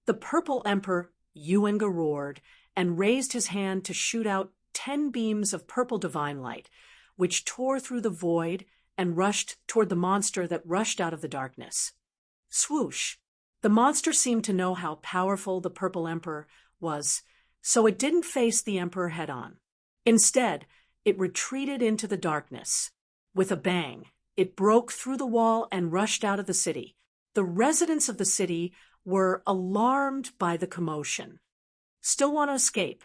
The Purple Emperor Yuenga roared and raised his hand to shoot out 10 beams of purple divine light, which tore through the void and rushed toward the monster that rushed out of the darkness. Swoosh! The monster seemed to know how powerful the Purple Emperor was, so it didn't face the Emperor head-on. Instead, it retreated into the darkness. With a bang, it broke through the wall and rushed out of the city. The residents of the city were alarmed by the commotion. Still want to escape?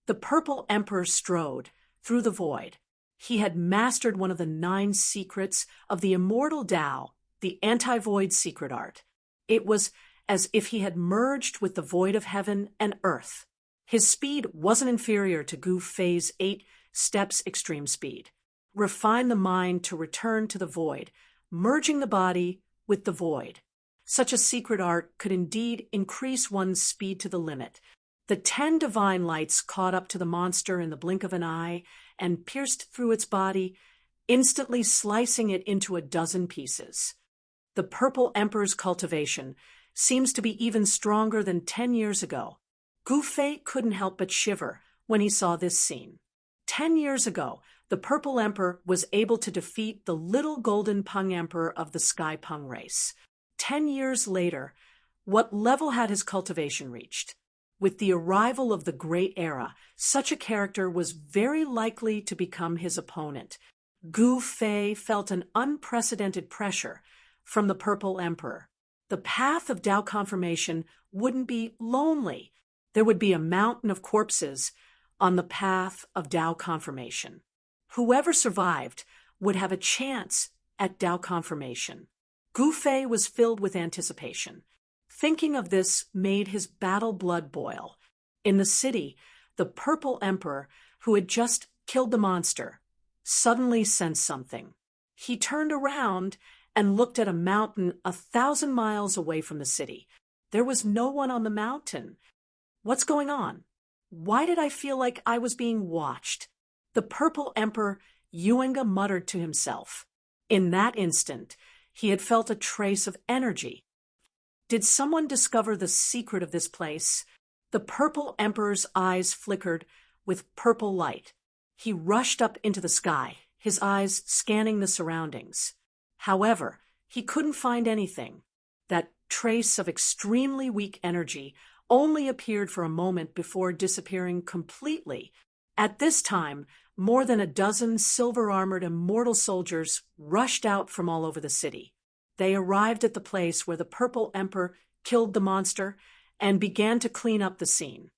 The Purple Emperor strode through the void. He had mastered one of the 9 secrets of the immortal Tao, the anti-void secret art. It was as if he had merged with the void of heaven and earth. His speed wasn't inferior to Gu Fei's 8 steps extreme speed. Refine the mind to return to the void, merging the body with the void. Such a secret art could indeed increase one's speed to the limit. The 10 divine lights caught up to the monster in the blink of an eye and pierced through its body, instantly slicing it into a dozen pieces. The Purple Emperor's cultivation seems to be even stronger than 10 years ago. Gu Fei couldn't help but shiver when he saw this scene. 10 years ago, the Purple Emperor was able to defeat the little golden Peng Emperor of the Sky Peng race. 10 years later, what level had his cultivation reached? With the arrival of the Great Era, such a character was very likely to become his opponent. Gu Fei felt an unprecedented pressure from the Purple Emperor. The path of Tao confirmation wouldn't be lonely. There would be a mountain of corpses on the path of Tao confirmation. Whoever survived would have a chance at Tao confirmation. Gu Fei was filled with anticipation. Thinking of this made his battle blood boil. In the city, the Purple Emperor, who had just killed the monster, suddenly sensed something. He turned around and looked at a mountain 1,000 miles away from the city. There was no one on the mountain. What's going on? Why did I feel like I was being watched? The Purple Emperor Yuenga muttered to himself. In that instant, he had felt a trace of energy. Did someone discover the secret of this place? The Purple Emperor's eyes flickered with purple light. He rushed up into the sky, his eyes scanning the surroundings. However, he couldn't find anything. That trace of extremely weak energy only appeared for a moment before disappearing completely. At this time, more than a dozen silver-armored immortal soldiers rushed out from all over the city. They arrived at the place where the Purple Emperor killed the monster and began to clean up the scene.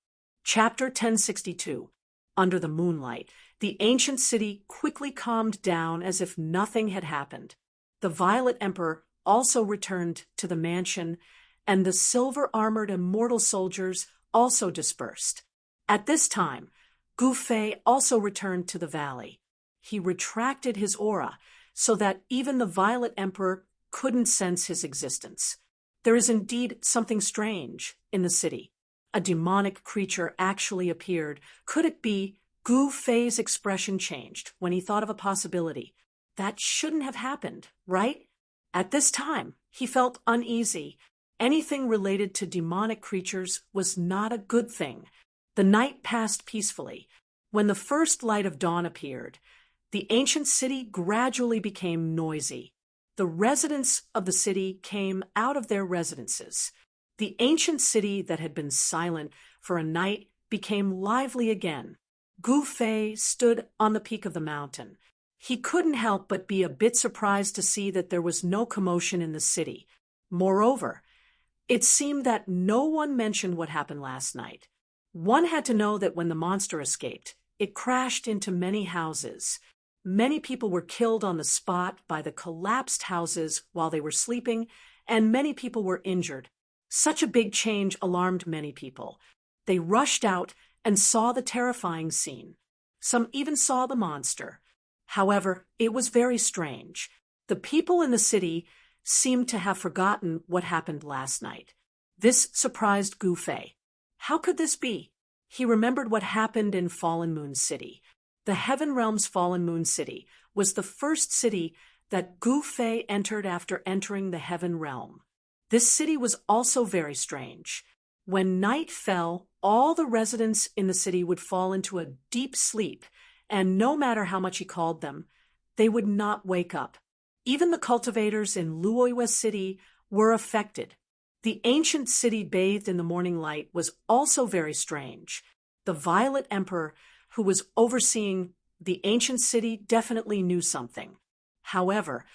Chapter 1062. Under the moonlight, the ancient city quickly calmed down as if nothing had happened. The Violet Emperor also returned to the mansion, and the silver-armored immortal soldiers also dispersed. At this time, Gu Fei also returned to the valley. He retracted his aura so that even the Violet Emperor couldn't sense his existence. There is indeed something strange in the city. A demonic creature actually appeared. Could it be? Gu Fei's expression changed when he thought of a possibility. That shouldn't have happened, right? At this time, he felt uneasy. Anything related to demonic creatures was not a good thing. The night passed peacefully. When the first light of dawn appeared, the ancient city gradually became noisy. The residents of the city came out of their residences. The ancient city that had been silent for a night became lively again. Gu Fei stood on the peak of the mountain. He couldn't help but be a bit surprised to see that there was no commotion in the city. Moreover, it seemed that no one mentioned what happened last night. One had to know that when the monster escaped, it crashed into many houses. Many people were killed on the spot by the collapsed houses while they were sleeping, and many people were injured. Such a big change alarmed many people. They rushed out and saw the terrifying scene. Some even saw the monster. However, it was very strange. The people in the city seemed to have forgotten what happened last night. This surprised Gu Fei. How could this be? He remembered what happened in Fallen Moon City. The Heaven Realm's Fallen Moon City was the first city that Gu Fei entered after entering the Heaven Realm. This city was also very strange. When night fell, all the residents in the city would fall into a deep sleep, and no matter how much he called them, they would not wake up. Even the cultivators in Luoywa City were affected. The ancient city bathed in the morning light was also very strange. The Violet Emperor, who was overseeing the ancient city, definitely knew something. However,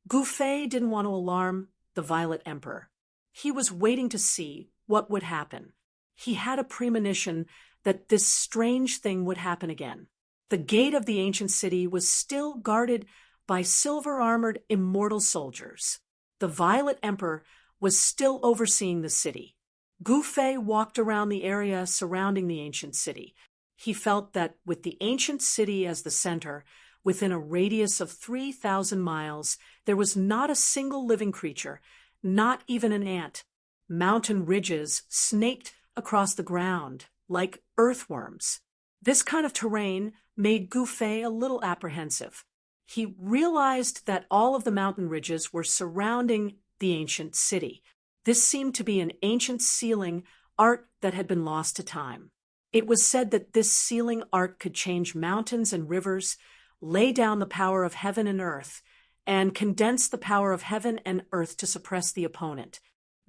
Gu Fei didn't want to alarm the Violet Emperor. He was waiting to see what would happen. He had a premonition that this strange thing would happen again. The gate of the ancient city was still guarded by silver-armored immortal soldiers. The Violet Emperor was still overseeing the city. Gu Fei walked around the area surrounding the ancient city. He felt that with the ancient city as the center, within a radius of 3,000 miles, there was not a single living creature, not even an ant. Mountain ridges snaked across the ground like earthworms. This kind of terrain made Gu Fei a little apprehensive. He realized that all of the mountain ridges were surrounding the ancient city. This seemed to be an ancient sealing art that had been lost to time. It was said that this sealing art could change mountains and rivers, lay down the power of heaven and earth, and condense the power of heaven and earth to suppress the opponent.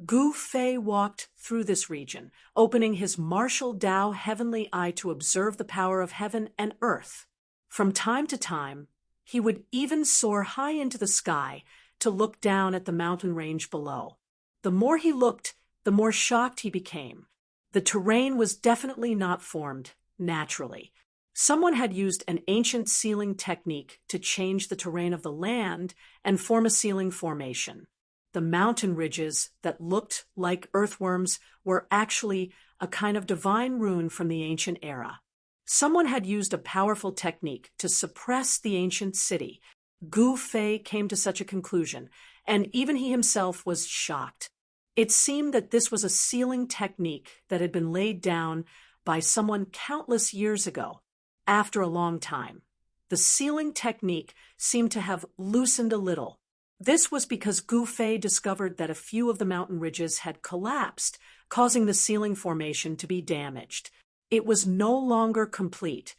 Gu Fei walked through this region, opening his martial Tao heavenly eye to observe the power of heaven and earth. From time to time, he would even soar high into the sky to look down at the mountain range below. The more he looked, the more shocked he became. The terrain was definitely not formed naturally. Someone had used an ancient sealing technique to change the terrain of the land and form a sealing formation. The mountain ridges that looked like earthworms were actually a kind of divine rune from the ancient era. Someone had used a powerful technique to suppress the ancient city. Gu Fei came to such a conclusion, and even he himself was shocked. It seemed that this was a sealing technique that had been laid down by someone countless years ago. After a long time, the sealing technique seemed to have loosened a little. This was because Gu Fei discovered that a few of the mountain ridges had collapsed, causing the sealing formation to be damaged. It was no longer complete,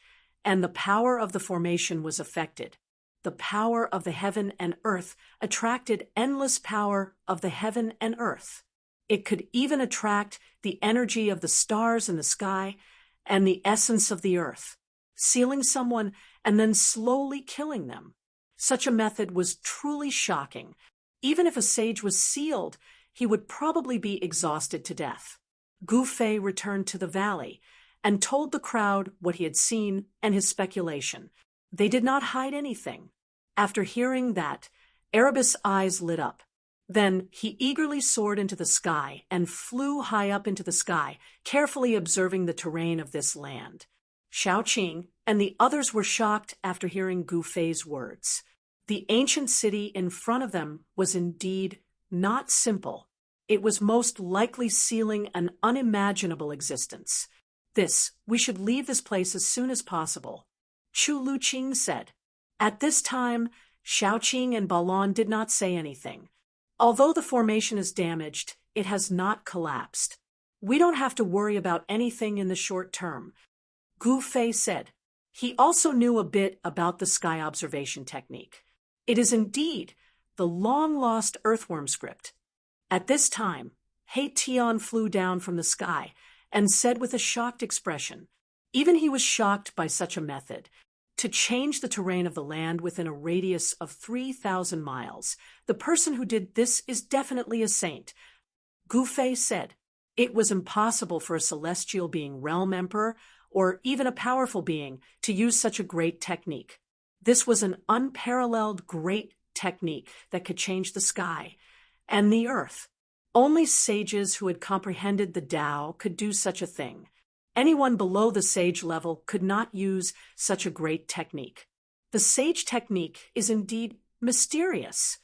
and the power of the formation was affected. The power of the heaven and earth attracted endless power of the heaven and earth. It could even attract the energy of the stars in the sky and the essence of the earth, sealing someone and then slowly killing them. Such a method was truly shocking. Even if a sage was sealed, he would probably be exhausted to death. Gu Fei returned to the valley and told the crowd what he had seen and his speculation. They did not hide anything. After hearing that, Erebus' eyes lit up. Then he eagerly soared into the sky and flew high up into the sky, carefully observing the terrain of this land. Xiaoqing and the others were shocked after hearing Gu Fei's words. The ancient city in front of them was indeed not simple. It was most likely sealing an unimaginable existence. We should leave this place as soon as possible, Chu Luqing said. At this time, Xiaoqing and Balon did not say anything. Although the formation is damaged, it has not collapsed. We don't have to worry about anything in the short term, Gu Fei said. He also knew a bit about the sky observation technique. It is indeed the long-lost earthworm script. At this time, He Tian flew down from the sky and said with a shocked expression, even he was shocked by such a method, to change the terrain of the land within a radius of 3,000 miles. The person who did this is definitely a saint. Gu Fei said, it was impossible for a celestial being, realm emperor, or even a powerful being to use such a great technique. This was an unparalleled great technique that could change the sky and the earth. Only sages who had comprehended the Tao could do such a thing. Anyone below the sage level could not use such a great technique. The sage technique is indeed mysterious.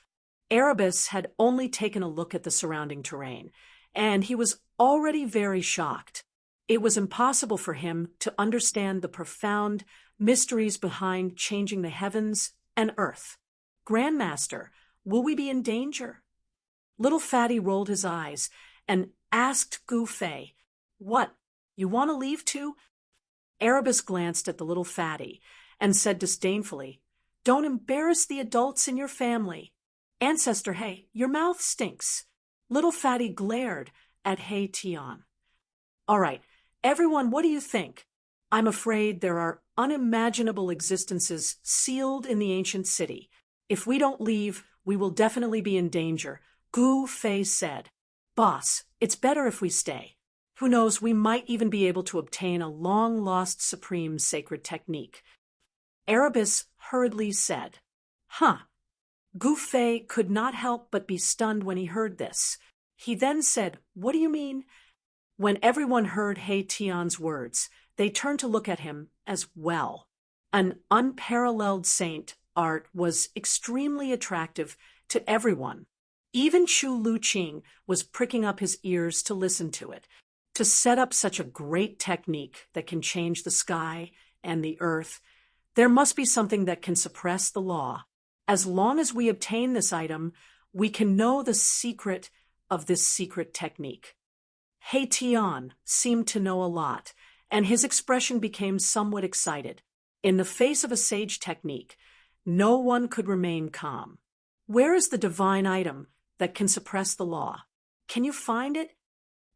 Erebus had only taken a look at the surrounding terrain, and he was already very shocked. It was impossible for him to understand the profound mysteries behind changing the heavens and earth. Grandmaster, will we be in danger? Little Fatty rolled his eyes and asked Gu Fei, What? You want to leave too? Erebus glanced at the little fatty and said disdainfully, Don't embarrass the adults in your family. Ancestor Hey, your mouth stinks. Little fatty glared at Hey Tion. All right, everyone, what do you think? I'm afraid there are unimaginable existences sealed in the ancient city. If we don't leave, we will definitely be in danger, Gu Fei said. Boss, it's better if we stay. Who knows, we might even be able to obtain a long-lost supreme sacred technique. Erebus hurriedly said. Huh. Gu Fei could not help but be stunned when he heard this. He then said, What do you mean? When everyone heard He Tion's words, they turned to look at him as well. An unparalleled saint art was extremely attractive to everyone. Even Chu Luqing was pricking up his ears to listen to it. To set up such a great technique that can change the sky and the earth, there must be something that can suppress the law. As long as we obtain this item, we can know the secret of this secret technique. He Tion seemed to know a lot, and his expression became somewhat excited. In the face of a sage technique, no one could remain calm. Where is the divine item that can suppress the law? Can you find it?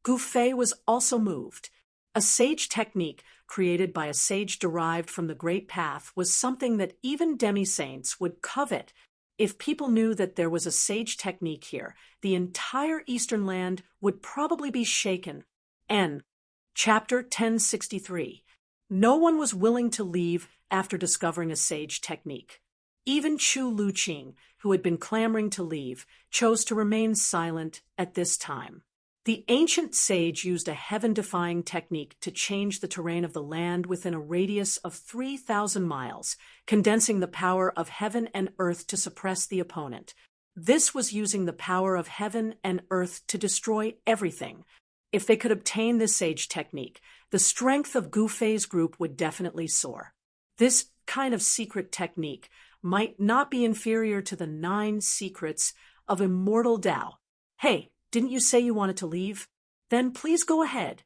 Gu Fei was also moved. A sage technique created by a sage derived from the Great Path was something that even demi-saints would covet. If people knew that there was a sage technique here, the entire Eastern land would probably be shaken. N. Chapter 1063. No one was willing to leave after discovering a sage technique. Even Chu Luqing, who had been clamoring to leave, chose to remain silent at this time. The ancient sage used a heaven-defying technique to change the terrain of the land within a radius of 3,000 miles, condensing the power of heaven and earth to suppress the opponent. This was using the power of heaven and earth to destroy everything. If they could obtain this sage technique, the strength of Gu Fei's group would definitely soar. This kind of secret technique might not be inferior to the 9 secrets of immortal Tao. Hey, didn't you say you wanted to leave? Then please go ahead.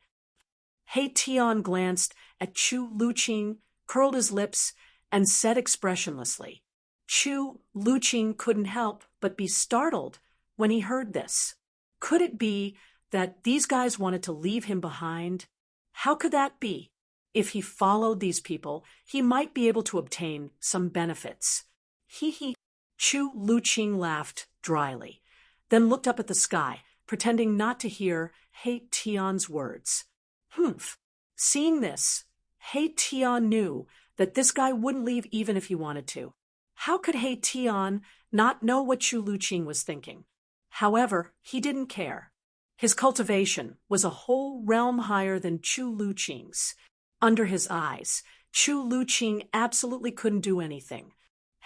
He Tion glanced at Chu Luqing, curled his lips, and said expressionlessly. Chu Luqing couldn't help but be startled when he heard this. Could it be that these guys wanted to leave him behind? How could that be? If he followed these people, he might be able to obtain some benefits. He. Chu Luqing laughed dryly, then looked up at the sky, pretending not to hear He Tion's words. Humph. Seeing this, He Tion knew that this guy wouldn't leave even if he wanted to. How could He Tion not know what Chu Luqing was thinking? However, he didn't care. His cultivation was a whole realm higher than Chu Luqing's. Under his eyes, Chu Luqing absolutely couldn't do anything.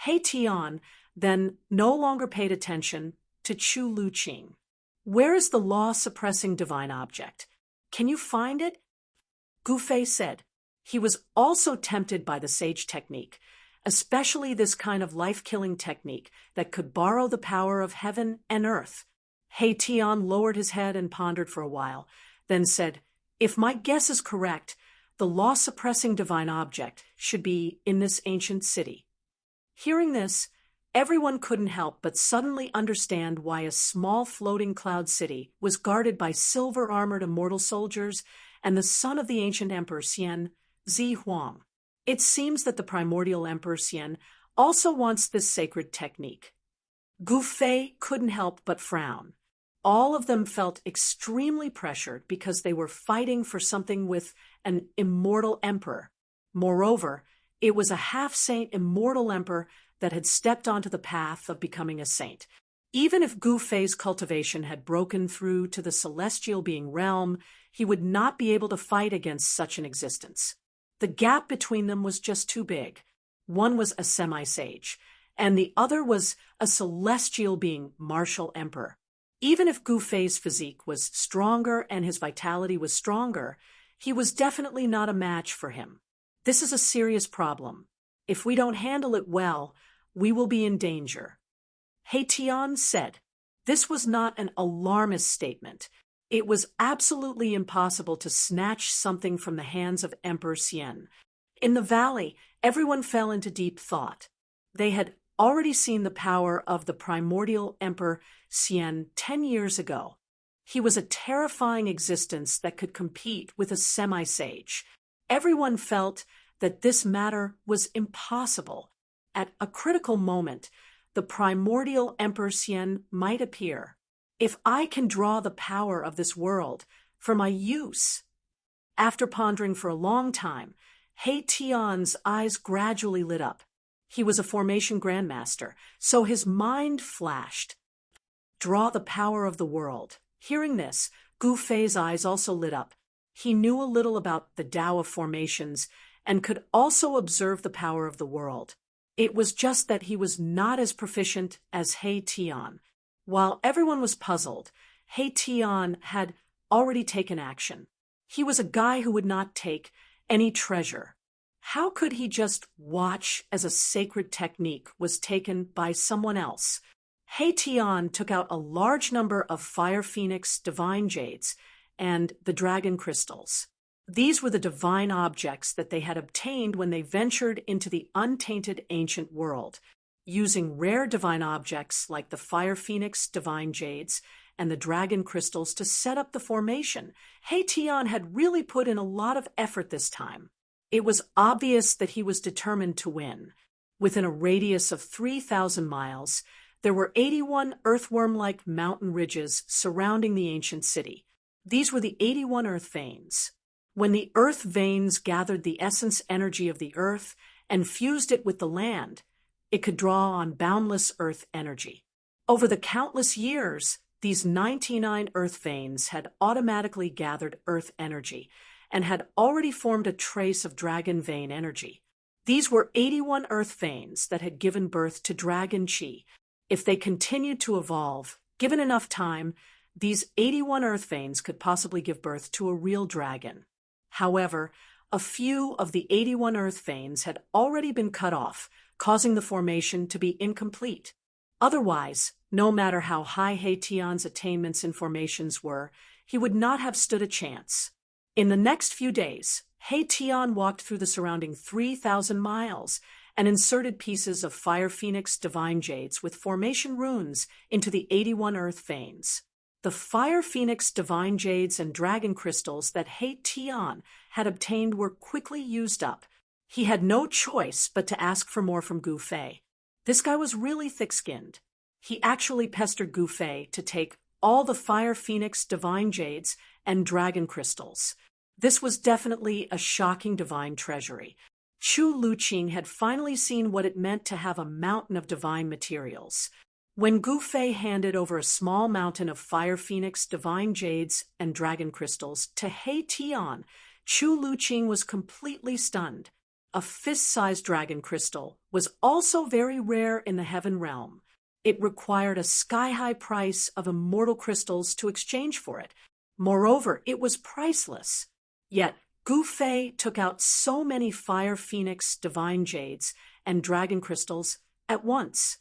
He Tion then no longer paid attention to Chu Luqing. Where is the law-suppressing divine object? Can you find it? Gu Fei said. He was also tempted by the sage technique, especially this kind of life-killing technique that could borrow the power of heaven and earth. He Tion lowered his head and pondered for a while, then said, If my guess is correct, the law-suppressing divine object should be in this ancient city. Hearing this, everyone couldn't help but suddenly understand why a small floating cloud city was guarded by silver-armored immortal soldiers and the son of the ancient Emperor Xian, Zi Huang. It seems that the primordial Emperor Xian also wants this sacred technique. Gu Fei couldn't help but frown. All of them felt extremely pressured because they were fighting for something with an immortal emperor. Moreover, it was a half-saint immortal emperor that had stepped onto the path of becoming a saint. Even if Gu Fei's cultivation had broken through to the celestial being realm, he would not be able to fight against such an existence. The gap between them was just too big. One was a semi-sage, and the other was a celestial being, martial emperor. Even if Gu Fei's physique was stronger and his vitality was stronger, he was definitely not a match for him. This is a serious problem. If we don't handle it well, we will be in danger. He Tion said. This was not an alarmist statement. It was absolutely impossible to snatch something from the hands of Emperor Xian. In the valley, everyone fell into deep thought. They had already seen the power of the primordial Emperor Xian 10 years ago. He was a terrifying existence that could compete with a semi-sage. Everyone felt that this matter was impossible. At a critical moment, the primordial Emperor Xian might appear. If I can draw the power of this world for my use. After pondering for a long time, He Tian's eyes gradually lit up. He was a formation grandmaster, so his mind flashed. Draw the power of the world. Hearing this, Gu Fei's eyes also lit up. He knew a little about the Tao of formations and could also observe the power of the world. It was just that he was not as proficient as He Tian. While everyone was puzzled, He Tian had already taken action. He was a guy who would not take any treasure. How could he just watch as a sacred technique was taken by someone else? He Tian took out a large number of Fire Phoenix divine jades and the dragon crystals. These were the divine objects that they had obtained when they ventured into the untainted ancient world. Using rare divine objects like the Fire Phoenix divine jades and the dragon crystals to set up the formation, He Tian had really put in a lot of effort this time. It was obvious that he was determined to win. Within a radius of 3,000 miles, there were 81 earthworm-like mountain ridges surrounding the ancient city. These were the 81 earth veins. When the earth veins gathered the essence energy of the earth and fused it with the land, it could draw on boundless earth energy. Over the countless years, these 99 earth veins had automatically gathered earth energy and had already formed a trace of dragon vein energy. These were 81 earth veins that had given birth to dragon chi. If they continued to evolve, given enough time, these 81 earth veins could possibly give birth to a real dragon. However, a few of the 81 earth veins had already been cut off, causing the formation to be incomplete. Otherwise, no matter how high He Tian's attainments in formations were, he would not have stood a chance. In the next few days, He Tian walked through the surrounding 3,000 miles and inserted pieces of Fire Phoenix divine jades with formation runes into the 81 earth veins. The Fire Phoenix divine jades and dragon crystals that He Tian had obtained were quickly used up. He had no choice but to ask for more from Gu Fei. This guy was really thick-skinned. He actually pestered Gu Fei to take all the Fire Phoenix divine jades and dragon crystals. This was definitely a shocking divine treasury. Chu Luqing had finally seen what it meant to have a mountain of divine materials. When Gu Fei handed over a small mountain of Fire Phoenix divine jades and dragon crystals to He Tian, Chu Luqing was completely stunned. A fist-sized dragon crystal was also very rare in the heaven realm. It required a sky-high price of immortal crystals to exchange for it. Moreover, it was priceless. Yet, Gu Fei took out so many Fire Phoenix divine jades and dragon crystals at once.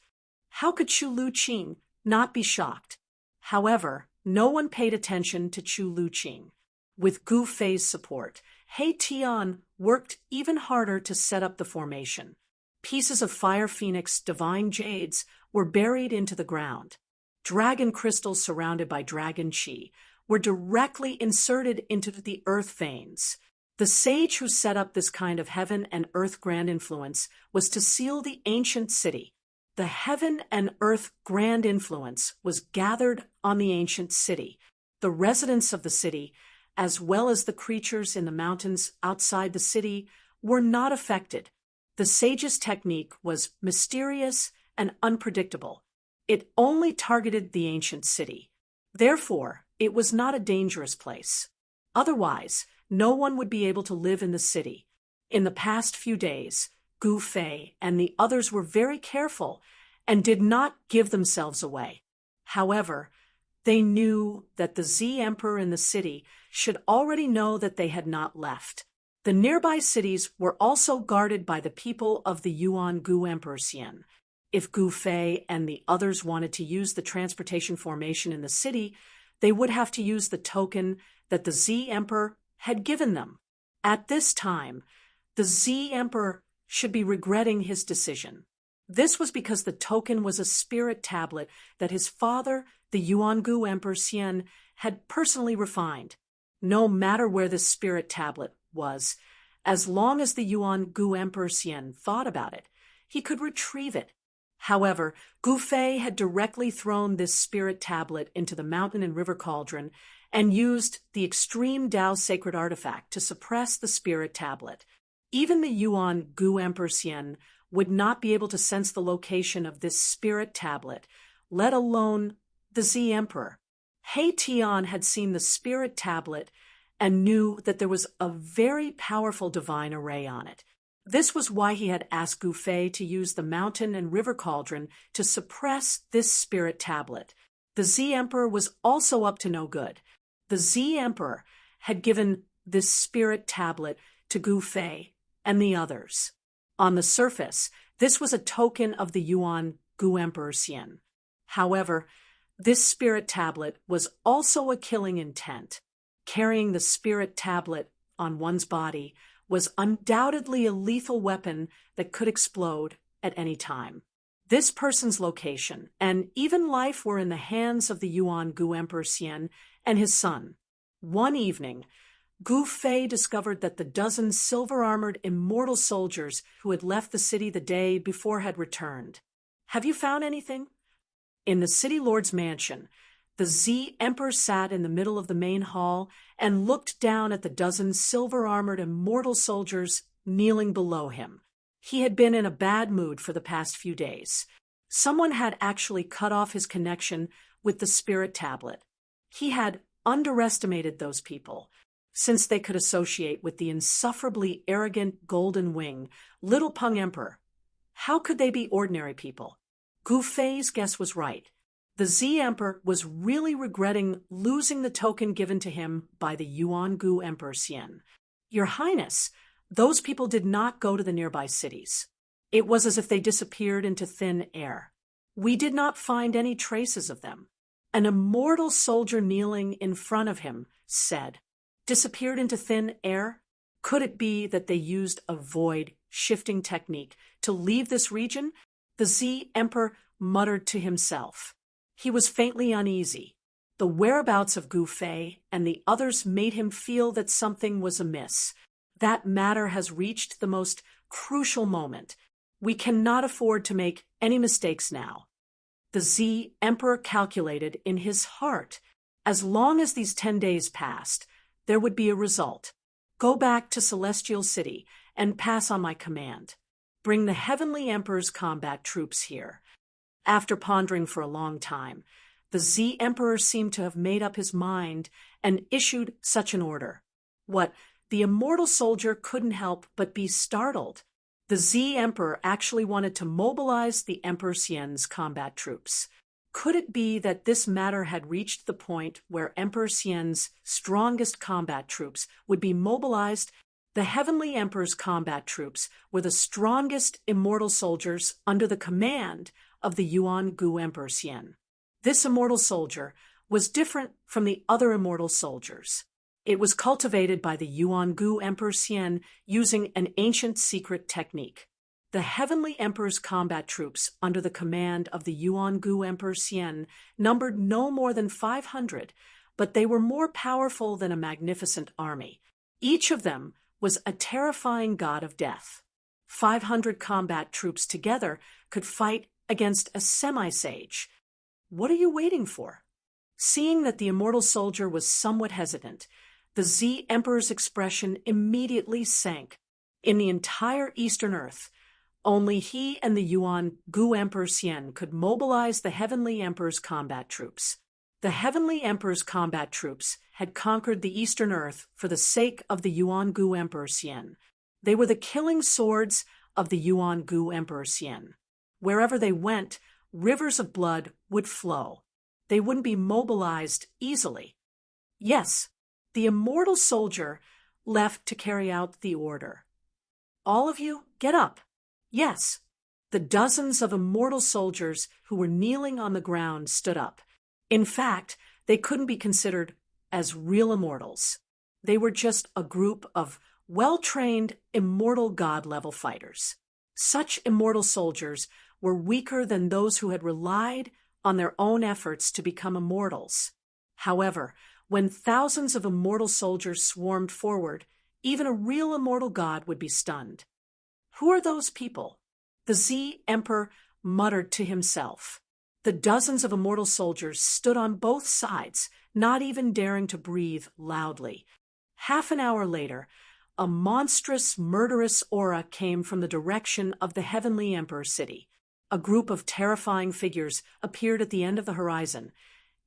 How could Chu Luqing not be shocked? However, no one paid attention to Chu Luqing. With Gu Fei's support, He Tian worked even harder to set up the formation. Pieces of Fire Phoenix divine jades were buried into the ground. Dragon crystals surrounded by dragon chi were directly inserted into the earth veins. The sage who set up this kind of heaven and earth grand influence was to seal the ancient city. The heaven and earth grand influence was gathered on the ancient city. The residents of the city, as well as the creatures in the mountains outside the city, were not affected. The sage's technique was mysterious and unpredictable. It only targeted the ancient city. Therefore, it was not a dangerous place. Otherwise, no one would be able to live in the city. In the past few days, Gu Fei and the others were very careful and did not give themselves away. However, they knew that the Z Emperor in the city should already know that they had not left. The nearby cities were also guarded by the people of the Yuan Gu Emperor Xian. If Gu Fei and the others wanted to use the transportation formation in the city, they would have to use the token that the Z Emperor had given them. At this time, the Z Emperor should be regretting his decision. This was because the token was a spirit tablet that his father, the Yuan-gu Emperor Xian, had personally refined. No matter where this spirit tablet was, as long as the Yuan-gu Emperor Xian thought about it, he could retrieve it. However, Gu Fei had directly thrown this spirit tablet into the mountain and river cauldron and used the extreme Dao sacred artifact to suppress the spirit tablet. Even the Yuan-gu Emperor Xian would not be able to sense the location of this spirit tablet, let alone the Z Emperor. He Tian had seen the spirit tablet and knew that there was a very powerful divine array on it. This was why he had asked Gu Fei to use the mountain and river cauldron to suppress this spirit tablet. The Z Emperor was also up to no good. The Z Emperor had given this spirit tablet to Gu Fei and the others. On the surface, this was a token of the Yuan-gu Emperor Xian. However, this spirit tablet was also a killing intent. Carrying the spirit tablet on one's body was undoubtedly a lethal weapon that could explode at any time. This person's location and even life were in the hands of the Yuan-gu Emperor Xian and his son. One evening, Gu Fei discovered that the dozen silver-armored immortal soldiers who had left the city the day before had returned. Have you found anything? In the city lord's mansion, the Z Emperor sat in the middle of the main hall and looked down at the dozen silver-armored immortal soldiers kneeling below him. He had been in a bad mood for the past few days. Someone had actually cut off his connection with the spirit tablet. He had underestimated those people, since they could associate with the insufferably arrogant Golden Wing, Little Peng Emperor. How could they be ordinary people? Gu Fei's guess was right. The Z Emperor was really regretting losing the token given to him by the Yuan-gu Emperor Xian. Your Highness, those people did not go to the nearby cities. It was as if they disappeared into thin air. We did not find any traces of them. An immortal soldier kneeling in front of him said, "Disappeared into thin air? Could it be that they used a void shifting technique to leave this region?" The Z Emperor muttered to himself. He was faintly uneasy. The whereabouts of Gu Fei and the others made him feel that something was amiss. That matter has reached the most crucial moment. We cannot afford to make any mistakes now. The Z Emperor calculated in his heart, as long as these 10 days passed, there would be a result. Go back to Celestial City and pass on my command. Bring the Heavenly Emperor's combat troops here. After pondering for a long time, the Z Emperor seemed to have made up his mind and issued such an order. What? The immortal soldier couldn't help but be startled. The Z Emperor actually wanted to mobilize the Emperor Xian's combat troops. Could it be that this matter had reached the point where Emperor Xian's strongest combat troops would be mobilized? The Heavenly Emperor's combat troops were the strongest immortal soldiers under the command of the Yuan-gu Emperor Xian. This immortal soldier was different from the other immortal soldiers. It was cultivated by the Yuan-gu Emperor Xian using an ancient secret technique. The Heavenly Emperor's combat troops under the command of the Yuan-gu Emperor Xian numbered no more than 500, but they were more powerful than a magnificent army. Each of them was a terrifying god of death. 500 combat troops together could fight against a semi-sage. What are you waiting for? Seeing that the immortal soldier was somewhat hesitant, the Z Emperor's expression immediately sank. In the entire Eastern Earth, only he and the Yuan-gu Emperor Xian could mobilize the Heavenly Emperor's combat troops. The Heavenly Emperor's combat troops had conquered the Eastern Earth for the sake of the Yuan-gu Emperor Xian. They were the killing swords of the Yuan-gu Emperor Xian. Wherever they went, rivers of blood would flow. They wouldn't be mobilized easily. Yes, the immortal soldier left to carry out the order. All of you, get up. Yes, the dozens of immortal soldiers who were kneeling on the ground stood up. In fact, They couldn't be considered as real immortals. They were just a group of well-trained, immortal god-level fighters. Such immortal soldiers were weaker than those who had relied on their own efforts to become immortals. However, when thousands of immortal soldiers swarmed forward, even a real immortal god would be stunned. Who are those people? The Z Emperor muttered to himself. The dozens of immortal soldiers stood on both sides, not even daring to breathe loudly. Half an hour later, a monstrous, murderous aura came from the direction of the Heavenly Emperor city. A group of terrifying figures appeared at the end of the horizon,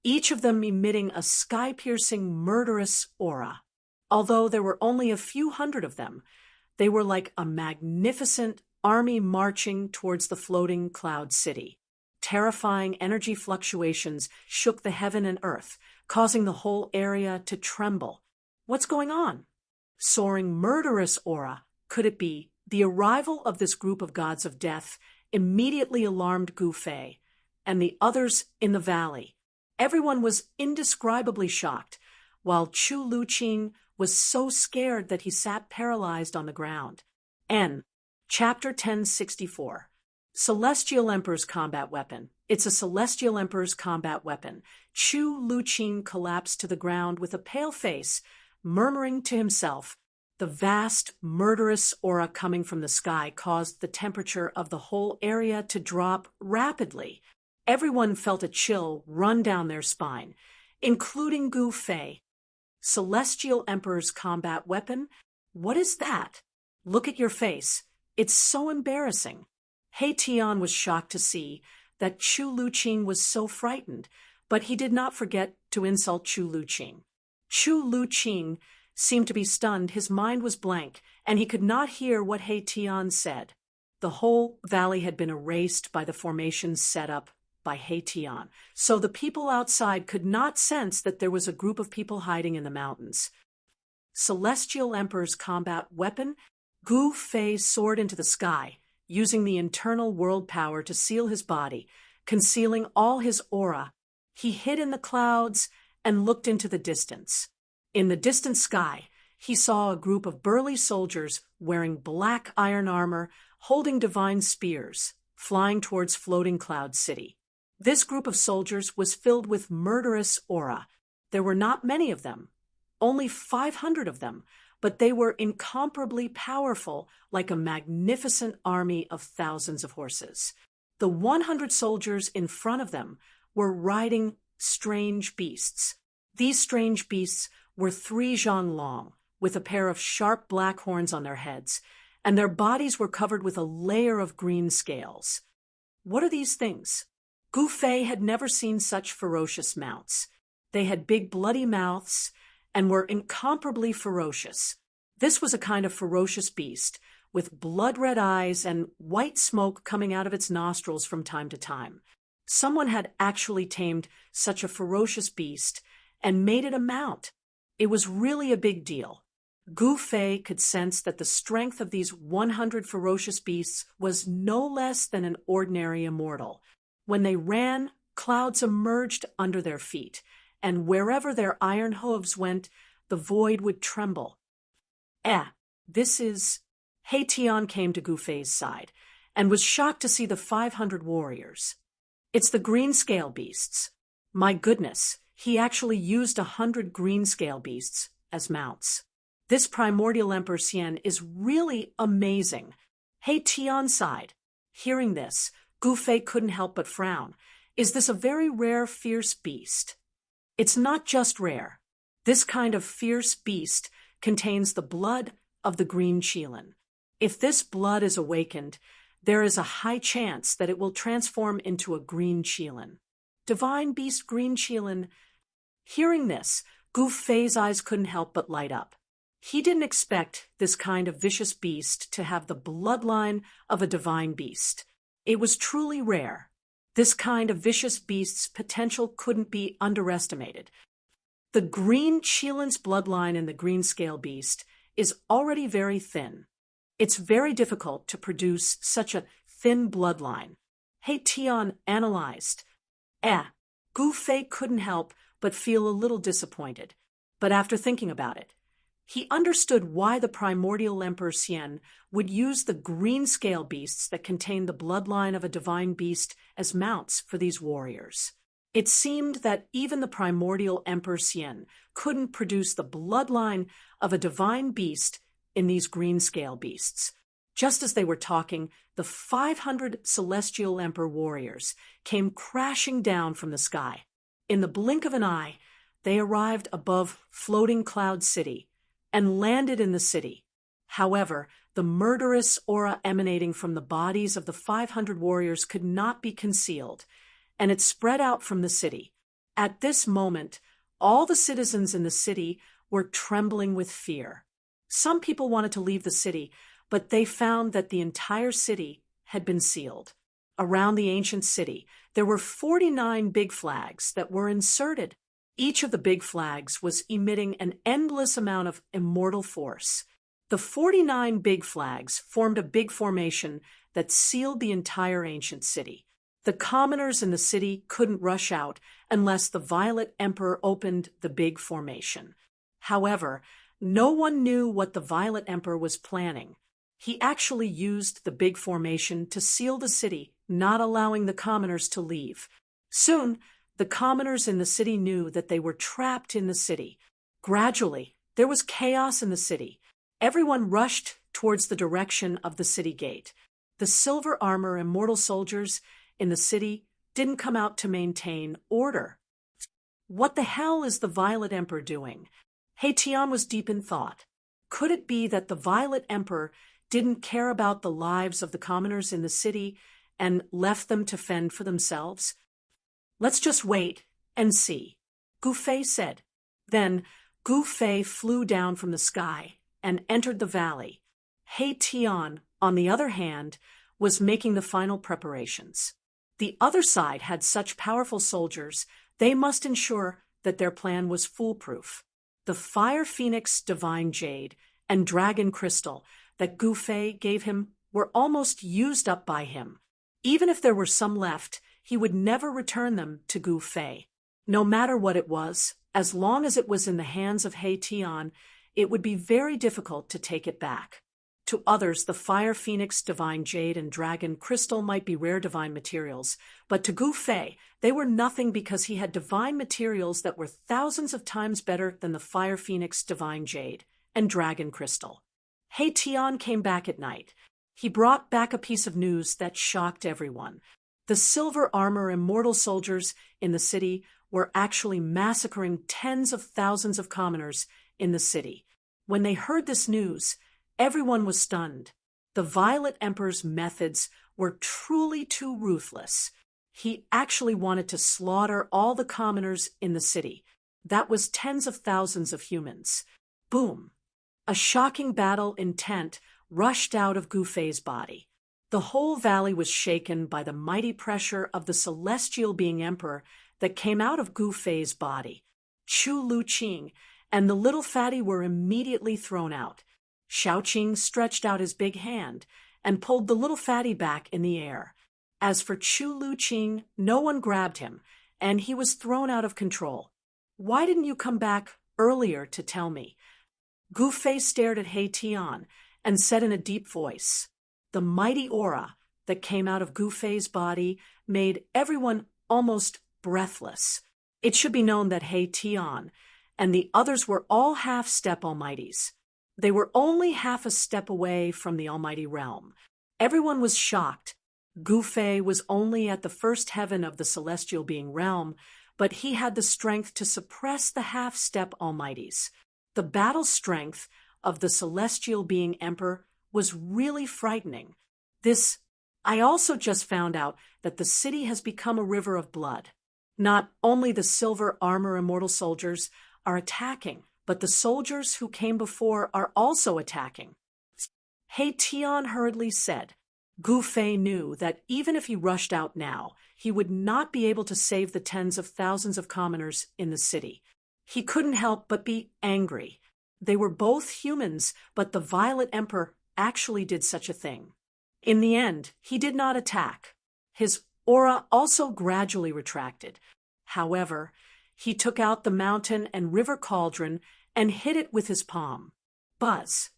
each of them emitting a sky-piercing, murderous aura. Although there were only a few hundred of them, they were like a magnificent army marching towards the floating cloud city. Terrifying energy fluctuations shook the heaven and earth, causing the whole area to tremble. What's going on? Soaring murderous aura, could it be? The arrival of this group of gods of death immediately alarmed Gu Fei and the others in the valley. Everyone was indescribably shocked, while Chu Luqing was so scared that he sat paralyzed on the ground. Chapter 1064. Celestial Emperor's Combat Weapon. It's a Celestial Emperor's combat weapon. Chu Luqing collapsed to the ground with a pale face, murmuring to himself. The vast, murderous aura coming from the sky caused the temperature of the whole area to drop rapidly. Everyone felt a chill run down their spine, including Gu Fei. Celestial Emperor's combat weapon? What is that? Look at your face. It's so embarrassing. He Tian was shocked to see that Chu Luqing was so frightened, but he did not forget to insult Chu Luqing. Chu Luqing seemed to be stunned, his mind was blank, and he could not hear what He Tian said. The whole valley had been erased by the formations set up by He Tian, so the people outside could not sense that there was a group of people hiding in the mountains. Celestial Emperor's combat weapon? Gu Fei soared into the sky, using the internal world power to seal his body, concealing all his aura. He hid in the clouds and looked into the distance. In the distant sky, he saw a group of burly soldiers wearing black iron armor, holding divine spears, flying towards floating cloud city. This group of soldiers was filled with murderous aura. There were not many of them, only 500 of them, but they were incomparably powerful, like a magnificent army of thousands of horses. The 100 soldiers in front of them were riding strange beasts. These strange beasts were 3 zhang long, with a pair of sharp black horns on their heads, and their bodies were covered with a layer of green scales. What are these things? Gu Fei had never seen such ferocious mounts. They had big bloody mouths and were incomparably ferocious. This was a kind of ferocious beast, with blood-red eyes and white smoke coming out of its nostrils from time to time. Someone had actually tamed such a ferocious beast and made it a mount. It was really a big deal. Gu Fei could sense that the strength of these 100 ferocious beasts was no less than an ordinary immortal. When they ran, clouds emerged under their feet, and wherever their iron hooves went, the void would tremble. This is... He Tian came to Gu Fei's side, and was shocked to see the 500 warriors. It's the green scale beasts. My goodness, he actually used 100 green scale beasts as mounts. This primordial Emperor Xian is really amazing. He Tian sighed. Hearing this, Gu Fei couldn't help but frown. Is this a very rare, fierce beast? It's not just rare. This kind of fierce beast contains the blood of the green qilin. If this blood is awakened, there is a high chance that it will transform into a green qilin. Divine beast green qilin. Hearing this, Gu Fei's eyes couldn't help but light up. He didn't expect this kind of vicious beast to have the bloodline of a divine beast. It was truly rare. This kind of vicious beast's potential couldn't be underestimated. The green qilin's bloodline in the green scale beast is already very thin. It's very difficult to produce such a thin bloodline. He Tian analyzed. Gu Fei couldn't help but feel a little disappointed. But after thinking about it, he understood why the primordial Emperor Xian would use the green scale beasts that contained the bloodline of a divine beast as mounts for these warriors. It seemed that even the primordial Emperor Xian couldn't produce the bloodline of a divine beast in these green scale beasts. Just as they were talking, the 500 celestial emperor warriors came crashing down from the sky. In the blink of an eye, they arrived above Floating Cloud City and landed in the city. However, the murderous aura emanating from the bodies of the 500 warriors could not be concealed, and it spread out from the city. At this moment, all the citizens in the city were trembling with fear. Some people wanted to leave the city, but they found that the entire city had been sealed. Around the ancient city, there were 49 big flags that were inserted. Each of the big flags was emitting an endless amount of immortal force. The 49 big flags formed a big formation that sealed the entire ancient city. The commoners in the city couldn't rush out unless the Violet Emperor opened the big formation. However, no one knew what the Violet Emperor was planning. He actually used the big formation to seal the city, not allowing the commoners to leave. Soon, the commoners in the city knew that they were trapped in the city. Gradually, there was chaos in the city. Everyone rushed towards the direction of the city gate. The silver armor immortal soldiers in the city didn't come out to maintain order. What the hell is the Violet Emperor doing? Tian was deep in thought. Could it be that the Violet Emperor didn't care about the lives of the commoners in the city and left them to fend for themselves? Let's just wait and see, Gu Fei said. Then Gu Fei flew down from the sky and entered the valley. Tian, on the other hand, was making the final preparations. The other side had such powerful soldiers, they must ensure that their plan was foolproof. The Fire Phoenix Divine Jade and Dragon Crystal that Gu Fei gave him were almost used up by him. Even if there were some left, he would never return them to Gu Fei. No matter what it was, as long as it was in the hands of Tian, it would be very difficult to take it back. To others, the Fire Phoenix Divine Jade and Dragon Crystal might be rare divine materials, but to Gu Fei, they were nothing because he had divine materials that were thousands of times better than the Fire Phoenix Divine Jade and Dragon Crystal. Tian came back at night. He brought back a piece of news that shocked everyone. The silver armor immortal soldiers in the city were actually massacring tens of thousands of commoners in the city. When they heard this news, everyone was stunned. The Violet Emperor's methods were truly too ruthless. He actually wanted to slaughter all the commoners in the city. That was tens of thousands of humans. Boom! A shocking battle intent rushed out of Gu Fei's body. The whole valley was shaken by the mighty pressure of the celestial being emperor that came out of Gu Fei's body. Chu Lu Qing and the little fatty were immediately thrown out. Shaoqing stretched out his big hand and pulled the little fatty back in the air. As for Chu Lu Qing, no one grabbed him, and he was thrown out of control. Why didn't you come back earlier to tell me? Gu Fei stared at Tian and said in a deep voice. The mighty aura that came out of Gu Fei's body made everyone almost breathless. It should be known that Tian and the others were all half-step almighties. They were only half a step away from the almighty realm. Everyone was shocked. Gu Fei was only at the first heaven of the celestial being realm, but he had the strength to suppress the half-step almighties. The battle strength of the celestial being emperor was really frightening. I also just found out that the city has become a river of blood. Not only the silver armor immortal soldiers are attacking, but the soldiers who came before are also attacking. Tian hurriedly said. Gu Fei knew that even if he rushed out now, he would not be able to save the tens of thousands of commoners in the city. He couldn't help but be angry. They were both humans, but the Violet Emperor actually did such a thing. In the end, he did not attack. His aura also gradually retracted. However, He took out the mountain and river cauldron and hit it with his palm. Buzz!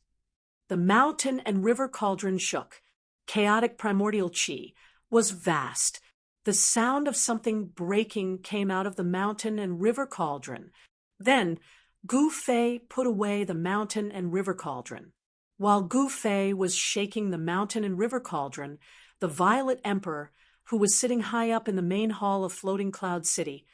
The mountain and river cauldron shook. Chaotic primordial chi was vast. The sound of something breaking came out of the mountain and river cauldron. Then, Gu Fei put away the mountain and river cauldron. While Gu Fei was shaking the mountain and river cauldron, the Violet Emperor, who was sitting high up in the main hall of Floating Cloud City,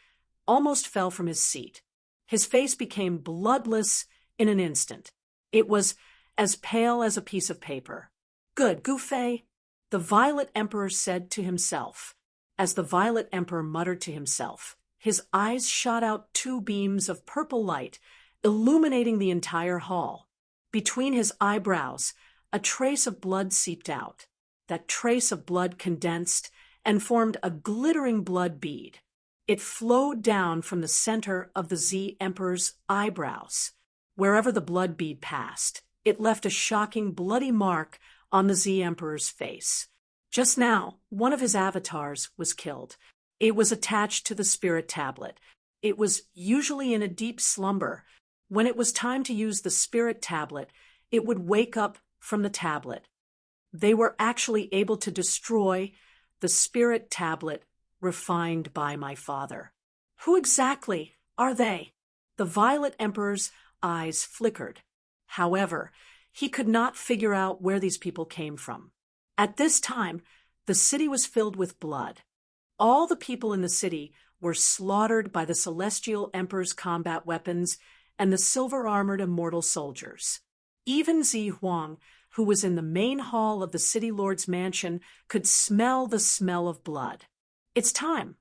almost fell from his seat. His face became bloodless in an instant. It was as pale as a piece of paper. "Good, Gu Fei," the Violet Emperor said to himself. As the Violet Emperor muttered to himself, his eyes shot out two beams of purple light, illuminating the entire hall. Between his eyebrows, a trace of blood seeped out. That trace of blood condensed and formed a glittering blood bead. It flowed down from the center of the Z Emperor's eyebrows. Wherever the blood bead passed, it left a shocking bloody mark on the Z Emperor's face. Just now, one of his avatars was killed. It was attached to the spirit tablet. It was usually in a deep slumber. When it was time to use the spirit tablet, it would wake up from the tablet. They were actually able to destroy the spirit tablet refined by my father. Who exactly are they? The Violet Emperor's eyes flickered. However, he could not figure out where these people came from. At this time, the city was filled with blood. All the people in the city were slaughtered by the Celestial Emperor's combat weapons and the silver-armored immortal soldiers. Even Zi Huang, who was in the main hall of the city lord's mansion, could smell the smell of blood. "It's time."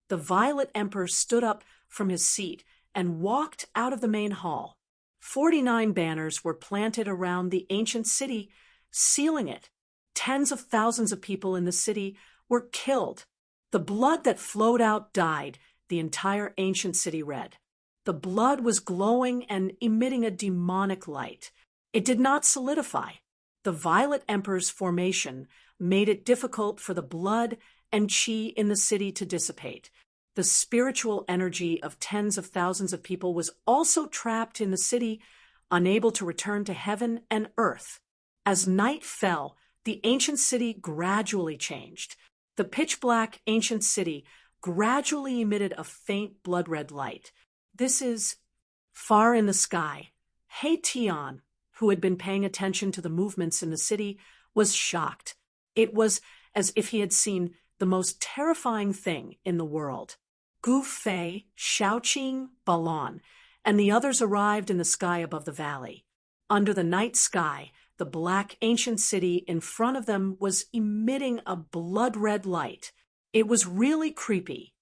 The Violet Emperor stood up from his seat and walked out of the main hall. 49 banners were planted around the ancient city, sealing it. Tens of thousands of people in the city were killed. The blood that flowed out dyed the entire ancient city red. The blood was glowing and emitting a demonic light. It did not solidify. The Violet Emperor's formation made it difficult for the blood and chi in the city to dissipate. The spiritual energy of tens of thousands of people was also trapped in the city, unable to return to heaven and earth. As night fell, the ancient city gradually changed. The pitch-black ancient city gradually emitted a faint blood-red light. This is far in the sky. He Tian, who had been paying attention to the movements in the city, was shocked. It was as if he had seen the most terrifying thing in the world. Gu Fei, Shaoqing, Balon, and the others arrived in the sky above the valley. Under the night sky, the black ancient city in front of them was emitting a blood-red light. It was really creepy.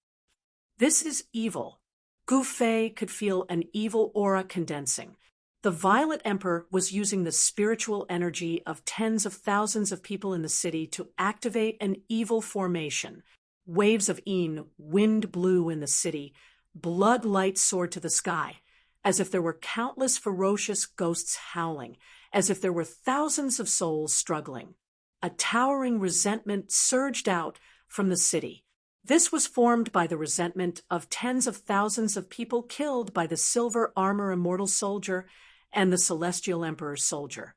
"This is evil." Gu Fei could feel an evil aura condensing. The Violet Emperor was using the spiritual energy of tens of thousands of people in the city to activate an evil formation. Waves of wind blew in the city. Blood light soared to the sky, as if there were countless ferocious ghosts howling, as if there were thousands of souls struggling. A towering resentment surged out from the city. This was formed by the resentment of tens of thousands of people killed by the silver armor immortal soldier and the Celestial Emperor's soldier.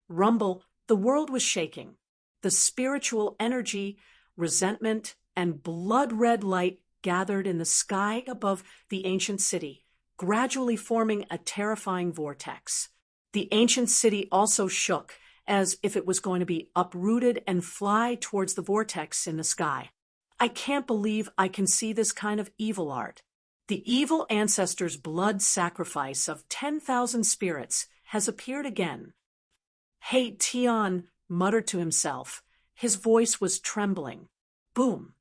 Rumble, the world was shaking. The spiritual energy, resentment, and blood-red light gathered in the sky above the ancient city, gradually forming a terrifying vortex. The ancient city also shook, as if it was going to be uprooted and fly towards the vortex in the sky. "I can't believe I can see this kind of evil art. The evil ancestors' blood sacrifice of 10,000 spirits has appeared again." He Tian muttered to himself. His voice was trembling. Boom!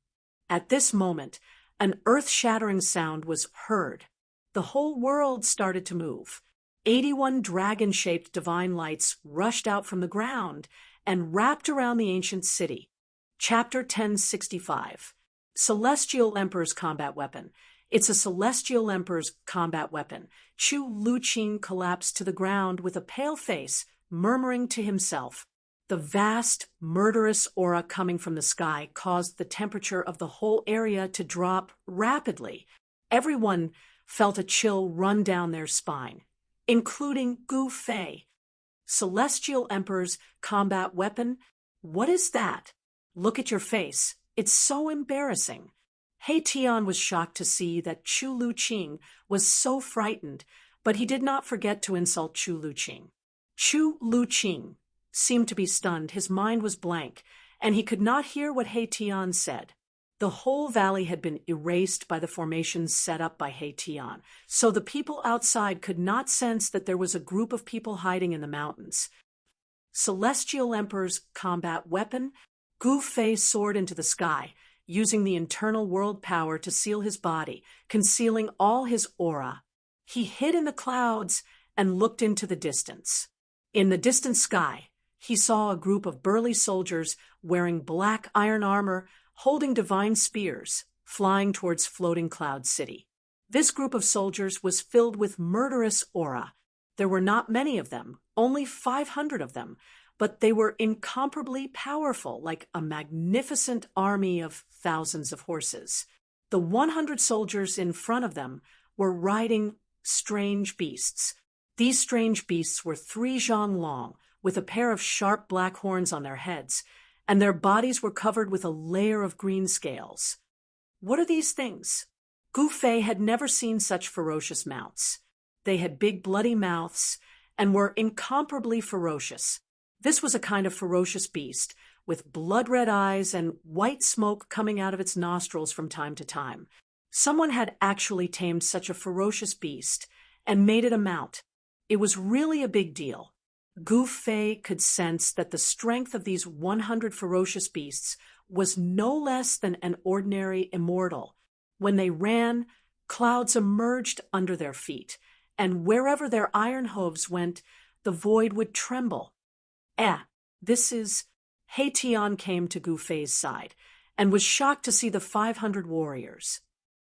At this moment, an earth-shattering sound was heard. The whole world started to move. 81 dragon-shaped divine lights rushed out from the ground and wrapped around the ancient city. Chapter 1065. Celestial Emperor's Combat Weapon. It's a Celestial Emperor's combat weapon. Chu Luqing collapsed to the ground with a pale face, murmuring to himself. The vast, murderous aura coming from the sky caused the temperature of the whole area to drop rapidly. Everyone felt a chill run down their spine, including Gu Fei. Celestial Emperor's combat weapon? What is that? Look at your face. It's so embarrassing. He Tian was shocked to see that Chu Lu Qing was so frightened, but he did not forget to insult Chu Lu Qing. Chu Lu Qing seemed to be stunned. His mind was blank, and he could not hear what He Tian said. The whole valley had been erased by the formations set up by He Tian, so the people outside could not sense that there was a group of people hiding in the mountains. Celestial Emperor's combat weapon? Gu Fei soared into the sky, using the internal world power to seal his body, concealing all his aura. He hid in the clouds and looked into the distance. In the distant sky, he saw a group of burly soldiers wearing black iron armor, holding divine spears, flying towards Floating Cloud City. This group of soldiers was filled with murderous aura. There were not many of them, only 500 of them, but they were incomparably powerful, like a magnificent army of thousands of horses. The 100 soldiers in front of them were riding strange beasts. These strange beasts were 3 zhang long, with a pair of sharp black horns on their heads, and their bodies were covered with a layer of green scales. What are these things? Gu Fei had never seen such ferocious mounts. They had big bloody mouths and were incomparably ferocious. This was a kind of ferocious beast, with blood-red eyes and white smoke coming out of its nostrils from time to time. Someone had actually tamed such a ferocious beast and made it a mount. It was really a big deal. Gu Fei could sense that the strength of these 100 ferocious beasts was no less than an ordinary immortal. When they ran, clouds emerged under their feet, and wherever their iron hooves went, the void would tremble. This is... He Tian came to Gu Fei's side, and was shocked to see the 500 warriors.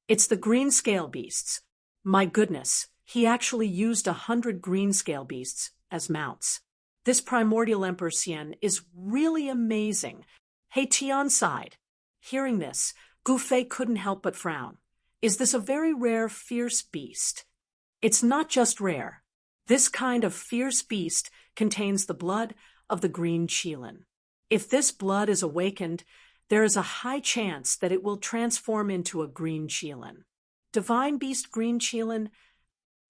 It's the green scale beasts. My goodness, he actually used 100 green scale beasts as mounts. This primordial Emperor Xian is really amazing. He Tian sighed. Hearing this, Gu Fei couldn't help but frown. Is this a very rare, fierce beast? It's not just rare. This kind of fierce beast contains the blood of the green qilin. If this blood is awakened, there is a high chance that it will transform into a green qilin. Divine beast green qilin?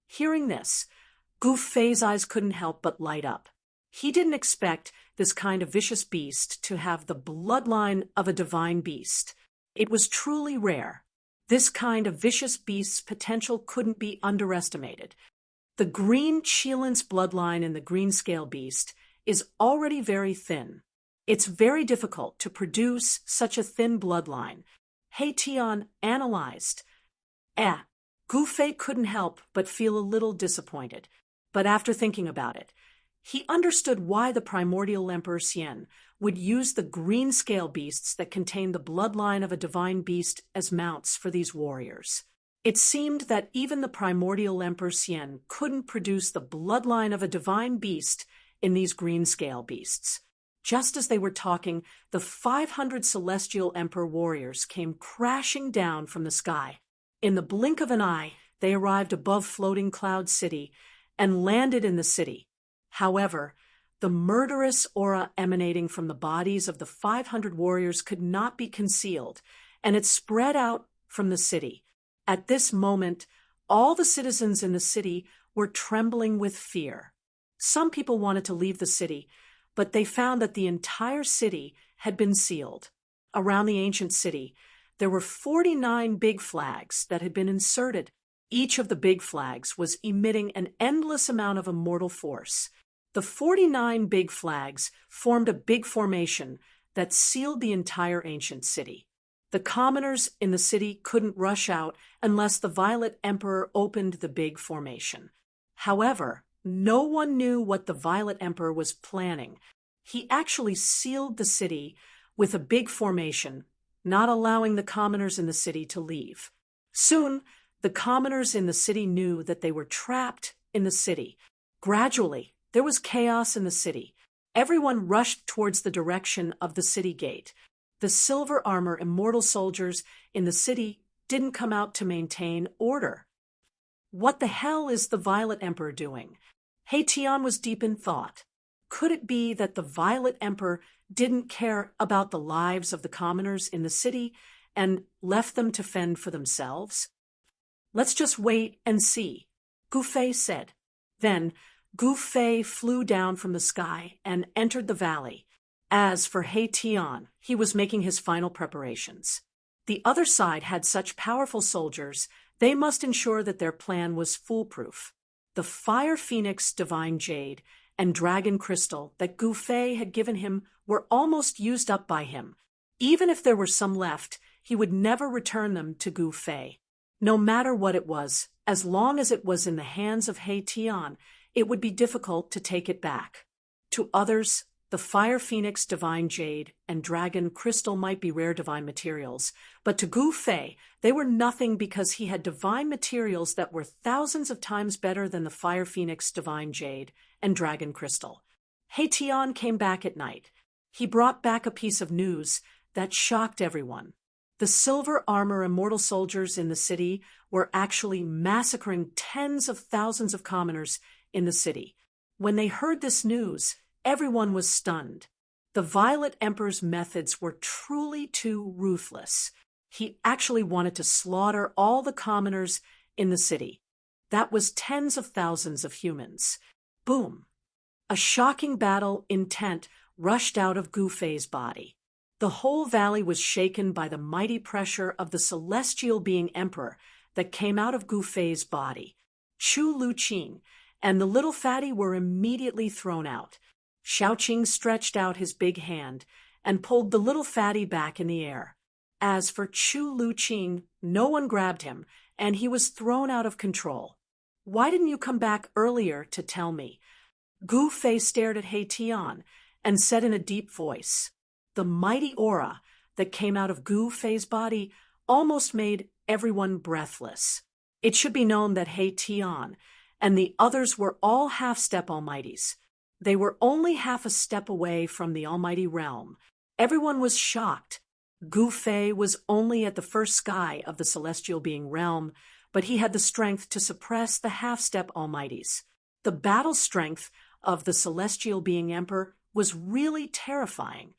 Hearing this, Gu Fei's eyes couldn't help but light up. He didn't expect this kind of vicious beast to have the bloodline of a divine beast. It was truly rare. This kind of vicious beast's potential couldn't be underestimated. The green qilin's bloodline in the green scale beast is already very thin. It's very difficult to produce such a thin bloodline. He Tian analyzed. Gu Fei couldn't help but feel a little disappointed. But after thinking about it, he understood why the primordial Emperor Xian would use the green scale beasts that contained the bloodline of a divine beast as mounts for these warriors. It seemed that even the primordial Emperor Xian couldn't produce the bloodline of a divine beast in these green scale beasts. Just as they were talking, the 500 celestial emperor warriors came crashing down from the sky. In the blink of an eye, they arrived above Floating Cloud City and landed in the city. However, the murderous aura emanating from the bodies of the 500 warriors could not be concealed, and it spread out from the city. At this moment, all the citizens in the city were trembling with fear. Some people wanted to leave the city, but they found that the entire city had been sealed. Around the ancient city, there were 49 big flags that had been inserted. Each of the big flags was emitting an endless amount of immortal force. The 49 big flags formed a big formation that sealed the entire ancient city. The commoners in the city couldn't rush out unless the Violet Emperor opened the big formation. However, no one knew what the Violet Emperor was planning. He actually sealed the city with a big formation, not allowing the commoners in the city to leave. Soon, the commoners in the city knew that they were trapped in the city. Gradually, there was chaos in the city. Everyone rushed towards the direction of the city gate. The silver armor immortal soldiers in the city didn't come out to maintain order. What the hell is the Violet Emperor doing? Heian was deep in thought. Could it be that the Violet Emperor didn't care about the lives of the commoners in the city and left them to fend for themselves? Let's just wait and see, Gu Fei said. Then Gu Fei flew down from the sky and entered the valley. As for Heian, he was making his final preparations. The other side had such powerful soldiers, they must ensure that their plan was foolproof. The Fire Phoenix, Divine Jade, and Dragon Crystal that Gu Fei had given him were almost used up by him. Even if there were some left, he would never return them to Gu Fei. No matter what it was, as long as it was in the hands of Heian, it would be difficult to take it back. To others, the Fire Phoenix, Divine Jade, and Dragon Crystal might be rare divine materials, but to Gu Fei, they were nothing because he had divine materials that were thousands of times better than the Fire Phoenix, Divine Jade, and Dragon Crystal. Heian came back at night. He brought back a piece of news that shocked everyone. The silver armor immortal soldiers in the city were actually massacring tens of thousands of commoners in the city. When they heard this news, everyone was stunned. The Violet Emperor's methods were truly too ruthless. He actually wanted to slaughter all the commoners in the city. That was tens of thousands of humans. Boom! A shocking battle intent rushed out of Gu Fei's body. The whole valley was shaken by the mighty pressure of the celestial being emperor that came out of Gu Fei's body. Chu Luqing and the little fatty were immediately thrown out. Shaoqing stretched out his big hand and pulled the little fatty back in the air. As for Chu Luqing, no one grabbed him, and he was thrown out of control. Why didn't you come back earlier to tell me? Gu Fei stared at Heian and said in a deep voice. The mighty aura that came out of Gu Fei's body almost made everyone breathless. It should be known that Heian and the others were all half-step almighties. They were only half a step away from the almighty realm. Everyone was shocked. Gu Fei was only at the first sky of the celestial being realm, but he had the strength to suppress the half-step almighties. The battle strength of the celestial being emperor was really terrifying.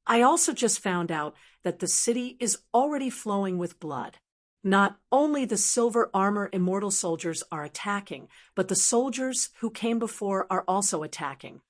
I also just found out that the city is already flowing with blood. Not only the silver armor immortal soldiers are attacking, but the soldiers who came before are also attacking.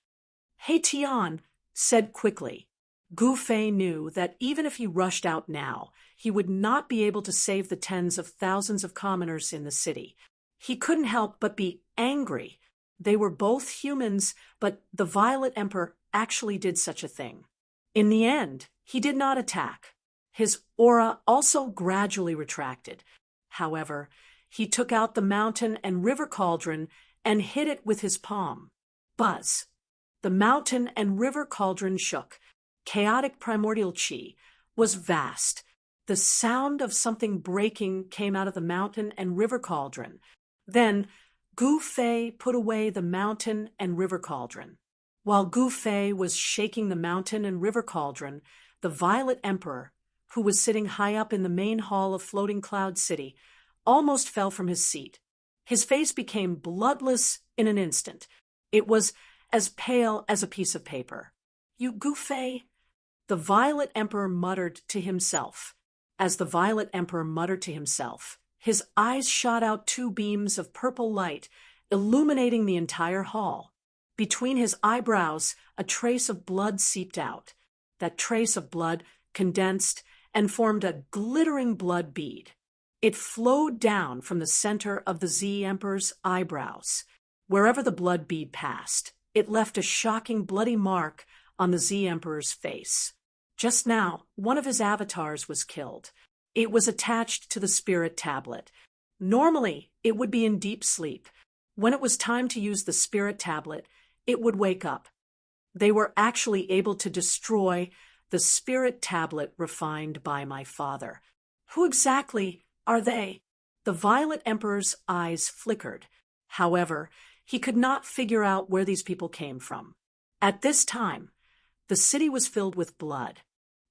Heian said quickly. Gu Fei knew that even if he rushed out now, he would not be able to save the tens of thousands of commoners in the city. He couldn't help but be angry. They were both humans, but the Violet Emperor actually did such a thing. In the end, he did not attack. His aura also gradually retracted. However, he took out the mountain and river cauldron and hit it with his palm. Buzz! The mountain and river cauldron shook. Chaotic primordial chi was vast. The sound of something breaking came out of the mountain and river cauldron. Then, Gu Fei put away the mountain and river cauldron. While Gu Fei was shaking the mountain and river cauldron, the Violet Emperor, who was sitting high up in the main hall of Floating Cloud City, almost fell from his seat. His face became bloodless in an instant. It was as pale as a piece of paper. You Gu Fei? The Violet Emperor muttered to himself. As the Violet Emperor muttered to himself, his eyes shot out two beams of purple light, illuminating the entire hall. Between his eyebrows, a trace of blood seeped out. That trace of blood condensed and formed a glittering blood bead. It flowed down from the center of the Z Emperor's eyebrows. Wherever the blood bead passed, it left a shocking bloody mark on the Z Emperor's face. Just now, one of his avatars was killed. It was attached to the spirit tablet. Normally, it would be in deep sleep. When it was time to use the spirit tablet, it would wake up. They were actually able to destroy the spirit tablet refined by my father. Who exactly are they? The Violet Emperor's eyes flickered. However, he could not figure out where these people came from. At this time, the city was filled with blood.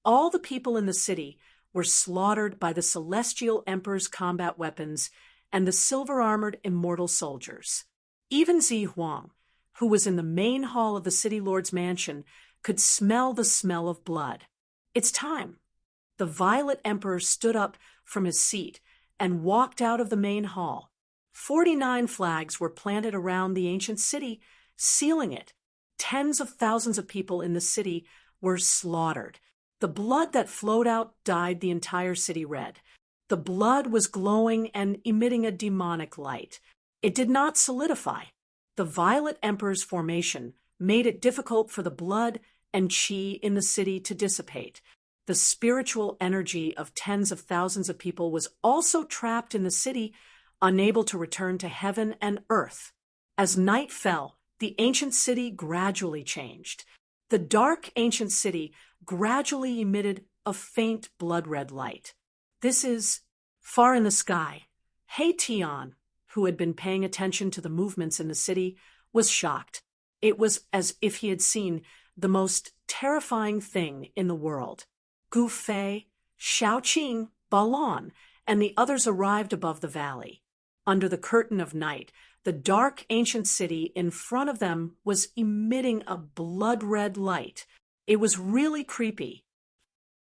All the people in the city were slaughtered by the Celestial Emperor's combat weapons and the silver-armored immortal soldiers. Even Zi Huang, who was in the main hall of the city lord's mansion, could smell the smell of blood. "It's time." The Violet Emperor stood up from his seat and walked out of the main hall. 49 flags were planted around the ancient city, sealing it. Tens of thousands of people in the city were slaughtered. The blood that flowed out dyed the entire city red. The blood was glowing and emitting a demonic light. It did not solidify. The Violet Emperor's formation made it difficult for the blood and chi in the city to dissipate. The spiritual energy of tens of thousands of people was also trapped in the city, unable to return to heaven and earth. As night fell, the ancient city gradually changed. The dark ancient city gradually emitted a faint blood-red light. This is far in the sky. He Tian, who had been paying attention to the movements in the city, was shocked. It was as if he had seen the most terrifying thing in the world. Gu Fei, Shaoqing, Balon, and the others arrived above the valley. Under the curtain of night, the dark ancient city in front of them was emitting a blood-red light. It was really creepy.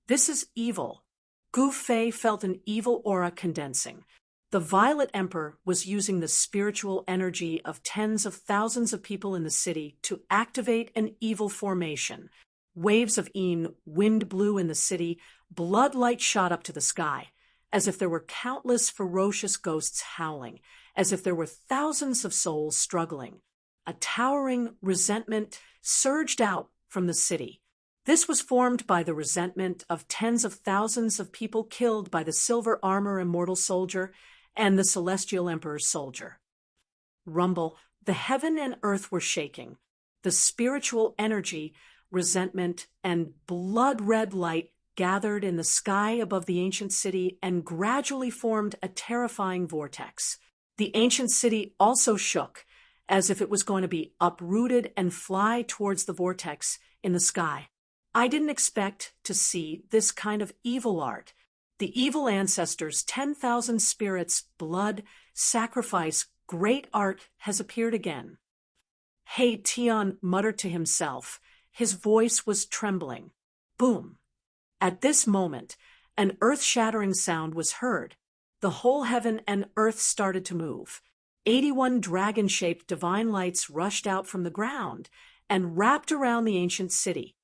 "This is evil." Gu Fei felt an evil aura condensing. The Violet Emperor was using the spiritual energy of tens of thousands of people in the city to activate an evil formation. Waves of wind blew in the city, blood light shot up to the sky, as if there were countless ferocious ghosts howling, as if there were thousands of souls struggling. A towering resentment surged out from the city. This was formed by the resentment of tens of thousands of people killed by the silver armor immortal soldier and the celestial emperor's soldier. Rumble, the heaven and earth were shaking. The spiritual energy, resentment, and blood-red light gathered in the sky above the ancient city and gradually formed a terrifying vortex. The ancient city also shook, as if it was going to be uprooted and fly towards the vortex in the sky. I didn't expect to see this kind of evil art. The evil ancestors, 10,000 spirits, blood, sacrifice, great art has appeared again. He Tian muttered to himself. His voice was trembling. Boom. At this moment, an earth-shattering sound was heard. The whole heaven and earth started to move. 81 dragon-shaped divine lights rushed out from the ground and wrapped around the ancient city.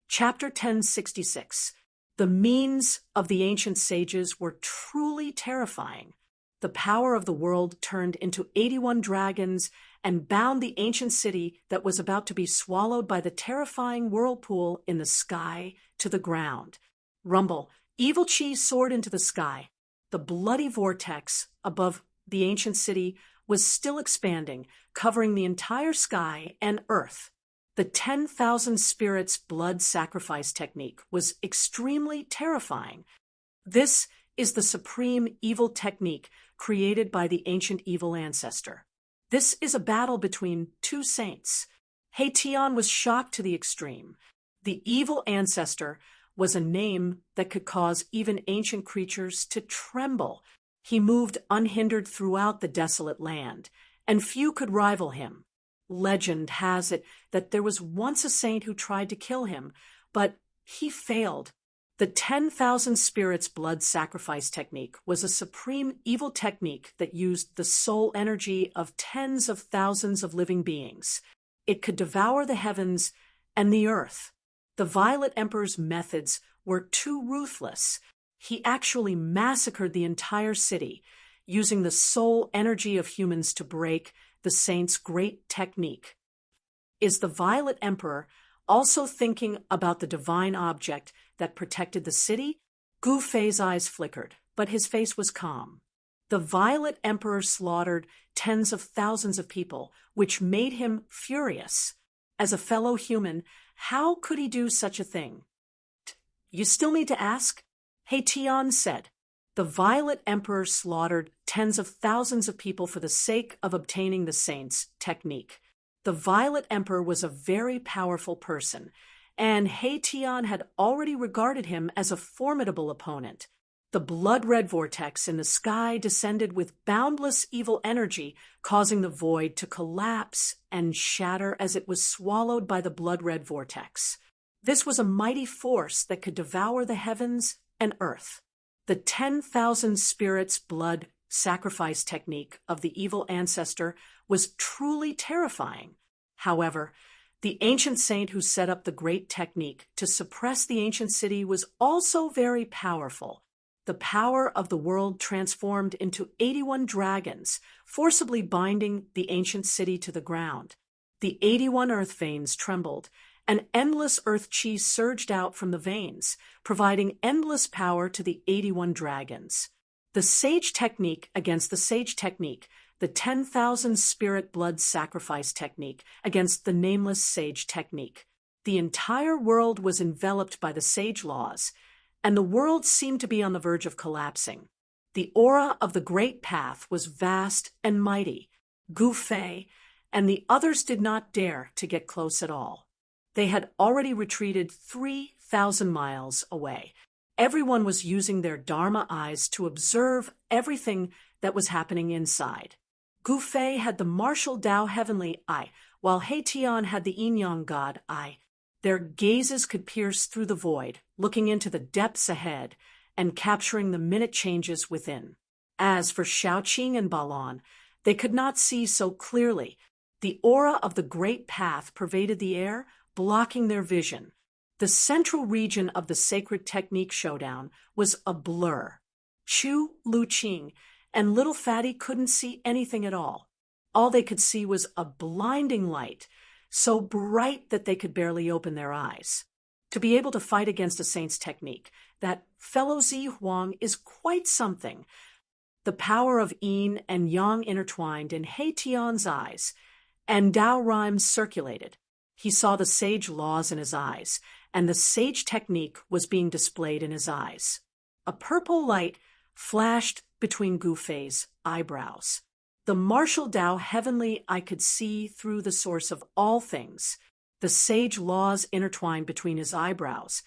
Chapter 1066. The means of the ancient sages were truly terrifying. The power of the world turned into 81 dragons and bound the ancient city that was about to be swallowed by the terrifying whirlpool in the sky to the ground. Rumble, evil chi soared into the sky. The bloody vortex above the ancient city was still expanding, covering the entire sky and earth. The 10,000 spirits blood sacrifice technique was extremely terrifying. This is the supreme evil technique created by the ancient evil ancestor. This is a battle between two saints. He Tian was shocked to the extreme. The evil ancestor was a name that could cause even ancient creatures to tremble. He moved unhindered throughout the desolate land, and few could rival him. Legend has it that there was once a saint who tried to kill him, but he failed. The 10,000 spirits blood sacrifice technique was a supreme evil technique that used the soul energy of tens of thousands of living beings. It could devour the heavens and the earth. The Violet Emperor's methods were too ruthless. He actually massacred the entire city, using the soul energy of humans to break the saint's great technique. Is the Violet Emperor also thinking about the divine object that protected the city? Gu Fei's eyes flickered, but his face was calm. The Violet Emperor slaughtered tens of thousands of people, which made him furious. As a fellow human, how could he do such a thing? You still need to ask? He Tian said. The Violet Emperor slaughtered tens of thousands of people for the sake of obtaining the saint's technique. The Violet Emperor was a very powerful person, and He Tian had already regarded him as a formidable opponent. The blood-red vortex in the sky descended with boundless evil energy, causing the void to collapse and shatter as it was swallowed by the blood-red vortex. This was a mighty force that could devour the heavens and earth. The 10,000 spirits blood sacrifice technique of the evil ancestor was truly terrifying. However, the ancient saint who set up the great technique to suppress the ancient city was also very powerful. The power of the world transformed into 81 dragons, forcibly binding the ancient city to the ground. The 81 earth veins trembled, and endless earth chi surged out from the veins, providing endless power to the 81 dragons. The sage technique against the sage technique, the 10,000 spirit blood sacrifice technique against the nameless sage technique. The entire world was enveloped by the sage laws, and the world seemed to be on the verge of collapsing. The aura of the great path was vast and mighty. Gu Fei and the others did not dare to get close at all. They had already retreated 3,000 miles away. Everyone was using their Dharma eyes to observe everything that was happening inside. Gu Fei had the martial Dao heavenly eye, while He Tian had the yin-yang god eye. Their gazes could pierce through the void, looking into the depths ahead and capturing the minute changes within. As for Shaoqing and Balan, they could not see so clearly. The aura of the great path pervaded the air, blocking their vision. The central region of the sacred technique showdown was a blur. Chu, Lu Qing, and little Fatty couldn't see anything at all. All they could see was a blinding light, so bright that they could barely open their eyes. To be able to fight against a saint's technique, that fellow Zi Huang is quite something. The power of yin and yang intertwined in He Tian's eyes, and Dao rhymes circulated. He saw the sage laws in his eyes, and the sage technique was being displayed in his eyes. A purple light flashed between Gu Fei's eyebrows. The martial Dao heavenly eye could see through the source of all things. The sage laws intertwined between his eyebrows,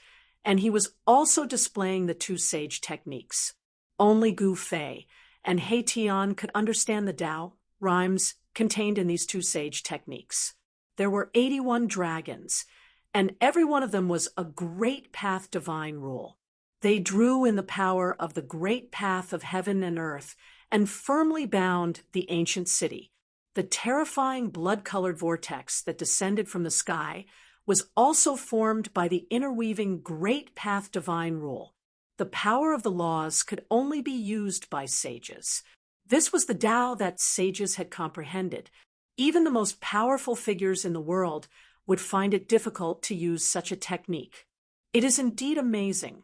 and he was also displaying the two sage techniques. Only Gu Fei and He Tian could understand the Dao rhymes contained in these two sage techniques. There were 81 dragons, and every one of them was a great path divine rule. They drew in the power of the great path of heaven and earth and firmly bound the ancient city. The terrifying blood-colored vortex that descended from the sky was also formed by the interweaving great path divine rule. The power of the laws could only be used by sages. This was the Tao that sages had comprehended. Even the most powerful figures in the world would find it difficult to use such a technique. It is indeed amazing.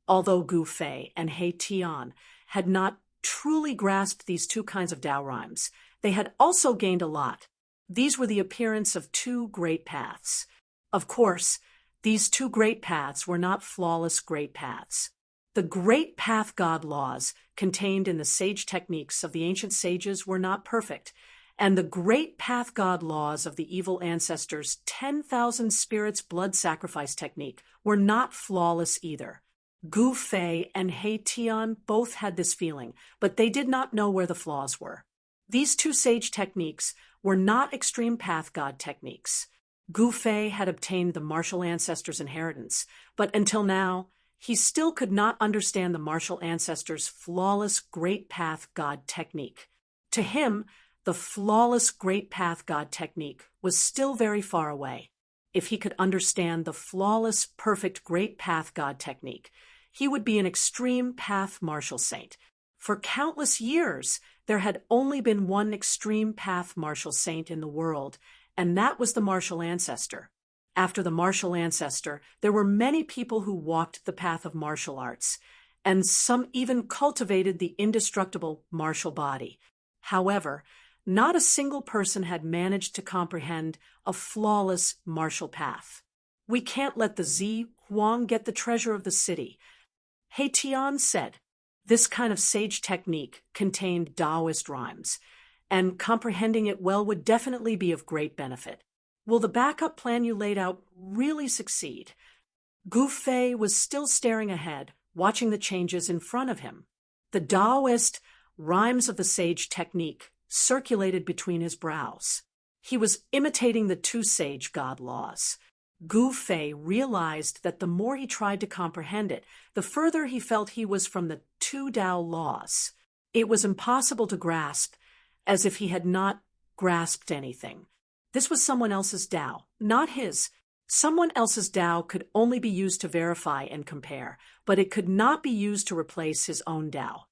Although Gu Fei and He Tian had not truly grasped these two kinds of Tao rhymes, they had also gained a lot. These were the appearance of two great paths. Of course, these two great paths were not flawless great paths. The great path God laws contained in the sage techniques of the ancient sages were not perfect, and the great path God laws of the evil ancestors' 10,000 spirits blood sacrifice technique were not flawless either. Gu Fei and He Tian both had this feeling, but they did not know where the flaws were. These two sage techniques were not extreme path God techniques. Gu Fei had obtained the martial ancestors' inheritance, but until now, he still could not understand the martial ancestors' flawless great path God technique. To him, the flawless great path God technique was still very far away. If he could understand the flawless, perfect great path God technique, he would be an extreme path martial saint. For countless years, there had only been one extreme path martial saint in the world, and that was the martial ancestor. After the martial ancestor, there were many people who walked the path of martial arts, and some even cultivated the indestructible martial body. However, not a single person had managed to comprehend a flawless martial path. We can't let the Zi Huang get the treasure of the city. He Tian said, this kind of sage technique contained Taoist rhymes, and comprehending it well would definitely be of great benefit. Will the backup plan you laid out really succeed? Gu Fei was still staring ahead, watching the changes in front of him. The Taoist rhymes of the sage technique circulated between his brows. He was imitating the two sage God laws. Gu Fei realized that the more he tried to comprehend it, the further he felt he was from the two Tao laws. It was impossible to grasp, as if he had not grasped anything. This was someone else's Tao, not his. Someone else's Tao could only be used to verify and compare, but it could not be used to replace his own Tao.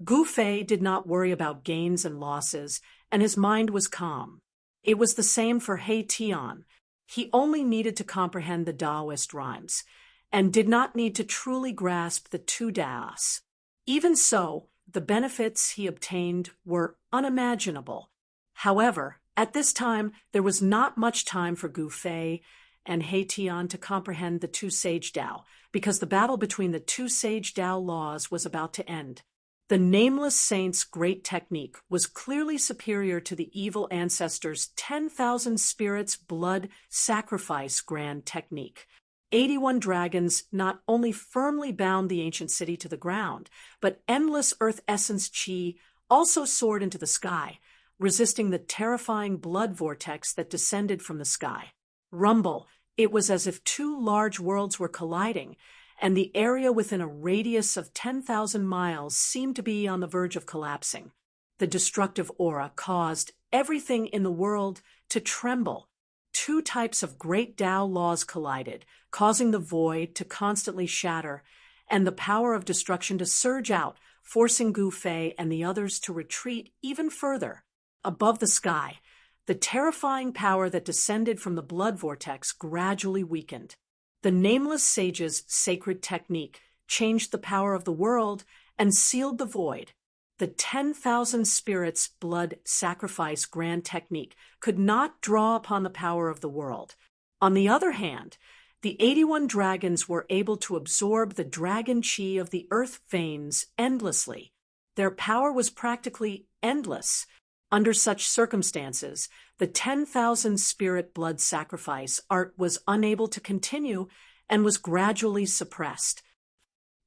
Gu Fei did not worry about gains and losses, and his mind was calm. It was the same for He Tian. He only needed to comprehend the Taoist rhymes, and did not need to truly grasp the two Taos. Even so, the benefits he obtained were unimaginable. However, at this time, there was not much time for Gu Fei and He Tian to comprehend the two sage Tao, because the battle between the two sage Tao laws was about to end. The Nameless Saint's great technique was clearly superior to the evil ancestor's 10,000 spirits blood sacrifice grand technique. 81 dragons not only firmly bound the ancient city to the ground, but endless earth essence chi also soared into the sky, resisting the terrifying blood vortex that descended from the sky. Rumble, it was as if two large worlds were colliding, and the area within a radius of 10,000 miles seemed to be on the verge of collapsing. The destructive aura caused everything in the world to tremble. Two types of great Tao laws collided, causing the void to constantly shatter, and the power of destruction to surge out, forcing Gu Fei and the others to retreat even further. Above the sky, the terrifying power that descended from the blood vortex gradually weakened. The Nameless Sage's sacred technique changed the power of the world and sealed the void. The 10,000 spirits blood sacrifice grand technique could not draw upon the power of the world. On the other hand, the 81 dragons were able to absorb the dragon chi of the earth veins endlessly. Their power was practically endless. Under such circumstances, the 10,000 spirit blood sacrifice art was unable to continue and was gradually suppressed.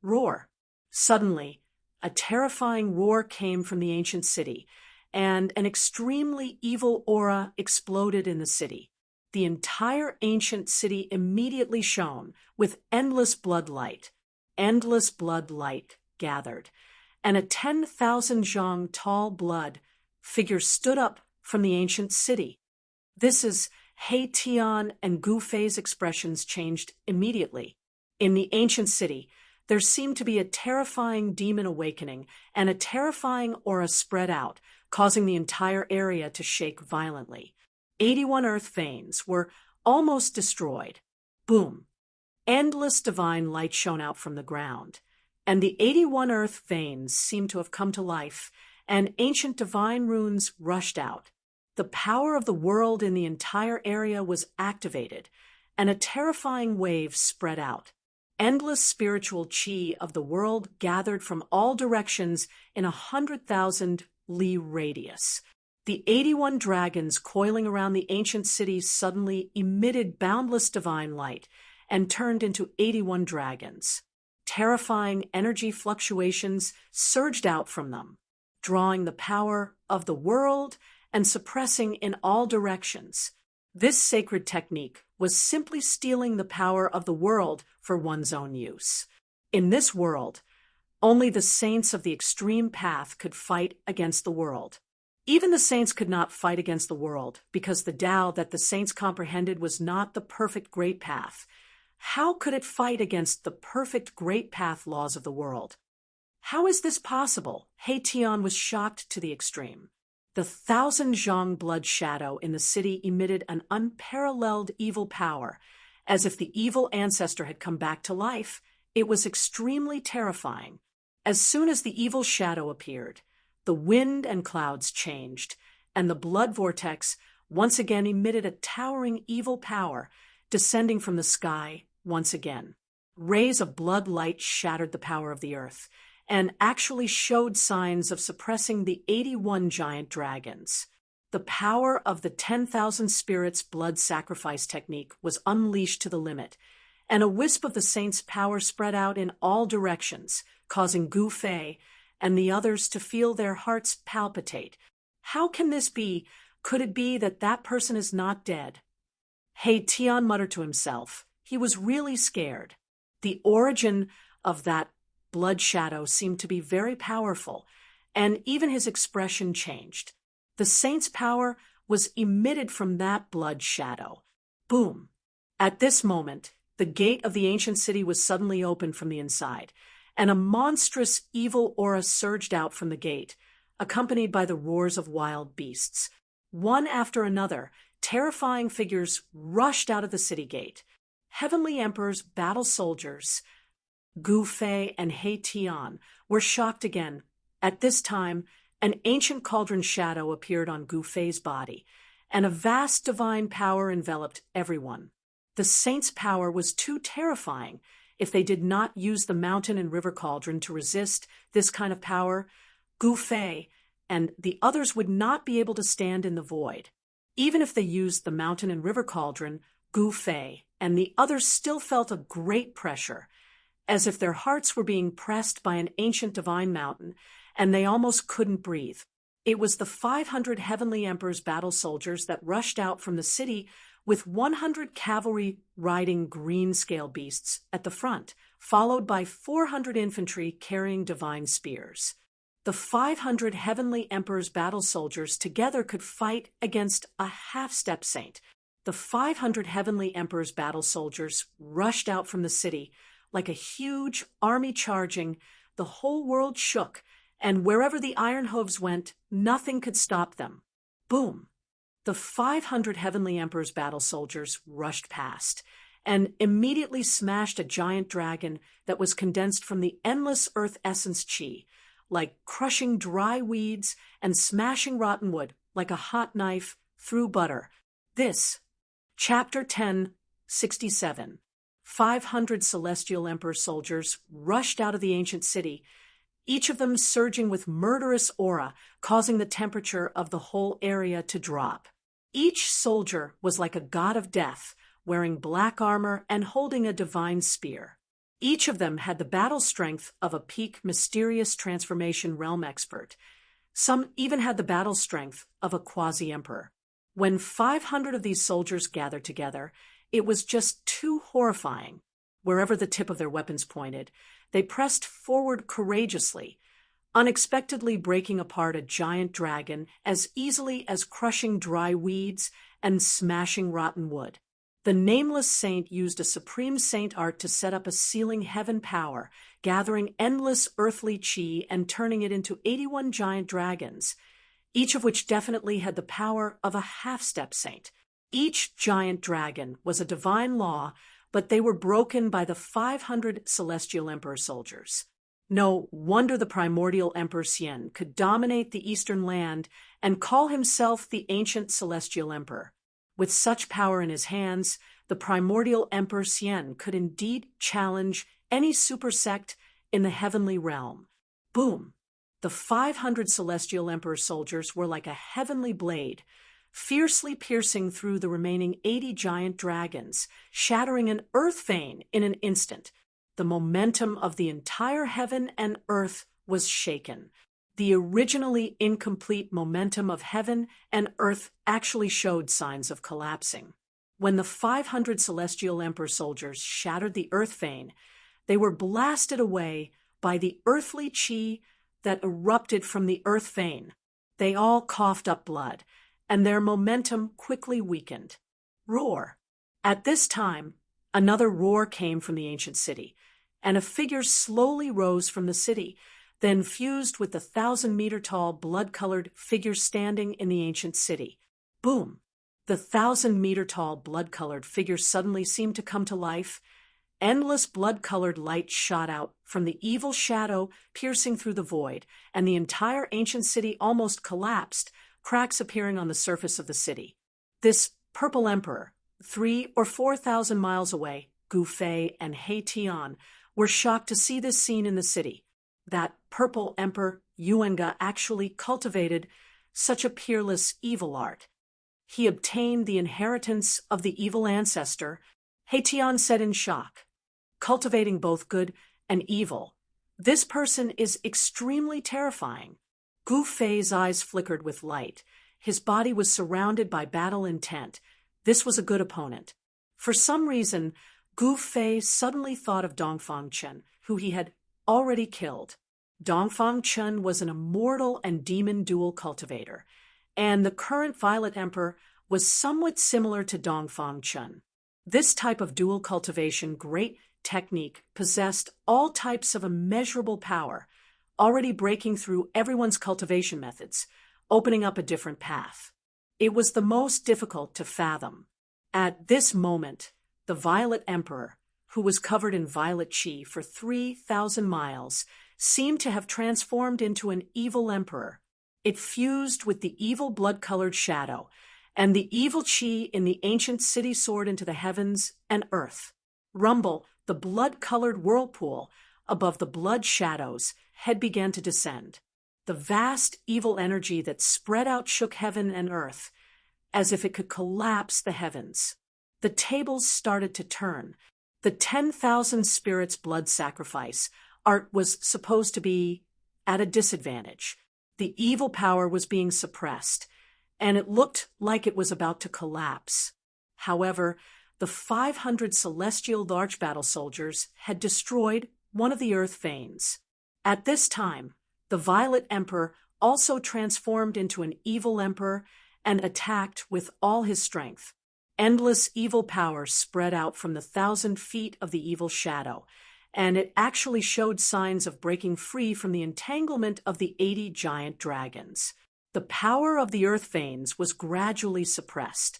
Roar. Suddenly, a terrifying roar came from the ancient city, and an extremely evil aura exploded in the city. The entire ancient city immediately shone with endless blood light. Endless blood light gathered, and a 10,000 zhang tall blood figure stood up from the ancient city. This is He Tian and Gu Fei's expressions changed immediately. In the ancient city, there seemed to be a terrifying demon awakening, and a terrifying aura spread out, causing the entire area to shake violently. 81 earth veins were almost destroyed. Boom! Endless divine light shone out from the ground, and the 81 earth veins seemed to have come to life, and ancient divine runes rushed out. The power of the world in the entire area was activated, and a terrifying wave spread out. Endless spiritual chi of the world gathered from all directions in 100,000 li radius. The 81 dragons coiling around the ancient city suddenly emitted boundless divine light and turned into 81 dragons. Terrifying energy fluctuations surged out from them, drawing the power of the world and suppressing in all directions. This sacred technique was simply stealing the power of the world for one's own use. In this world, only the saints of the extreme path could fight against the world. Even the saints could not fight against the world, because the Tao that the saints comprehended was not the perfect great path. How could it fight against the perfect great path laws of the world? How is this possible? He Tian was shocked to the extreme. The 1,000 zhang blood shadow in the city emitted an unparalleled evil power, as if the evil ancestor had come back to life. It was extremely terrifying. As soon as the evil shadow appeared, the wind and clouds changed, and the blood vortex once again emitted a towering evil power, descending from the sky once again. Rays of blood light shattered the power of the earth, and actually showed signs of suppressing the 81 giant dragons. The power of the 10,000 spirits blood sacrifice technique was unleashed to the limit, and a wisp of the saint's power spread out in all directions, causing Gu Fei and the others to feel their hearts palpitate. How can this be? Could it be that that person is not dead? He Tian muttered to himself. He was really scared. The origin of that blood shadow seemed to be very powerful, and even his expression changed. The saint's power was emitted from that blood shadow. Boom! At this moment, the gate of the ancient city was suddenly opened from the inside, and a monstrous evil aura surged out from the gate, accompanied by the roars of wild beasts. One after another, terrifying figures rushed out of the city gate. Heavenly Emperor's battle soldiers, Gu Fei and He Tian, were shocked again. At this time, an ancient cauldron shadow appeared on Gu Fei's body, and a vast divine power enveloped everyone. The saint's power was too terrifying. If they did not use the mountain and river cauldron to resist this kind of power, Gu Fei and the others would not be able to stand in the void. Even if they used the mountain and river cauldron, Gu Fei and the others still felt a great pressure, as if their hearts were being pressed by an ancient divine mountain, and they almost couldn't breathe. It was the 500 Heavenly Emperor's battle soldiers that rushed out from the city with 100 cavalry riding green scale beasts at the front, followed by 400 infantry carrying divine spears. The 500 Heavenly Emperor's battle soldiers together could fight against a half-step saint. The 500 Heavenly Emperor's battle soldiers rushed out from the city like a huge army charging. The whole world shook, and wherever the iron hooves went, nothing could stop them. Boom! The 500 Heavenly Emperor's battle soldiers rushed past and immediately smashed a giant dragon that was condensed from the endless earth essence chi, like crushing dry weeds and smashing rotten wood like a hot knife through butter. This, Chapter 1067. 500 Celestial Emperor soldiers rushed out of the ancient city, each of them surging with murderous aura, causing the temperature of the whole area to drop. Each soldier was like a god of death, wearing black armor and holding a divine spear. Each of them had the battle strength of a peak mysterious transformation realm expert. Some even had the battle strength of a quasi-emperor. When 500 of these soldiers gathered together, it was just too horrifying. Wherever the tip of their weapons pointed, they pressed forward courageously, unexpectedly breaking apart a giant dragon as easily as crushing dry weeds and smashing rotten wood. The nameless saint used a supreme saint art to set up a sealing heaven power, gathering endless earthly chi and turning it into 81 giant dragons, each of which definitely had the power of a half-step saint. Each giant dragon was a divine law, but they were broken by the 500 Celestial Emperor soldiers. No wonder the primordial Emperor Xian could dominate the eastern land and call himself the ancient Celestial Emperor. With such power in his hands, the primordial Emperor Xian could indeed challenge any super sect in the heavenly realm. Boom! The 500 Celestial Emperor soldiers were like a heavenly blade, fiercely piercing through the remaining 80 giant dragons, shattering an earth vein in an instant. The momentum of the entire heaven and earth was shaken. The originally incomplete momentum of heaven and earth actually showed signs of collapsing. When the 500 Celestial Emperor soldiers shattered the earth vein, they were blasted away by the earthly chi that erupted from the earth vein. They all coughed up blood, and their momentum quickly weakened. Roar! At this time, another roar came from the ancient city, and a figure slowly rose from the city, then fused with the 1,000-meter-tall blood-colored figure standing in the ancient city. Boom! The 1,000-meter-tall blood-colored figure suddenly seemed to come to life. Endless blood-colored light shot out from the evil shadow piercing through the void, and the entire ancient city almost collapsed, cracks appearing on the surface of the city. This purple emperor, 3,000 or 4,000 miles away, Gu Fei and He Tian, were shocked to see this scene in the city. That purple emperor, Yuenga, actually cultivated such a peerless evil art. He obtained the inheritance of the evil ancestor. Tian said in shock. Cultivating both good and evil. This person is extremely terrifying. Gu Fei's eyes flickered with light. His body was surrounded by battle intent. This was a good opponent. For some reason, Gu Fei suddenly thought of Dongfang Chen, who he had already killed. Dongfang Chen was an immortal and demon dual cultivator, and the current Violet Emperor was somewhat similar to Dongfang Chen. This type of dual cultivation, great technique, possessed all types of immeasurable power, already breaking through everyone's cultivation methods, opening up a different path. It was the most difficult to fathom. At this moment, the Violet Emperor, who was covered in violet chi for 3,000 miles, seemed to have transformed into an evil emperor. It fused with the evil blood-colored shadow, and the evil chi in the ancient city soared into the heavens and earth. Rumble, the blood-colored whirlpool above the blood shadows, had begun to descend. The vast evil energy that spread out shook heaven and earth, as if it could collapse the heavens. The tables started to turn. The 10,000 spirits' blood sacrifice art was supposed to be at a disadvantage. The evil power was being suppressed, and it looked like it was about to collapse. However, the 500 celestial large battle soldiers had destroyed one of the earth veins. At this time, the Violet Emperor also transformed into an evil emperor and attacked with all his strength. Endless evil power spread out from the 1,000 feet of the evil shadow, and it actually showed signs of breaking free from the entanglement of the 80 giant dragons. The power of the earth veins was gradually suppressed.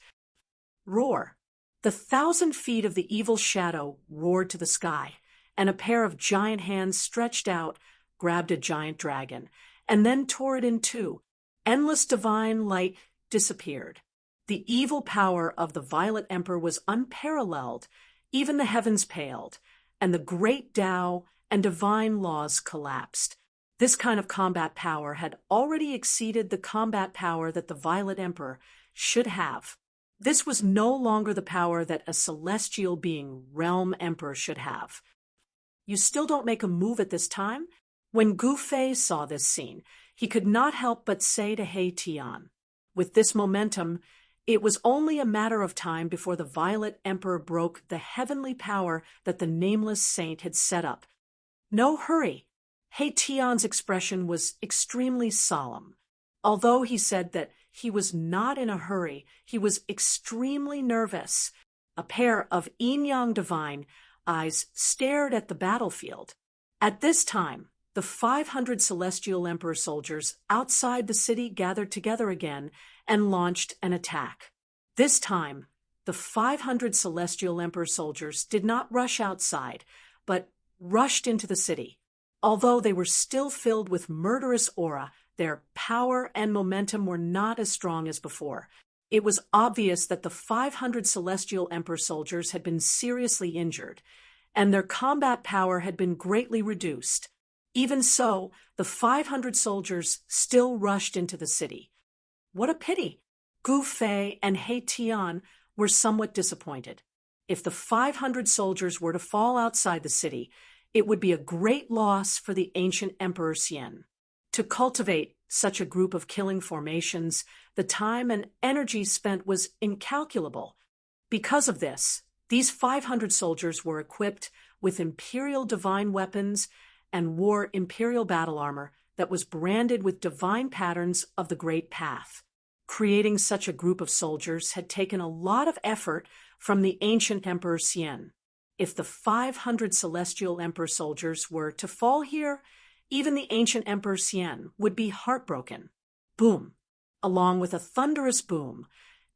Roar! The 1,000 feet of the evil shadow roared to the sky, and a pair of giant hands stretched out, grabbed a giant dragon, and then tore it in two. Endless divine light disappeared. The evil power of the Violet Emperor was unparalleled. Even the heavens paled, and the great Tao and divine laws collapsed. This kind of combat power had already exceeded the combat power that the Violet Emperor should have. This was no longer the power that a celestial being, Realm Emperor, should have. You still don't make a move at this time? When Gu Fei saw this scene, he could not help but say to Tian, with this momentum, it was only a matter of time before the Violet Emperor broke the heavenly power that the nameless saint had set up. No hurry. Tian's expression was extremely solemn. Although he said that he was not in a hurry, he was extremely nervous. A pair of yin-yang divine eyes stared at the battlefield. At this time, the 500 celestial emperor soldiers outside the city gathered together again and launched an attack. This time, the 500 celestial emperor soldiers did not rush outside, but rushed into the city. Although they were still filled with murderous aura, their power and momentum were not as strong as before. It was obvious that the 500 celestial emperor soldiers had been seriously injured, and their combat power had been greatly reduced. Even so, the 500 soldiers still rushed into the city. What a pity! Gu Fei and Tian were somewhat disappointed. If the 500 soldiers were to fall outside the city, it would be a great loss for the ancient Emperor Xian. To cultivate such a group of killing formations, the time and energy spent was incalculable. Because of this, these 500 soldiers were equipped with imperial divine weapons and wore imperial battle armor that was branded with divine patterns of the Great Path. Creating such a group of soldiers had taken a lot of effort from the ancient Emperor Xian. If the 500 celestial emperor soldiers were to fall here, even the ancient Emperor Xian would be heartbroken. Boom! Along with a thunderous boom,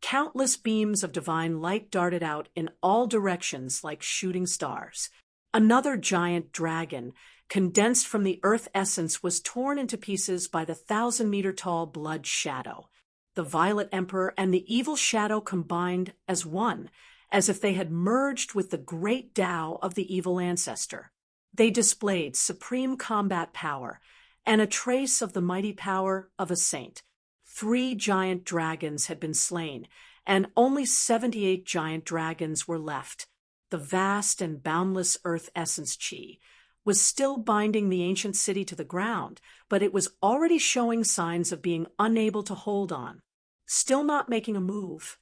countless beams of divine light darted out in all directions like shooting stars. Another giant dragon, condensed from the earth essence, was torn into pieces by the 1,000-meter-tall blood shadow. The Violet Emperor and the evil shadow combined as one, as if they had merged with the great Tao of the evil ancestor. They displayed supreme combat power and a trace of the mighty power of a saint. 3 giant dragons had been slain, and only 78 giant dragons were left. the vast and boundless earth essence chi, was still binding the ancient city to the ground, but it was already showing signs of being unable to hold on. Still not making a move.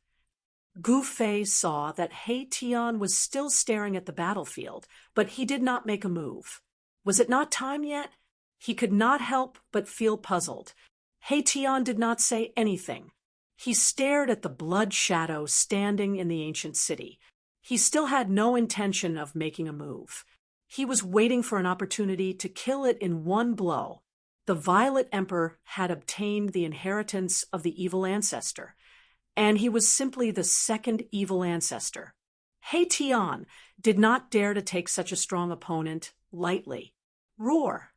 Gu Fei saw that He Tian was still staring at the battlefield, but he did not make a move. Was it not time yet? He could not help but feel puzzled. He Tian did not say anything. He stared at the blood shadow standing in the ancient city. He still had no intention of making a move. He was waiting for an opportunity to kill it in one blow. The Violet Emperor had obtained the inheritance of the evil ancestor, and he was simply the second evil ancestor. He Tian did not dare to take such a strong opponent lightly. Roar!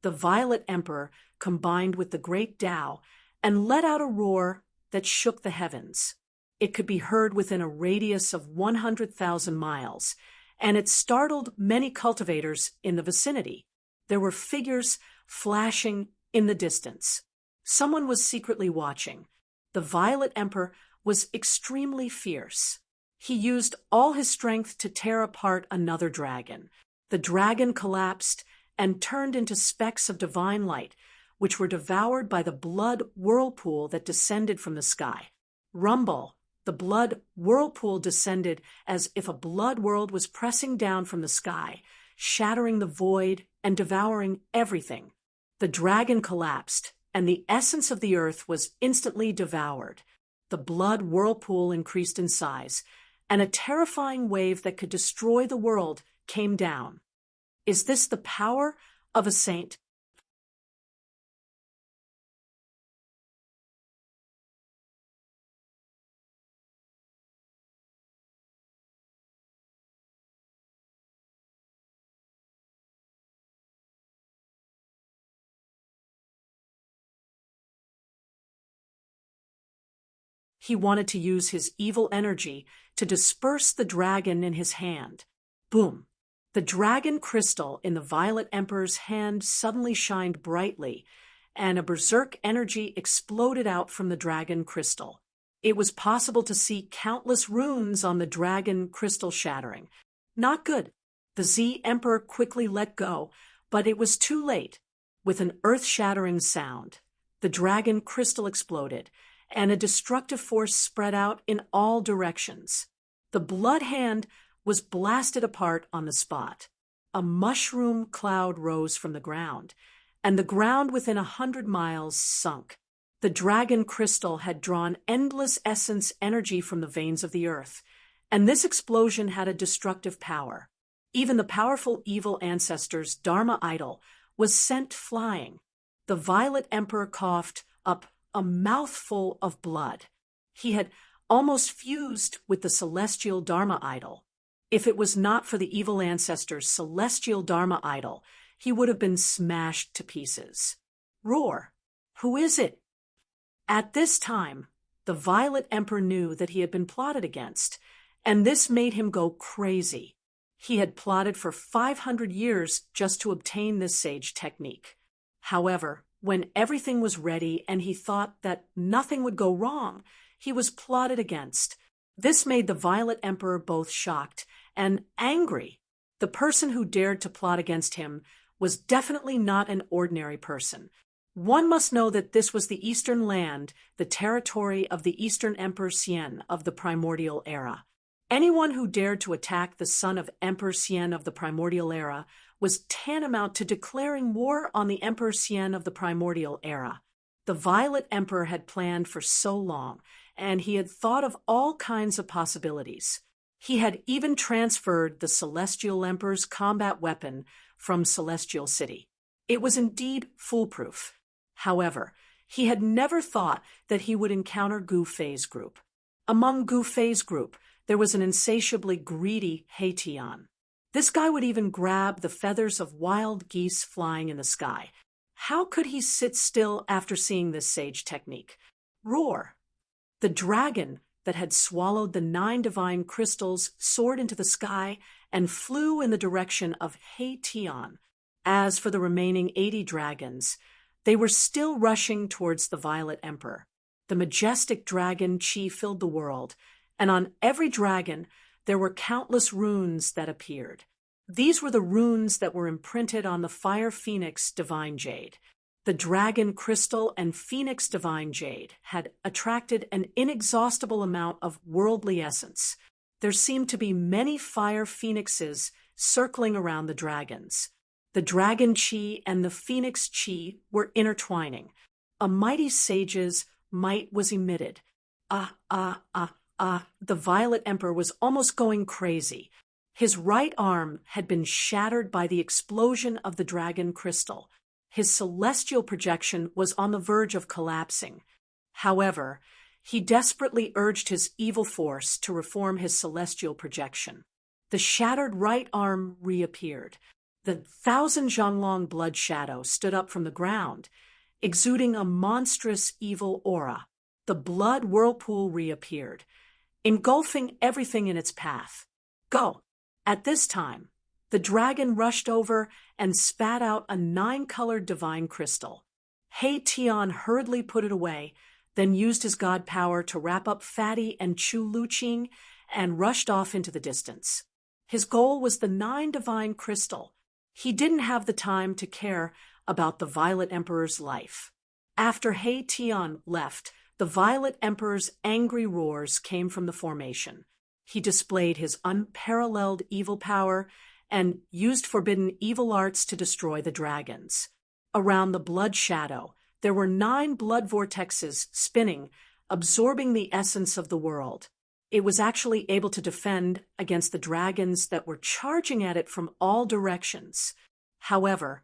The Violet Emperor combined with the great Tao and let out a roar that shook the heavens. It could be heard within a radius of 100,000 miles, and it startled many cultivators in the vicinity. There were figures flashing in the distance. Someone was secretly watching. The Violet Emperor was extremely fierce. He used all his strength to tear apart another dragon. The dragon collapsed and turned into specks of divine light, which were devoured by the blood whirlpool that descended from the sky. Rumble! The blood whirlpool descended as if a blood world was pressing down from the sky, shattering the void and devouring everything. The dragon collapsed, and the essence of the earth was instantly devoured. The blood whirlpool increased in size, and a terrifying wave that could destroy the world came down. Is this the power of a saint? He wanted to use his evil energy to disperse the dragon in his hand. Boom! The dragon crystal in the Violet Emperor's hand suddenly shined brightly, and a berserk energy exploded out from the dragon crystal. It was possible to see countless runes on the dragon crystal shattering. Not good. The Z Emperor quickly let go, but it was too late. With an earth-shattering sound, the dragon crystal exploded, and a destructive force spread out in all directions. The blood hand was blasted apart on the spot. A mushroom cloud rose from the ground, and the ground within 100 miles sunk. The dragon crystal had drawn endless essence energy from the veins of the earth, and this explosion had a destructive power. Even the powerful evil ancestor's Dharma idol was sent flying. The Violet Emperor coughed up a mouthful of blood. He had almost fused with the celestial Dharma idol. If it was not for the evil ancestor's celestial Dharma idol, he would have been smashed to pieces. Roar! Who is it? At this time, the Violet Emperor knew that he had been plotted against, and this made him go crazy. He had plotted for 500 years just to obtain this sage technique. However, when everything was ready and he thought that nothing would go wrong, he was plotted against. This made the Violet Emperor both shocked and angry. The person who dared to plot against him was definitely not an ordinary person. One must know that this was the Eastern land, the territory of the Eastern Emperor Xian of the Primordial Era. Anyone who dared to attack the son of Emperor Xian of the Primordial Era was tantamount to declaring war on the Emperor Xian of the Primordial Era. The Violet Emperor had planned for so long, and he had thought of all kinds of possibilities. He had even transferred the Celestial Emperor's combat weapon from Celestial City. It was indeed foolproof. However, he had never thought that he would encounter Gu Fei's group. Among Gu Fei's group, there was an insatiably greedy He Tian. This guy would even grab the feathers of wild geese flying in the sky. How could he sit still after seeing this sage technique? Roar! The dragon that had swallowed the 9 divine crystals soared into the sky and flew in the direction of He Tian. As for the remaining 80 dragons, they were still rushing towards the Violet Emperor. The majestic dragon chi filled the world, and on every dragon there were countless runes that appeared. These were the runes that were imprinted on the fire phoenix divine jade. The dragon crystal and phoenix divine jade had attracted an inexhaustible amount of worldly essence. There seemed to be many fire phoenixes circling around the dragons. The dragon chi and the phoenix chi were intertwining. A mighty sage's might was emitted. The Violet Emperor was almost going crazy. His right arm had been shattered by the explosion of the dragon crystal. His celestial projection was on the verge of collapsing. However, he desperately urged his evil force to reform his celestial projection. The shattered right arm reappeared. The 1,000 zhonglong blood shadow stood up from the ground, exuding a monstrous evil aura. The blood whirlpool reappeared, engulfing everything in its path. Go! At this time, the dragon rushed over and spat out a 9-colored divine crystal. He Tian hurriedly put it away, then used his god power to wrap up Fatty and Chu Luqing and rushed off into the distance. His goal was the 9 divine crystal. He didn't have the time to care about the Violet Emperor's life. After He Tian left, the Violet Emperor's angry roars came from the formation. He displayed his unparalleled evil power and used forbidden evil arts to destroy the dragons. Around the blood shadow, there were 9 blood vortexes spinning, absorbing the essence of the world. It was actually able to defend against the dragons that were charging at it from all directions. However,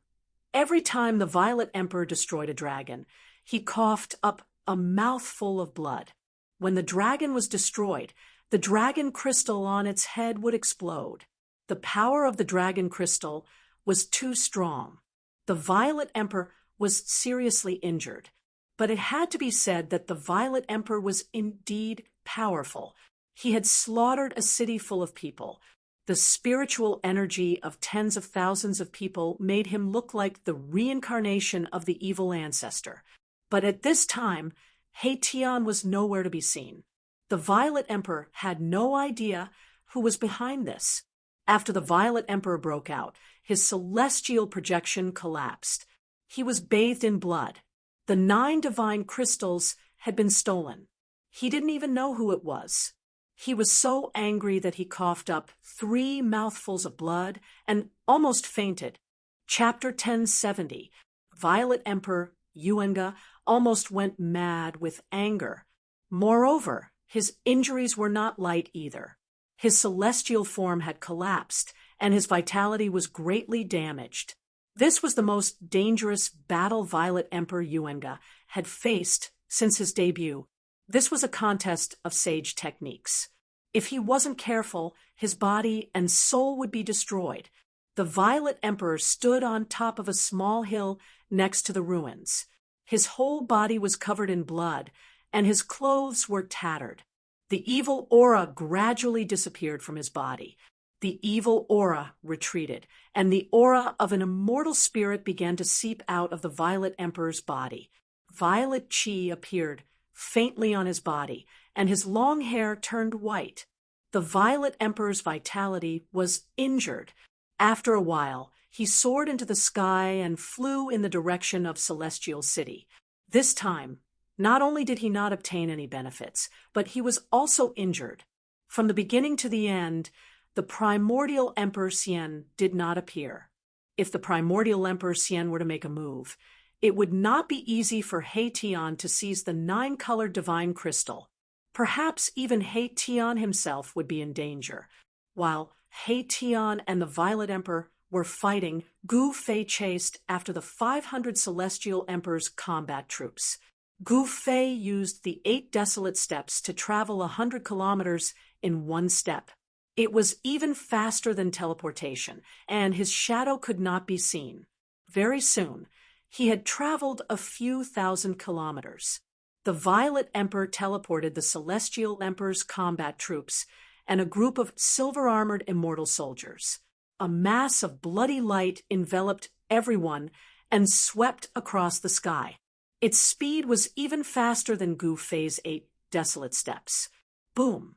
every time the Violet Emperor destroyed a dragon, he coughed up a mouthful of blood. When the dragon was destroyed, the dragon crystal on its head would explode. The power of the dragon crystal was too strong. The Violet Emperor was seriously injured, but it had to be said that the Violet Emperor was indeed powerful. He had slaughtered a city full of people. The spiritual energy of tens of thousands of people made him look like the reincarnation of the evil ancestor. But at this time, He Tian was nowhere to be seen. The Violet Emperor had no idea who was behind this. After the Violet Emperor broke out, his celestial projection collapsed. He was bathed in blood. The 9 divine crystals had been stolen. He didn't even know who it was. He was so angry that he coughed up 3 mouthfuls of blood and almost fainted. Chapter 1070. Violet Emperor Yuenga almost went mad with anger. Moreover, his injuries were not light either. His celestial form had collapsed, and his vitality was greatly damaged. This was the most dangerous battle Violet Emperor Yuenga had faced since his debut. This was a contest of sage techniques. If he wasn't careful, his body and soul would be destroyed. The Violet Emperor stood on top of a small hill next to the ruins. His whole body was covered in blood, and his clothes were tattered. The evil aura gradually disappeared from his body. The evil aura retreated, and the aura of an immortal spirit began to seep out of the Violet Emperor's body. Violet chi appeared faintly on his body, and his long hair turned white. The Violet Emperor's vitality was injured. After a while, he soared into the sky and flew in the direction of Celestial City. This time, not only did he not obtain any benefits, but he was also injured. From the beginning to the end, the primordial Emperor Xian did not appear. If the primordial Emperor Xian were to make a move, it would not be easy for He Tian to seize the 9-colored divine crystal. Perhaps even He Tian himself would be in danger. While He Tian and the Violet Emperor were fighting, Gu Fei chased after the 500 Celestial Emperor's combat troops. Gu Fei used the 8 desolate steps to travel 100 kilometers in one step. It was even faster than teleportation, and his shadow could not be seen. Very soon, he had traveled a few thousand kilometers. The Violet Emperor teleported the Celestial Emperor's combat troops and a group of silver-armored immortal soldiers. A mass of bloody light enveloped everyone and swept across the sky. Its speed was even faster than Gu Fei's 8 desolate steps. Boom!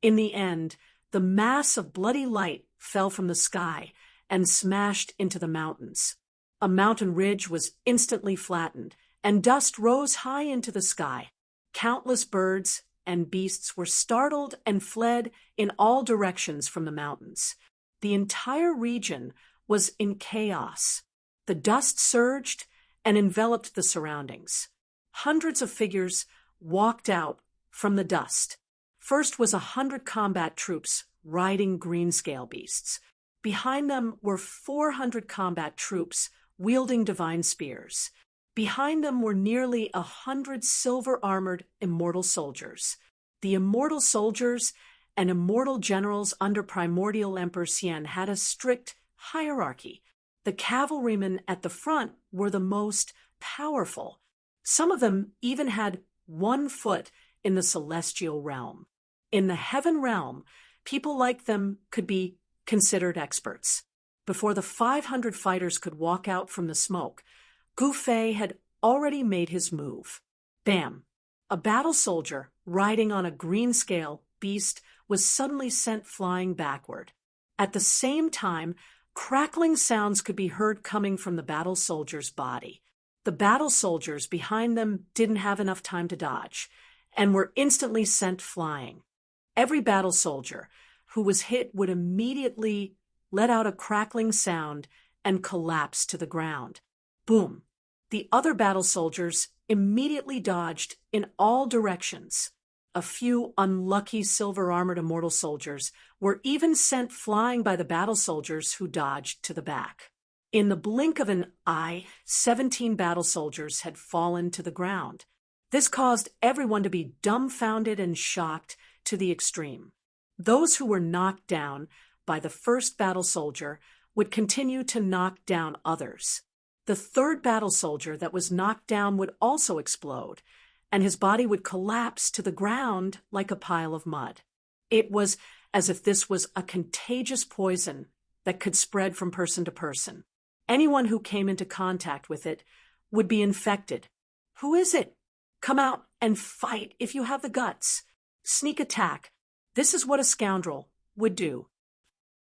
In the end, The mass of bloody light fell from the sky and smashed into the mountains. A mountain ridge was instantly flattened, and dust rose high into the sky. Countless birds and beasts were startled and fled in all directions from the mountains. The entire region was in chaos. The dust surged and enveloped the surroundings. Hundreds of figures walked out from the dust. First was 100 combat troops riding greenscale beasts. Behind them were 400 combat troops wielding divine spears. Behind them were nearly 100 silver-armored immortal soldiers. The immortal soldiers and immortal generals under Primordial Emperor Xian had a strict hierarchy. The cavalrymen at the front were the most powerful. Some of them even had 1 foot in the celestial realm. In the heaven realm, people like them could be considered experts. Before the 500 fighters could walk out from the smoke, Gu Fei had already made his move. Bam! A battle soldier riding on a greenscale beast was suddenly sent flying backward. At the same time, crackling sounds could be heard coming from the battle soldier's body. The battle soldiers behind them didn't have enough time to dodge, and were instantly sent flying. Every battle soldier who was hit would immediately let out a crackling sound and collapse to the ground. Boom! The other battle soldiers immediately dodged in all directions. A few unlucky silver-armored immortal soldiers were even sent flying by the battle soldiers who dodged to the back. In the blink of an eye, 17 battle soldiers had fallen to the ground. This caused everyone to be dumbfounded and shocked to the extreme. Those who were knocked down by the first battle soldier would continue to knock down others. The third battle soldier that was knocked down would also explode, and his body would collapse to the ground like a pile of mud. It was as if this was a contagious poison that could spread from person to person. Anyone who came into contact with it would be infected. Who is it? Come out and fight if you have the guts. Sneak attack. This is what a scoundrel would do.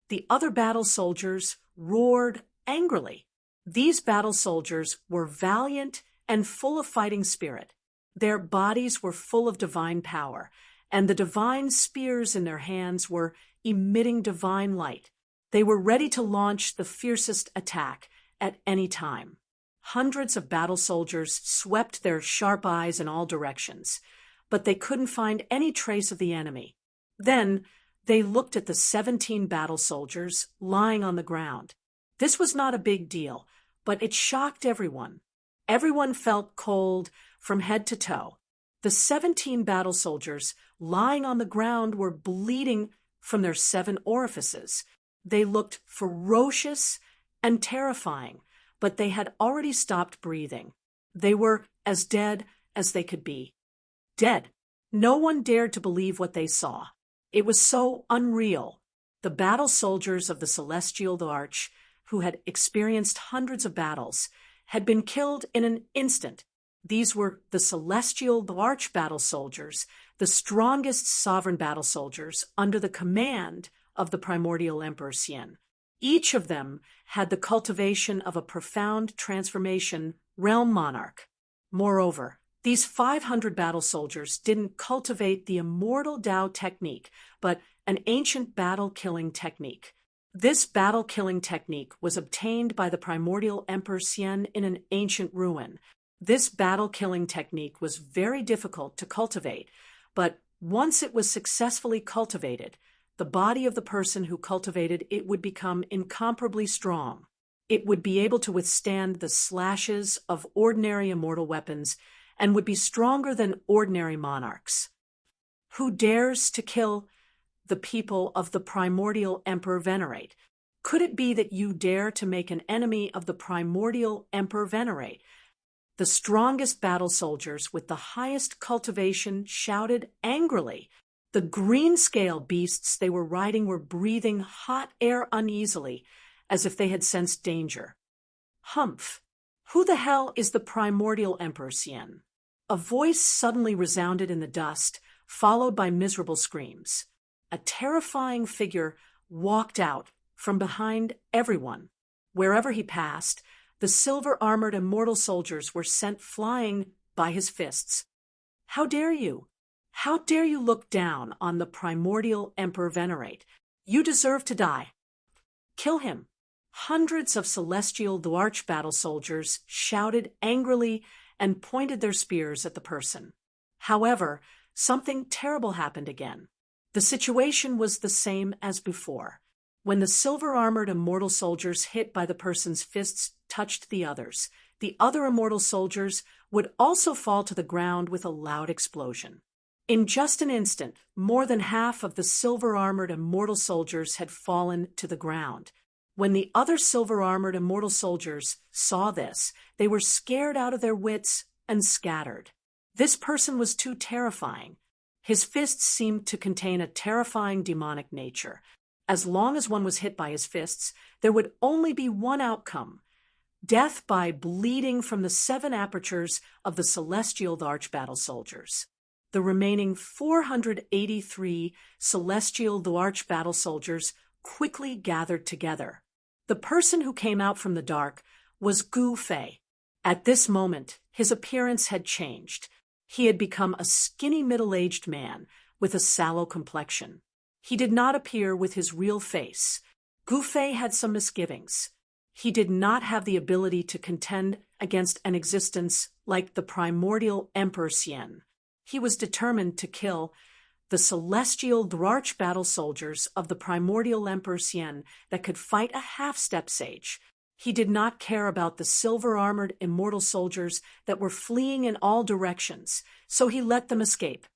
The other battle soldiers roared angrily. These battle soldiers were valiant and full of fighting spirit. Their bodies were full of divine power, and the divine spears in their hands were emitting divine light. They were ready to launch the fiercest attack at any time. Hundreds of battle soldiers swept their sharp eyes in all directions, but they couldn't find any trace of the enemy. Then they looked at the 17 battle soldiers lying on the ground. This was not a big deal, but it shocked everyone. Everyone felt cold from head to toe. The 17 battle soldiers lying on the ground were bleeding from their 7 orifices. They looked ferocious and terrifying, but they had already stopped breathing. They were as dead as they could be. Dead. No one dared to believe what they saw. It was so unreal. The battle soldiers of the Celestial Arch, who had experienced hundreds of battles, had been killed in an instant. These were the Celestial Arch battle soldiers, the strongest sovereign battle soldiers under the command of the Primordial Emperor Xian. Each of them had the cultivation of a profound transformation realm monarch. Moreover, these 500 battle soldiers didn't cultivate the immortal Dao technique, but an ancient battle-killing technique. This battle-killing technique was obtained by the Primordial Emperor Xian in an ancient ruin. This battle-killing technique was very difficult to cultivate, but once it was successfully cultivated, the body of the person who cultivated it would become incomparably strong. It would be able to withstand the slashes of ordinary immortal weapons and would be stronger than ordinary monarchs. Who dares to kill the people of the Primordial Emperor Venerate? Could it be that you dare to make an enemy of the Primordial Emperor Venerate? The strongest battle soldiers with the highest cultivation shouted angrily. The greenscale beasts they were riding were breathing hot air uneasily, as if they had sensed danger. Humph! Who the hell is the Primordial Emperor Xian? A voice suddenly resounded in the dust, followed by miserable screams. a terrifying figure walked out from behind everyone. Wherever he passed, the silver-armored immortal soldiers were sent flying by his fists. How dare you? How dare you look down on the primordial Emperor Venerate? You deserve to die. Kill him. Hundreds of celestial Dwarch battle soldiers shouted angrily and pointed their spears at the person. However, something terrible happened again. The situation was the same as before. When the silver-armored immortal soldiers hit by the person's fists touched the other immortal soldiers would also fall to the ground with a loud explosion. In just an instant, more than half of the silver-armored immortal soldiers had fallen to the ground. When the other silver-armored immortal soldiers saw this, they were scared out of their wits and scattered. This person was too terrifying. His fists seemed to contain a terrifying demonic nature. As long as one was hit by his fists, there would only be one outcome: death by bleeding from the 7 apertures of the celestial Dwarch battle soldiers. The remaining 483 celestial Dwarch battle soldiers quickly gathered together. The person who came out from the dark was Gu Fei. At this moment, his appearance had changed. He had become a skinny middle-aged man with a sallow complexion. He did not appear with his real face. Gu Fei had some misgivings. He did not have the ability to contend against an existence like the primordial Emperor Xian. He was determined to kill the celestial Dwarch battle soldiers of the primordial Emperor Xian that could fight a half-step sage. He did not care about the silver-armored immortal soldiers that were fleeing in all directions, so he let them escape.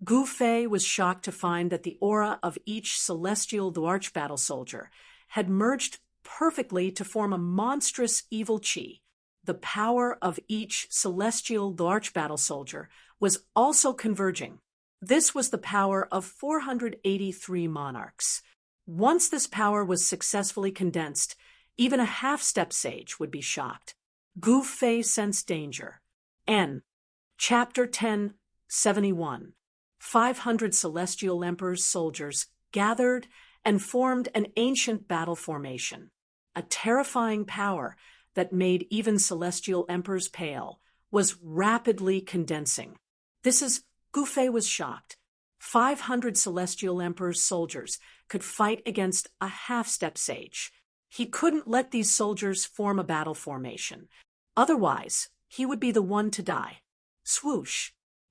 Gu Fei was shocked to find that the aura of each celestial Dwarch battle soldier had merged perfectly to form a monstrous evil chi. The power of each celestial Dwarch battle soldier was also converging. This was the power of 483 monarchs. Once this power was successfully condensed, even a half-step sage would be shocked. Gu Fei sensed danger. N. Chapter 1071. 500 celestial emperor's soldiers gathered and formed an ancient battle formation. A terrifying power that made even celestial emperors pale was rapidly condensing. Gu Fei was shocked. 500 celestial emperor's soldiers could fight against a half-step sage. He couldn't let these soldiers form a battle formation. Otherwise, he would be the one to die. Swoosh!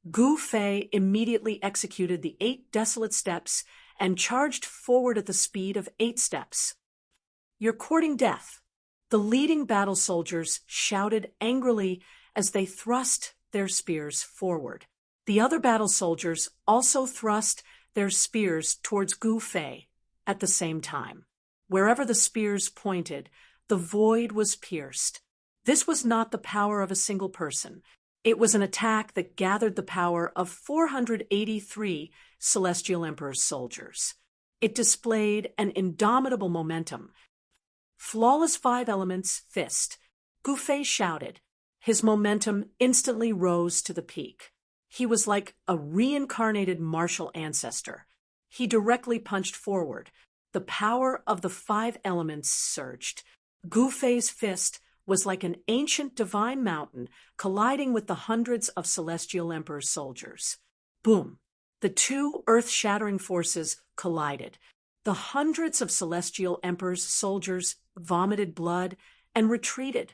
Gu Fei immediately executed the 8 desolate steps and charged forward at the speed of 8 steps. You're courting death. The leading battle soldiers shouted angrily as they thrust their spears forward. The other battle soldiers also thrust their spears towards Gu Fei at the same time. Wherever the spears pointed, the void was pierced. This was not the power of a single person. It was an attack that gathered the power of 483 celestial emperor's soldiers. It displayed an indomitable momentum. Flawless 5 elements fist. Gu Fei shouted. His momentum instantly rose to the peak. He was like a reincarnated martial ancestor. He directly punched forward. The power of the 5 elements surged. Gu Fei's fist was like an ancient divine mountain colliding with the hundreds of celestial emperor's soldiers. Boom! The 2 earth-shattering forces collided. The hundreds of celestial emperor's soldiers vomited blood and retreated.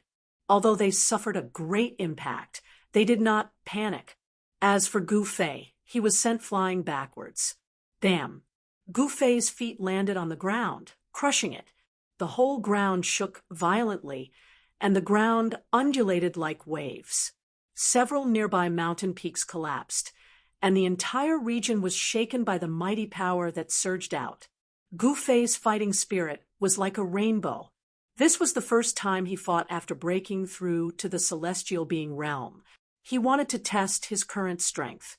Although they suffered a great impact, they did not panic. As for Gu Fei, he was sent flying backwards. Bam! Gu Fei's feet landed on the ground, crushing it. The whole ground shook violently, and the ground undulated like waves. Several nearby mountain peaks collapsed, and the entire region was shaken by the mighty power that surged out. Gu Fei's fighting spirit was like a rainbow. This was the first time he fought after breaking through to the celestial being realm. He wanted to test his current strength.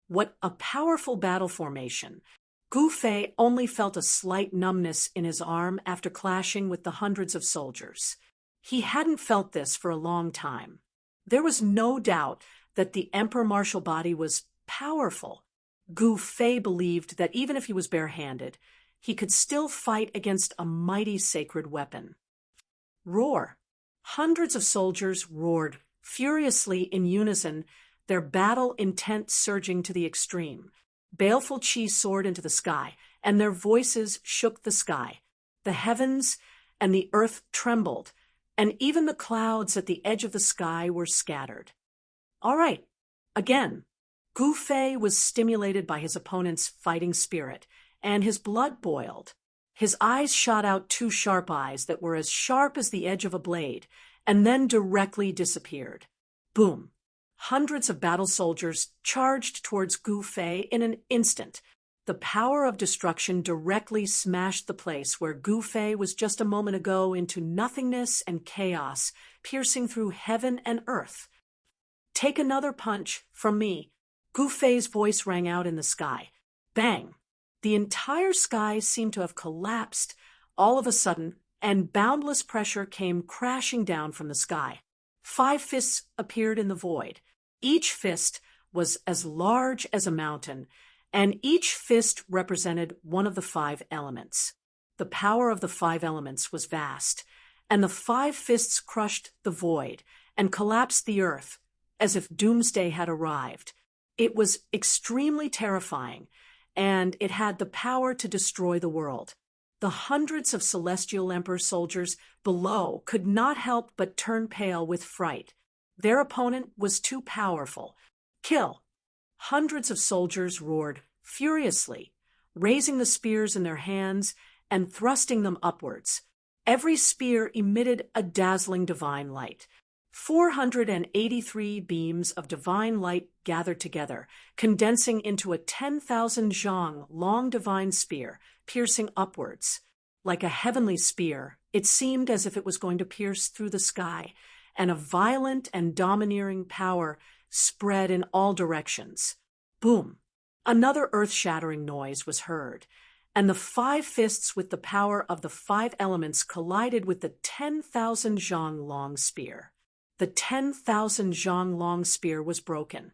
What a powerful battle formation! Gu Fei only felt a slight numbness in his arm after clashing with the hundreds of soldiers. He hadn't felt this for a long time. There was no doubt that the Emperor martial body was powerful. Gu Fei believed that even if he was barehanded, he could still fight against a mighty sacred weapon. Roar! Hundreds of soldiers roared, furiously in unison, their battle intent surging to the extreme. Baleful chi soared into the sky, and their voices shook the sky. The heavens and the earth trembled, and even the clouds at the edge of the sky were scattered. All right, again. Gu Fei was stimulated by his opponent's fighting spirit, and his blood boiled. His eyes shot out two sharp eyes that were as sharp as the edge of a blade, and then directly disappeared. Boom! Hundreds of battle soldiers charged towards Gu Fei in an instant. The power of destruction directly smashed the place where Gu Fei was just a moment ago into nothingness and chaos, piercing through heaven and earth. Take another punch from me. Gu Fei's voice rang out in the sky. Bang! The entire sky seemed to have collapsed all of a sudden, and boundless pressure came crashing down from the sky. 5 fists appeared in the void. Each fist was as large as a mountain, and each fist represented one of the 5 elements. The power of the 5 elements was vast, and the 5 fists crushed the void and collapsed the earth as if doomsday had arrived. It was extremely terrifying, and it had the power to destroy the world. The hundreds of Celestial Emperor soldiers below could not help but turn pale with fright. Their opponent was too powerful. Kill! Hundreds of soldiers roared furiously, raising the spears in their hands and thrusting them upwards. Every spear emitted a dazzling divine light. 483 beams of divine light gathered together, condensing into a 10,000 zhang long divine spear, piercing upwards. Like a heavenly spear, it seemed as if it was going to pierce through the sky, and a violent and domineering power spread in all directions. Boom! Another earth-shattering noise was heard, and the 5 fists with the power of the 5 elements collided with the 10,000 zhang long spear. The 10,000 zhang long spear was broken,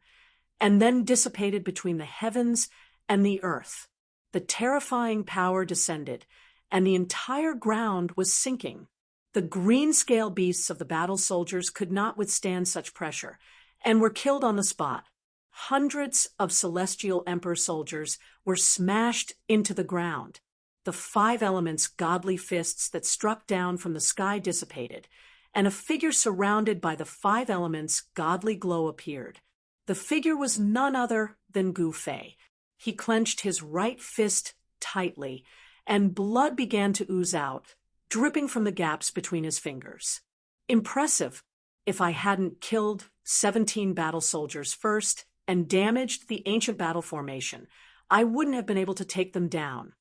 and then dissipated between the heavens and the earth. The terrifying power descended, and the entire ground was sinking. The green-scale beasts of the battle soldiers could not withstand such pressure, and were killed on the spot. Hundreds of Celestial Emperor soldiers were smashed into the ground. The 5 elements' godly fists that struck down from the sky dissipated, and a figure surrounded by the 5 elements' godly glow appeared. The figure was none other than Gu Fei. He clenched his right fist tightly, and blood began to ooze out, dripping from the gaps between his fingers. Impressive. If I hadn't killed 17 battle soldiers first and damaged the ancient battle formation, I wouldn't have been able to take them down.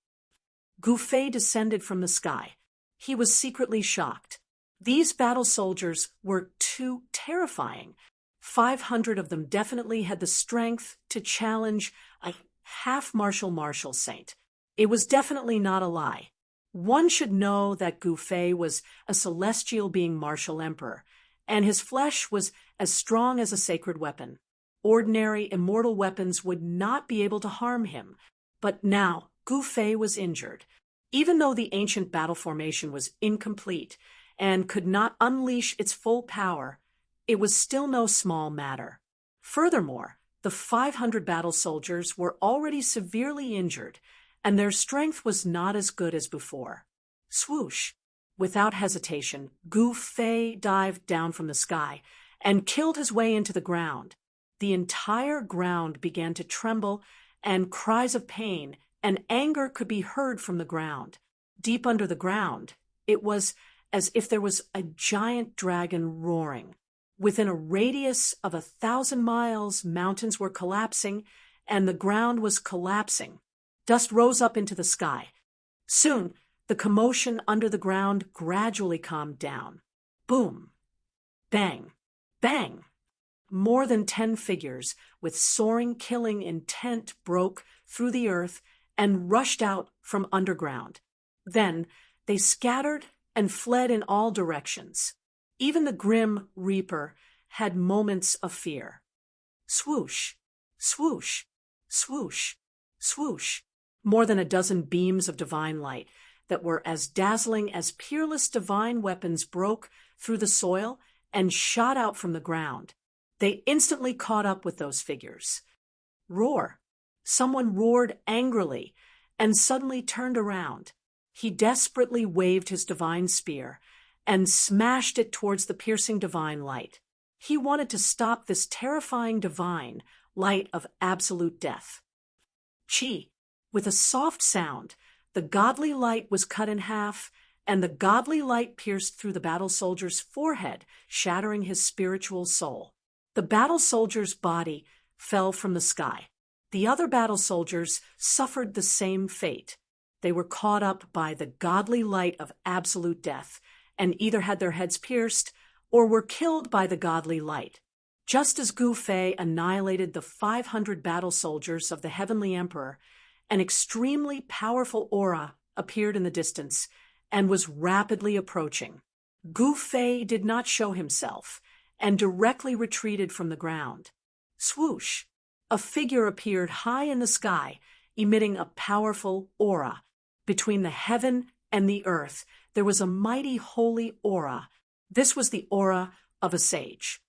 Gu Fei descended from the sky. He was secretly shocked. These battle soldiers were too terrifying. 500 of them definitely had the strength to challenge a half-martial saint. It was definitely not a lie. One should know that Gu Fei was a celestial being martial emperor, and his flesh was as strong as a sacred weapon. Ordinary immortal weapons would not be able to harm him, but now Gu Fei was injured. Even though the ancient battle formation was incomplete and could not unleash its full power, it was still no small matter. Furthermore, the 500 battle soldiers were already severely injured, and their strength was not as good as before. Swoosh! Without hesitation, Gu Fei dived down from the sky and killed his way into the ground. The entire ground began to tremble, and cries of pain and anger could be heard from the ground. Deep under the ground, it was as if there was a giant dragon roaring. Within a radius of 1,000 miles, mountains were collapsing, and the ground was collapsing. Dust rose up into the sky. Soon, the commotion under the ground gradually calmed down. Boom! Bang! Bang! More than 10 figures with soaring, killing intent broke through the earth and rushed out from underground. Then they scattered and fled in all directions. Even the grim Reaper had moments of fear. Swoosh! Swoosh! Swoosh! Swoosh! More than a dozen beams of divine light that were as dazzling as peerless divine weapons broke through the soil and shot out from the ground. They instantly caught up with those figures. Roar! Someone roared angrily and suddenly turned around. He desperately waved his divine spear and smashed it towards the piercing divine light. He wanted to stop this terrifying divine light of absolute death. Chi! With a soft sound, the godly light was cut in half, and the godly light pierced through the battle soldier's forehead, shattering his spiritual soul. The battle soldier's body fell from the sky. The other battle soldiers suffered the same fate. They were caught up by the godly light of absolute death, and either had their heads pierced or were killed by the godly light. Just as Gu Fei annihilated the 500 battle soldiers of the Heavenly Emperor, an extremely powerful aura appeared in the distance and was rapidly approaching. Gu Fei did not show himself and directly retreated from the ground. Swoosh! A figure appeared high in the sky, emitting a powerful aura. Between the heaven and the earth, there was a mighty holy aura. This was the aura of a sage.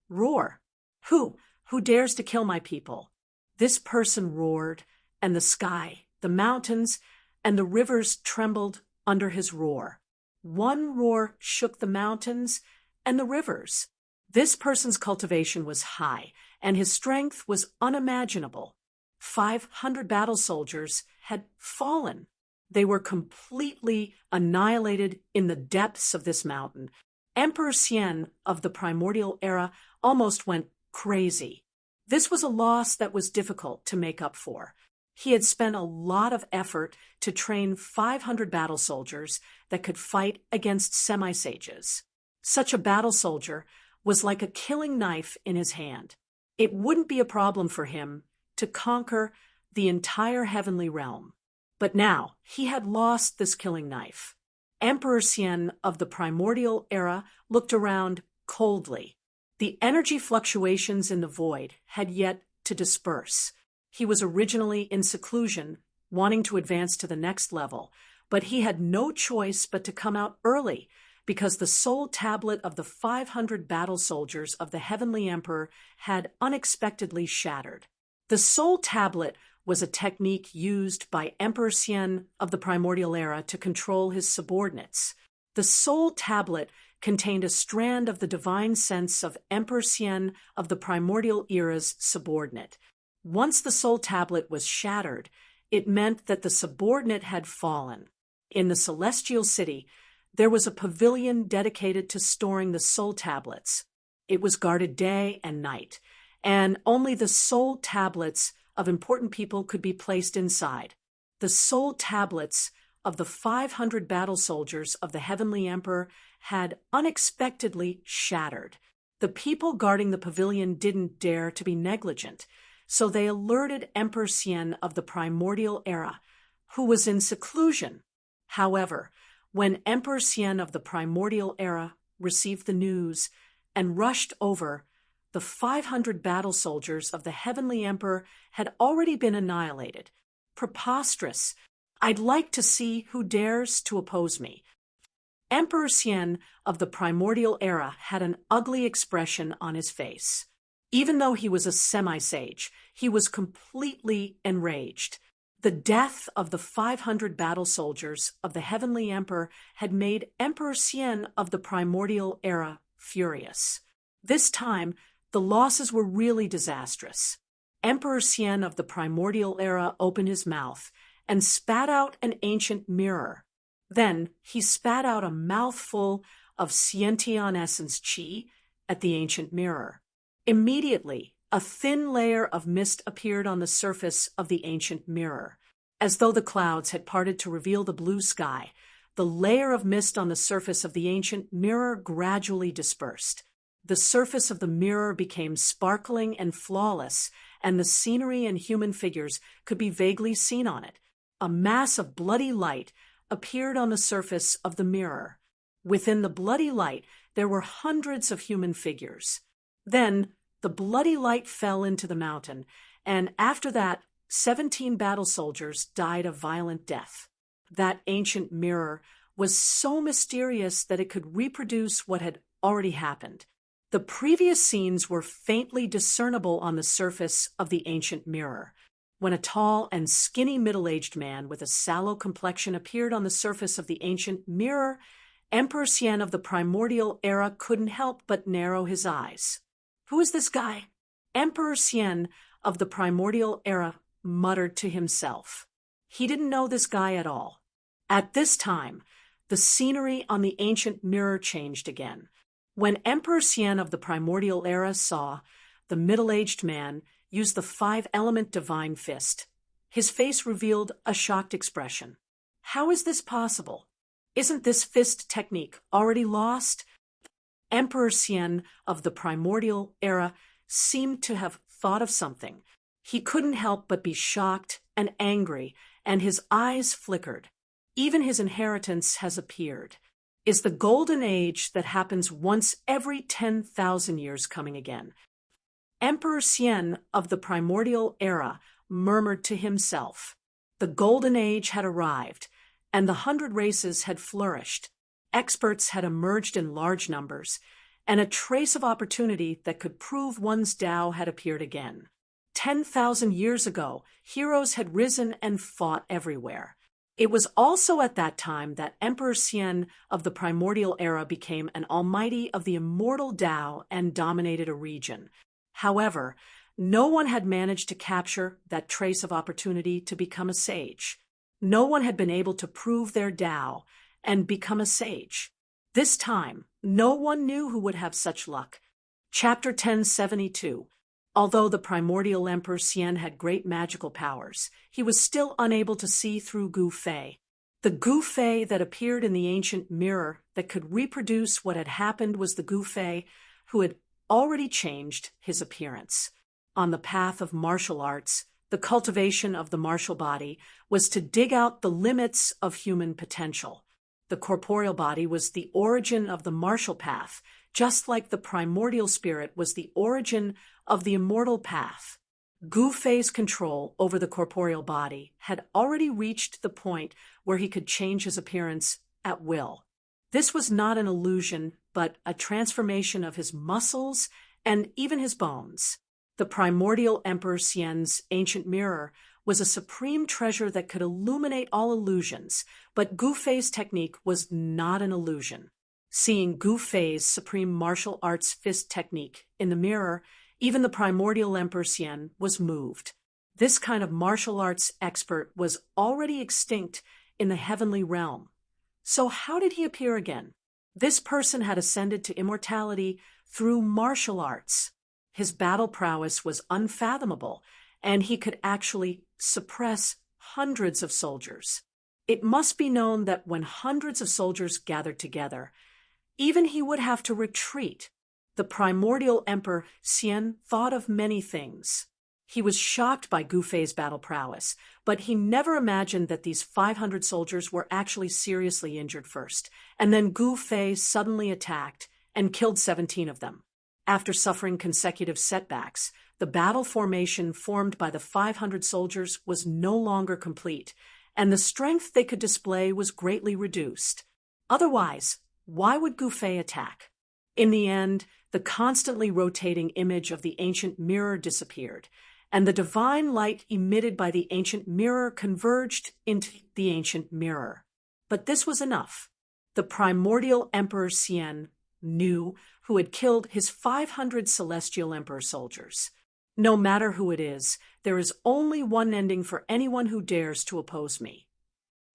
Roar! Who dares to kill my people? This person roared, and the sky, the mountains, and the rivers trembled under his roar. One roar shook the mountains and the rivers. This person's cultivation was high, and his strength was unimaginable. 500 battle soldiers had fallen. They were completely annihilated in the depths of this mountain. Emperor Xian of the primordial era almost went crazy. This was a loss that was difficult to make up for. He had spent a lot of effort to train 500 battle soldiers that could fight against semi-sages. Such a battle soldier was like a killing knife in his hand. It wouldn't be a problem for him to conquer the entire heavenly realm. But now he had lost this killing knife. Emperor Xian of the primordial era looked around coldly. The energy fluctuations in the void had yet to disperse. He was originally in seclusion, wanting to advance to the next level, but he had no choice but to come out early because the soul tablet of the 500 battle soldiers of the Heavenly Emperor had unexpectedly shattered. The soul tablet was a technique used by Emperor Xian of the primordial era to control his subordinates. The soul tablet contained a strand of the divine sense of Emperor Xian of the primordial era's subordinate. Once the soul tablet was shattered, it meant that the subordinate had fallen. In the celestial city, there was a pavilion dedicated to storing the soul tablets. It was guarded day and night, and only the soul tablets of important people could be placed inside. The soul tablets of the 500 battle soldiers of the Heavenly Emperor had unexpectedly shattered. The people guarding the pavilion didn't dare to be negligent, so they alerted Emperor Xian of the primordial era, who was in seclusion. However, when Emperor Xian of the primordial era received the news and rushed over, the 500 battle soldiers of the Heavenly Emperor had already been annihilated. Preposterous! I'd like to see who dares to oppose me. Emperor Xian of the primordial era had an ugly expression on his face. Even though he was a semi-sage, he was completely enraged. The death of the 500 battle soldiers of the Heavenly Emperor had made Emperor Xian of the primordial era furious. This time, the losses were really disastrous. Emperor Xian of the primordial era opened his mouth and spat out an ancient mirror. Then he spat out a mouthful of Xiantian essence qi at the ancient mirror. Immediately, a thin layer of mist appeared on the surface of the ancient mirror. As though the clouds had parted to reveal the blue sky, the layer of mist on the surface of the ancient mirror gradually dispersed. The surface of the mirror became sparkling and flawless, and the scenery and human figures could be vaguely seen on it. A mass of bloody light appeared on the surface of the mirror. Within the bloody light, there were hundreds of human figures. Then the bloody light fell into the mountain, and after that, 17 battle soldiers died a violent death. That ancient mirror was so mysterious that it could reproduce what had already happened. The previous scenes were faintly discernible on the surface of the ancient mirror. When a tall and skinny middle-aged man with a sallow complexion appeared on the surface of the ancient mirror, Emperor Xian of the primordial era couldn't help but narrow his eyes. "Who is this guy?" Emperor Xian of the primordial era muttered to himself. He didn't know this guy at all. At this time, the scenery on the ancient mirror changed again. When Emperor Xian of the primordial era saw the middle-aged man use the five-element divine fist, his face revealed a shocked expression. How is this possible? Isn't this fist technique already lost? Emperor Xian of the primordial era seemed to have thought of something. He couldn't help but be shocked and angry, and his eyes flickered. Even his inheritance has appeared. Is the golden age that happens once every 10,000 years coming again? Emperor Xian of the primordial era murmured to himself. The golden age had arrived, and the 100 races had flourished. Experts had emerged in large numbers, and a trace of opportunity that could prove one's Tao had appeared again. 10,000 years ago, heroes had risen and fought everywhere. It was also at that time that Emperor Xian of the primordial era became an almighty of the immortal Tao and dominated a region. However, no one had managed to capture that trace of opportunity to become a sage. No one had been able to prove their Tao and become a sage. This time, no one knew who would have such luck. Chapter 1072. Although the primordial Emperor Xian had great magical powers, he was still unable to see through Gu Fei. The Gu Fei that appeared in the ancient mirror that could reproduce what had happened was the Gu Fei who had already changed his appearance. On the path of martial arts, the cultivation of the martial body was to dig out the limits of human potential. The corporeal body was the origin of the martial path, just like the primordial spirit was the origin of the immortal path. Gu Fei's control over the corporeal body had already reached the point where he could change his appearance at will. This was not an illusion, but a transformation of his muscles and even his bones. The primordial Emperor Xian's ancient mirror was a supreme treasure that could illuminate all illusions, but Gu Fei's technique was not an illusion. Seeing Gu Fei's supreme martial arts fist technique in the mirror, even the primordial Emperor Xian was moved. This kind of martial arts expert was already extinct in the heavenly realm. So how did he appear again? This person had ascended to immortality through martial arts. His battle prowess was unfathomable, and he could actually suppress hundreds of soldiers. It must be known that when hundreds of soldiers gathered together, even he would have to retreat. The primordial Emperor Xian thought of many things. He was shocked by Gu Fei's battle prowess, but he never imagined that these 500 soldiers were actually seriously injured first, and then Gu Fei suddenly attacked and killed 17 of them. After suffering consecutive setbacks, the battle formation formed by the 500 soldiers was no longer complete, and the strength they could display was greatly reduced. Otherwise, why would Gu Fei attack? In the end, the constantly rotating image of the ancient mirror disappeared, and the divine light emitted by the ancient mirror converged into the ancient mirror. But this was enough. The primordial Emperor Xian knew who had killed his 500 celestial emperor soldiers. No matter who it is, there is only one ending for anyone who dares to oppose me.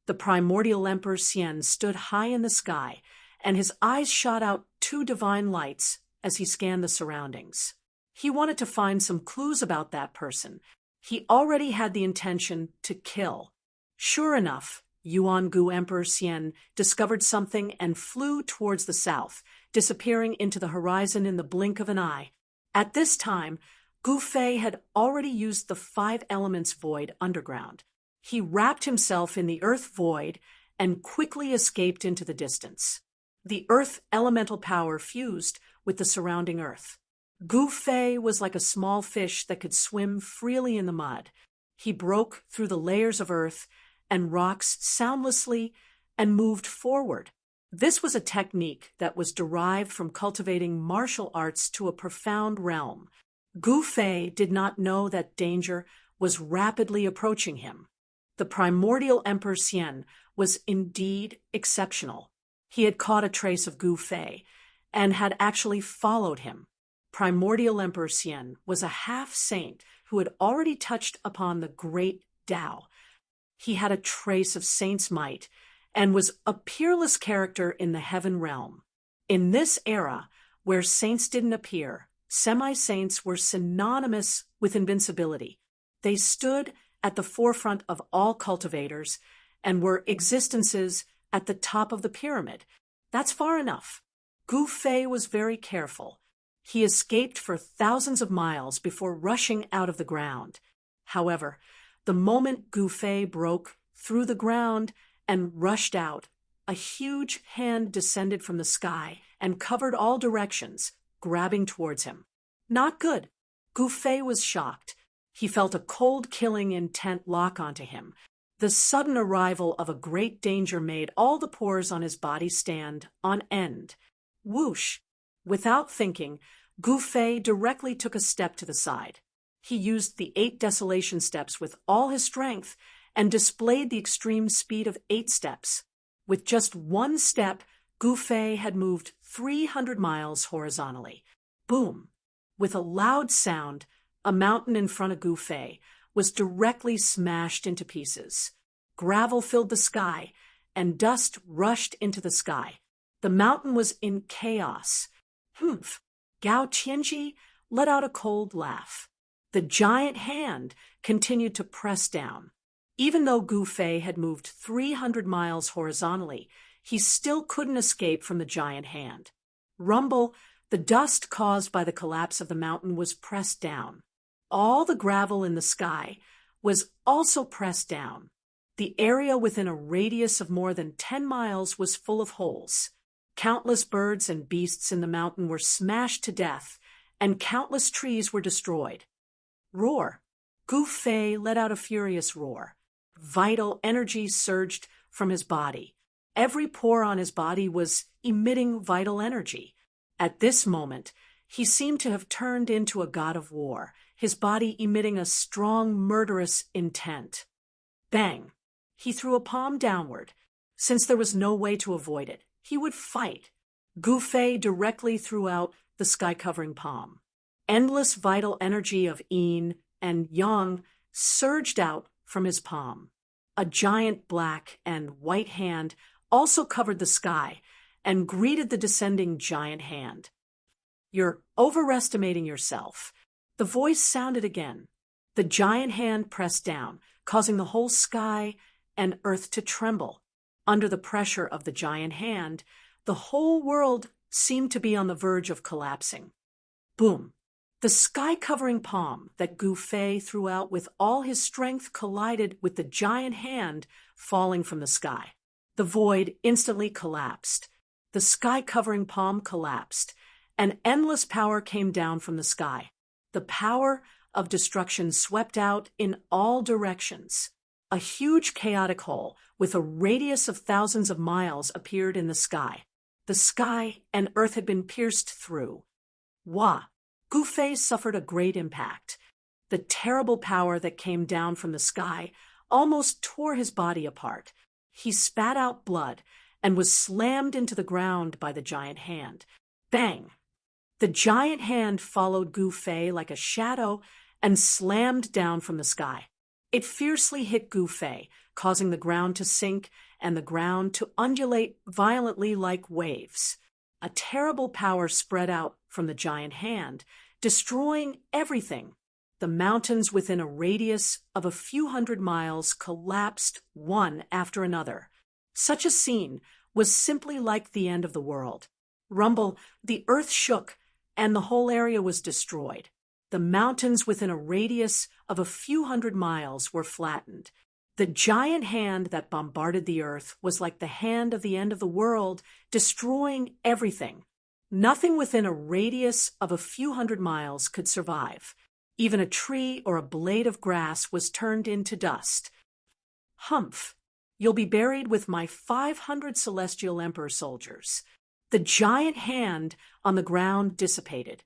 The primordial Emperor Xian stood high in the sky, and his eyes shot out two divine lights as he scanned the surroundings. He wanted to find some clues about that person. He already had the intention to kill. Sure enough, Yuan Gu Emperor Xian discovered something and flew towards the south, disappearing into the horizon in the blink of an eye. At this time, Gu Fei had already used the 5 elements void underground. He wrapped himself in the earth void and quickly escaped into the distance. The earth elemental power fused with the surrounding earth. Gu Fei was like a small fish that could swim freely in the mud. He broke through the layers of earth and rocks soundlessly and moved forward. This was a technique that was derived from cultivating martial arts to a profound realm. Gu Fei did not know that danger was rapidly approaching him. The primordial Emperor Xian was indeed exceptional. He had caught a trace of Gu Fei and had actually followed him. Primordial Emperor Xian was a half-saint who had already touched upon the great Tao. He had a trace of saint's might and was a peerless character in the heaven realm. In this era, where saints didn't appear, semi-saints were synonymous with invincibility. They stood at the forefront of all cultivators and were existences at the top of the pyramid. That's far enough. Gu Fei was very careful. He escaped for thousands of miles before rushing out of the ground. However, the moment Gu Fei broke through the ground and rushed out, a huge hand descended from the sky and covered all directions, grabbing towards him. Not good. Gu Fei was shocked. He felt a cold, killing intent lock onto him. The sudden arrival of a great danger made all the pores on his body stand on end. Whoosh! Without thinking, Gu Fei directly took a step to the side. He used the 8 desolation steps with all his strength and displayed the extreme speed of 8 steps. With just 1 step, Gu Fei had moved 300 miles horizontally. Boom! With a loud sound, a mountain in front of Gu Fei was directly smashed into pieces. Gravel filled the sky, and dust rushed into the sky. The mountain was in chaos. Humph! Gao Qianji let out a cold laugh. The giant hand continued to press down. Even though Gu Fei had moved 300 miles horizontally, he still couldn't escape from the giant hand. Rumble, the dust caused by the collapse of the mountain was pressed down. All the gravel in the sky was also pressed down. The area within a radius of more than 10 miles was full of holes. Countless birds and beasts in the mountain were smashed to death, and countless trees were destroyed. Roar! Gu Fei let out a furious roar. Vital energy surged from his body. Every pore on his body was emitting vital energy. At this moment, he seemed to have turned into a god of war, his body emitting a strong, murderous intent. Bang! He threw a palm downward. Since there was no way to avoid it, he would fight. Gu Fei directly threw out the sky-covering palm. Endless vital energy of yin and yang surged out from his palm. A giant black and white hand also covered the sky and greeted the descending giant hand. "You're overestimating yourself." The voice sounded again. The giant hand pressed down, causing the whole sky and earth to tremble. Under the pressure of the giant hand, the whole world seemed to be on the verge of collapsing. Boom! The sky-covering palm that Gu Fei threw out with all his strength collided with the giant hand falling from the sky. The void instantly collapsed. The sky-covering palm collapsed, and endless power came down from the sky. The power of destruction swept out in all directions. A huge chaotic hole with a radius of thousands of miles appeared in the sky. The sky and earth had been pierced through. Wah! Gu Fei suffered a great impact. The terrible power that came down from the sky almost tore his body apart. He spat out blood and was slammed into the ground by the giant hand. Bang! The giant hand followed Gu Fei like a shadow and slammed down from the sky. It fiercely hit Gu Fei, causing the ground to sink and the ground to undulate violently like waves. A terrible power spread out from the giant hand, destroying everything. The mountains within a radius of a few hundred miles collapsed one after another. Such a scene was simply like the end of the world. Rumble, the earth shook, and the whole area was destroyed. The mountains within a radius of a few hundred miles were flattened. The giant hand that bombarded the earth was like the hand of the end of the world, destroying everything. Nothing within a radius of a few hundred miles could survive. Even a tree or a blade of grass was turned into dust. Humph! You'll be buried with my 500 celestial emperor soldiers. The giant hand on the ground dissipated,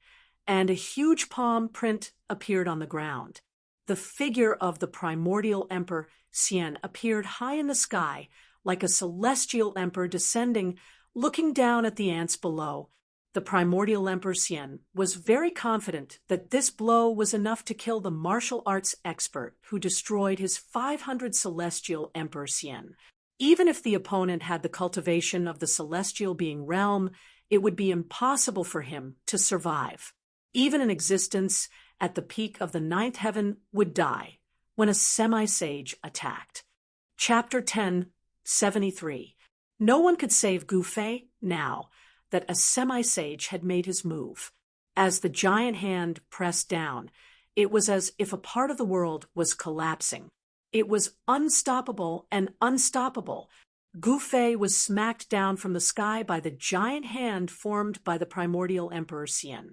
and a huge palm print appeared on the ground. The figure of the primordial emperor Xian appeared high in the sky, like a celestial emperor descending, looking down at the ants below. The primordial emperor Xian was very confident that this blow was enough to kill the martial arts expert who destroyed his 500 celestial emperor Xian. Even if the opponent had the cultivation of the celestial being realm, it would be impossible for him to survive. Even an existence at the peak of the ninth heaven would die when a semi-sage attacked. Chapter 10:73. No one could save Gu Fei now that a semi-sage had made his move. As the giant hand pressed down, it was as if a part of the world was collapsing. It was unstoppable and unstoppable. Gu Fei was smacked down from the sky by the giant hand formed by the primordial emperor Xian.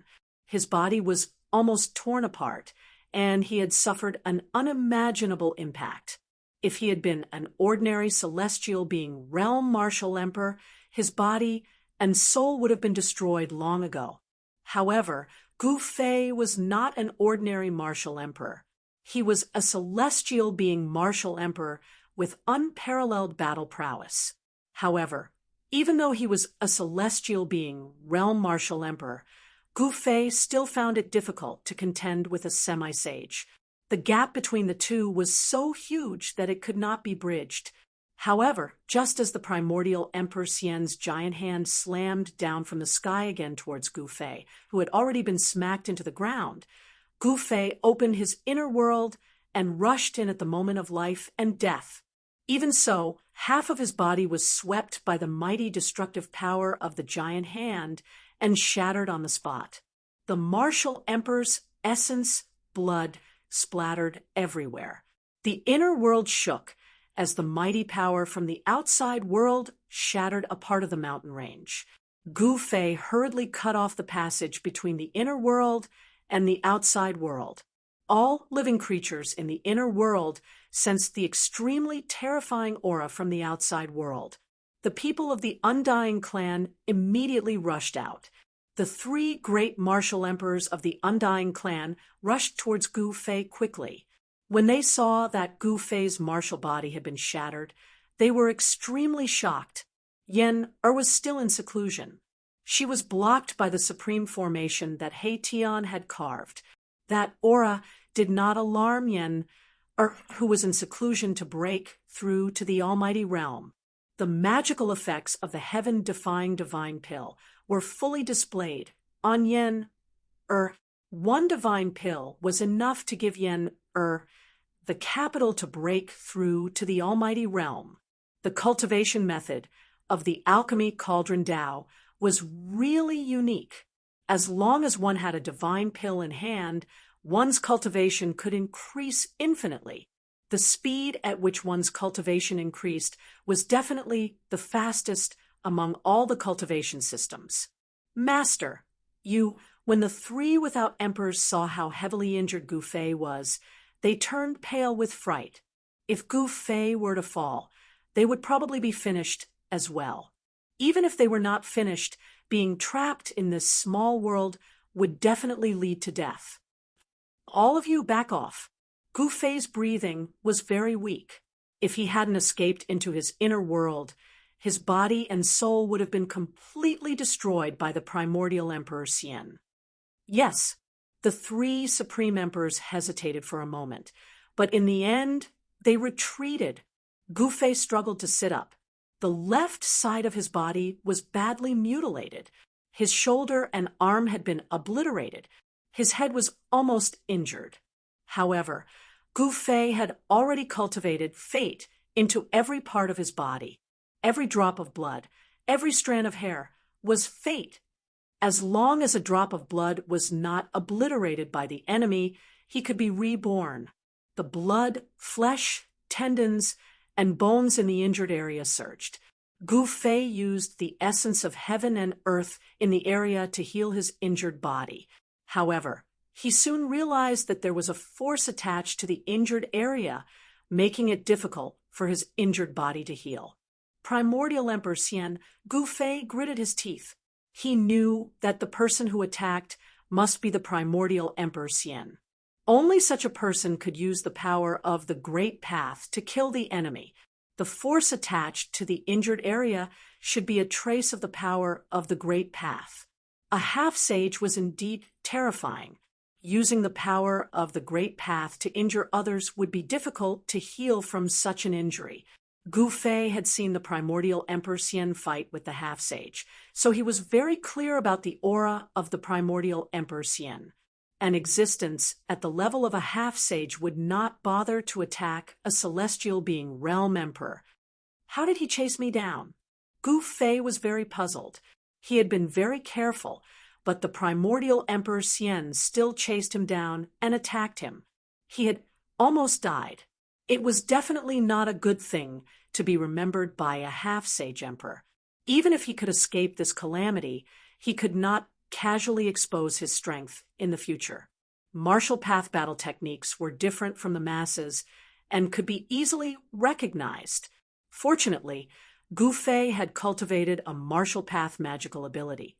His body was almost torn apart, and he had suffered an unimaginable impact. If he had been an ordinary celestial being realm martial emperor, his body and soul would have been destroyed long ago. However, Gu Fei was not an ordinary martial emperor. He was a celestial being martial emperor with unparalleled battle prowess. However, even though he was a celestial being realm martial emperor, Gu Fei still found it difficult to contend with a semi-sage. The gap between the two was so huge that it could not be bridged. However, just as the primordial Emperor Xian's giant hand slammed down from the sky again towards Gu Fei, who had already been smacked into the ground, Gu Fei opened his inner world and rushed in at the moment of life and death. Even so, half of his body was swept by the mighty destructive power of the giant hand and shattered on the spot. The martial emperor's essence, blood, splattered everywhere. The inner world shook as the mighty power from the outside world shattered a part of the mountain range. Gu Fei hurriedly cut off the passage between the inner world and the outside world. All living creatures in the inner world sensed the extremely terrifying aura from the outside world. The people of the Undying clan immediately rushed out. The three great martial emperors of the Undying clan rushed towards Gu Fei quickly. When they saw that Gu Fei's martial body had been shattered, they were extremely shocked. Yen was still in seclusion. She was blocked by the supreme formation that He Tian had carved. That aura did not alarm Yen, who was in seclusion, to break through to the almighty realm. The magical effects of the heaven-defying divine pill were fully displayed on Yen. One divine pill was enough to give Yen the capital to break through to the almighty realm. The cultivation method of the alchemy cauldron Tao was really unique. As long as one had a divine pill in hand, one's cultivation could increase infinitely. The speed at which one's cultivation increased was definitely the fastest among all the cultivation systems. Master, when the three without emperors saw how heavily injured Gu Fei was, they turned pale with fright. If Gu Fei were to fall, they would probably be finished as well. Even if they were not finished, being trapped in this small world would definitely lead to death. All of you back off. Gu Fei's breathing was very weak. If he hadn't escaped into his inner world, his body and soul would have been completely destroyed by the primordial Emperor Xian. Yes, the three supreme emperors hesitated for a moment, but in the end, they retreated. Gu Fei struggled to sit up. The left side of his body was badly mutilated. His shoulder and arm had been obliterated. His head was almost injured. However, Gu Fei had already cultivated fate into every part of his body. Every drop of blood, every strand of hair was fate. As long as a drop of blood was not obliterated by the enemy, he could be reborn. The blood, flesh, tendons, and bones in the injured area surged. Gu Fei used the essence of heaven and earth in the area to heal his injured body. However, He soon realized that there was a force attached to the injured area, making it difficult for his injured body to heal. Primordial Emperor Xian, Gu Fei gritted his teeth. He knew that the person who attacked must be the Primordial Emperor Xian. Only such a person could use the power of the Great Path to kill the enemy. The force attached to the injured area should be a trace of the power of the Great Path. A half-sage was indeed terrifying. Using the power of the Great Path to injure others would be difficult to heal from such an injury. Gu Fei had seen the Primordial Emperor Xian fight with the half-sage, so he was very clear about the aura of the Primordial Emperor Xian. An existence at the level of a half-sage would not bother to attack a celestial being realm emperor. How did he chase me down? Gu Fei was very puzzled. He had been very careful, but the Primordial Emperor Xian still chased him down and attacked him. He had almost died. It was definitely not a good thing to be remembered by a half-sage emperor. Even if he could escape this calamity, he could not casually expose his strength in the future. Martial path battle techniques were different from the masses and could be easily recognized. Fortunately, Gu Fei had cultivated a martial path magical ability,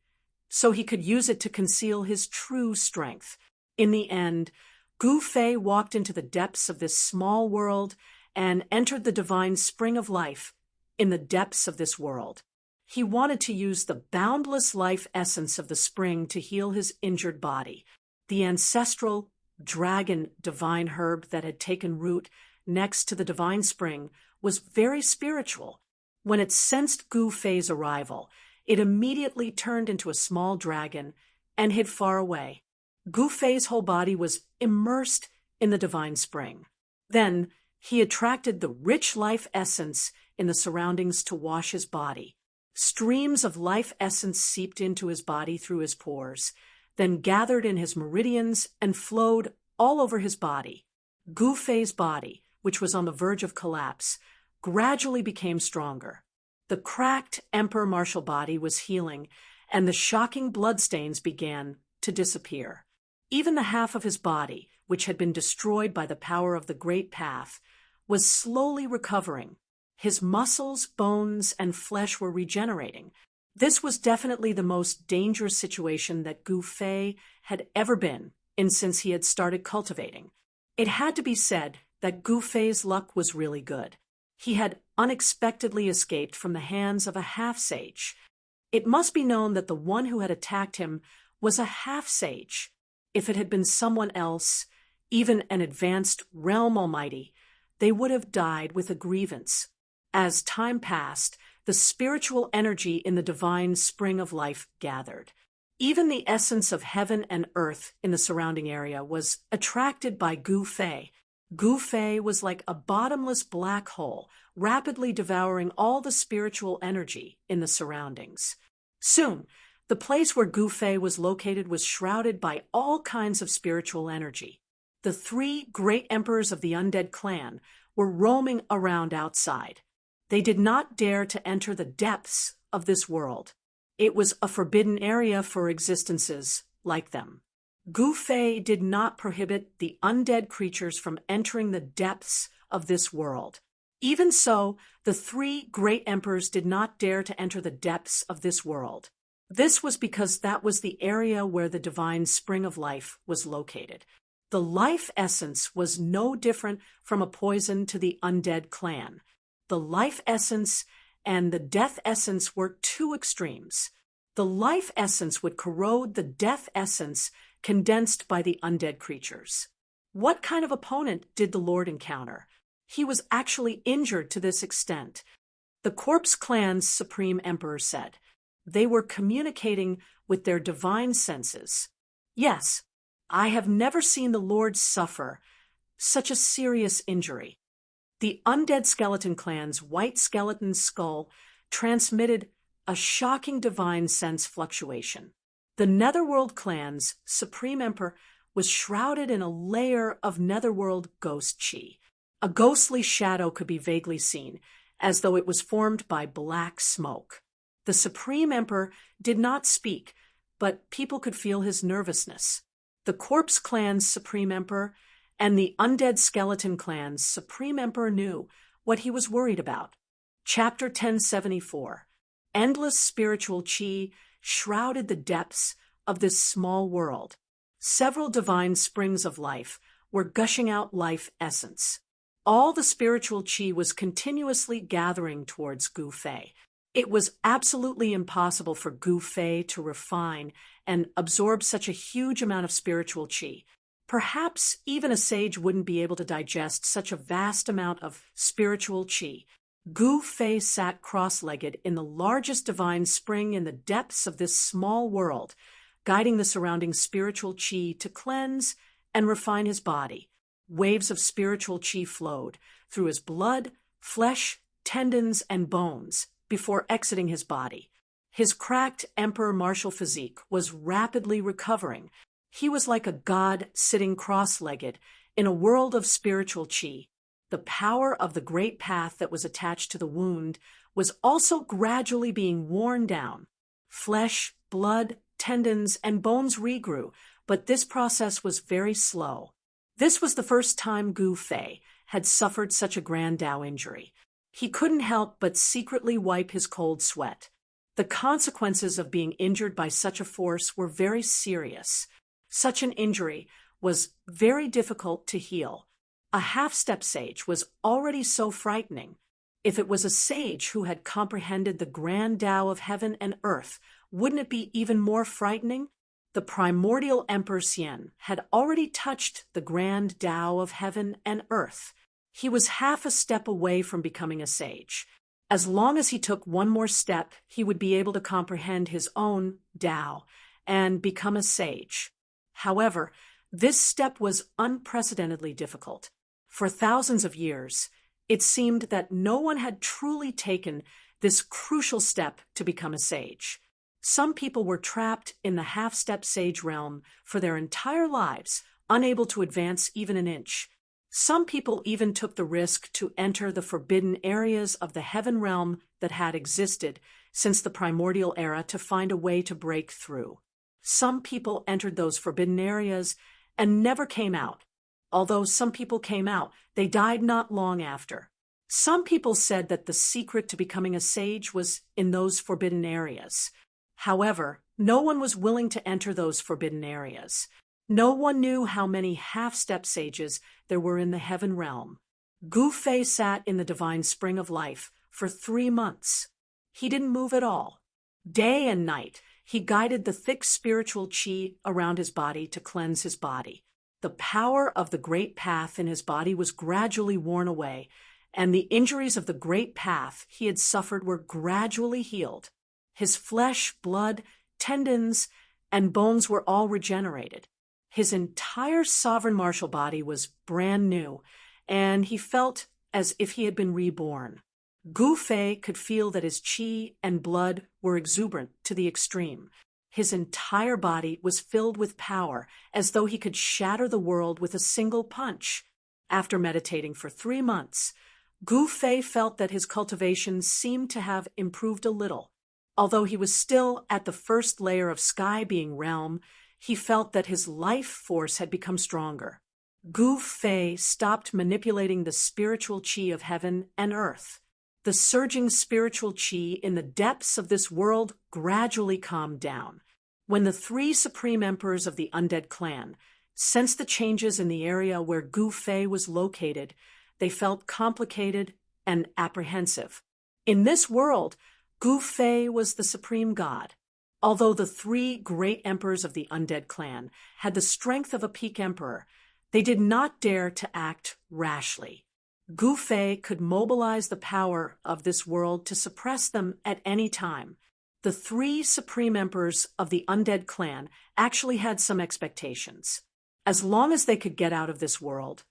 so he could use it to conceal his true strength. In the end, Gu Fei walked into the depths of this small world and entered the divine spring of life in the depths of this world. He wanted to use the boundless life essence of the spring to heal his injured body. The ancestral dragon divine herb that had taken root next to the divine spring was very spiritual. When it sensed Gu Fei's arrival, it immediately turned into a small dragon and hid far away. Gu Fei's whole body was immersed in the divine spring. Then he attracted the rich life essence in the surroundings to wash his body. Streams of life essence seeped into his body through his pores, then gathered in his meridians and flowed all over his body. Gu Fei's body, which was on the verge of collapse, gradually became stronger. The cracked emperor martial body was healing, and the shocking bloodstains began to disappear. Even the half of his body, which had been destroyed by the power of the Great Path, was slowly recovering. His muscles, bones, and flesh were regenerating. This was definitely the most dangerous situation that Gu Fei had ever been in since he had started cultivating. It had to be said that Gu Fei's luck was really good. He had unexpectedly escaped from the hands of a half-sage. It must be known that the one who had attacked him was a half-sage. If it had been someone else, even an advanced realm almighty, they would have died with a grievance. As time passed, the spiritual energy in the divine spring of life gathered. Even the essence of heaven and earth in the surrounding area was attracted by Gu Fei. Gu Fei was like a bottomless black hole, rapidly devouring all the spiritual energy in the surroundings. Soon, the place where Gu Fei was located was shrouded by all kinds of spiritual energy. The three great emperors of the undead clan were roaming around outside. They did not dare to enter the depths of this world. It was a forbidden area for existences like them. Gu Fei did not prohibit the undead creatures from entering the depths of this world. Even so, the three great emperors did not dare to enter the depths of this world. This was because that was the area where the divine spring of life was located. The life essence was no different from a poison to the undead clan. The life essence and the death essence were two extremes. The life essence would corrode the death essence condensed by the undead creatures. What kind of opponent did the Lord encounter? He was actually injured to this extent. The Corpse Clan's Supreme Emperor said they were communicating with their divine senses. Yes, I have never seen the Lord suffer such a serious injury. The Undead Skeleton Clan's White Skeleton Skull transmitted a shocking divine sense fluctuation. The Netherworld Clan's Supreme Emperor was shrouded in a layer of Netherworld ghost chi. A ghostly shadow could be vaguely seen, as though it was formed by black smoke. The Supreme Emperor did not speak, but people could feel his nervousness. the Corpse Clan's Supreme Emperor and the Undead Skeleton Clan's Supreme Emperor knew what he was worried about. Chapter 1074. Endless spiritual chi shrouded the depths of this small world. Several divine springs of life were gushing out life essence. All the spiritual chi was continuously gathering towards Gu Fei. It was absolutely impossible for Gu Fei to refine and absorb such a huge amount of spiritual chi. Perhaps even a sage wouldn't be able to digest such a vast amount of spiritual chi. Gu Fei sat cross-legged in the largest divine spring in the depths of this small world, guiding the surrounding spiritual chi to cleanse and refine his body. Waves of spiritual chi flowed through his blood, flesh, tendons, and bones before exiting his body. His cracked emperor martial physique was rapidly recovering. He was like a god sitting cross-legged in a world of spiritual chi. The power of the great path that was attached to the wound was also gradually being worn down. Flesh, blood, tendons, and bones regrew, but this process was very slow. This was the first time Gu Fei had suffered such a grand Dao injury. He couldn't help but secretly wipe his cold sweat. The consequences of being injured by such a force were very serious. Such an injury was very difficult to heal. A half-step sage was already so frightening. If it was a sage who had comprehended the grand Tao of heaven and earth, wouldn't it be even more frightening? The primordial Emperor Xian had already touched the grand Tao of heaven and earth. He was half a step away from becoming a sage. As long as he took one more step, he would be able to comprehend his own Tao and become a sage. However, this step was unprecedentedly difficult. For thousands of years, it seemed that no one had truly taken this crucial step to become a sage. Some people were trapped in the half-step sage realm for their entire lives, unable to advance even an inch. Some people even took the risk to enter the forbidden areas of the heaven realm that had existed since the primordial era to find a way to break through. Some people entered those forbidden areas and never came out. Although some people came out, they died not long after. Some people said that the secret to becoming a sage was in those forbidden areas. However, no one was willing to enter those forbidden areas. No one knew how many half-step sages there were in the heaven realm. Gu Fei sat in the divine spring of life for 3 months. He didn't move at all. Day and night, he guided the thick spiritual chi around his body to cleanse his body. The power of the great path in his body was gradually worn away, and the injuries of the great path he had suffered were gradually healed. His flesh, blood, tendons, and bones were all regenerated. His entire sovereign martial body was brand new, and he felt as if he had been reborn. Gu Fei could feel that his qi and blood were exuberant to the extreme. His entire body was filled with power, as though he could shatter the world with a single punch. After meditating for 3 months, Gu Fei felt that his cultivation seemed to have improved a little. Although he was still at the first layer of sky being realm, he felt that his life force had become stronger. Gu Fei stopped manipulating the spiritual qi of heaven and earth. The surging spiritual qi in the depths of this world gradually calmed down. When the 3 supreme emperors of the undead clan sensed the changes in the area where Gu Fei was located, they felt complicated and apprehensive. In this world, Gu Fei was the supreme god. Although the 3 great emperors of the undead clan had the strength of a peak emperor, they did not dare to act rashly. Gu Fei could mobilize the power of this world to suppress them at any time. The 3 supreme emperors of the undead clan actually had some expectations. As long as they could get out of this world,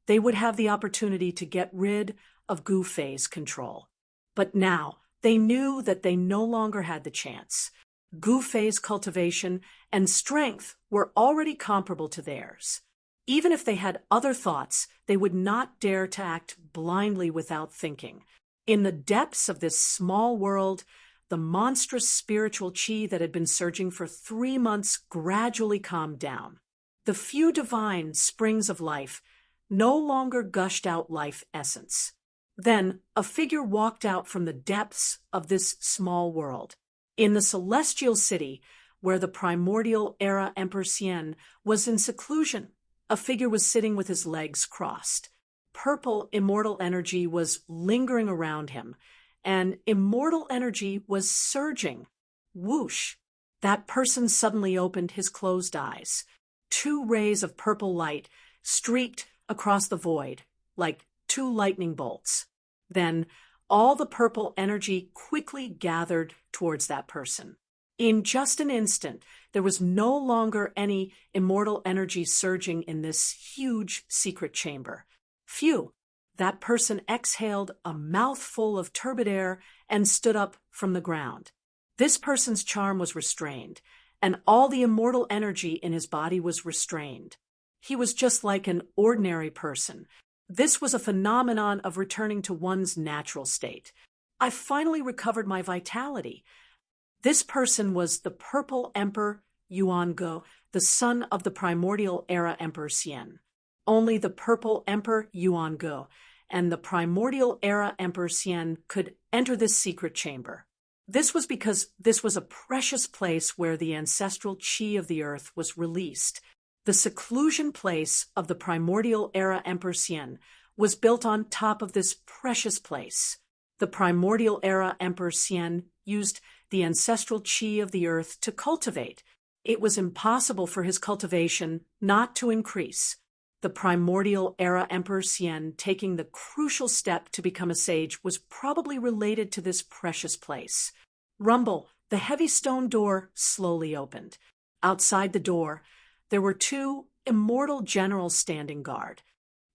they would have the opportunity to get rid of Gu Fei's control. But now, they knew that they no longer had the chance. Gu Fei's cultivation and strength were already comparable to theirs. Even if they had other thoughts, they would not dare to act blindly without thinking. In the depths of this small world, the monstrous spiritual qi that had been surging for 3 months gradually calmed down. The few divine springs of life no longer gushed out life essence. Then a figure walked out from the depths of this small world. In the celestial city, where the primordial era Emperor Xian was in seclusion, a figure was sitting with his legs crossed. Purple immortal energy was lingering around him, and immortal energy was surging. Whoosh! That person suddenly opened his closed eyes. 2 rays of purple light streaked across the void, like 2 lightning bolts. Then all the purple energy quickly gathered towards that person. In just an instant, there was no longer any immortal energy surging in this huge secret chamber. Phew! That person exhaled a mouthful of turbid air and stood up from the ground. This person's charm was restrained, and all the immortal energy in his body was restrained. He was just like an ordinary person. This was a phenomenon of returning to one's natural state. I finally recovered my vitality. This person was the Purple Emperor Yuan Go, the son of the primordial era Emperor Xian. Only the Purple Emperor Yuan Go and the primordial era Emperor Xian could enter this secret chamber. This was because this was a precious place where the ancestral qi of the earth was released. The seclusion place of the primordial era Emperor Xian was built on top of this precious place. The primordial era Emperor Xian used the ancestral qi of the earth to cultivate. It was impossible for his cultivation not to increase. The primordial era Emperor Xian taking the crucial step to become a sage was probably related to this precious place. Rumble, the heavy stone door slowly opened. Outside the door, there were 2 immortal generals standing guard.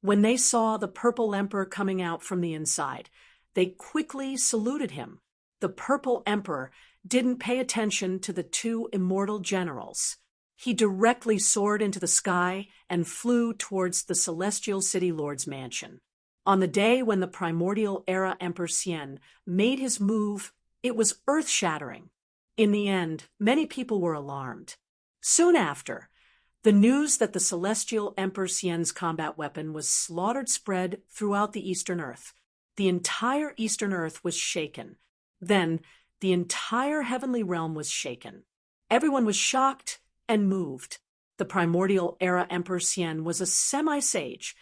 When they saw the Purple Emperor coming out from the inside, they quickly saluted him. The Purple Emperor didn't pay attention to the 2 immortal generals. He directly soared into the sky and flew towards the Celestial City Lord's mansion. On the day when the primordial era Emperor Xian made his move, it was earth-shattering. In the end, many people were alarmed. Soon after, the news that the Celestial Emperor Xian's combat weapon was slaughtered spread throughout the Eastern Earth. The entire Eastern Earth was shaken. Then, the entire heavenly realm was shaken. Everyone was shocked and moved. The primordial era Emperor Xian was a semi-sage,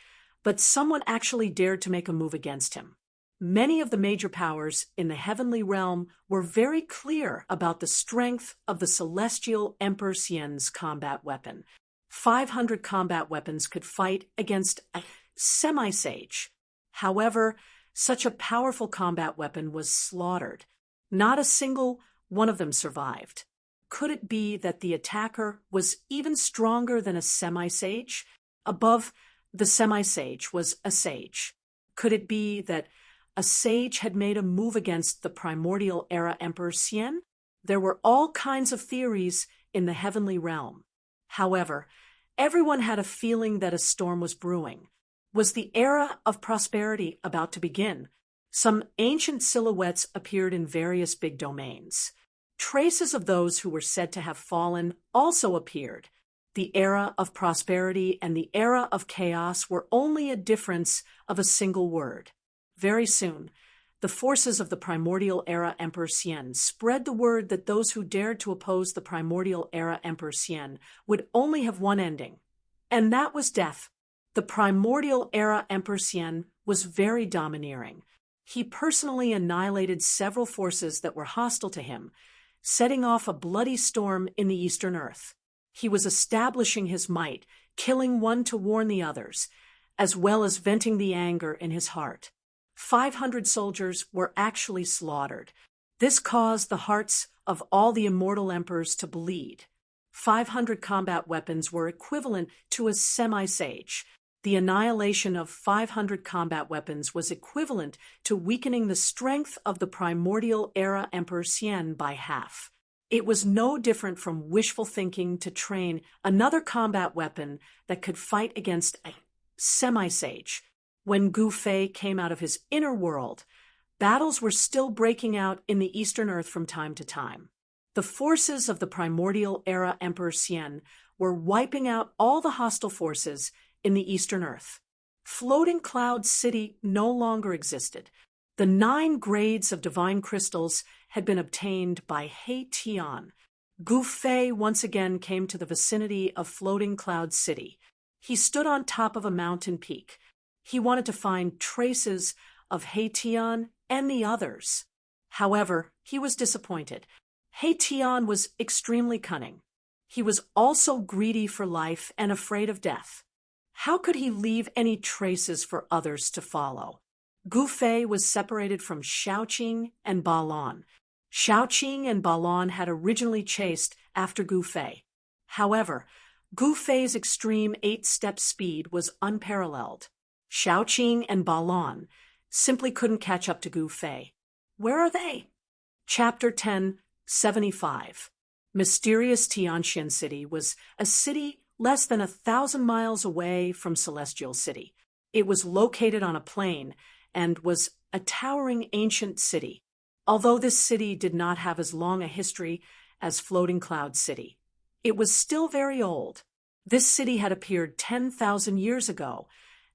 but someone actually dared to make a move against him. Many of the major powers in the heavenly realm were very clear about the strength of the Celestial Emperor Xian's combat weapon. 500 combat weapons could fight against a semi-sage. However, such a powerful combat weapon was slaughtered. Not a single one of them survived. Could it be that the attacker was even stronger than a semi-sage? Above the semi-sage was a sage. Could it be that a sage had made a move against the primordial era Emperor Xian? There were all kinds of theories in the heavenly realm. However, everyone had a feeling that a storm was brewing. Was the era of prosperity about to begin? Some ancient silhouettes appeared in various big domains. Traces of those who were said to have fallen also appeared. The era of prosperity and the era of chaos were only a difference of a single word. Very soon, the forces of the primordial era Emperor Xian spread the word that those who dared to oppose the primordial era Emperor Xian would only have one ending, and that was death. The primordial era Emperor Xian was very domineering. He personally annihilated several forces that were hostile to him, setting off a bloody storm in the Eastern Earth. He was establishing his might, killing one to warn the others, as well as venting the anger in his heart. 500 soldiers were actually slaughtered. This caused the hearts of all the immortal emperors to bleed. 500 combat weapons were equivalent to a semi-sage. The annihilation of 500 combat weapons was equivalent to weakening the strength of the primordial era Emperor Xian by half. It was no different from wishful thinking to train another combat weapon that could fight against a semi-sage. When Gu Fei came out of his inner world, battles were still breaking out in the Eastern Earth from time to time. The forces of the primordial era Emperor Xian were wiping out all the hostile forces in the Eastern Earth. Floating Cloud City no longer existed. The 9 grades of divine crystals had been obtained by He Tian. Gu Fei once again came to the vicinity of Floating Cloud City. He stood on top of a mountain peak. He wanted to find traces of He Tian and the others. However, he was disappointed. He Tian was extremely cunning. He was also greedy for life and afraid of death. How could he leave any traces for others to follow? Gu Fei was separated from Shaoqing and Balon. Shaoqing and Balon had originally chased after Gu Fei. However, Gu Fei's extreme 8-step speed was unparalleled. Shaoqing and Balon simply couldn't catch up to Gu Fei. Where are they? Chapter 10, 75. Mysterious Tianxian City was a city less than 1,000 miles away from Celestial City. It was located on a plain and was a towering ancient city, although this city did not have as long a history as Floating Cloud City. It was still very old. This city had appeared 10,000 years ago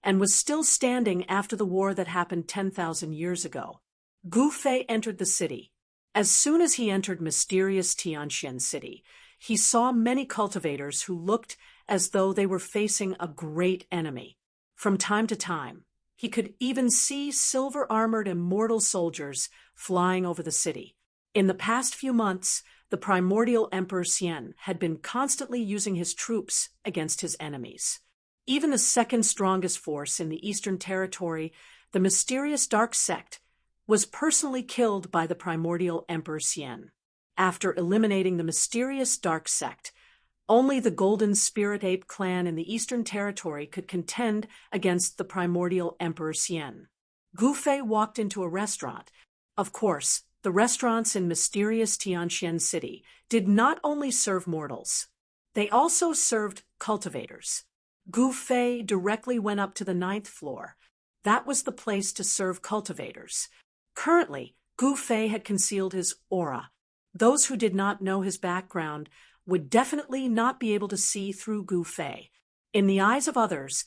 and was still standing after the war that happened 10,000 years ago. Gu Fei entered the city. As soon as he entered mysterious Tianxian City, he saw many cultivators who looked as though they were facing a great enemy. From time to time, he could even see silver-armored immortal soldiers flying over the city. In the past few months, the primordial Emperor Xian had been constantly using his troops against his enemies. Even the second strongest force in the Eastern Territory, the mysterious Dark Sect, was personally killed by the primordial Emperor Xian. After eliminating the mysterious Dark Sect, only the Golden Spirit Ape clan in the Eastern Territory could contend against the primordial Emperor Xian. Gu Fei walked into a restaurant. Of course, the restaurants in mysterious Tianxian City did not only serve mortals. They also served cultivators. Gu Fei directly went up to the 9th floor. That was the place to serve cultivators. Currently, Gu Fei had concealed his aura. Those who did not know his background would definitely not be able to see through Gu Fei. In the eyes of others,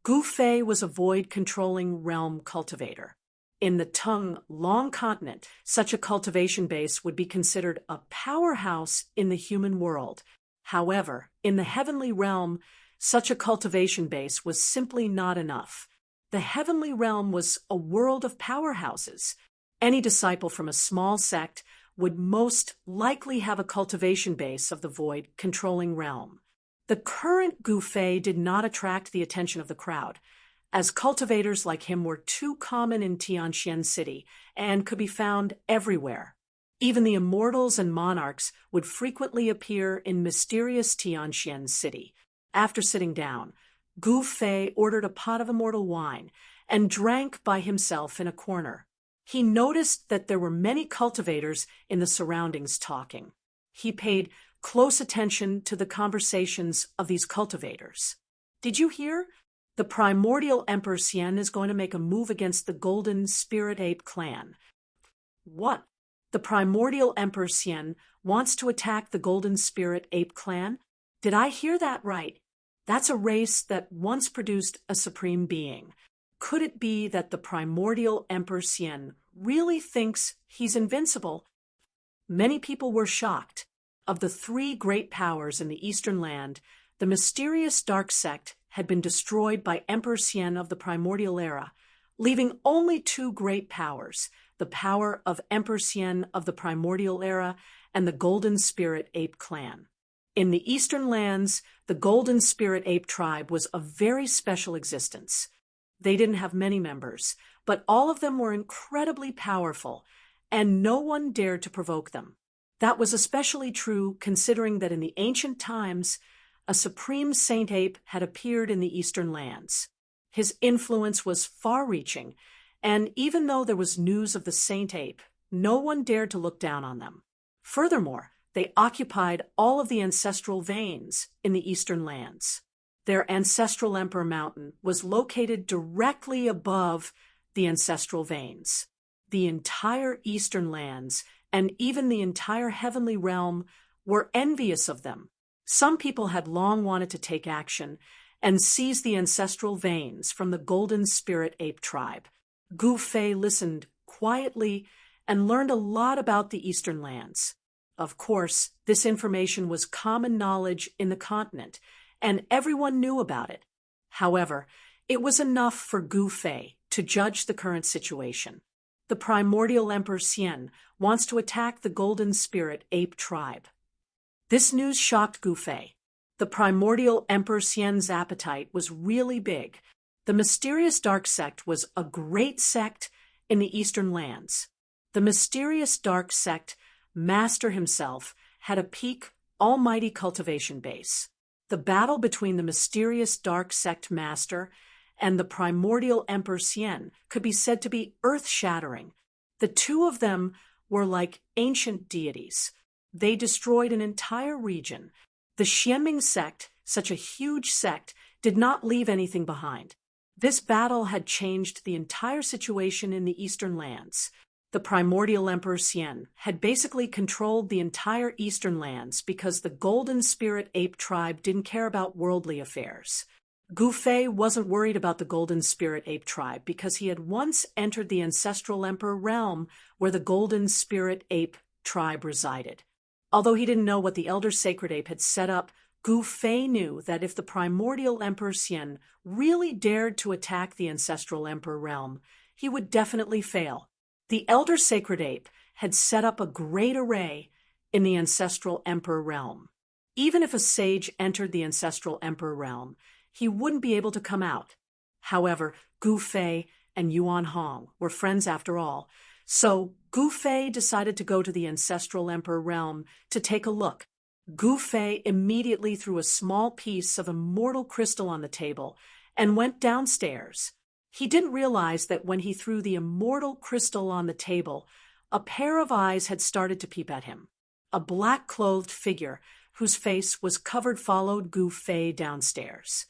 Gu Fei was a void-controlling realm cultivator. In the Tung Long continent, such a cultivation base would be considered a powerhouse in the human world. However, in the heavenly realm, such a cultivation base was simply not enough. The heavenly realm was a world of powerhouses. Any disciple from a small sect would most likely have a cultivation base of the void-controlling realm. The current Gu Fei did not attract the attention of the crowd, as cultivators like him were too common in Tianxian City and could be found everywhere. Even the immortals and monarchs would frequently appear in mysterious Tianxian City. After sitting down, Gu Fei ordered a pot of immortal wine and drank by himself in a corner. He noticed that there were many cultivators in the surroundings talking. He paid close attention to the conversations of these cultivators. Did you hear? The primordial Emperor Xian is going to make a move against the Golden Spirit Ape clan. What? The primordial Emperor Xian wants to attack the Golden Spirit Ape clan? Did I hear that right? That's a race that once produced a supreme being. Could it be that the primordial Emperor Xian really thinks he's invincible? Many people were shocked. Of the 3 great powers in the Eastern Land, the mysterious Dark Sect had been destroyed by Emperor Xian of the primordial era, leaving only 2 great powers, the power of Emperor Xian of the primordial era and the Golden Spirit Ape clan. In the Eastern Lands, the Golden Spirit Ape tribe was a very special existence. They didn't have many members, but all of them were incredibly powerful, and no one dared to provoke them. That was especially true considering that in the ancient times, a supreme saint ape had appeared in the Eastern Lands. His influence was far-reaching, and even though there was news of the saint ape, no one dared to look down on them. Furthermore, they occupied all of the ancestral veins in the Eastern Lands. Their ancestral Emperor Mountain was located directly above the ancestral veins. The entire Eastern Lands and even the entire heavenly realm were envious of them. Some people had long wanted to take action and seize the ancestral veins from the golden spirit ape tribe. Gu Fei listened quietly and learned a lot about the eastern lands. Of course, this information was common knowledge in the continent, and everyone knew about it. However, it was enough for Gu Fei to judge the current situation. The primordial Emperor Xian wants to attack the golden spirit ape tribe. This news shocked Gu Fei. The primordial Emperor Xian's appetite was really big. The mysterious dark sect was a great sect in the eastern lands. The mysterious dark sect master himself had a peak, almighty cultivation base. The battle between the mysterious dark sect master and the primordial Emperor Xian could be said to be earth-shattering. The two of them were like ancient deities. They destroyed an entire region. The Xianming sect, such a huge sect, did not leave anything behind. This battle had changed the entire situation in the eastern lands. The primordial Emperor Xian had basically controlled the entire eastern lands because the golden spirit ape tribe didn't care about worldly affairs. Gu Fei wasn't worried about the golden spirit ape tribe because he had once entered the ancestral emperor realm where the golden spirit ape tribe resided. Although he didn't know what the elder sacred ape had set up, Gu Fei knew that if the primordial Emperor Xian really dared to attack the ancestral emperor realm, he would definitely fail. The elder sacred ape had set up a great array in the ancestral emperor realm. Even if a sage entered the ancestral emperor realm, he wouldn't be able to come out. However, Gu Fei and Yuan Hong were friends after all, so Gu Fei decided to go to the ancestral emperor realm to take a look. Gu Fei immediately threw a small piece of immortal crystal on the table and went downstairs. He didn't realize that when he threw the immortal crystal on the table, a pair of eyes had started to peep at him. A black-clothed figure whose face was covered followed Gu Fei downstairs.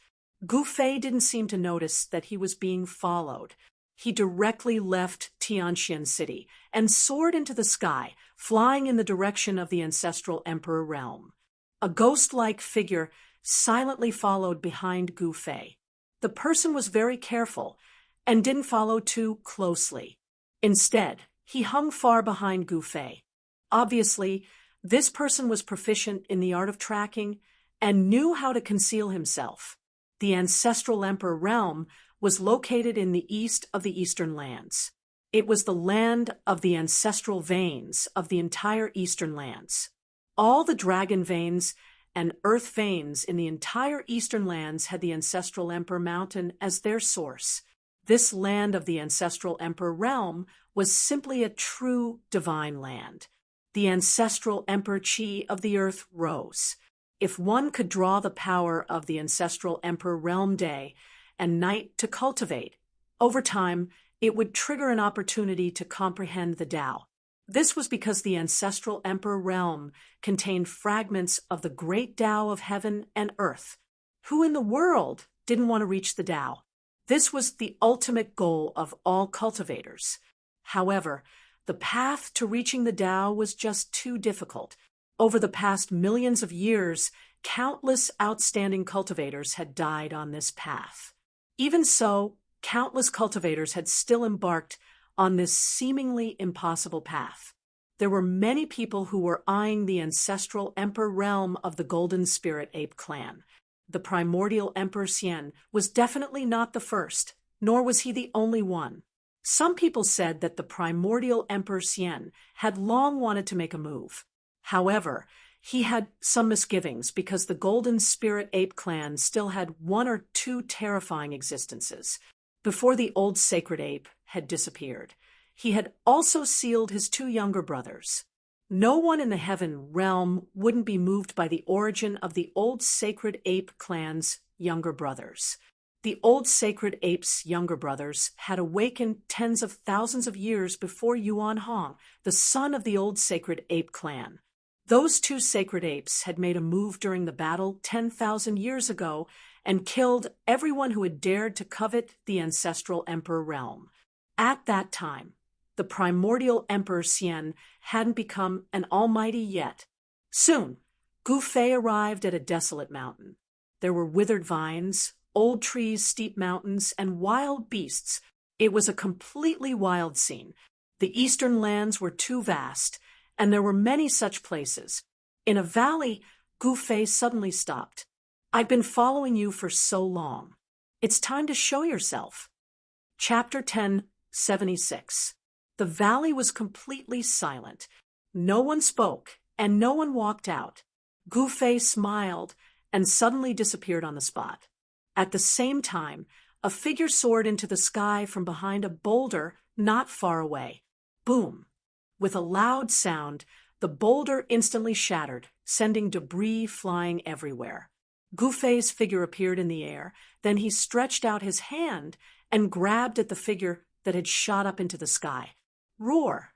Gu Fei didn't seem to notice that he was being followed. He directly left Tianxian City and soared into the sky, flying in the direction of the ancestral emperor realm. A ghost-like figure silently followed behind Gu Fei. The person was very careful and didn't follow too closely. Instead, he hung far behind Gu Fei. Obviously, this person was proficient in the art of tracking and knew how to conceal himself. The ancestral emperor realm was located in the east of the eastern lands. It was the land of the ancestral veins of the entire eastern lands. All the dragon veins and earth veins in the entire eastern lands had the ancestral emperor mountain as their source. This land of the ancestral emperor realm was simply a true divine land. The ancestral emperor chi of the earth rose. If one could draw the power of the ancestral emperor realm day and night to cultivate, over time it would trigger an opportunity to comprehend the Tao. This was because the ancestral emperor realm contained fragments of the great Tao of heaven and earth. Who in the world didn't want to reach the Tao? This was the ultimate goal of all cultivators. However, the path to reaching the Tao was just too difficult. Over the past millions of years, countless outstanding cultivators had died on this path. Even so, countless cultivators had still embarked on this seemingly impossible path. There were many people who were eyeing the ancestral emperor realm of the Golden Spirit Ape clan. The primordial Emperor Xian was definitely not the first, nor was he the only one. Some people said that the primordial Emperor Xian had long wanted to make a move. However, he had some misgivings because the Golden Spirit Ape clan still had one or two terrifying existences. Before the old sacred ape had disappeared, he had also sealed his two younger brothers. No one in the heaven realm wouldn't be moved by the origin of the old sacred ape clan's younger brothers. The old sacred ape's younger brothers had awakened tens of thousands of years before Yuan Hong, the son of the old sacred ape clan. Those two sacred apes had made a move during the battle 10,000 years ago and killed everyone who had dared to covet the ancestral emperor realm. At that time, The primordial Emperor Xian hadn't become an almighty yet. Soon, Gu Fei arrived at a desolate mountain. There were withered vines, old trees, steep mountains, and wild beasts. It was a completely wild scene. The eastern lands were too vast, and there were many such places. In a valley, Gu Fei suddenly stopped. "I've been following you for so long. It's time to show yourself." Chapter 10:76. The valley was completely silent. No one spoke, and no one walked out. Gu Fei smiled and suddenly disappeared on the spot. At the same time, a figure soared into the sky from behind a boulder not far away. Boom! With a loud sound, the boulder instantly shattered, sending debris flying everywhere. Gu Fei's figure appeared in the air, then he stretched out his hand and grabbed at the figure that had shot up into the sky. Roar!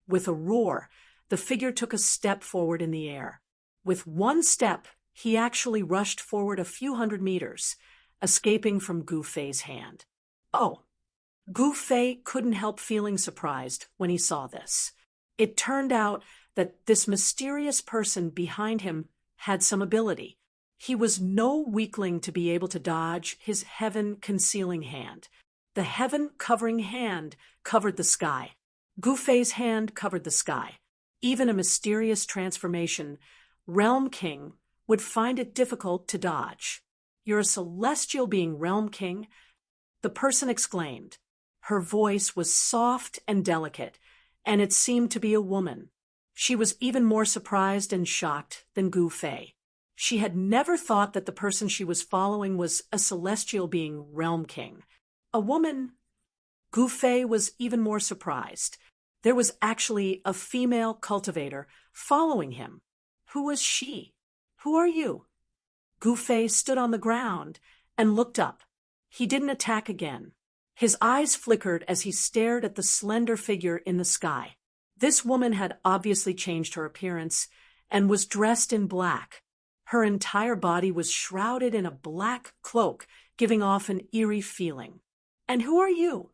With a roar, the figure took a step forward in the air. With one step, he actually rushed forward a few hundred meters, escaping from Gu Fei's hand. Oh! Gu Fei couldn't help feeling surprised when he saw this. It turned out that this mysterious person behind him had some ability. He was no weakling to be able to dodge his heaven-concealing hand. The heaven-covering hand covered the sky. Gu Fei's hand covered the sky. Even a mysterious transformation, Realm King, would find it difficult to dodge. "You're a celestial being, Realm King," the person exclaimed. Her voice was soft and delicate, and it seemed to be a woman. She was even more surprised and shocked than Gu Fei. She had never thought that the person she was following was a celestial being, Realm King. A woman. Gu Fei was even more surprised. There was actually a female cultivator following him. Who was she? "Who are you?" Gu Fei stood on the ground and looked up. He didn't attack again. His eyes flickered as he stared at the slender figure in the sky. This woman had obviously changed her appearance and was dressed in black. Her entire body was shrouded in a black cloak, giving off an eerie feeling. "And who are you?"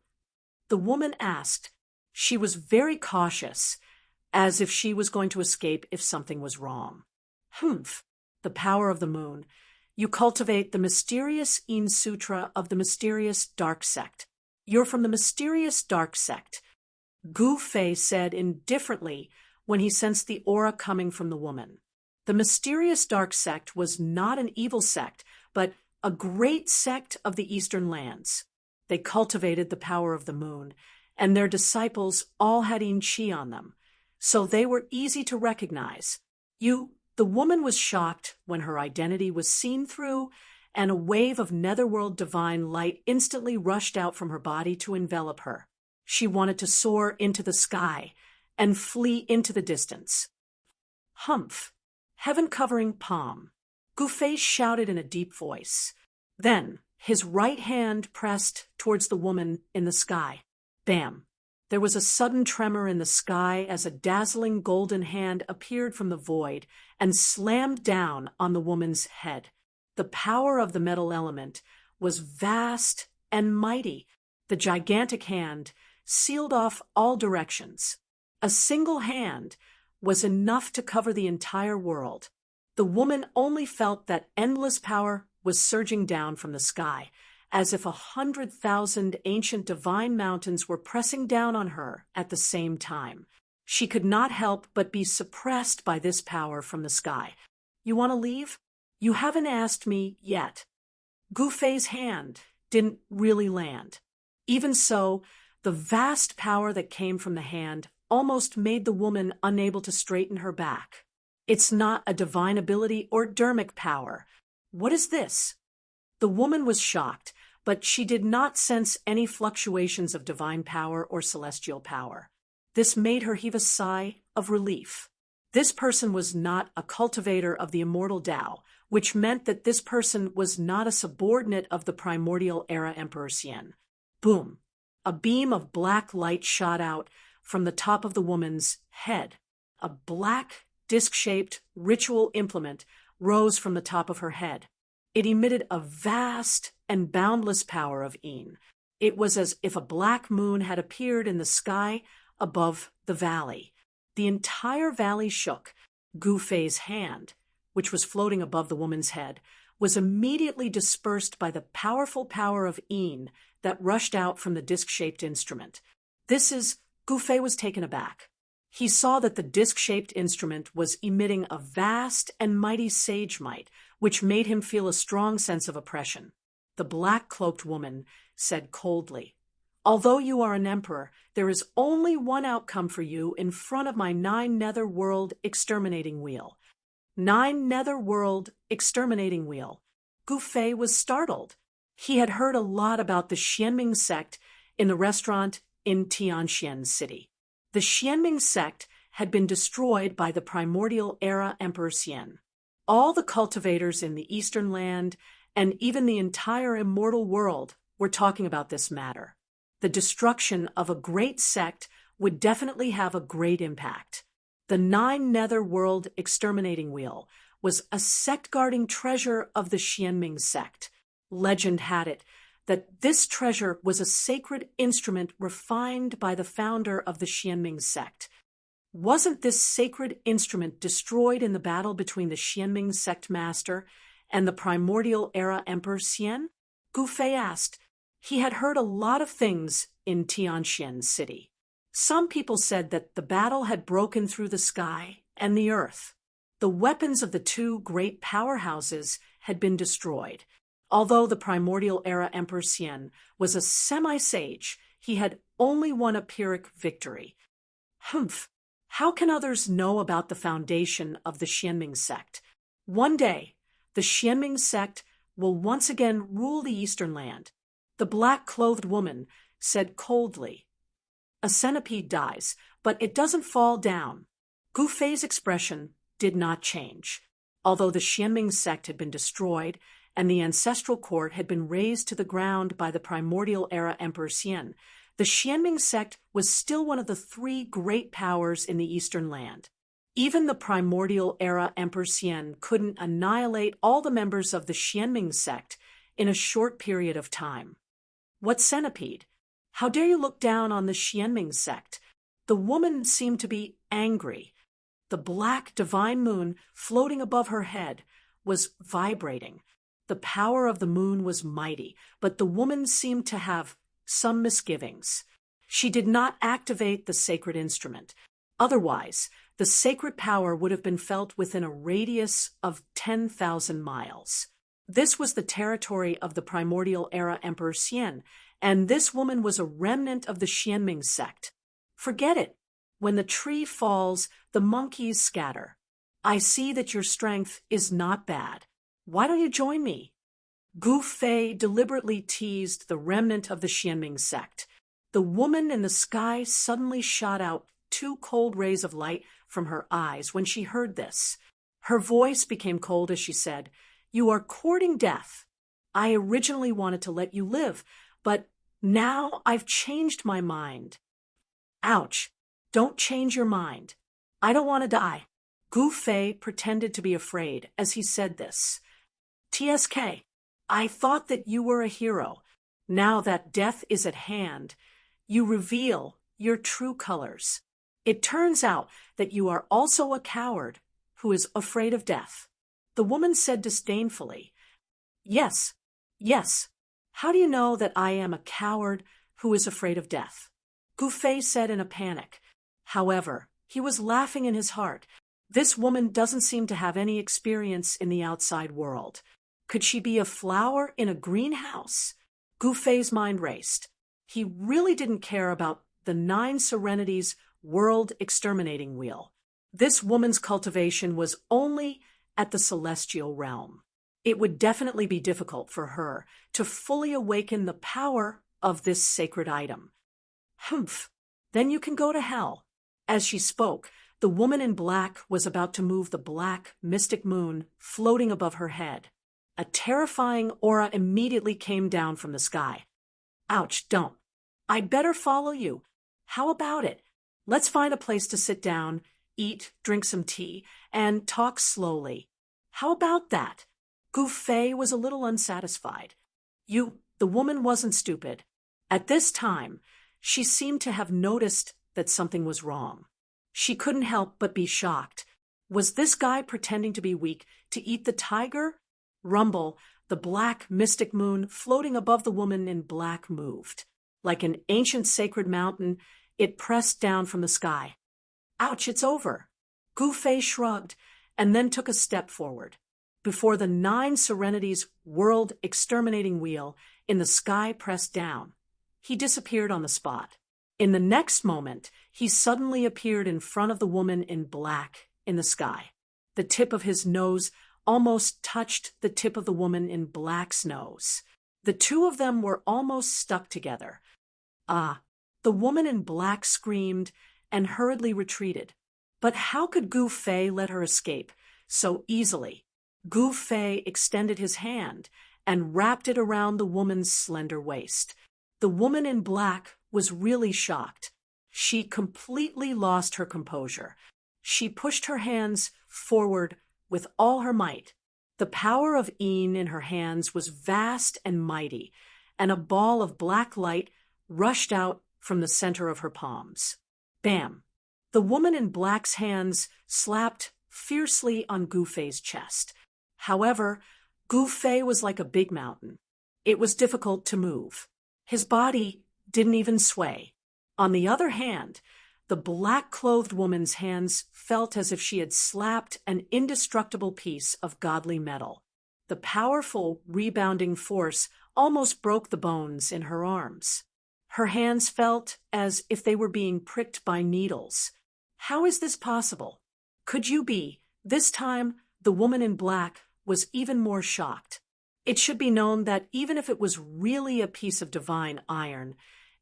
the woman asked. She was very cautious, as if she was going to escape if something was wrong. The power of the moon. You cultivate the mysterious In Sutra of the mysterious dark sect. You're from the mysterious dark sect, Gu Fei said indifferently when he sensed the aura coming from the woman. The mysterious dark sect was not an evil sect, but a great sect of the eastern lands. They cultivated the power of the moon, and their disciples all had yin qi on them, so they were easy to recognize. The woman was shocked when her identity was seen through, and a wave of netherworld divine light instantly rushed out from her body to envelop her. She wanted to soar into the sky and flee into the distance. "Humph! Heaven-covering palm," Gu Fei shouted in a deep voice. Then his right hand pressed towards the woman in the sky. Bam! There was a sudden tremor in the sky as a dazzling golden hand appeared from the void and slammed down on the woman's head. The power of the metal element was vast and mighty. The gigantic hand sealed off all directions. A single hand was enough to cover the entire world. The woman only felt that endless power was surging down from the sky, as if 100,000 ancient divine mountains were pressing down on her at the same time. She could not help but be suppressed by this power from the sky. "You want to leave? You haven't asked me yet." Gu Fei's hand didn't really land. Even so, the vast power that came from the hand almost made the woman unable to straighten her back. "It's not a divine ability or dermic power. What is this?" The woman was shocked, but she did not sense any fluctuations of divine power or celestial power. This made her heave a sigh of relief. This person was not a cultivator of the immortal Tao, which meant that this person was not a subordinate of the primordial era Emperor Xian. Boom! A beam of black light shot out from the top of the woman's head. A black, disc-shaped ritual implement rose from the top of her head. It emitted a vast and boundless power of Yin. It was as if a black moon had appeared in the sky above the valley. The entire valley shook. Gu Fei's hand, which was floating above the woman's head, was immediately dispersed by the powerful power of Yin that rushed out from the disc-shaped instrument. Gu Fei was taken aback. He saw that the disc-shaped instrument was emitting a vast and mighty sage might, which made him feel a strong sense of oppression. The black-cloaked woman said coldly, "Although you are an emperor, there is only one outcome for you in front of my 9-nether-world exterminating wheel." 9-nether-world exterminating wheel. Gu Fei was startled. He had heard a lot about the Xianming sect in the restaurant in Tianxian City. The Xianming sect had been destroyed by the primordial era Emperor Xian. All the cultivators in the Eastern Land and even the entire immortal world were talking about this matter. The destruction of a great sect would definitely have a great impact. The 9-nether-world exterminating wheel was a sect-guarding treasure of the Xianming sect. Legend had it that this treasure was a sacred instrument refined by the founder of the Xianming sect. Wasn't this sacred instrument destroyed in the battle between the Xianming sect master and the primordial era Emperor Xian? Gu Fei asked. He had heard a lot of things in Tianxian City. Some people said that the battle had broken through the sky and the earth. The weapons of the two great powerhouses had been destroyed. Although the primordial era Emperor Xian was a semi-sage, he had only won a Pyrrhic victory. Humph! How can others know about the foundation of the Xianming sect? One day, the Xianming sect will once again rule the Eastern Land. The black-clothed woman said coldly. A centipede dies, but it doesn't fall down. Gu Fei's expression did not change. Although the Xianming sect had been destroyed and the ancestral court had been razed to the ground by the primordial era Emperor Xian, the Xianming sect was still one of the three great powers in the Eastern Land. Even the primordial era Emperor Xian couldn't annihilate all the members of the Xianming sect in a short period of time. What centipede? How dare you look down on the Xianming sect? The woman seemed to be angry. The black divine moon floating above her head was vibrating. The power of the moon was mighty, but the woman seemed to have some misgivings. She did not activate the sacred instrument. Otherwise, the sacred power would have been felt within a radius of 10,000 miles. This was the territory of the primordial era Emperor Xian, and this woman was a remnant of the Xianming sect. Forget it. When the tree falls, the monkeys scatter. I see that your strength is not bad. Why don't you join me? Gu Fei deliberately teased the remnant of the Xianming sect. The woman in the sky suddenly shot out 2 cold rays of light from her eyes when she heard this. Her voice became cold as she said, "You are courting death. I originally wanted to let you live, but now I've changed my mind." Ouch! Don't change your mind. I don't want to die. Gu Fei pretended to be afraid as he said this. "TSK, I thought that you were a hero. Now that death is at hand, you reveal your true colors. It turns out that you are also a coward who is afraid of death." The woman said disdainfully, Yes. How do you know that I am a coward who is afraid of death?" Gu Fei said in a panic. However, he was laughing in his heart. This woman doesn't seem to have any experience in the outside world. Could she be a flower in a greenhouse? Gu Fei's mind raced. He really didn't care about the 9 Serenities world exterminating wheel. This woman's cultivation was only at the celestial realm. It would definitely be difficult for her to fully awaken the power of this sacred item. Humph, then you can go to hell. As she spoke, the woman in black was about to move the black, mystic moon floating above her head. A terrifying aura immediately came down from the sky. Ouch, don't. I'd better follow you. How about it? Let's find a place to sit down, eat, drink some tea, and talk slowly. How about that? Gu Fei was a little unsatisfied. The woman wasn't stupid. At this time, she seemed to have noticed that something was wrong. She couldn't help but be shocked. Was this guy pretending to be weak to eat the tiger? Rumble, the black mystic moon floating above the woman in black, moved. Like an ancient sacred mountain, it pressed down from the sky. Ouch, it's over. Gu Fei shrugged and then took a step forward. Before the 9 Serenities whirled exterminating wheel in the sky pressed down, he disappeared on the spot. In the next moment, he suddenly appeared in front of the woman in black in the sky. The tip of his nose almost touched the tip of the woman in black's nose. The two of them were almost stuck together. Ah, the woman in black screamed and hurriedly retreated. But how could Gu Fei let her escape so easily? Gu Fei extended his hand and wrapped it around the woman's slender waist. The woman in black was really shocked. She completely lost her composure. She pushed her hands forward with all her might. The power of Een in her hands was vast and mighty, and a ball of black light rushed out from the center of her palms. Bam! The woman in black's hands slapped fiercely on Gu Fei's chest. However, Gu Fei was like a big mountain. It was difficult to move. His body didn't even sway. On the other hand, the black-clothed woman's hands felt as if she had slapped an indestructible piece of godly metal. The powerful, rebounding force almost broke the bones in her arms. Her hands felt as if they were being pricked by needles. How is this possible? Could you be? This time, the woman in black was even more shocked. It should be known that even if it was really a piece of divine iron,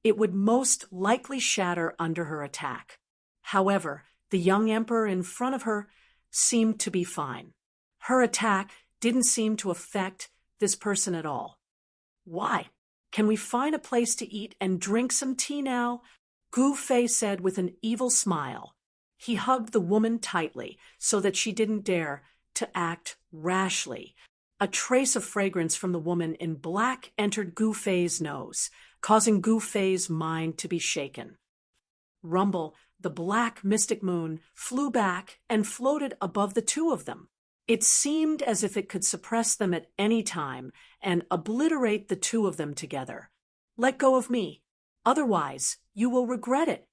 it would most likely shatter under her attack. However, the young emperor in front of her seemed to be fine. Her attack didn't seem to affect this person at all. Why? Can we find a place to eat and drink some tea now? Gu Fei said with an evil smile. He hugged the woman tightly so that she didn't dare to act rashly. A trace of fragrance from the woman in black entered Gu Fei's nose, causing Gu Fei's mind to be shaken. Rumble, the black mystic moon, flew back and floated above the two of them. It seemed as if it could suppress them at any time and obliterate the two of them together. Let go of me. Otherwise, you will regret it.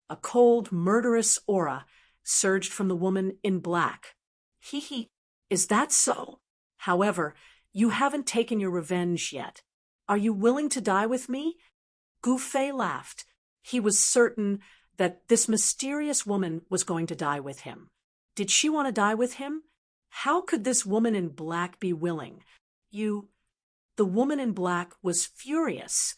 A cold, murderous aura surged from the woman in black. Hee, is that so? However, you haven't taken your revenge yet. Are you willing to die with me? Gu Fei laughed. He was certain that this mysterious woman was going to die with him. Did she want to die with him? How could this woman in black be willing? The woman in black was furious.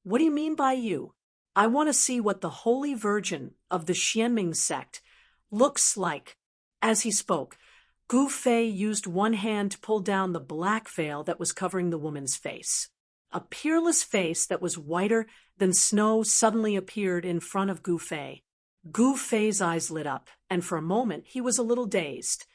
What do you mean by you? I want to see what the Holy Virgin of the Xianming sect looks like. As he spoke, Gu Fei used one hand to pull down the black veil that was covering the woman's face. A peerless face that was whiter than snow suddenly appeared in front of Gu Fei. Gu Fei's eyes lit up, and for a moment he was a little dazed.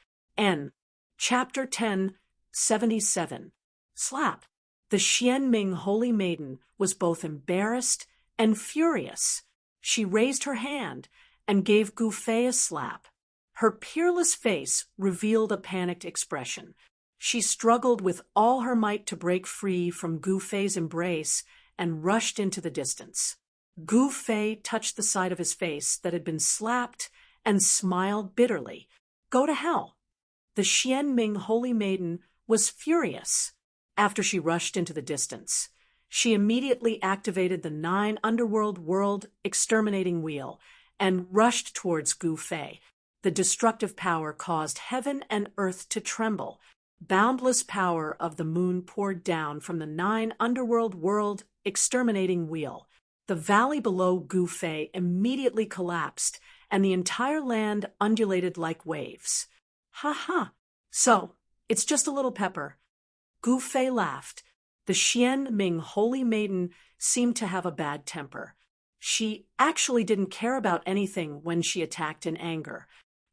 Chapter 1077. Slap. The Xianming Holy Maiden was both embarrassed and furious. She raised her hand and gave Gu Fei a slap. Her peerless face revealed a panicked expression. She struggled with all her might to break free from Gu Fei's embrace and rushed into the distance. Gu Fei touched the side of his face that had been slapped and smiled bitterly. Go to hell. The Xianming Holy Maiden was furious. After she rushed into the distance, she immediately activated the 9 Underworld World Exterminating Wheel and rushed towards Gu Fei. The destructive power caused heaven and earth to tremble. Boundless power of the moon poured down from the 9 Underworld World Exterminating Wheel. The valley below Gu Fei immediately collapsed, and the entire land undulated like waves. Ha ha! So, it's just a little pepper. Gu Fei laughed. The Xianming Holy Maiden seemed to have a bad temper. She actually didn't care about anything when she attacked in anger.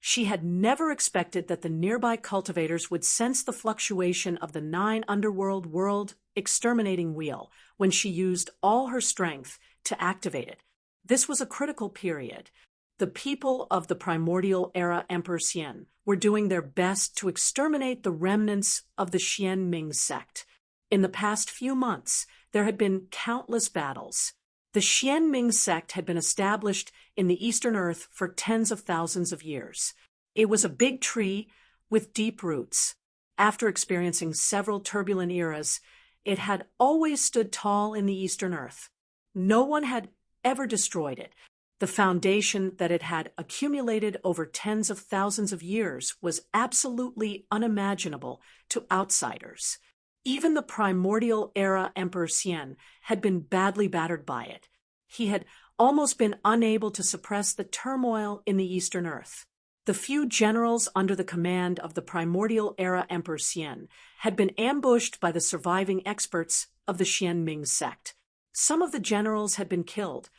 She had never expected that the nearby cultivators would sense the fluctuation of the 9 underworld world exterminating wheel when she used all her strength to activate it. This was a critical period. The people of the primordial era Emperor Xian were doing their best to exterminate the remnants of the Xian Ming sect. In the past few months, there had been countless battles. The Xian Ming sect had been established in the Eastern Earth for tens of thousands of years. It was a big tree with deep roots. After experiencing several turbulent eras, it had always stood tall in the Eastern Earth. No one had ever destroyed it. The foundation that it had accumulated over tens of thousands of years was absolutely unimaginable to outsiders. Even the primordial era Emperor Xian had been badly battered by it. He had almost been unable to suppress the turmoil in the Eastern Earth. The few generals under the command of the primordial era Emperor Xian had been ambushed by the surviving experts of the Xian Ming sect. Some of the generals had been killed,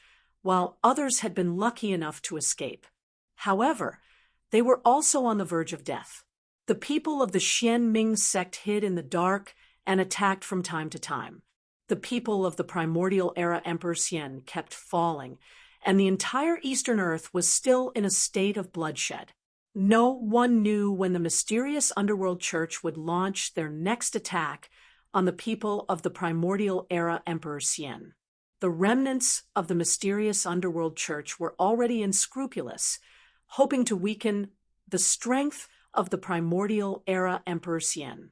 while others had been lucky enough to escape. However, they were also on the verge of death. The people of the Xian Ming sect hid in the dark and attacked from time to time. The people of the primordial era Emperor Xian kept falling, and the entire Eastern Earth was still in a state of bloodshed. No one knew when the mysterious underworld church would launch their next attack on the people of the primordial era Emperor Xian. The remnants of the mysterious underworld church were already unscrupulous, hoping to weaken the strength of the primordial era Emperor Xian.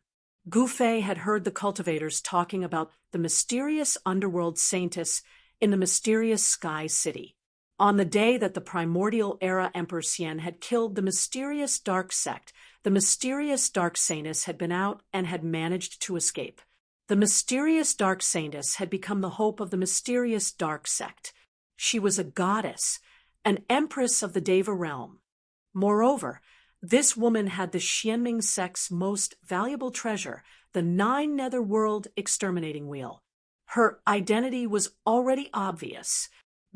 Gu Fei had heard the cultivators talking about the mysterious underworld saintess in the mysterious Sky City. On the day that the primordial era Emperor Xian had killed the mysterious dark sect, the mysterious dark saintess had been out and had managed to escape. The mysterious dark saintess had become the hope of the mysterious dark sect. She was a goddess, an empress of the Deva realm. Moreover, this woman had the Xianming sect's most valuable treasure, the 9 netherworld exterminating wheel. Her identity was already obvious.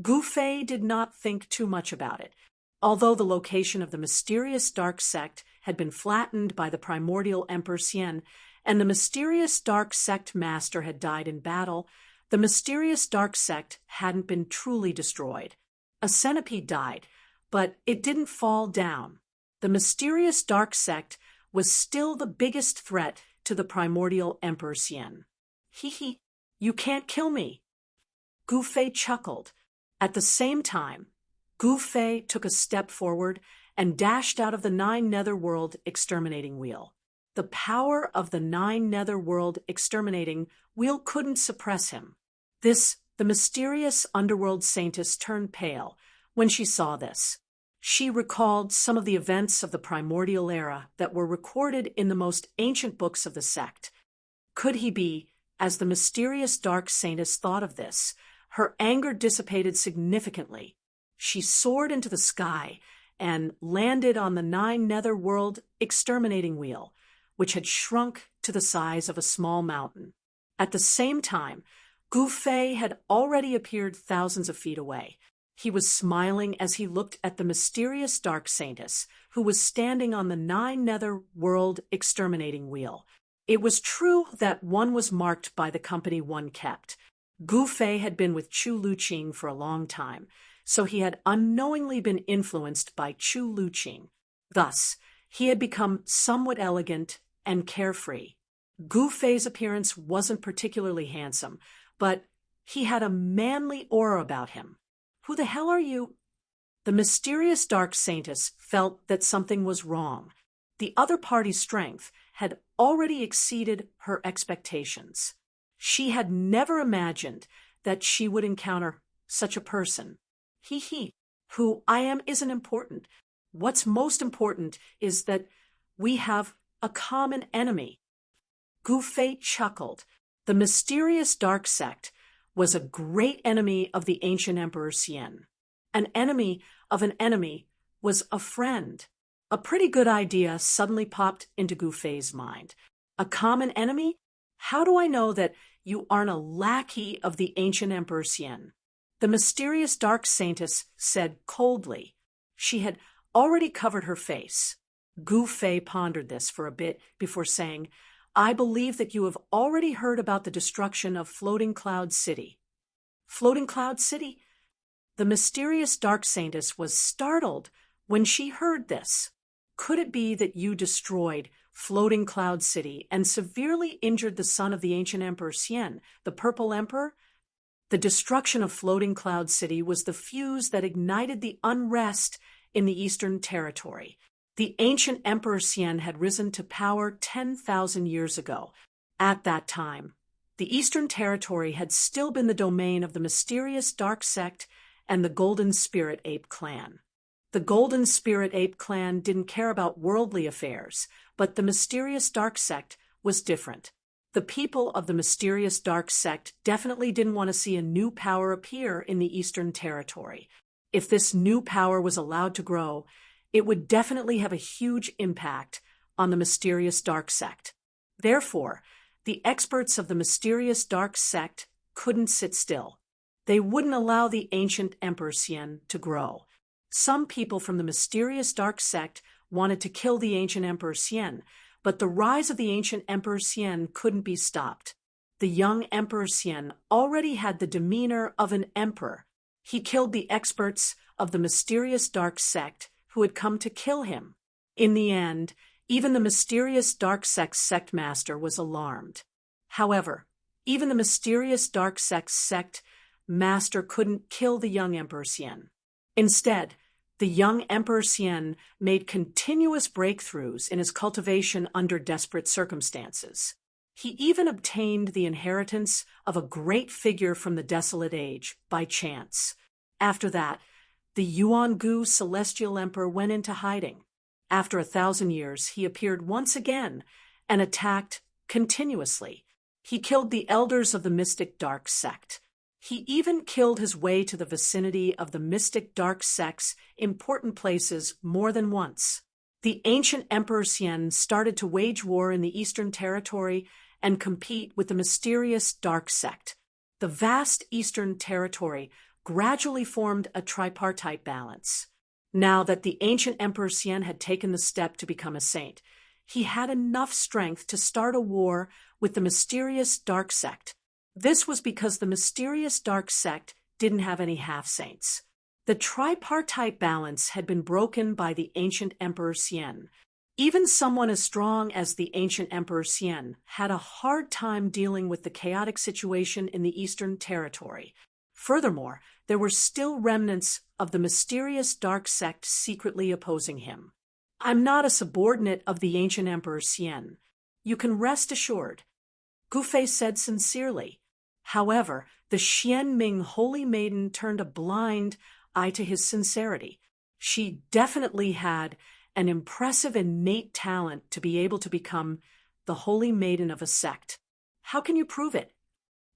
Gu Fei did not think too much about it. Although the location of the mysterious dark sect had been flattened by the primordial Emperor Xian, and the mysterious dark sect master had died in battle, the mysterious dark sect hadn't been truly destroyed. A centipede died, but it didn't fall down. The mysterious dark sect was still the biggest threat to the primordial Emperor Xian. Hee, you can't kill me. Gu Fei chuckled. At the same time, Gu Fei took a step forward and dashed out of the 9 netherworld exterminating wheel. The power of the 9 netherworld exterminating wheel couldn't suppress him. The mysterious underworld saintess turned pale when she saw this. She recalled some of the events of the primordial era that were recorded in the most ancient books of the sect. Could he be, as the mysterious dark saintess thought of this, her anger dissipated significantly. She soared into the sky and landed on the 9 netherworld exterminating wheel, which had shrunk to the size of a small mountain. At the same time, Gu Fei had already appeared thousands of feet away. He was smiling as he looked at the mysterious dark saintess, who was standing on the 9 netherworld exterminating wheel. It was true that one was marked by the company one kept. Gu Fei had been with Chu Luqing for a long time, so he had unknowingly been influenced by Chu Luqing. Thus, he had become somewhat elegant and carefree. Gu Fei's appearance wasn't particularly handsome, but he had a manly aura about him. Who the hell are you? The mysterious dark saintess felt that something was wrong. The other party's strength had already exceeded her expectations. She had never imagined that she would encounter such a person. Who I am isn't important. What's most important is that we have a common enemy. Gu Fei chuckled. The mysterious dark sect was a great enemy of the ancient Emperor Xian. An enemy of an enemy was a friend. A pretty good idea suddenly popped into Gu Fei's mind. A common enemy? How do I know that you aren't a lackey of the ancient Emperor Xian? The mysterious dark saintess said coldly. She had already covered her face. Gu Fei pondered this for a bit before saying, "I believe that you have already heard about the destruction of Floating Cloud City." Floating Cloud City? The mysterious dark saintess was startled when she heard this. Could it be that you destroyed Floating Cloud City and severely injured the son of the ancient Emperor Xian, the Purple Emperor? The destruction of Floating Cloud City was the fuse that ignited the unrest in the Eastern Territory. The ancient Emperor Xian had risen to power 10,000 years ago. At that time, the Eastern Territory had still been the domain of the mysterious Dark Sect and the Golden Spirit Ape Clan. The Golden Spirit Ape Clan didn't care about worldly affairs, but the mysterious Dark Sect was different. The people of the mysterious Dark Sect definitely didn't want to see a new power appear in the Eastern Territory. If this new power was allowed to grow, it would definitely have a huge impact on the mysterious Dark Sect. Therefore, the experts of the mysterious Dark Sect couldn't sit still. They wouldn't allow the ancient Emperor Xian to grow. Some people from the mysterious Dark Sect wanted to kill the ancient Emperor Xian, but the rise of the ancient Emperor Xian couldn't be stopped. The young Emperor Xian already had the demeanor of an emperor. He killed the experts of the mysterious Dark Sect who had come to kill him. In the end, even the mysterious Dark Sect master was alarmed. However, even the mysterious Dark Sect master couldn't kill the young Emperor Xian. Instead, the young Emperor Xian made continuous breakthroughs in his cultivation under desperate circumstances. He even obtained the inheritance of a great figure from the Desolate Age by chance. After that, the Yuan-Gu Celestial Emperor went into hiding. After 1,000 years, he appeared once again and attacked continuously. He killed the elders of the mystic Dark Sect. He even killed his way to the vicinity of the mystic Dark Sect's important places more than once. The ancient Emperor Xian started to wage war in the Eastern Territory and compete with the mysterious Dark Sect. The vast Eastern Territory gradually formed a tripartite balance. Now that the ancient Emperor Xian had taken the step to become a saint, he had enough strength to start a war with the mysterious Dark Sect. This was because the mysterious Dark Sect didn't have any half-saints. The tripartite balance had been broken by the ancient Emperor Xian. Even someone as strong as the ancient Emperor Xian had a hard time dealing with the chaotic situation in the Eastern Territory. Furthermore, there were still remnants of the mysterious Dark Sect secretly opposing him. "I'm not a subordinate of the ancient Emperor Xian. You can rest assured," Gu Fei said sincerely. However, the Xian Ming Holy Maiden turned a blind eye to his sincerity. She definitely had an impressive innate talent to be able to become the Holy Maiden of a sect. How can you prove it?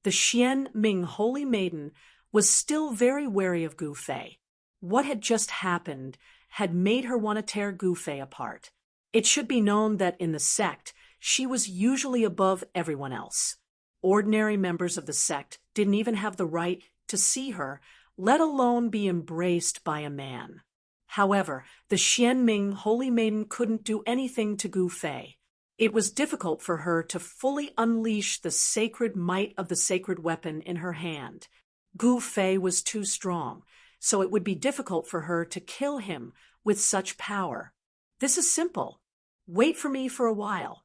The Xian Ming Holy Maiden was still very wary of Gu Fei. What had just happened had made her want to tear Gu Fei apart. It should be known that in the sect, she was usually above everyone else. Ordinary members of the sect didn't even have the right to see her, let alone be embraced by a man. However, the Xian Ming Holy Maiden couldn't do anything to Gu Fei. It was difficult for her to fully unleash the sacred might of the sacred weapon in her hand. Gu Fei was too strong, so it would be difficult for her to kill him with such power. This is simple. Wait for me for a while.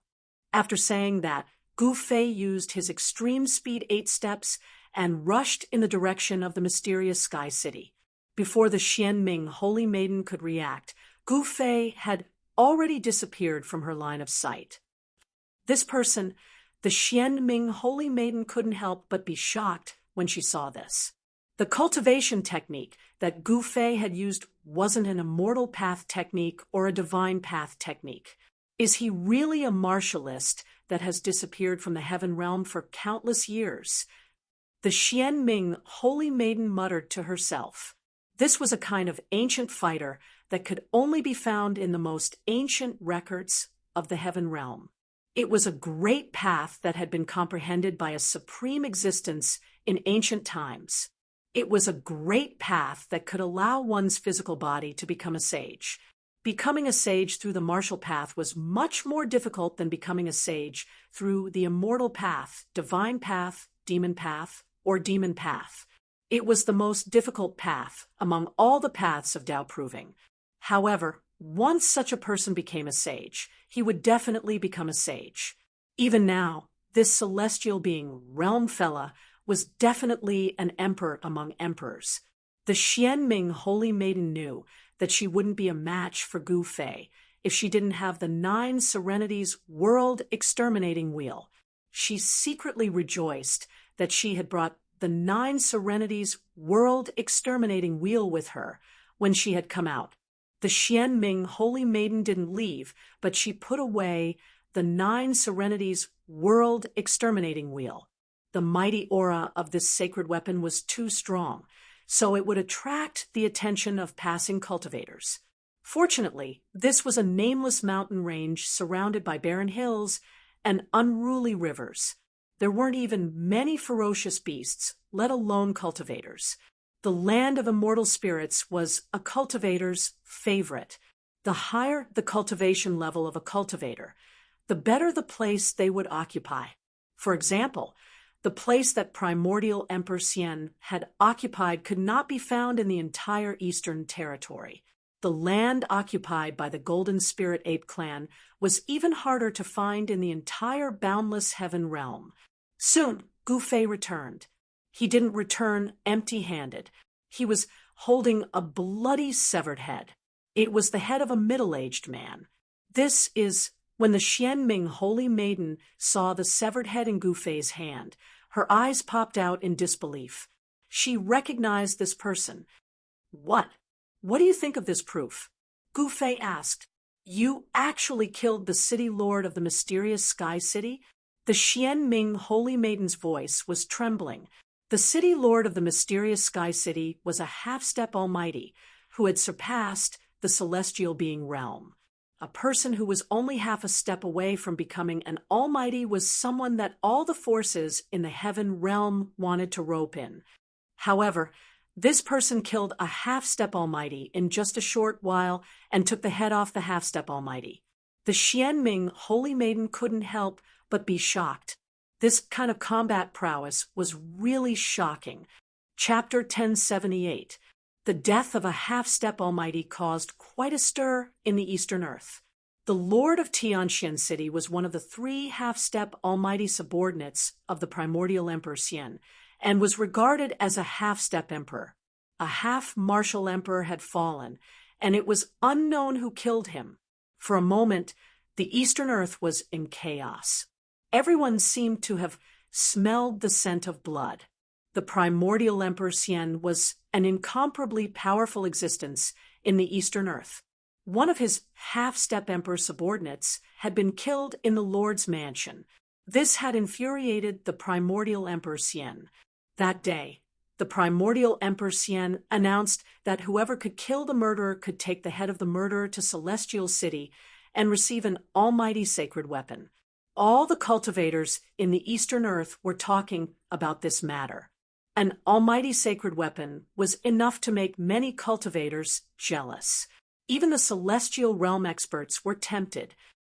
After saying that, Gu Fei used his extreme speed 8 steps and rushed in the direction of the mysterious Sky City. Before the Xian Ming Holy Maiden could react, Gu Fei had already disappeared from her line of sight. This person, the Xian Ming Holy Maiden, couldn't help but be shocked when she saw this. The cultivation technique that Gu Fei had used wasn't an immortal path technique or a divine path technique. Is he really a martialist that has disappeared from the heaven realm for countless years? The Xian Ming Holy Maiden muttered to herself. This was a kind of ancient fighter that could only be found in the most ancient records of the heaven realm. It was a great path that had been comprehended by a supreme existence in ancient times. It was a great path that could allow one's physical body to become a sage. Becoming a sage through the martial path was much more difficult than becoming a sage through the immortal path, divine path, demon path, or demon path. It was the most difficult path among all the paths of Tao proving. However, once such a person became a sage, he would definitely become a sage. Even now, this celestial being, Realm Fella, was definitely an emperor among emperors. The Xianming Holy Maiden knew that she wouldn't be a match for Gu Fei if she didn't have the 9 Serenities World Exterminating Wheel. She secretly rejoiced that she had brought the 9 Serenities World Exterminating Wheel with her when she had come out. The Xianming Holy Maiden didn't leave, but she put away the 9 Serenities World Exterminating Wheel. The mighty aura of this sacred weapon was too strong, so it would attract the attention of passing cultivators. Fortunately, this was a nameless mountain range surrounded by barren hills and unruly rivers. There weren't even many ferocious beasts, let alone cultivators. The land of immortal spirits was a cultivator's favorite. The higher the cultivation level of a cultivator, the better the place they would occupy. For example, the place that primordial Emperor Xian had occupied could not be found in the entire Eastern Territory. The land occupied by the Golden Spirit Ape clan was even harder to find in the entire Boundless Heaven realm. Soon, Gu Fei returned. He didn't return empty-handed. He was holding a bloody severed head. It was the head of a middle-aged man. This is when the Xianming Holy Maiden saw the severed head in Gu Fei's hand. Her eyes popped out in disbelief. She recognized this person. What? What do you think of this proof? Gu Fei asked. You actually killed the city lord of the mysterious Sky City? The Xianming Holy Maiden's voice was trembling. The city lord of the mysterious Sky City was a half-step almighty who had surpassed the celestial being realm. A person who was only half a step away from becoming an almighty was someone that all the forces in the heaven realm wanted to rope in. However, this person killed a half-step almighty in just a short while and took the head off the half-step almighty. The Xianming Holy Maiden couldn't help but be shocked. This kind of combat prowess was really shocking. Chapter 1078. The death of a half-step almighty caused quite a stir in the Eastern Earth. The Lord of Tianxian City was one of the 3 half-step almighty subordinates of the primordial Emperor Xian, and was regarded as a half-step emperor. A half-martial emperor had fallen, and it was unknown who killed him. For a moment, the Eastern Earth was in chaos. Everyone seemed to have smelled the scent of blood. The primordial Emperor Xian was an incomparably powerful existence in the Eastern Earth. One of his half-step emperor subordinates had been killed in the Lord's mansion. This had infuriated the primordial Emperor Xian. That day, the primordial Emperor Xian announced that whoever could kill the murderer could take the head of the murderer to Celestial City and receive an almighty sacred weapon. All the cultivators in the Eastern Earth were talking about this matter. An almighty sacred weapon was enough to make many cultivators jealous. Even the celestial realm experts were tempted.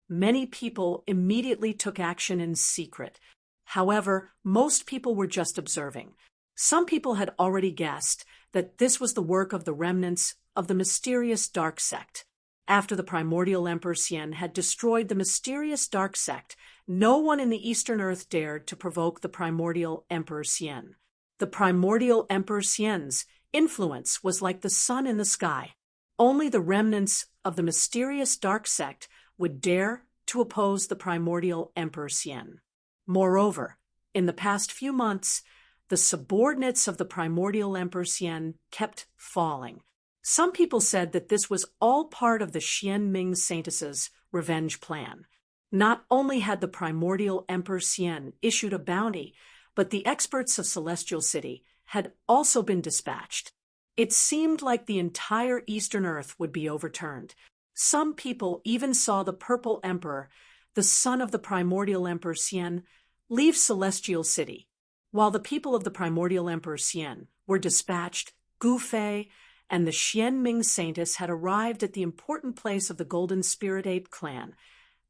Many people immediately took action in secret. However, most people were just observing. Some people had already guessed that this was the work of the remnants of the mysterious dark sect. After the primordial Emperor Xian had destroyed the mysterious dark sect, no one in the Eastern Earth dared to provoke the primordial Emperor Xian. The primordial Emperor Xian's influence was like the sun in the sky. Only the remnants of the mysterious dark sect would dare to oppose the primordial Emperor Xian. Moreover, in the past few months, the subordinates of the primordial Emperor Xian kept falling. Some people said that this was all part of the Xianming Saintess's revenge plan. Not only had the primordial Emperor Xian issued a bounty, but the experts of Celestial City had also been dispatched. It seemed like the entire Eastern Earth would be overturned. Some people even saw the Purple Emperor, the son of the primordial Emperor Xian, leave Celestial City. While the people of the primordial Emperor Xian were dispatched, Gu Fei and the Xianming Saintess had arrived at the important place of the Golden Spirit Ape clan,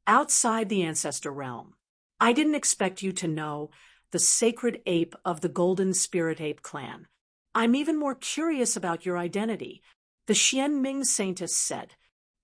outside the ancestor realm. I didn't expect you to know the sacred ape of the Golden Spirit Ape clan. I'm even more curious about your identity. The Xianming Saintess said,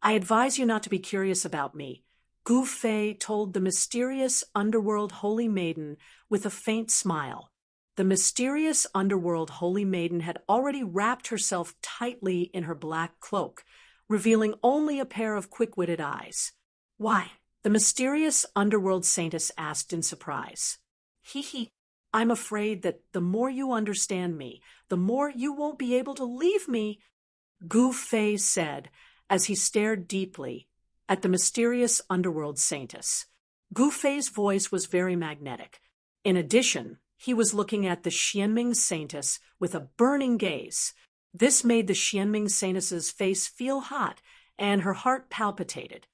I advise you not to be curious about me. Gu Fei told the mysterious underworld holy maiden with a faint smile. The mysterious underworld holy maiden had already wrapped herself tightly in her black cloak, revealing only a pair of quick-witted eyes. Why? The mysterious underworld saintess asked in surprise. Hee, I'm afraid that the more you understand me, the more you won't be able to leave me, Gu Fei said as he stared deeply at the mysterious underworld saintess. Gu Fei's voice was very magnetic. In addition, he was looking at the Xianming Saintess with a burning gaze. This made the Xianming Saintess's face feel hot, and her heart palpitated.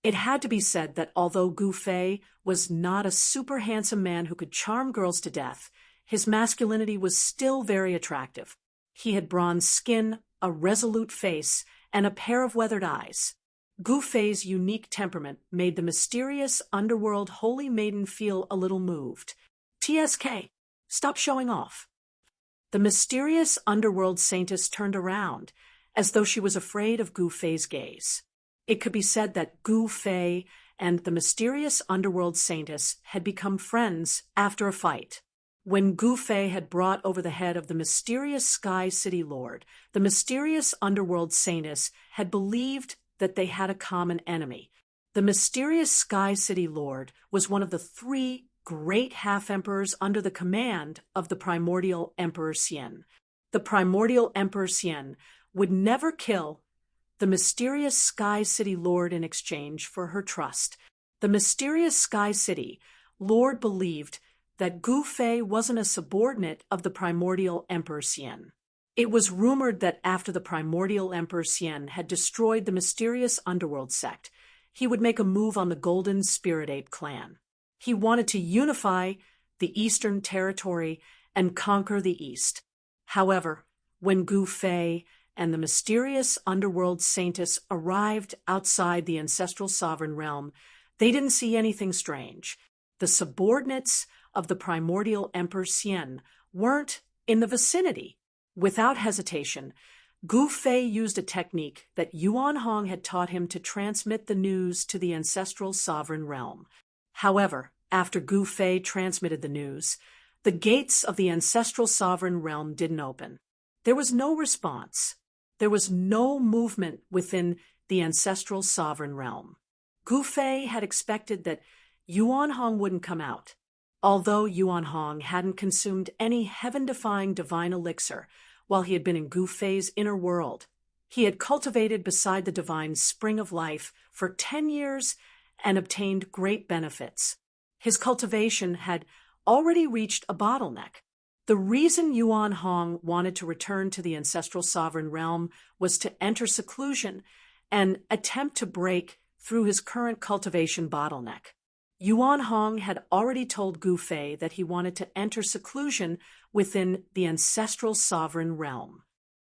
It had to be said that although Gu Fei was not a super handsome man who could charm girls to death, his masculinity was still very attractive. He had bronze skin, a resolute face, and a pair of weathered eyes. Gu Fei's unique temperament made the mysterious underworld holy maiden feel a little moved. TSK, stop showing off. The mysterious underworld saintess turned around, as though she was afraid of Gu Fei's gaze. It could be said that Gu Fei and the mysterious underworld saintess had become friends after a fight. When Gu Fei had brought over the head of the mysterious Sky City Lord, the mysterious underworld saintess had believed that they had a common enemy. The mysterious Sky City Lord was one of the 3 great half-emperors under the command of the primordial Emperor Xian. The primordial Emperor Xian would never kill the mysterious Sky City Lord in exchange for her trust. The mysterious Sky City Lord believed that Gu Fei wasn't a subordinate of the primordial Emperor Xian. It was rumored that after the primordial Emperor Xian had destroyed the mysterious underworld sect, he would make a move on the Golden Spirit Ape clan. He wanted to unify the Eastern Territory and conquer the East. However, when Gu Fei and the mysterious underworld saintess arrived outside the ancestral sovereign realm, they didn't see anything strange. The subordinates of the primordial Emperor Xian weren't in the vicinity. Without hesitation, Gu Fei used a technique that Yuan Hong had taught him to transmit the news to the ancestral sovereign realm. However, after Gu Fei transmitted the news, the gates of the ancestral sovereign realm didn't open. There was no response. There was no movement within the ancestral sovereign realm. Gu Fei had expected that Yuan Hong wouldn't come out. Although Yuan Hong hadn't consumed any heaven-defying divine elixir while he had been in Gu Fei's inner world, he had cultivated beside the divine spring of life for 10 years and obtained great benefits. His cultivation had already reached a bottleneck. The reason Yuan Hong wanted to return to the ancestral sovereign realm was to enter seclusion and attempt to break through his current cultivation bottleneck. Yuan Hong had already told Gu Fei that he wanted to enter seclusion within the ancestral sovereign realm.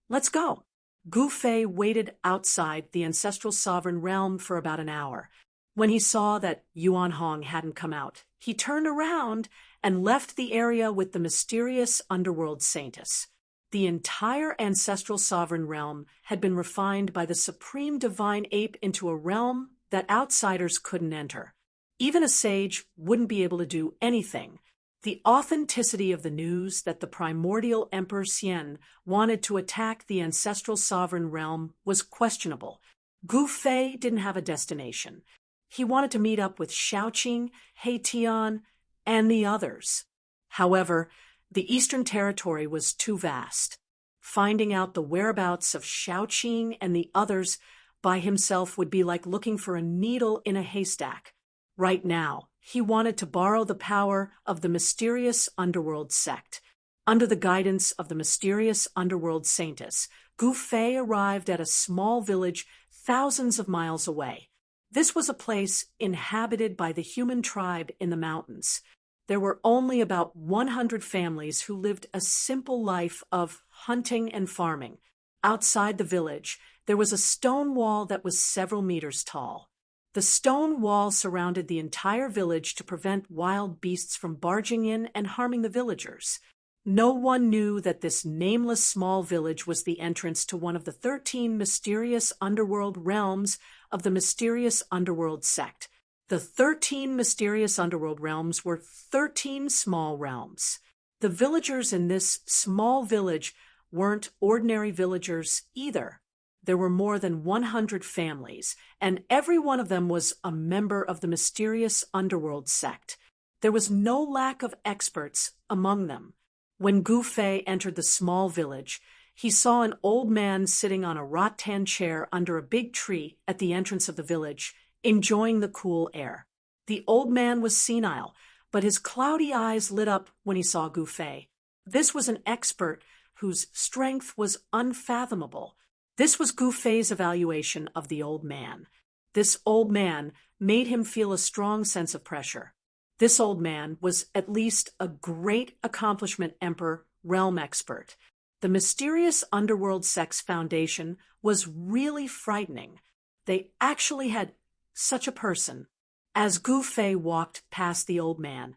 Let's go. Gu Fei waited outside the ancestral sovereign realm for about an hour. When he saw that Yuan Hong hadn't come out, he turned around and left the area with the mysterious underworld saintess. The entire ancestral sovereign realm had been refined by the supreme divine ape into a realm that outsiders couldn't enter. Even a sage wouldn't be able to do anything. The authenticity of the news that the primordial Emperor Xian wanted to attack the ancestral sovereign realm was questionable. Gu Fei didn't have a destination. He wanted to meet up with Shaoqing, Heitian, and the others. However, the Eastern Territory was too vast. Finding out the whereabouts of Shaoqing and the others by himself would be like looking for a needle in a haystack. Right now, he wanted to borrow the power of the mysterious underworld sect. Under the guidance of the mysterious underworld saintess, Gu Fei arrived at a small village thousands of miles away. This was a place inhabited by the human tribe in the mountains. There were only about 100 families who lived a simple life of hunting and farming. Outside the village, there was a stone wall that was several meters tall. The stone wall surrounded the entire village to prevent wild beasts from barging in and harming the villagers. No one knew that this nameless small village was the entrance to one of the 13 mysterious underworld realms of the mysterious underworld sect. The 13 mysterious underworld realms were 13 small realms. The villagers in this small village weren't ordinary villagers either. There were more than 100 families, and every one of them was a member of the mysterious underworld sect. There was no lack of experts among them. When Gu Fei entered the small village, he saw an old man sitting on a rattan chair under a big tree at the entrance of the village, enjoying the cool air. The old man was senile, but his cloudy eyes lit up when he saw Gu Fei. This was an expert whose strength was unfathomable. This was Gu Fei's evaluation of the old man. This old man made him feel a strong sense of pressure. This old man was at least a great accomplishment emperor realm expert. The mysterious underworld sex foundation was really frightening. They actually had such a person. As Gu Fei walked past the old man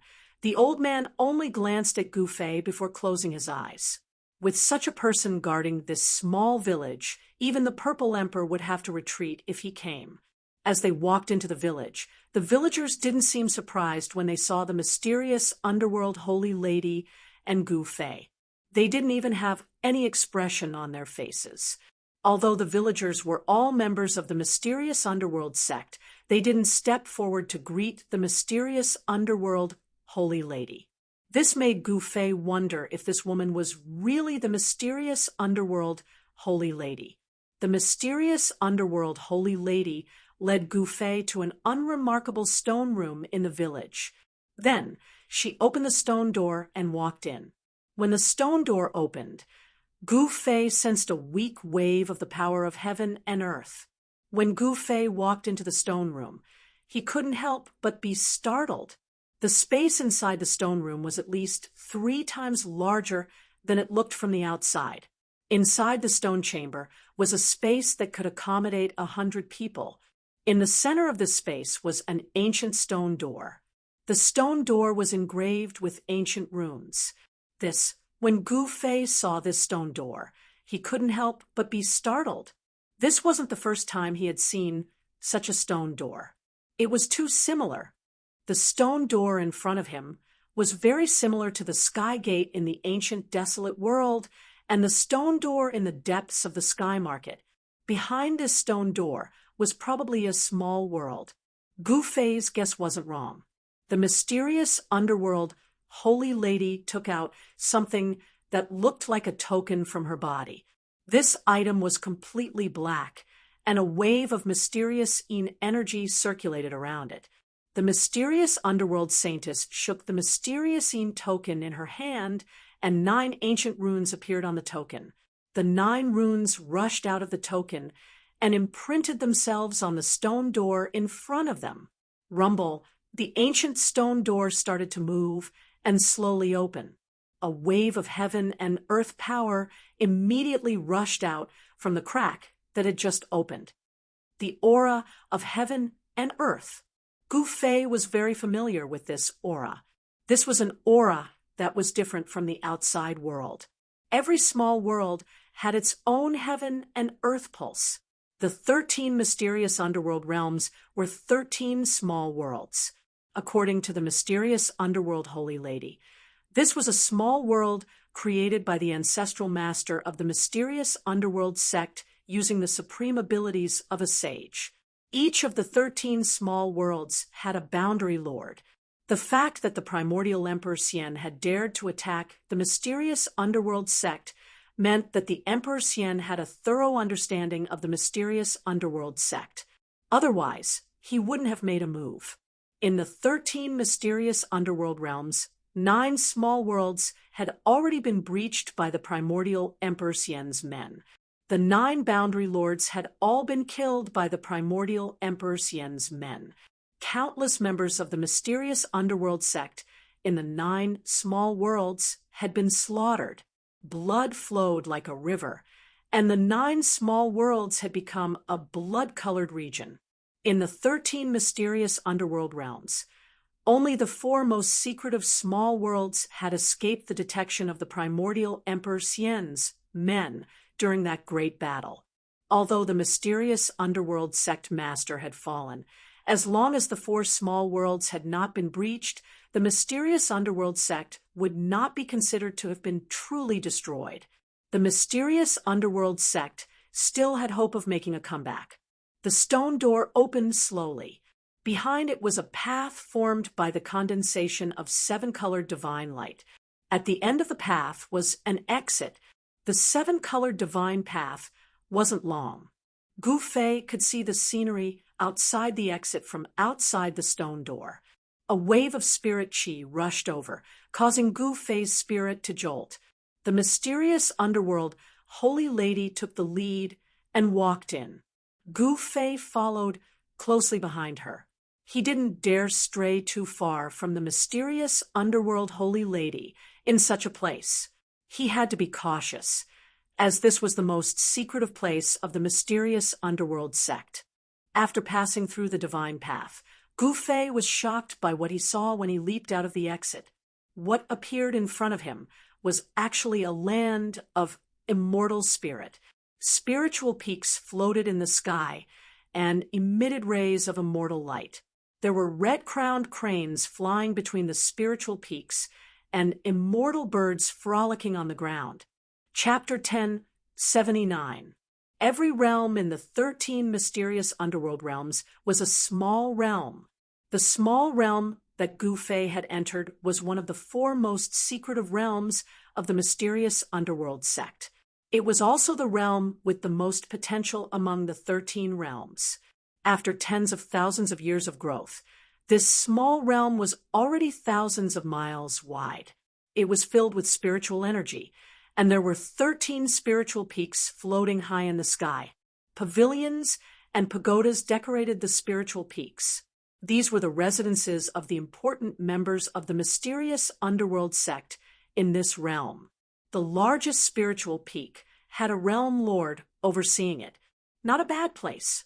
only glanced at Gu Fei before closing his eyes. With such a person guarding this small village, even the Purple Emperor would have to retreat if he came. As they walked into the village, the villagers didn't seem surprised when they saw the mysterious underworld holy lady and Gu Fei. They didn't even have any expression on their faces. Although the villagers were all members of the mysterious underworld sect, they didn't step forward to greet the mysterious underworld holy lady. This made Gu Fei wonder if this woman was really the mysterious underworld holy lady. The mysterious underworld holy lady led Gu Fei to an unremarkable stone room in the village. Then she opened the stone door and walked in. When the stone door opened, Gu Fei sensed a weak wave of the power of heaven and earth. When Gu Fei walked into the stone room, he couldn't help but be startled. The space inside the stone room was at least 3 times larger than it looked from the outside. Inside the stone chamber was a space that could accommodate 100 people. In the center of this space was an ancient stone door. The stone door was engraved with ancient runes. When Gu Fei saw this stone door, he couldn't help but be startled. This wasn't the first time he had seen such a stone door. It was too similar. The stone door in front of him was very similar to the sky gate in the ancient desolate world and the stone door in the depths of the sky market. Behind this stone door was probably a small world. Gu Fei's guess wasn't wrong. The mysterious underworld holy lady took out something that looked like a token from her body. This item was completely black, and a wave of mysterious energy circulated around it. The mysterious underworld saintess shook the mysterious token in her hand, and 9 ancient runes appeared on the token. The 9 runes rushed out of the token and imprinted themselves on the stone door in front of them. Rumble, the ancient stone door started to move and slowly open. A wave of heaven and earth power immediately rushed out from the crack that had just opened. The aura of heaven and earth. Gu Fei was very familiar with this aura. This was an aura that was different from the outside world. Every small world had its own heaven and earth pulse. The 13 mysterious underworld realms were 13 small worlds, according to the mysterious underworld holy lady. This was a small world created by the ancestral master of the mysterious underworld sect using the supreme abilities of a sage. Each of the 13 small worlds had a boundary lord. The fact that the primordial Emperor Xian had dared to attack the mysterious underworld sect meant that the Emperor Xian had a thorough understanding of the mysterious underworld sect. Otherwise, he wouldn't have made a move. In the 13 mysterious underworld realms, 9 small worlds had already been breached by the primordial Emperor Xian's men. The 9 boundary lords had all been killed by the primordial Emperor Xian's men. Countless members of the mysterious underworld sect in the 9 small worlds had been slaughtered. Blood flowed like a river, and the 9 small worlds had become a blood-colored region. In the 13 mysterious underworld realms, only the 4 most secretive small worlds had escaped the detection of the primordial Emperor Xian's men during that great battle. Although the mysterious underworld sect master had fallen, as long as the 4 small worlds had not been breached, the mysterious underworld sect would not be considered to have been truly destroyed. The mysterious underworld sect still had hope of making a comeback. The stone door opened slowly. Behind it was a path formed by the condensation of 7-colored divine light. At the end of the path was an exit. The 7-colored divine path wasn't long. Gu Fei could see the scenery outside the exit from outside the stone door. A wave of spirit chi rushed over, causing Gu Fei's spirit to jolt. The mysterious underworld Holy Lady took the lead and walked in. Gu Fei followed closely behind her. He didn't dare stray too far from the mysterious underworld Holy Lady in such a place. He had to be cautious, as this was the most secretive place of the mysterious underworld sect. After passing through the divine path, Gu Fei was shocked by what he saw when he leaped out of the exit. What appeared in front of him was actually a land of immortal spirit. Spiritual peaks floated in the sky and emitted rays of immortal light. There were red-crowned cranes flying between the spiritual peaks and immortal birds frolicking on the ground. Chapter 1079. Every realm in the 13 mysterious underworld realms was a small realm. The small realm that Gu Fei had entered was one of the 4 most secretive realms of the mysterious underworld sect. It was also the realm with the most potential among the 13 realms. After tens of thousands of years of growth, this small realm was already thousands of miles wide. It was filled with spiritual energy, and there were 13 spiritual peaks floating high in the sky. Pavilions and pagodas decorated the spiritual peaks. These were the residences of the important members of the mysterious underworld sect in this realm. The largest spiritual peak had a realm lord overseeing it. Not a bad place.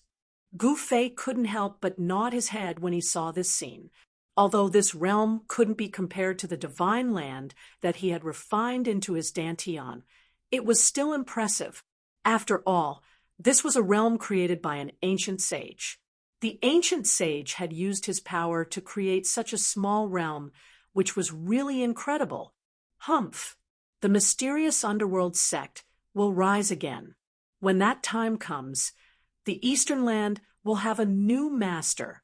Gu Fei couldn't help but nod his head when he saw this scene. Although this realm couldn't be compared to the divine land that he had refined into his dantian, it was still impressive. After all, this was a realm created by an ancient sage. The ancient sage had used his power to create such a small realm, which was really incredible. Humph! The mysterious underworld sect will rise again. When that time comes, the Eastern Land will have a new master.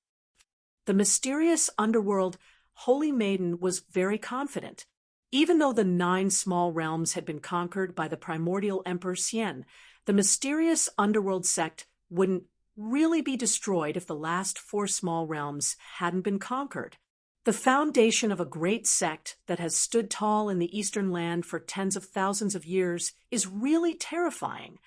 The mysterious underworld Holy Maiden was very confident. Even though the 9 small realms had been conquered by the primordial Emperor Xian, the mysterious underworld sect wouldn't really be destroyed if the last 4 small realms hadn't been conquered. The foundation of a great sect that has stood tall in the Eastern Land for tens of thousands of years is really terrifying.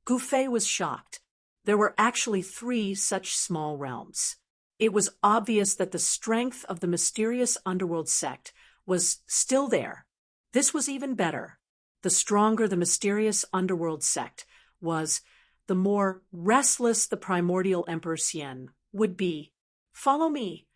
Gu Fei was shocked. There were actually 3 such small realms. It was obvious that the strength of the mysterious underworld sect was still there. This was even better. The stronger the mysterious underworld sect was, the more restless the primordial Emperor Xian would be. Follow me.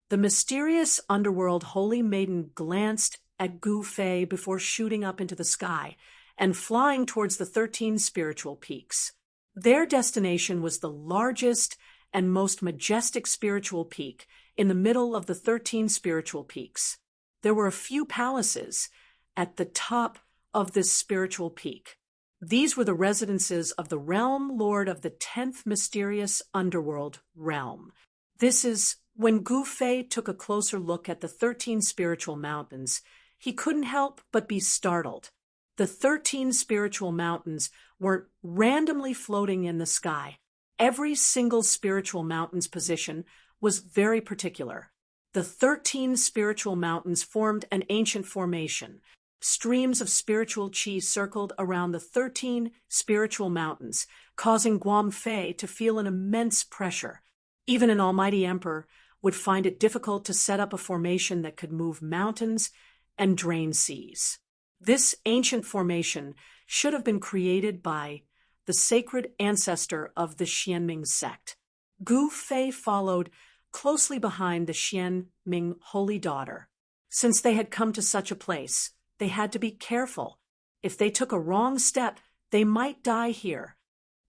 The mysterious underworld Holy Maiden glanced at Gu Fei before shooting up into the sky and flying towards the 13 spiritual peaks. Their destination was the largest and most majestic spiritual peak in the middle of the 13 spiritual peaks. There were a few palaces at the top of this spiritual peak. These were the residences of the realm lord of the 10th mysterious underworld realm. This is when Gu Fei took a closer look at the 13 spiritual mountains, he couldn't help but be startled. The 13 spiritual mountains weren't randomly floating in the sky. Every single spiritual mountain's position was very particular. The 13 spiritual mountains formed an ancient formation. Streams of spiritual chi circled around the 13 spiritual mountains, causing Guam Fei to feel an immense pressure. Even an almighty emperor would find it difficult to set up a formation that could move mountains and drain seas. This ancient formation should have been created by the sacred ancestor of the Xianming sect. Gu Fei followed closely behind the Xianming Holy Daughter. Since they had come to such a place, they had to be careful. If they took a wrong step, they might die here.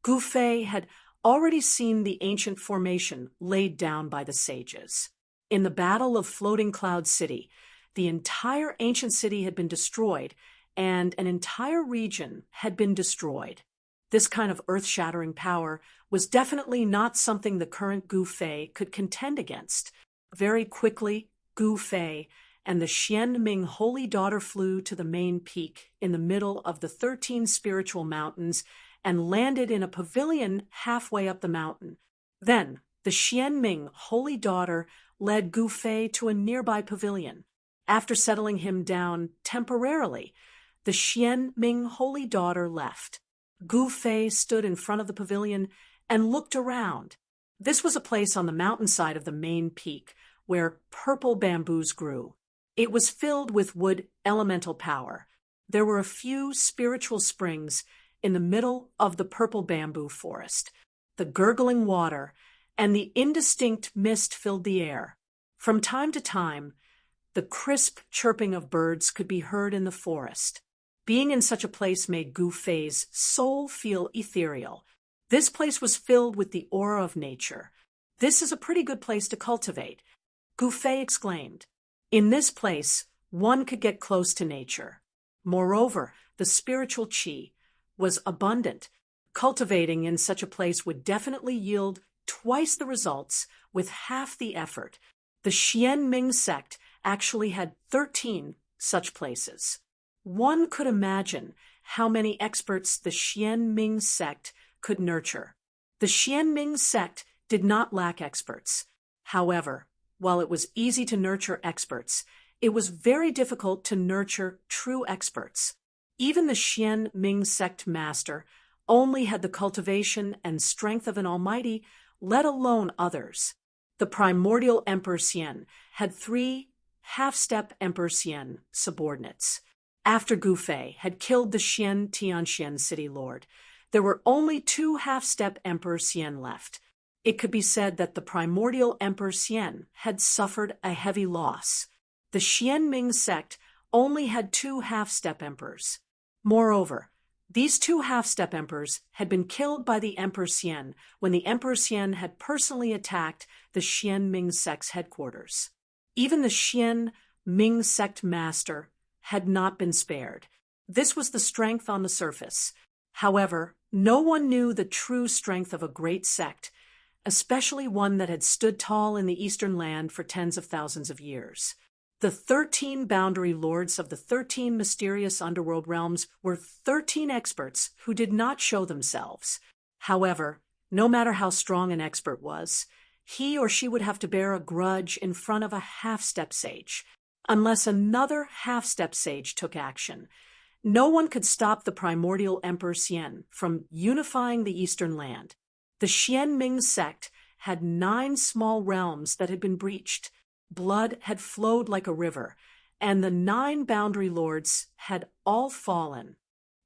Gu Fei had already seen the ancient formation laid down by the sages. In the Battle of Floating Cloud City, the entire ancient city had been destroyed, and an entire region had been destroyed. This kind of earth-shattering power was definitely not something the current Gu Fei could contend against. Very quickly, Gu Fei and the Xianming Holy Daughter flew to the main peak in the middle of the 13 spiritual mountains and landed in a pavilion halfway up the mountain. Then, the Xianming Holy Daughter led Gu Fei to a nearby pavilion. After settling him down temporarily, the Xianming Holy Daughter left. Gu Fei stood in front of the pavilion and looked around. This was a place on the mountainside of the main peak where purple bamboos grew. It was filled with wood elemental power. There were a few spiritual springs in the middle of the purple bamboo forest. The gurgling water and the indistinct mist filled the air. From time to time, the crisp chirping of birds could be heard in the forest. Being in such a place made Gu Fei's soul feel ethereal. This place was filled with the aura of nature. This is a pretty good place to cultivate. Gu Fei exclaimed. In this place, one could get close to nature. Moreover, the spiritual qi was abundant. Cultivating in such a place would definitely yield twice the results with half the effort. The Xianming sect actually had 13 such places. One could imagine how many experts the Xianming sect could nurture. The Xianming sect did not lack experts. However, while it was easy to nurture experts, it was very difficult to nurture true experts. Even the Xianming sect master only had the cultivation and strength of an almighty, let alone others. The primordial Emperor Xian had 3 half-step Emperor Xian subordinates. After Gu Fei had killed the Xian Tianxian city lord, there were only 2 half-step Emperor Xian left. It could be said that the primordial Emperor Xian had suffered a heavy loss. The Xianming sect only had 2 half-step emperors. Moreover, these 2 half-step emperors had been killed by the Emperor Xian when the Emperor Xian had personally attacked the Xianming sect's headquarters. Even the Xianming sect master had not been spared. This was the strength on the surface. However, no one knew the true strength of a great sect, especially one that had stood tall in the eastern land for tens of thousands of years. The 13 boundary lords of the 13 mysterious underworld realms were 13 experts who did not show themselves. However, no matter how strong an expert was, he or she would have to bear a grudge in front of a half-step sage. Unless another half-step sage took action, no one could stop the primordial Emperor Xian from unifying the eastern land. The Xianming sect had 9 small realms that had been breached. Blood had flowed like a river, and the 9 boundary lords had all fallen.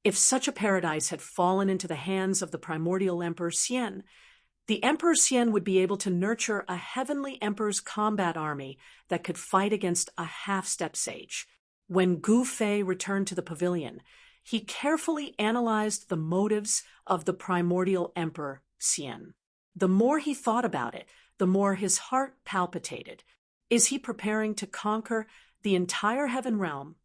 If such a paradise had fallen into the hands of the primordial Emperor Xian, the Emperor Xian would be able to nurture a heavenly emperor's combat army that could fight against a half-step sage. When Gu Fei returned to the pavilion, he carefully analyzed the motives of the primordial Emperor Xian. The more he thought about it, the more his heart palpitated. Is he preparing to conquer the entire heaven realm?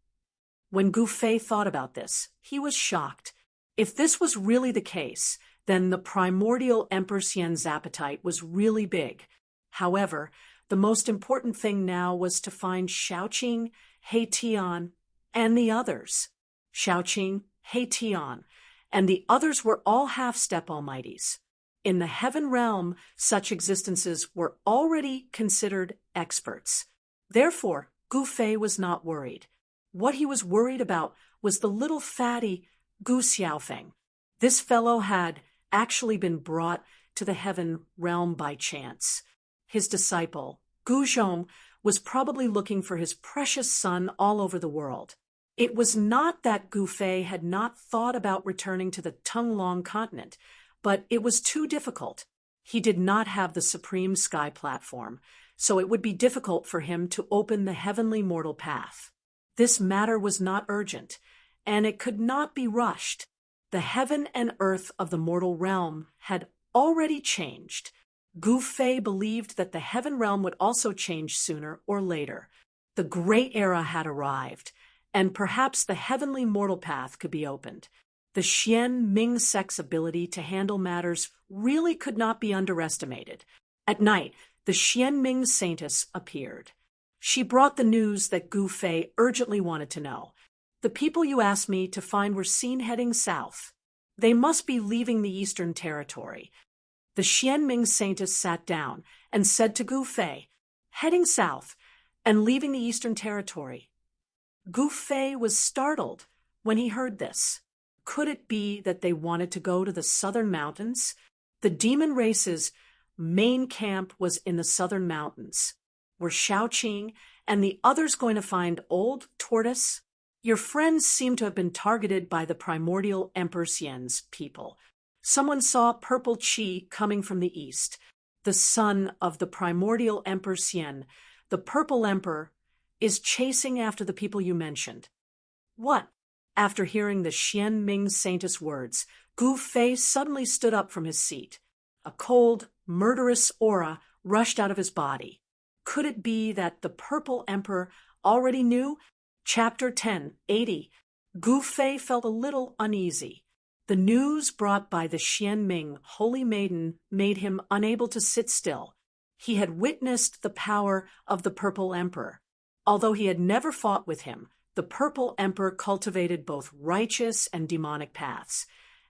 When Gu Fei thought about this, he was shocked. If this was really the case, then the primordial Emperor Xian's appetite was really big. However, the most important thing now was to find Shaoqing, He Tian, and the others. Shaoqing, He Tian, and the others were all half-step almighties. In the heaven realm, such existences were already considered experts. Therefore, Gu Fei was not worried. What he was worried about was the little fatty Gu Xiaofeng. This fellow had actually been brought to the heaven realm by chance. His disciple, Gu Zhong, was probably looking for his precious son all over the world. It was not that Gu Fei had not thought about returning to the Tonglong continent, but it was too difficult. He did not have the supreme sky platform, so it would be difficult for him to open the heavenly mortal path. This matter was not urgent, and it could not be rushed. The heaven and earth of the mortal realm had already changed. Gu Fei believed that the heaven realm would also change sooner or later. The great era had arrived, and perhaps the heavenly mortal path could be opened. The Xian Ming sect's ability to handle matters really could not be underestimated. At night, the Xian Ming saintess appeared. She brought the news that Gu Fei urgently wanted to know. The people you asked me to find were seen heading south. They must be leaving the Eastern Territory. The Xian Ming saintess sat down and said to Gu Fei, "Heading south and leaving the Eastern Territory." Gu Fei was startled when he heard this. Could it be that they wanted to go to the southern mountains? The demon race's main camp was in the southern mountains. Were Shaoqing and the others going to find Old Tortoise? Your friends seem to have been targeted by the primordial Emperor Xian's people. Someone saw purple qi coming from the east. The son of the primordial Emperor Xian, the purple emperor, is chasing after the people you mentioned. What? After hearing the Xian Ming saintess words, Gu Fei suddenly stood up from his seat. A cold, murderous aura rushed out of his body. Could it be that the purple emperor already knew? Chapter 1080. Gu Fei felt a little uneasy. The news brought by the Xian Ming holy maiden made him unable to sit still. He had witnessed the power of the purple emperor. Although he had never fought with him, the purple emperor cultivated both righteous and demonic paths,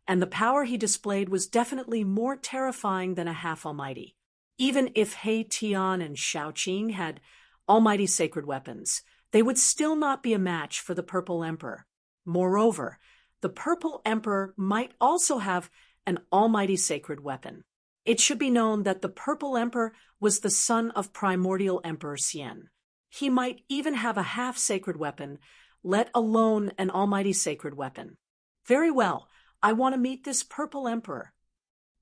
and the power he displayed was definitely more terrifying than a half-almighty. Even if He Tian and Shaoqing had almighty sacred weapons, they would still not be a match for the purple emperor. Moreover, the purple emperor might also have an almighty sacred weapon. It should be known that the purple emperor was the son of primordial Emperor Xian. He might even have a half-sacred weapon, let alone an almighty sacred weapon. Very well, I want to meet this purple emperor.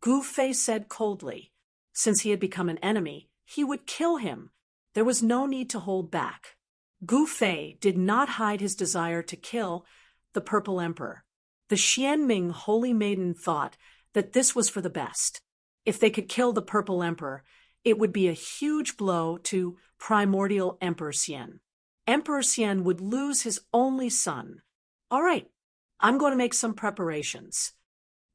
Gu Fei said coldly. Since he had become an enemy, he would kill him. There was no need to hold back. Gu Fei did not hide his desire to kill the purple emperor. The Xian Ming holy maiden thought that this was for the best. If they could kill the purple emperor, it would be a huge blow to primordial Emperor Xian. Emperor Xian would lose his only son. All right, I'm going to make some preparations.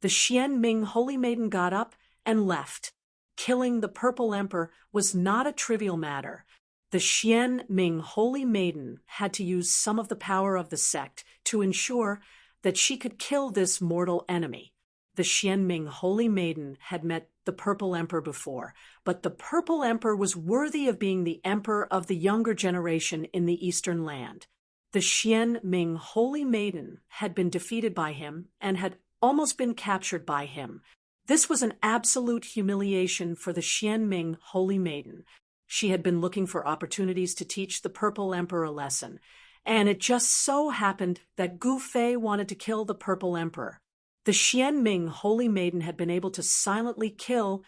The Xian Ming holy maiden got up and left. Killing the purple emperor was not a trivial matter. The Xian Ming holy maiden had to use some of the power of the sect to ensure that she could kill this mortal enemy. The Xian Ming holy maiden had met the purple emperor before, but the purple emperor was worthy of being the emperor of the younger generation in the eastern land. The Xian Ming holy maiden had been defeated by him and had almost been captured by him. This was an absolute humiliation for the Xian Ming holy maiden. She had been looking for opportunities to teach the purple emperor a lesson, and it just so happened that Gu Fei wanted to kill the purple emperor. The Xian Ming holy maiden had been able to silently kill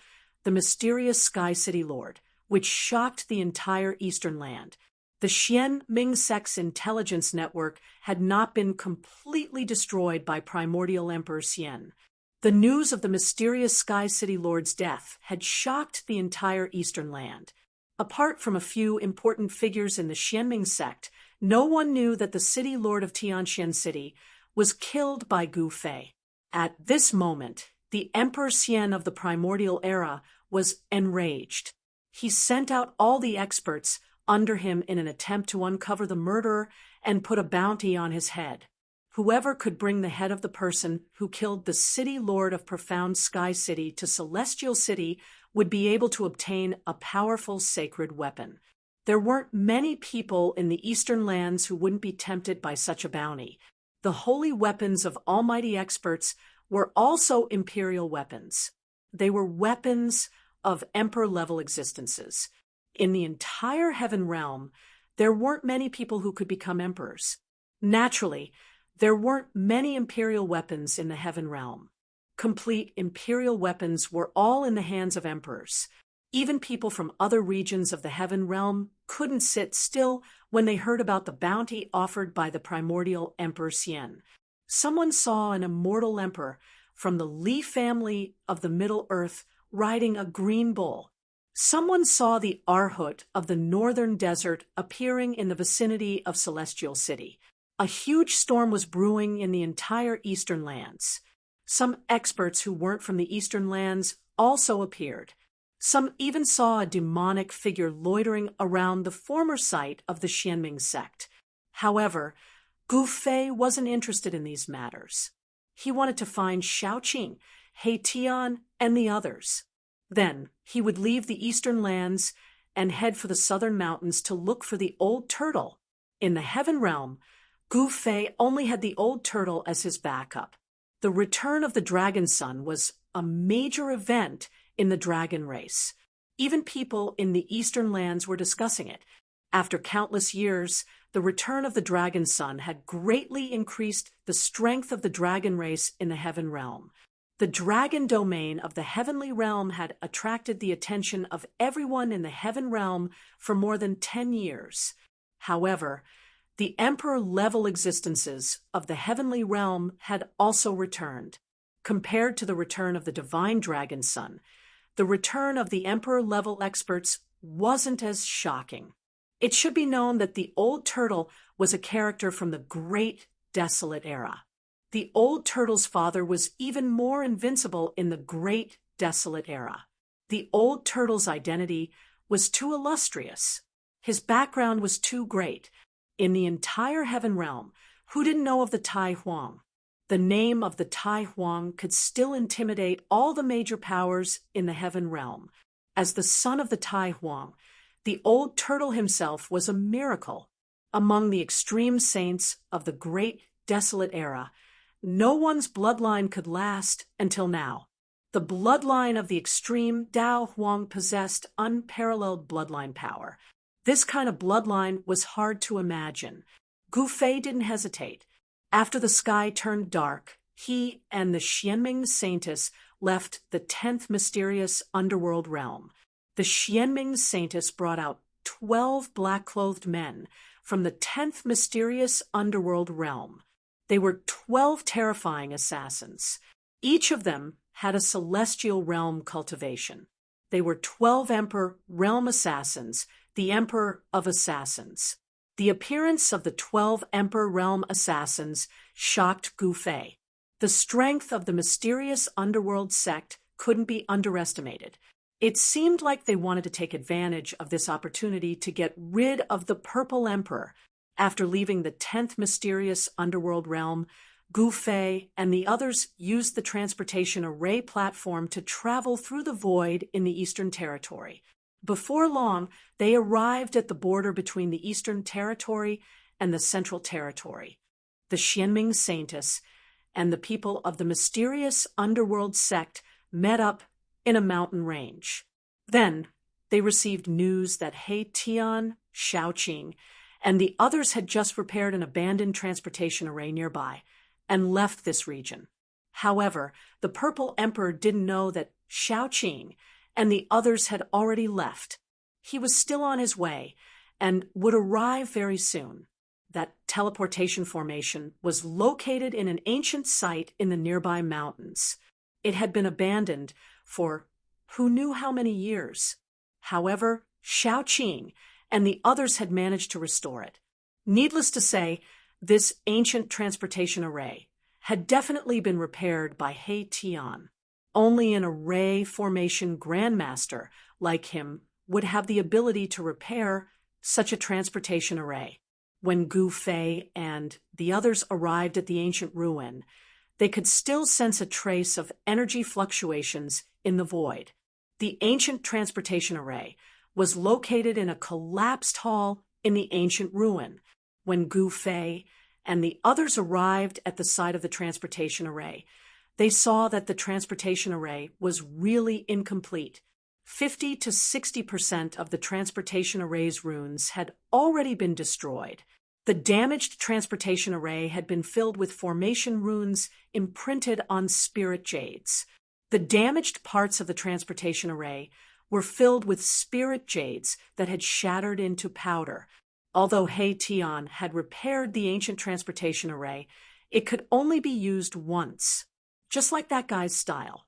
the mysterious Sky City Lord, which shocked the entire eastern land. The Xian Ming sect's intelligence network had not been completely destroyed by primordial Emperor Xian. The news of the mysterious Sky City Lord's death had shocked the entire eastern land. Apart from a few important figures in the Xian Ming sect, no one knew that the city lord of Tianxian City was killed by Gu Fei. At this moment, the Emperor Xian of the primordial era was enraged. He sent out all the experts under him in an attempt to uncover the murderer and put a bounty on his head. Whoever could bring the head of the person who killed the city lord of profound Sky City to Celestial City would be able to obtain a powerful sacred weapon. There weren't many people in the eastern lands who wouldn't be tempted by such a bounty. The holy weapons of almighty experts were also imperial weapons. They were weapons of emperor-level existences. In the entire heaven realm, there weren't many people who could become emperors. Naturally, there weren't many imperial weapons in the heaven realm. Complete imperial weapons were all in the hands of emperors. Even people from other regions of the heaven realm couldn't sit still when they heard about the bounty offered by the primordial Emperor Xian. Someone saw an immortal emperor from the Li family of the Middle Earth riding a green bull. Someone saw the Arhut of the northern desert appearing in the vicinity of Celestial City. A huge storm was brewing in the entire eastern lands. Some experts who weren't from the eastern lands also appeared. Some even saw a demonic figure loitering around the former site of the Xianming sect. However, Gu Fei wasn't interested in these matters. He wanted to find Xiaoqing, He Tian, and the others. Then he would leave the eastern lands and head for the southern mountains to look for the old turtle. In the heaven realm, Gu Fei only had the old turtle as his backup. The return of the dragon son was a major event in the dragon race. Even people in the eastern lands were discussing it. After countless years, the return of the dragon son had greatly increased the strength of the dragon race in the heaven realm. The dragon domain of the heavenly realm had attracted the attention of everyone in the heaven realm for more than 10 years. However, the emperor-level existences of the heavenly realm had also returned. Compared to the return of the divine dragon son, the return of the emperor-level experts wasn't as shocking. It should be known that the old turtle was a character from the Great Desolate Era. The old turtle's father was even more invincible in the Great Desolate Era. The old turtle's identity was too illustrious. His background was too great. In the entire heaven realm, who didn't know of the Tai Huang? The name of the Tai Huang could still intimidate all the major powers in the heaven realm. As the son of the Tai Huang, the old turtle himself was a miracle. Among the extreme saints of the Great Desolate Era, no one's bloodline could last until now. The bloodline of the extreme Dao Huang possessed unparalleled bloodline power. This kind of bloodline was hard to imagine. Gu Fei didn't hesitate. After the sky turned dark, he and the Xianming Saintess left the 10th mysterious underworld realm. The Xianming Saintess brought out 12 black-clothed men from the 10th mysterious underworld realm. They were 12 terrifying assassins. Each of them had a celestial realm cultivation. They were 12 Emperor realm assassins, the Emperor of Assassins. The appearance of the 12 Emperor realm assassins shocked Gu Fei. The strength of the mysterious underworld sect couldn't be underestimated. It seemed like they wanted to take advantage of this opportunity to get rid of the Purple Emperor. After leaving the 10th mysterious underworld realm, Gu Fei and the others used the transportation array platform to travel through the void in the Eastern Territory. Before long, they arrived at the border between the Eastern Territory and the Central Territory. The Xianming Saintess and the people of the mysterious underworld sect met up in a mountain range. Then they received news that He Tian, Xiaoqing, and the others had just repaired an abandoned transportation array nearby and left this region. However, the Purple Emperor didn't know that Xiaoqing and the others had already left. He was still on his way and would arrive very soon. That teleportation formation was located in an ancient site in the nearby mountains. It had been abandoned for who knew how many years. However, Xiaoqing and the others had managed to restore it. Needless to say, this ancient transportation array had definitely been repaired by He Tian. Only an array formation grandmaster like him would have the ability to repair such a transportation array. When Gu Fei and the others arrived at the ancient ruin, they could still sense a trace of energy fluctuations in the void. The ancient transportation array was located in a collapsed hall in the ancient ruin. When Gu Fei and the others arrived at the site of the transportation array, they saw that the transportation array was really incomplete. 50 to 60% of the transportation array's runes had already been destroyed. The damaged transportation array had been filled with formation runes imprinted on spirit jades. The damaged parts of the transportation array were filled with spirit jades that had shattered into powder. Although He Tian had repaired the ancient transportation array, it could only be used once, just like that guy's style.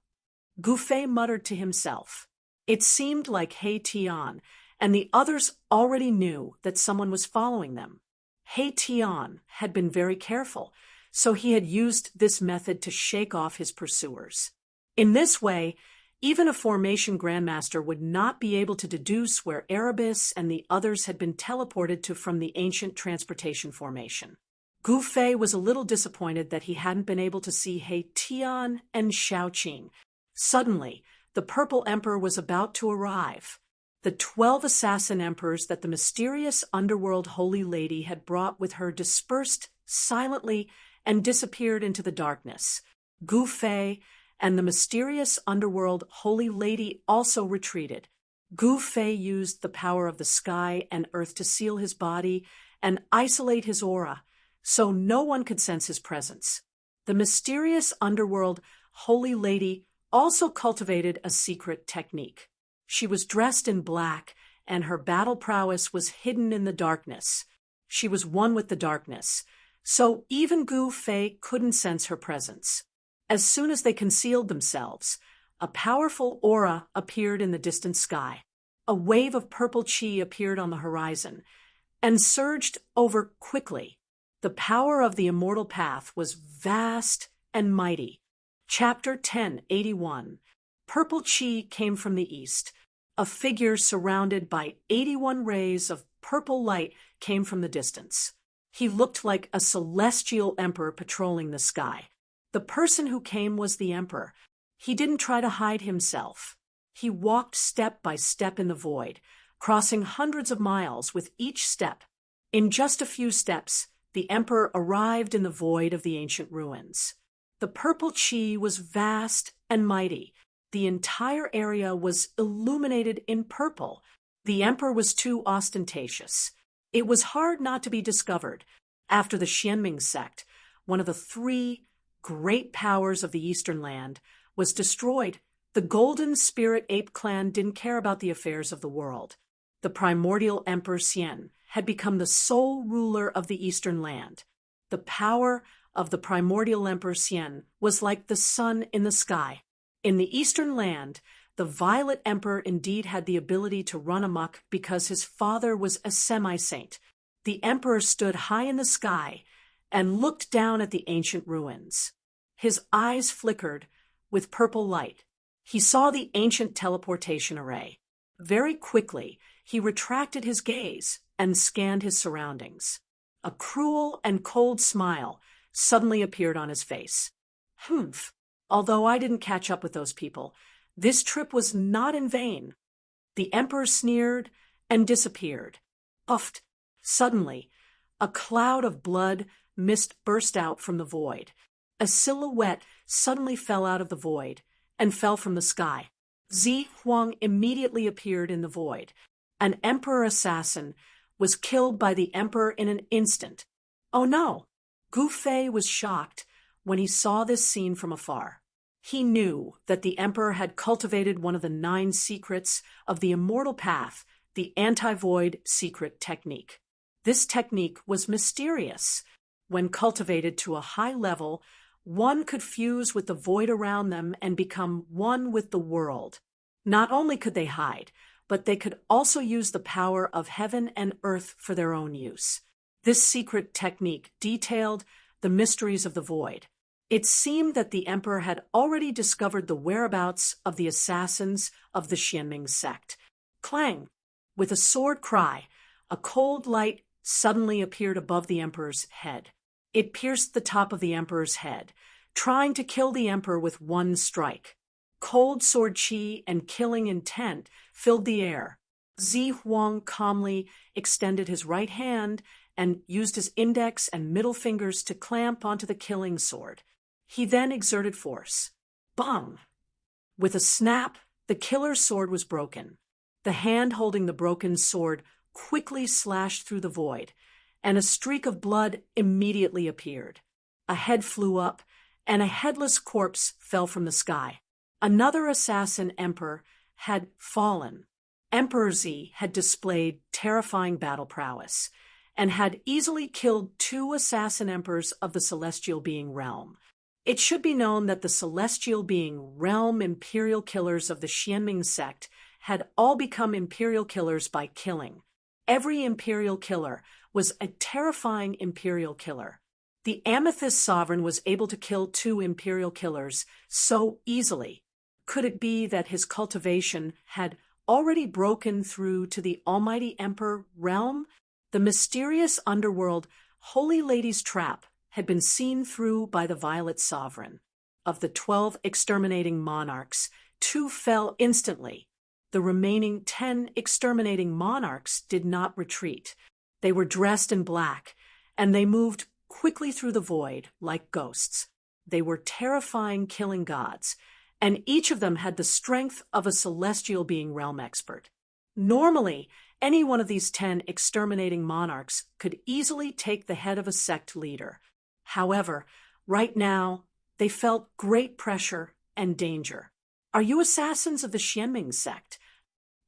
Gu Fei muttered to himself. It seemed like He Tian and the others already knew that someone was following them. He Tian had been very careful, so he had used this method to shake off his pursuers. In this way, even a formation grandmaster would not be able to deduce where Erebus and the others had been teleported to from the ancient transportation formation. Gu Fei was a little disappointed that he hadn't been able to see He Tian and Xiaoqing. Suddenly, the Purple Emperor was about to arrive. The 12 assassin emperors that the mysterious underworld holy lady had brought with her dispersed silently and disappeared into the darkness. Gu Fei and the mysterious underworld holy lady also retreated. Gu Fei used the power of the sky and earth to seal his body and isolate his aura, so no one could sense his presence. The mysterious underworld holy lady also cultivated a secret technique. She was dressed in black, and her battle prowess was hidden in the darkness. She was one with the darkness, so even Gu Fei couldn't sense her presence. As soon as they concealed themselves, a powerful aura appeared in the distant sky. A wave of purple qi appeared on the horizon and surged over quickly. The power of the immortal path was vast and mighty. Chapter 1081. Purple qi came from the east. A figure surrounded by 81 rays of purple light came from the distance. He looked like a celestial emperor patrolling the sky. The person who came was the emperor. He didn't try to hide himself. He walked step by step in the void, crossing hundreds of miles with each step. In just a few steps, the emperor arrived in the void of the ancient ruins. The purple qi was vast and mighty. The entire area was illuminated in purple. The emperor was too ostentatious. It was hard not to be discovered. After the Xianming sect, one of the 3 great powers of the Eastern Land, was destroyed, the Golden Spirit Ape clan didn't care about the affairs of the world. The primordial Emperor Xian had become the sole ruler of the Eastern Land. The power of the primordial Emperor Xian was like the sun in the sky. In the Eastern Land, the Violet Emperor indeed had the ability to run amok because his father was a semi-saint. The emperor stood high in the sky and looked down at the ancient ruins. His eyes flickered with purple light. He saw the ancient teleportation array. Very quickly, he retracted his gaze and scanned his surroundings. A cruel and cold smile suddenly appeared on his face. Humph! Although I didn't catch up with those people, this trip was not in vain. The emperor sneered and disappeared. Puffed! Suddenly, a cloud of blood mist burst out from the void. A silhouette suddenly fell out of the void and fell from the sky. Zi Huang immediately appeared in the void. An emperor assassin was killed by the emperor in an instant. Oh no! Gu Fei was shocked when he saw this scene from afar. He knew that the emperor had cultivated one of the 9 secrets of the immortal path, the anti-void secret technique. This technique was mysterious. When cultivated to a high level, one could fuse with the void around them and become one with the world. Not only could they hide, but they could also use the power of heaven and earth for their own use. This secret technique detailed the mysteries of the void. It seemed that the emperor had already discovered the whereabouts of the assassins of the Xianming sect. Clang! With a sword cry, a cold light suddenly appeared above the emperor's head. It pierced the top of the emperor's head, trying to kill the emperor with one strike. Cold sword qi and killing intent filled the air. Zi Huang calmly extended his right hand and used his index and middle fingers to clamp onto the killing sword. He then exerted force. Bang! With a snap, the killer's sword was broken. The hand holding the broken sword quickly slashed through the void, and a streak of blood immediately appeared. A head flew up, and a headless corpse fell from the sky. Another assassin emperor had fallen. Emperor Z had displayed terrifying battle prowess and had easily killed 2 assassin emperors of the celestial being realm. It should be known that the celestial being realm imperial killers of the Xianming sect had all become imperial killers by killing. Every imperial killer was a terrifying imperial killer. The Amethyst Sovereign was able to kill 2 imperial killers so easily. Could it be that his cultivation had already broken through to the Almighty Emperor realm? The mysterious underworld Holy Lady's trap had been seen through by the Violet Sovereign. Of the 12 exterminating monarchs, 2 fell instantly. The remaining 10 exterminating monarchs did not retreat. They were dressed in black, and they moved quickly through the void like ghosts. They were terrifying killing gods, and each of them had the strength of a celestial being realm expert. Normally, any one of these 10 exterminating monarchs could easily take the head of a sect leader. However, right now, they felt great pressure and danger. Are you assassins of the Xianming sect?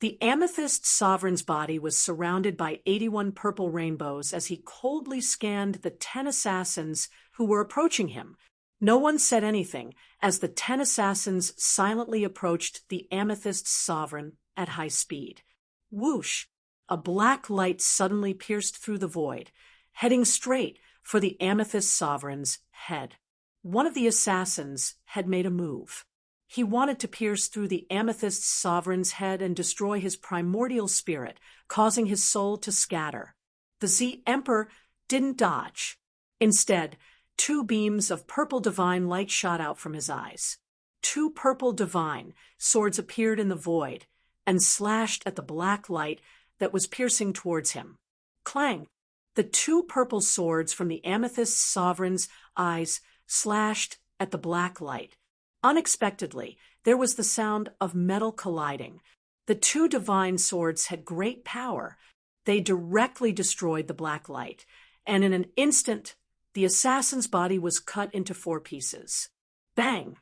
The Amethyst Sovereign's body was surrounded by 81 purple rainbows as he coldly scanned the 10 assassins who were approaching him. No one said anything as the 10 assassins silently approached the Amethyst Sovereign at high speed. Whoosh! A black light suddenly pierced through the void, heading straight for the Amethyst Sovereign's head. One of the assassins had made a move. He wanted to pierce through the Amethyst Sovereign's head and destroy his primordial spirit, causing his soul to scatter. The Z Emperor didn't dodge. Instead, 2 beams of purple divine light shot out from his eyes. 2 purple divine swords appeared in the void and slashed at the black light that was piercing towards him. Clang! The 2 purple swords from the Amethyst Sovereign's eyes slashed at the black light. Unexpectedly, there was the sound of metal colliding. The 2 divine swords had great power. They directly destroyed the black light, and in an instant, the assassin's body was cut into 4 pieces. Bang!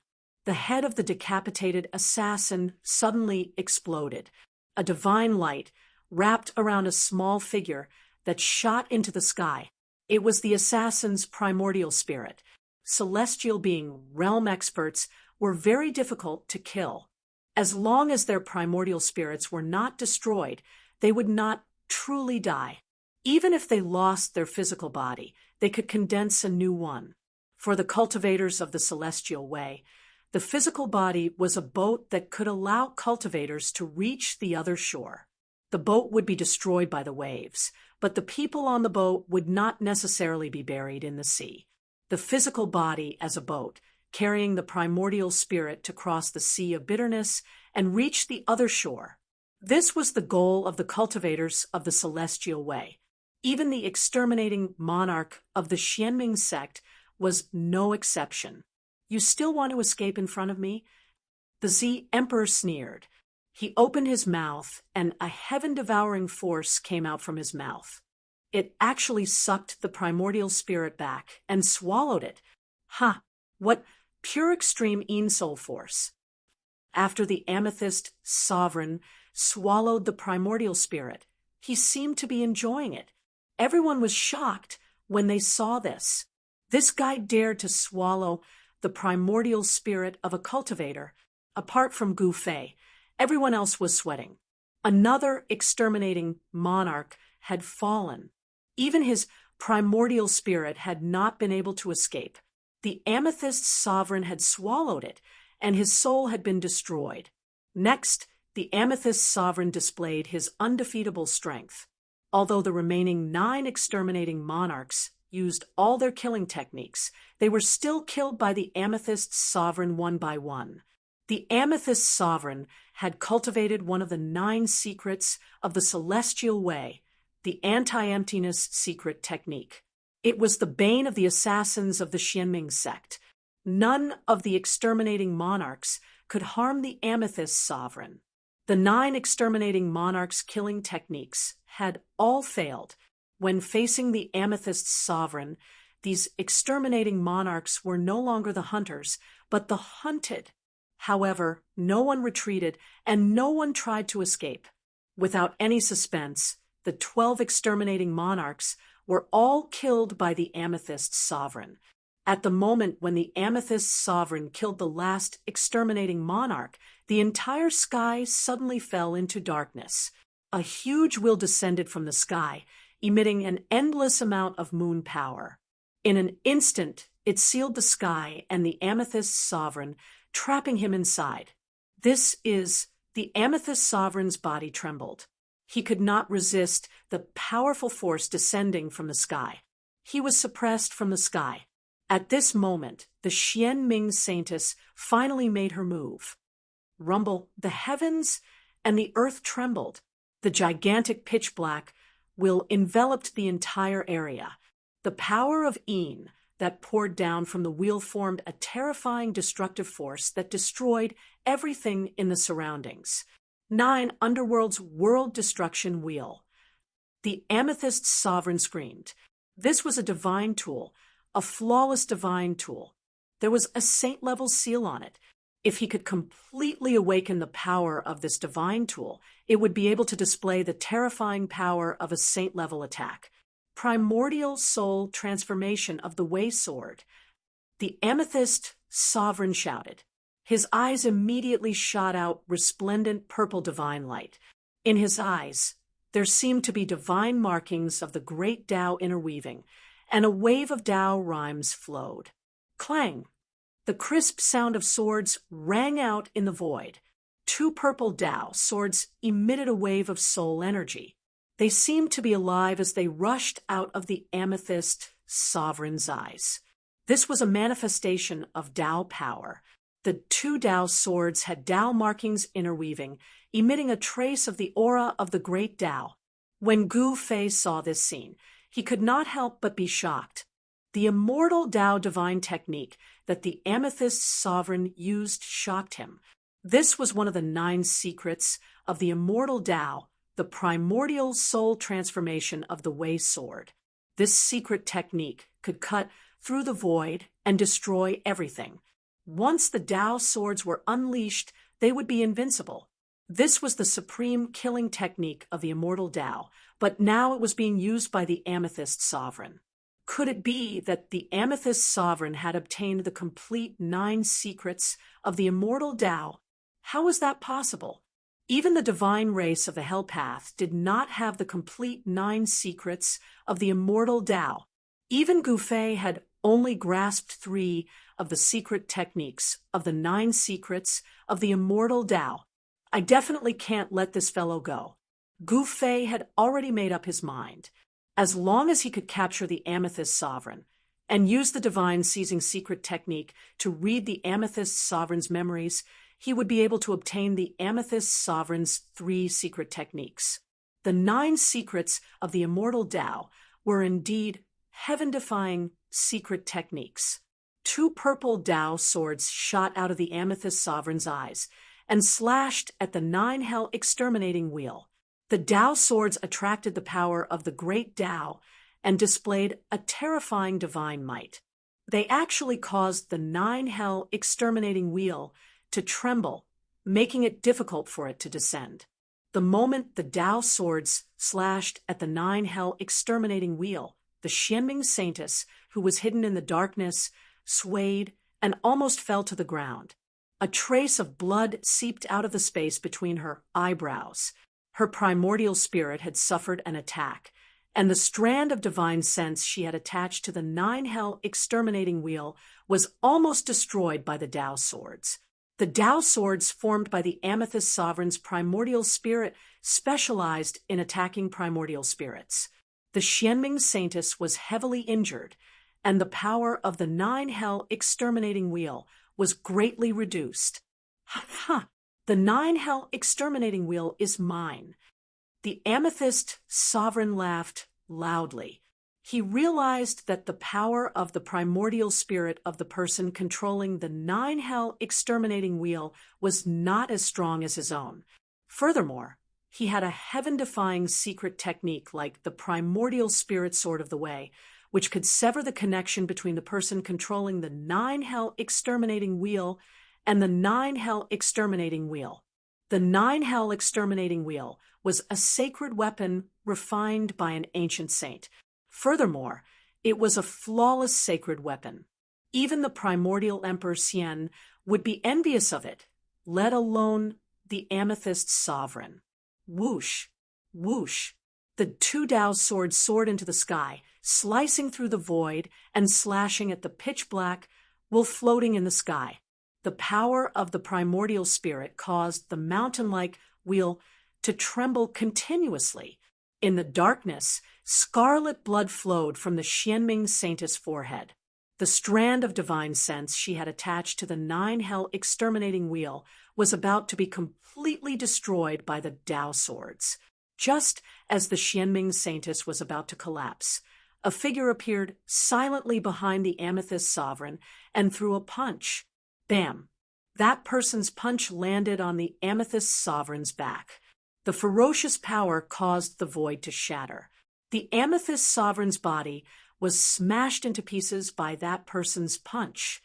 The head of the decapitated assassin suddenly exploded. A divine light wrapped around a small figure that shot into the sky. It was the assassin's primordial spirit. Celestial being realm experts were very difficult to kill. As long as their primordial spirits were not destroyed, they would not truly die. Even if they lost their physical body, they could condense a new one. For the cultivators of the celestial way, the physical body was a boat that could allow cultivators to reach the other shore. The boat would be destroyed by the waves, but the people on the boat would not necessarily be buried in the sea. The physical body as a boat, carrying the primordial spirit to cross the sea of bitterness and reach the other shore. This was the goal of the cultivators of the celestial way. Even the exterminating monarch of the Xianming sect was no exception. You still want to escape in front of me? The Z Emperor sneered. He opened his mouth, and a heaven-devouring force came out from his mouth. It actually sucked the primordial spirit back and swallowed it. Ha! What pure extreme Ein-Soul force! After the Amethyst Sovereign swallowed the primordial spirit, he seemed to be enjoying it. Everyone was shocked when they saw this. This guy dared to swallow the primordial spirit of a cultivator. Apart from Gu Fei, everyone else was sweating. Another exterminating monarch had fallen. Even his primordial spirit had not been able to escape. The Amethyst Sovereign had swallowed it, and his soul had been destroyed. Next, the Amethyst Sovereign displayed his undefeatable strength. Although the remaining 9 exterminating monarchs used all their killing techniques, they were still killed by the Amethyst Sovereign one by one. The Amethyst Sovereign had cultivated one of the 9 secrets of the celestial way, the anti-emptiness secret technique. It was the bane of the assassins of the Xianming sect. None of the exterminating monarchs could harm the Amethyst Sovereign. The 9 exterminating monarchs' killing techniques had all failed. When facing the Amethyst's sovereign, these exterminating monarchs were no longer the hunters, but the hunted. However, no one retreated and no one tried to escape. Without any suspense, the 12 exterminating monarchs were all killed by the Amethyst's sovereign. At the moment when the Amethyst's sovereign killed the last exterminating monarch, the entire sky suddenly fell into darkness. A huge wheel descended from the sky, emitting an endless amount of moon power. In an instant, it sealed the sky and the Amethyst's sovereign, trapping him inside. The Amethyst sovereign's body trembled. He could not resist the powerful force descending from the sky. He was suppressed from the sky. At this moment, the Xianming Saintess finally made her move. Rumble, the heavens and the earth trembled. The gigantic pitch-black will enveloped the entire area. The power of Een that poured down from the wheel formed a terrifying destructive force that destroyed everything in the surroundings. 9. Underworld's world destruction wheel. The Amethyst sovereign screamed. This was a divine tool, a flawless divine tool. There was a saint-level seal on it. If he could completely awaken the power of this divine tool, it would be able to display the terrifying power of a saint-level attack. Primordial soul transformation of the Way Sword. The Amethyst sovereign shouted. His eyes immediately shot out resplendent purple divine light. In his eyes, there seemed to be divine markings of the great Tao interweaving, and a wave of Tao rhymes flowed. Clang! The crisp sound of swords rang out in the void. 2 purple Tao swords emitted a wave of soul energy. They seemed to be alive as they rushed out of the Amethyst sovereign's eyes. This was a manifestation of Tao power. The 2 Tao swords had Tao markings interweaving, emitting a trace of the aura of the great Tao. When Gu Fei saw this scene, he could not help but be shocked. The immortal Tao divine technique that the Amethyst sovereign used shocked him. This was one of the 9 secrets of the immortal Tao, the primordial soul transformation of the Way Sword. This secret technique could cut through the void and destroy everything. Once the Tao swords were unleashed, they would be invincible. This was the supreme killing technique of the immortal Tao, but now it was being used by the Amethyst sovereign. Could it be that the Amethyst sovereign had obtained the complete 9 secrets of the immortal Tao? How was that possible? Even the divine race of the Hell Path did not have the complete 9 secrets of the immortal Tao. Even Gu Fei had only grasped 3 of the secret techniques of the 9 secrets of the immortal Tao. I definitely can't let this fellow go. Gu Fei had already made up his mind. As long as he could capture the Amethyst sovereign and use the divine seizing secret technique to read the Amethyst sovereign's memories, he would be able to obtain the Amethyst sovereign's 3 secret techniques. The 9 secrets of the immortal Tao were indeed heaven-defying secret techniques. 2 purple Tao swords shot out of the Amethyst sovereign's eyes and slashed at the 9 hell exterminating wheel. The Tao swords attracted the power of the great Tao and displayed a terrifying divine might. They actually caused the 9 hell exterminating wheel to tremble, making it difficult for it to descend. The moment the Tao swords slashed at the 9 hell exterminating wheel, the Xianming Saintess, who was hidden in the darkness, swayed and almost fell to the ground. A trace of blood seeped out of the space between her eyebrows. Her primordial spirit had suffered an attack, and the strand of divine sense she had attached to the 9 hell exterminating wheel was almost destroyed by the Tao swords. The Tao swords formed by the Amethyst sovereign's primordial spirit specialized in attacking primordial spirits. The Xianming Saintess was heavily injured, and the power of the 9 hell exterminating wheel was greatly reduced. The 9 hell exterminating wheel is mine. The Amethyst sovereign laughed loudly. He realized that the power of the primordial spirit of the person controlling the 9 hell exterminating wheel was not as strong as his own. Furthermore, He had a heaven-defying secret technique like the primordial spirit sword of the way, which could sever the connection between the person controlling the nine-hell exterminating wheel and the nine-hell exterminating wheel. The nine-hell exterminating wheel was a sacred weapon refined by an ancient saint. Furthermore, it was a flawless sacred weapon. Even the primordial Emperor Xian would be envious of it, let alone the amethyst sovereign. Whoosh, whoosh. The two Dao swords soared into the sky, slicing through the void and slashing at the pitch-black while floating in the sky. The power of the primordial spirit caused the mountain-like wheel to tremble continuously. In the darkness, scarlet blood flowed from the Xianming saintess' forehead. The strand of divine sense she had attached to the nine-hell exterminating wheel was about to be completely destroyed by the Dao swords. Just as the Xianming saintess was about to collapse, a figure appeared silently behind the amethyst sovereign and threw a punch. Bam! That person's punch landed on the amethyst sovereign's back. The ferocious power caused the void to shatter. The amethyst sovereign's body was smashed into pieces by that person's punch.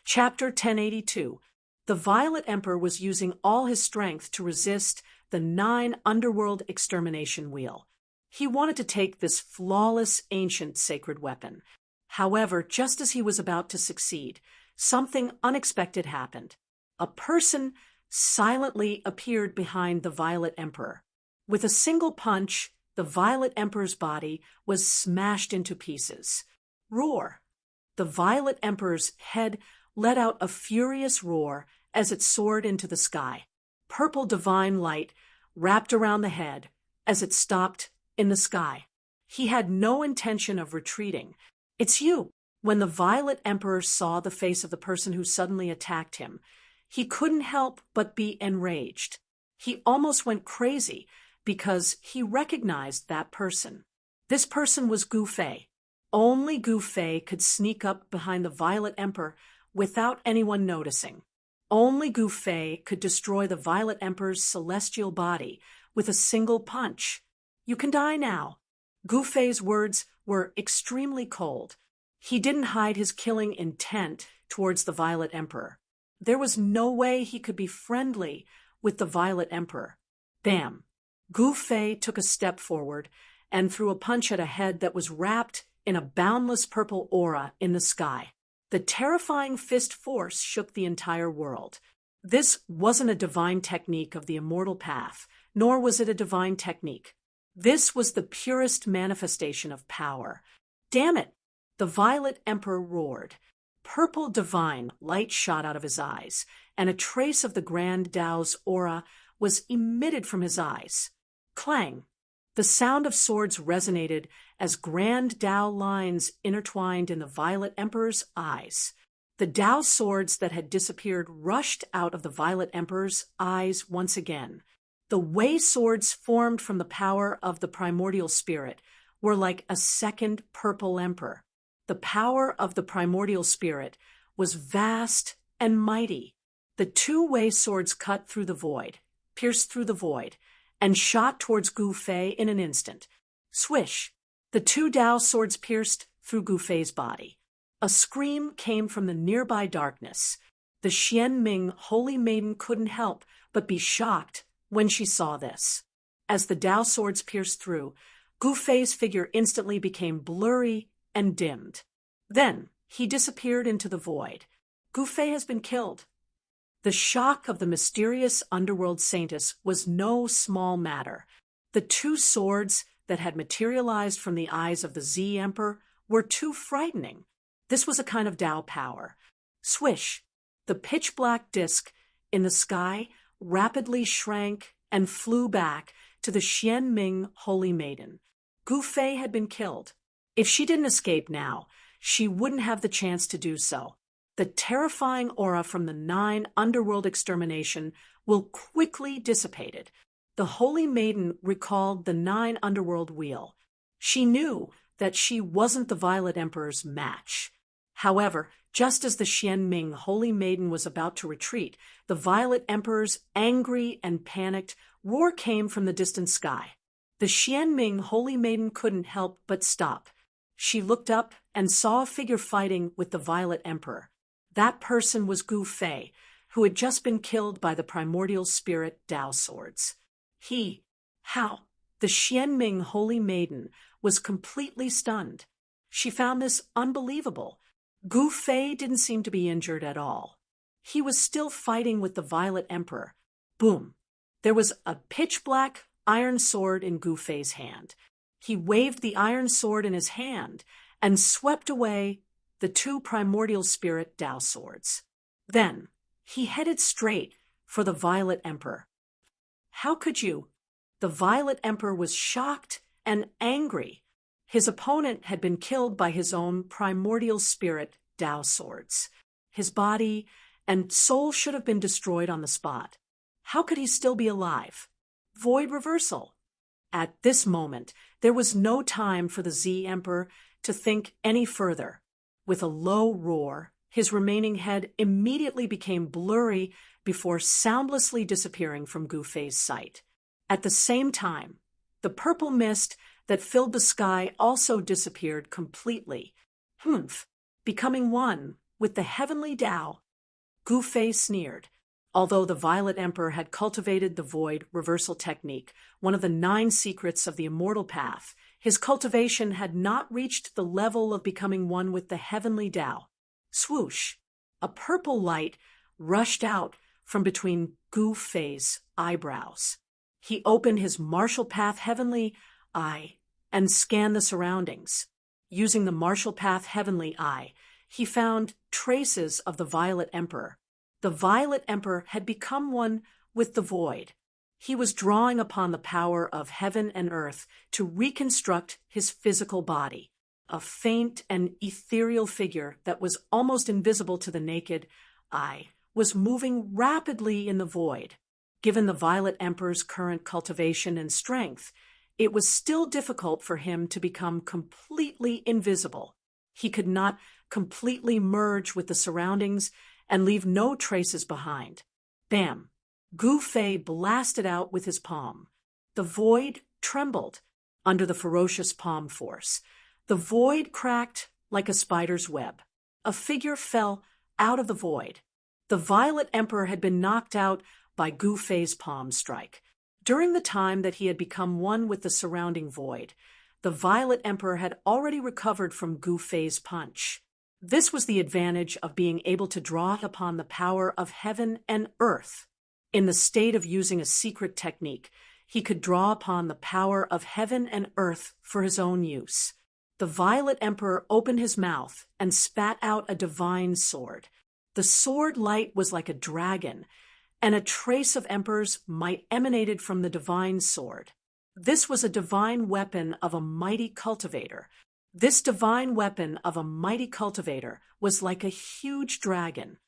Chapter 1082. The Violet Emperor was using all his strength to resist the 9 underworld extermination wheel. He wanted to take this flawless ancient sacred weapon. However, just as he was about to succeed, something unexpected happened. A person silently appeared behind the Violet Emperor. With a single punch, the Violet Emperor's body was smashed into pieces. Roar! The Violet Emperor's head let out a furious roar as it soared into the sky. Purple divine light wrapped around the head as it stopped in the sky. He had no intention of retreating. It's you! When the Violet Emperor saw the face of the person who suddenly attacked him, he couldn't help but be enraged. He almost went crazy because he recognized that person. This person was Gu Fei. Only Gu Fei could sneak up behind the Violet Emperor without anyone noticing. Only Gu Fei could destroy the Violet Emperor's celestial body with a single punch. You can die now. Gu Fei's words were extremely cold. He didn't hide his killing intent towards the Violet Emperor. There was no way he could be friendly with the Violet Emperor. Bam! Gu Fei took a step forward and threw a punch at a head that was wrapped in a boundless purple aura in the sky. The terrifying fist force shook the entire world. This wasn't a divine technique of the immortal path, nor was it a divine technique. This was the purest manifestation of power. Damn it! The Violet Emperor roared. Purple divine light shot out of his eyes, and a trace of the Grand Dao's aura was emitted from his eyes. Clang! The sound of swords resonated as Grand Dao lines intertwined in the Violet Emperor's eyes. The Dao swords that had disappeared rushed out of the Violet Emperor's eyes once again. The Wei swords formed from the power of the primordial spirit were like a second Purple Emperor. The power of the primordial spirit was vast and mighty. The 2 Wei swords cut through the void, pierced through the void, and shot towards Gu Fei in an instant. Swish! The 2 Dao swords pierced through Gu Fei's body. A scream came from the nearby darkness. The Xianming holy maiden couldn't help but be shocked when she saw this. As the Dao swords pierced through, Gu Fei's figure instantly became blurry and dimmed. Then he disappeared into the void. Gu Fei has been killed. The shock of the mysterious underworld saintess was no small matter. The 2 swords that had materialized from the eyes of the Z Emperor were too frightening. This was a kind of Dao power. Swish! The pitch-black disk in the sky rapidly shrank and flew back to the Xianming holy maiden. Gu Fei had been killed. If she didn't escape now, she wouldn't have the chance to do so. The terrifying aura from the 9 underworld extermination will quickly dissipated. The holy maiden recalled the 9 underworld wheel. She knew that she wasn't the Violet Emperor's match. However, just as the Xianming Holy Maiden was about to retreat, the Violet Emperor's angry and panicked roar came from the distant sky. The Xianming Holy Maiden couldn't help but stop. She looked up and saw a figure fighting with the Violet Emperor. That person was Gu Fei, who had just been killed by the primordial spirit Dao swords. How? The Xianming Holy Maiden was completely stunned. She found this unbelievable. Gu Fei didn't seem to be injured at all. He was still fighting with the Violet Emperor. Boom! There was a pitch-black iron sword in Gu Fei's hand. He waved the iron sword in his hand and swept away the two primordial spirit Dao swords. Then he headed straight for the Violet Emperor. How could you? The Violet Emperor was shocked and angry. His opponent had been killed by his own primordial spirit Dao swords. His body and soul should have been destroyed on the spot. How could he still be alive? Void reversal. At this moment, there was no time for the Z Emperor to think any further. With a low roar, his remaining head immediately became blurry before soundlessly disappearing from Gu Fei's sight. At the same time, the purple mist that filled the sky also disappeared completely, becoming one with the heavenly Tao. Gu Fei sneered. Although the Violet Emperor had cultivated the void reversal technique, one of the 9 secrets of the immortal path, his cultivation had not reached the level of becoming one with the heavenly Tao. Swoosh! A purple light rushed out from between Gu Fei's eyebrows. He opened his martial path heavenly eye and scanned the surroundings. Using the martial path heavenly eye, he found traces of the Violet Emperor. The Violet Emperor had become one with the void. He was drawing upon the power of heaven and earth to reconstruct his physical body. A faint and ethereal figure that was almost invisible to the naked eye was moving rapidly in the void. Given the Violet Emperor's current cultivation and strength, it was still difficult for him to become completely invisible. He could not completely merge with the surroundings and leave no traces behind. Bam! Gu Fei blasted out with his palm. The void trembled under the ferocious palm force. The void cracked like a spider's web. A figure fell out of the void. The Violet Emperor had been knocked out by Gu Fei's palm strike. During the time that he had become one with the surrounding void, the Violet Emperor had already recovered from Gu Fei's punch. This was the advantage of being able to draw upon the power of heaven and earth. In the state of using a secret technique, he could draw upon the power of heaven and earth for his own use. The Violet Emperor opened his mouth and spat out a divine sword. The sword light was like a dragon, and a trace of Emperor's might emanated from the divine sword. This was a divine weapon of a mighty cultivator. This divine weapon of a mighty cultivator was like a huge dragon.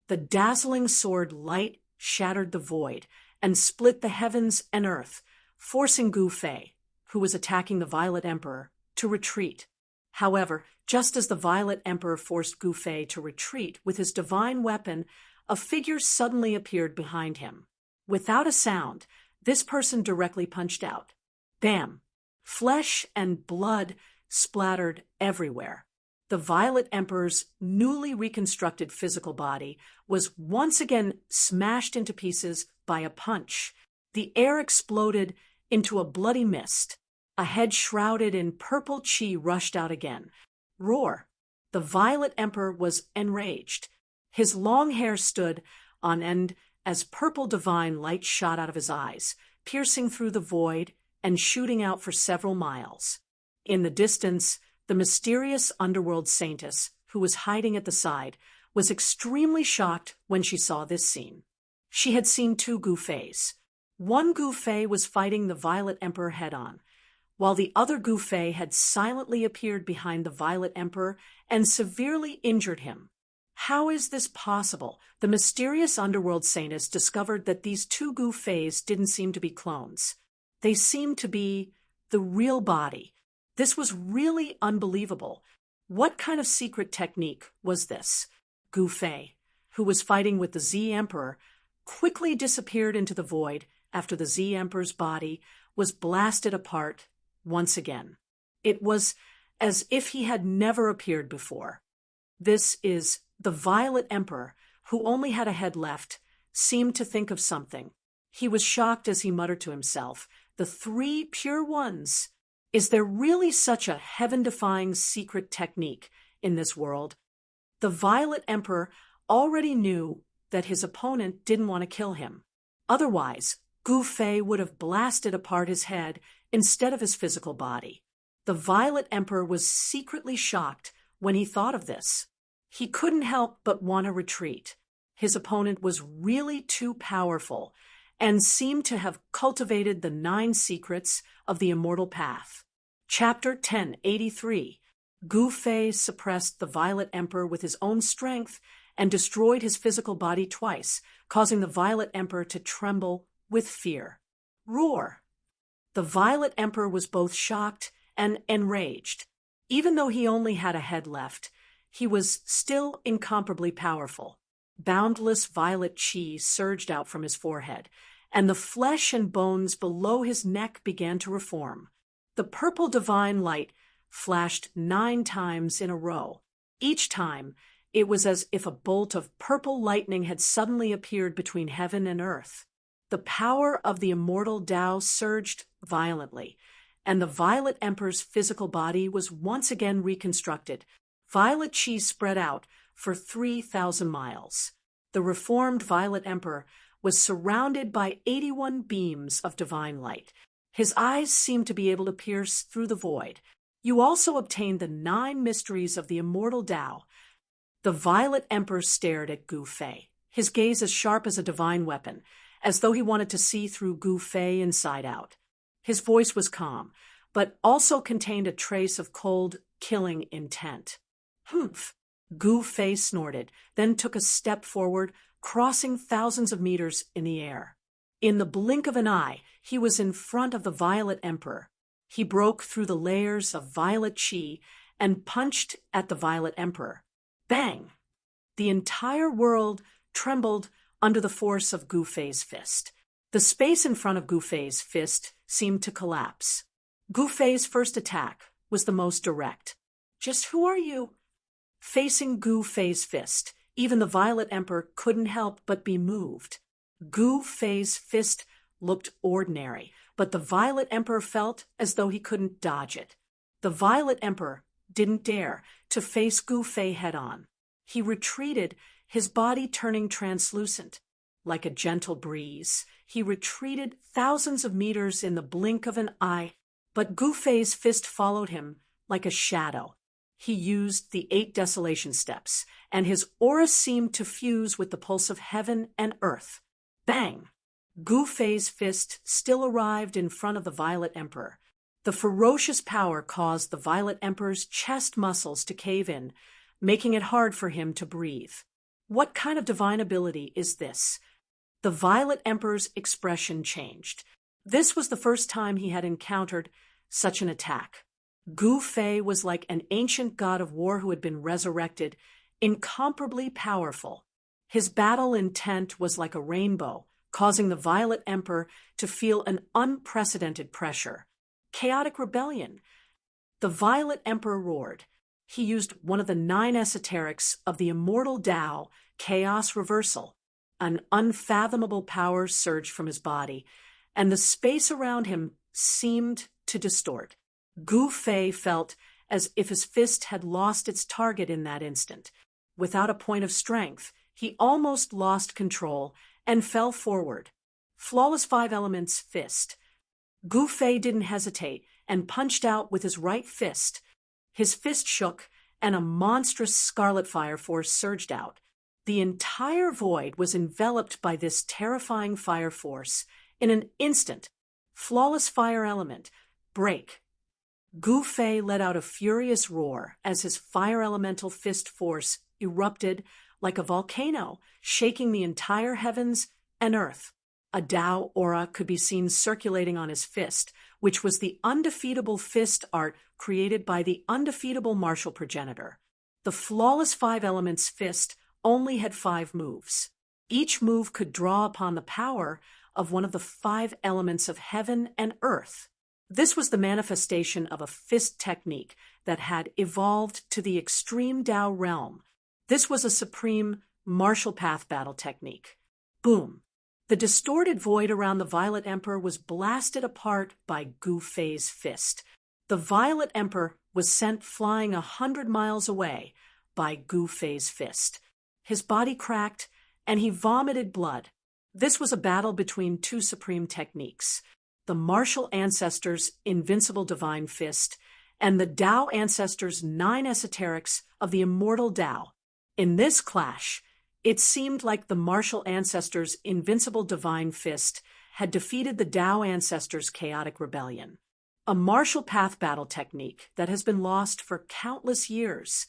The dazzling sword light shattered the void and split the heavens and earth, forcing Gu Fei, who was attacking the Violet Emperor, to retreat. However, just as the Violet Emperor forced Gu Fei to retreat with his divine weapon, a figure suddenly appeared behind him. Without a sound, this person directly punched out. Bam! Flesh and blood splattered everywhere. The Violet Emperor's newly reconstructed physical body was once again smashed into pieces by a punch. The air exploded into a bloody mist. A head shrouded in purple chi rushed out again. Roar! The Violet Emperor was enraged. His long hair stood on end as purple divine light shot out of his eyes, piercing through the void and shooting out for several miles. In the distance, the mysterious underworld saintess, who was hiding at the side, was extremely shocked when she saw this scene. She had seen 2 Gu Feis. One Gu Fei was fighting the Violet Emperor head-on, while the other Gu Fei had silently appeared behind the Violet Emperor and severely injured him. How is this possible? The mysterious underworld saintess discovered that these 2 Gu Feis didn't seem to be clones. They seemed to be the real body. This was really unbelievable. What kind of secret technique was this? Gu Fei, who was fighting with the Z Emperor, quickly disappeared into the void after the Z Emperor's body was blasted apart once again. It was as if he had never appeared before. This is the Violet Emperor, who only had a head left, seemed to think of something. He was shocked as he muttered to himself, "The three pure ones. Is there really such a heaven-defying secret technique in this world?" The Violet Emperor already knew that his opponent didn't want to kill him. Otherwise, Gu Fei would have blasted apart his head instead of his physical body. The Violet Emperor was secretly shocked when he thought of this. He couldn't help but want to retreat. His opponent was really too powerful and seemed to have cultivated the 9 secrets of the immortal path. Chapter 1083. Gu Fei suppressed the Violet Emperor with his own strength and destroyed his physical body twice, causing the Violet Emperor to tremble with fear. Roar! The Violet Emperor was both shocked and enraged. Even though he only had a head left, he was still incomparably powerful. Boundless violet chi surged out from his forehead, and the flesh and bones below his neck began to reform. The purple divine light flashed 9 times in a row. Each time, it was as if a bolt of purple lightning had suddenly appeared between heaven and earth. The power of the immortal Tao surged violently, and the Violet Emperor's physical body was once again reconstructed. Violet chi spread out for 3,000 miles. The reformed Violet Emperor was surrounded by 81 beams of divine light. His eyes seemed to be able to pierce through the void. You also obtained the 9 mysteries of the immortal Tao. The Violet Emperor stared at Gu Fei, his gaze as sharp as a divine weapon, as though he wanted to see through Gu Fei inside out. His voice was calm, but also contained a trace of cold, killing intent. "Humph!" Gu Fei snorted, then took a step forward, crossing thousands of meters in the air. In the blink of an eye, he was in front of the Violet Emperor. He broke through the layers of violet chi and punched at the Violet Emperor. Bang! The entire world trembled under the force of Gu Fei's fist. The space in front of Gu Fei's fist seemed to collapse. Gu Fei's first attack was the most direct. "Just who are you?" Facing Gu Fei's fist, even the Violet Emperor couldn't help but be moved. Gu Fei's fist looked ordinary, but the Violet Emperor felt as though he couldn't dodge it. The Violet Emperor didn't dare to face Gu Fei head-on. He retreated, his body turning translucent. Like a gentle breeze, he retreated thousands of meters in the blink of an eye, but Gu Fei's fist followed him like a shadow. He used the 8 desolation steps, and his aura seemed to fuse with the pulse of heaven and earth. Bang! Gu Fei's fist still arrived in front of the Violet Emperor. The ferocious power caused the Violet Emperor's chest muscles to cave in, making it hard for him to breathe. What kind of divine ability is this? The Violet Emperor's expression changed. This was the first time he had encountered such an attack. Gu Fei was like an ancient god of war who had been resurrected, incomparably powerful. His battle intent was like a rainbow, causing the Violet Emperor to feel an unprecedented pressure. Chaotic rebellion. The Violet Emperor roared. He used one of the 9 esoterics of the immortal Tao, chaos reversal. An unfathomable power surged from his body, and the space around him seemed to distort. Gu Fei felt as if his fist had lost its target in that instant. Without a point of strength, he almost lost control and fell forward. Flawless 5 elements fist. Gu Fei didn't hesitate and punched out with his right fist. His fist shook, and a monstrous scarlet fire force surged out. The entire void was enveloped by this terrifying fire force. In an instant, flawless fire element, break. Gu Fei let out a furious roar as his fire elemental fist force erupted like a volcano, shaking the entire heavens and earth. A Tao aura could be seen circulating on his fist, which was the undefeatable fist art created by the undefeatable martial progenitor. The flawless 5 elements fist only had 5 moves. Each move could draw upon the power of one of the 5 elements of heaven and earth. This was the manifestation of a fist technique that had evolved to the extreme Tao realm. This was a supreme martial path battle technique. Boom! The distorted void around the Violet Emperor was blasted apart by Gu Fei's fist. The Violet Emperor was sent flying 100 miles away by Gu Fei's fist. His body cracked, and he vomited blood. This was a battle between 2 supreme techniques: the martial ancestors' invincible divine fist and the Tao ancestors' 9 esoterics of the immortal Tao. In this clash, it seemed like the martial ancestors' invincible divine fist had defeated the Tao ancestors' chaotic rebellion. A martial path battle technique that has been lost for countless years.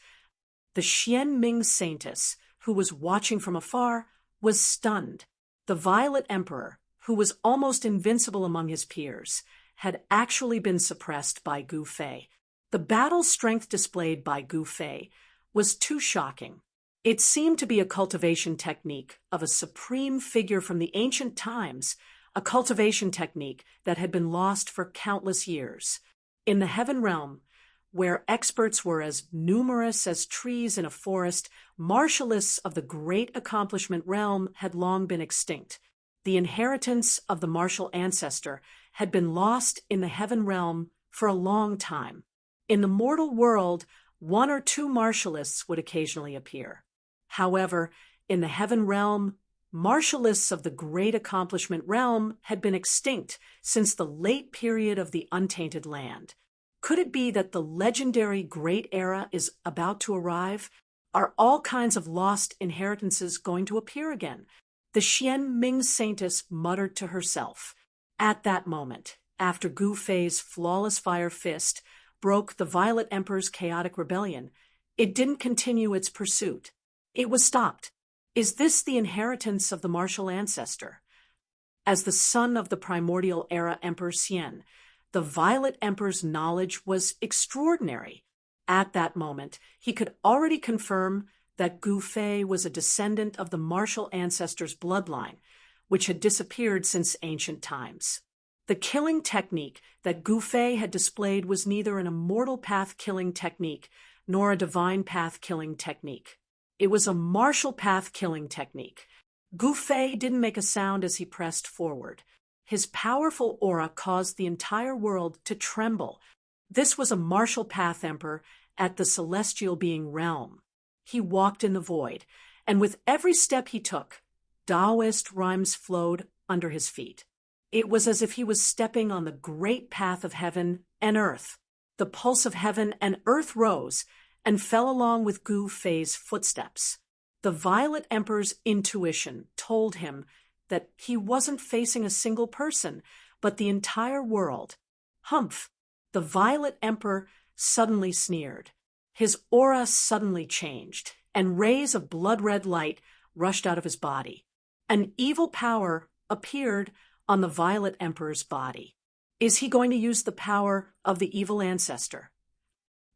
The Xian Ming Saintess, who was watching from afar, was stunned. The Violet Emperor, who was almost invincible among his peers, had actually been suppressed by Gu Fei. The battle strength displayed by Gu Fei was too shocking. It seemed to be a cultivation technique of a supreme figure from the ancient times, a cultivation technique that had been lost for countless years. In the heaven realm, where experts were as numerous as trees in a forest, martialists of the great accomplishment realm had long been extinct. The inheritance of the martial ancestor had been lost in the heaven realm for a long time. In the mortal world, 1 or 2 martialists would occasionally appear. However, in the heaven realm, martialists of the great accomplishment realm had been extinct since the late period of the untainted land. Could it be that the legendary Great Era is about to arrive? Are all kinds of lost inheritances going to appear again? The Xian Ming Saintess muttered to herself. At that moment, after Gu Fei's flawless fire fist broke the Violet Emperor's chaotic rebellion, it didn't continue its pursuit. It was stopped. Is this the inheritance of the martial ancestor? As the son of the primordial era Emperor Xian, the Violet Emperor's knowledge was extraordinary. At that moment, he could already confirm that Gu Fei was a descendant of the martial ancestor's bloodline, which had disappeared since ancient times. The killing technique that Gu Fei had displayed was neither an immortal path killing technique nor a divine path killing technique. It was a martial path killing technique. Gu Fei didn't make a sound as he pressed forward. His powerful aura caused the entire world to tremble. This was a martial path emperor at the celestial being realm. He walked in the void, and with every step he took, Taoist rhymes flowed under his feet. It was as if he was stepping on the great path of heaven and earth. The pulse of heaven and earth rose and fell along with Gu Fei's footsteps. The Violet Emperor's intuition told him that he wasn't facing a single person, but the entire world. Humph! The Violet Emperor suddenly sneered. His aura suddenly changed, and rays of blood-red light rushed out of his body. An evil power appeared on the Violet Emperor's body. Is he going to use the power of the evil ancestor?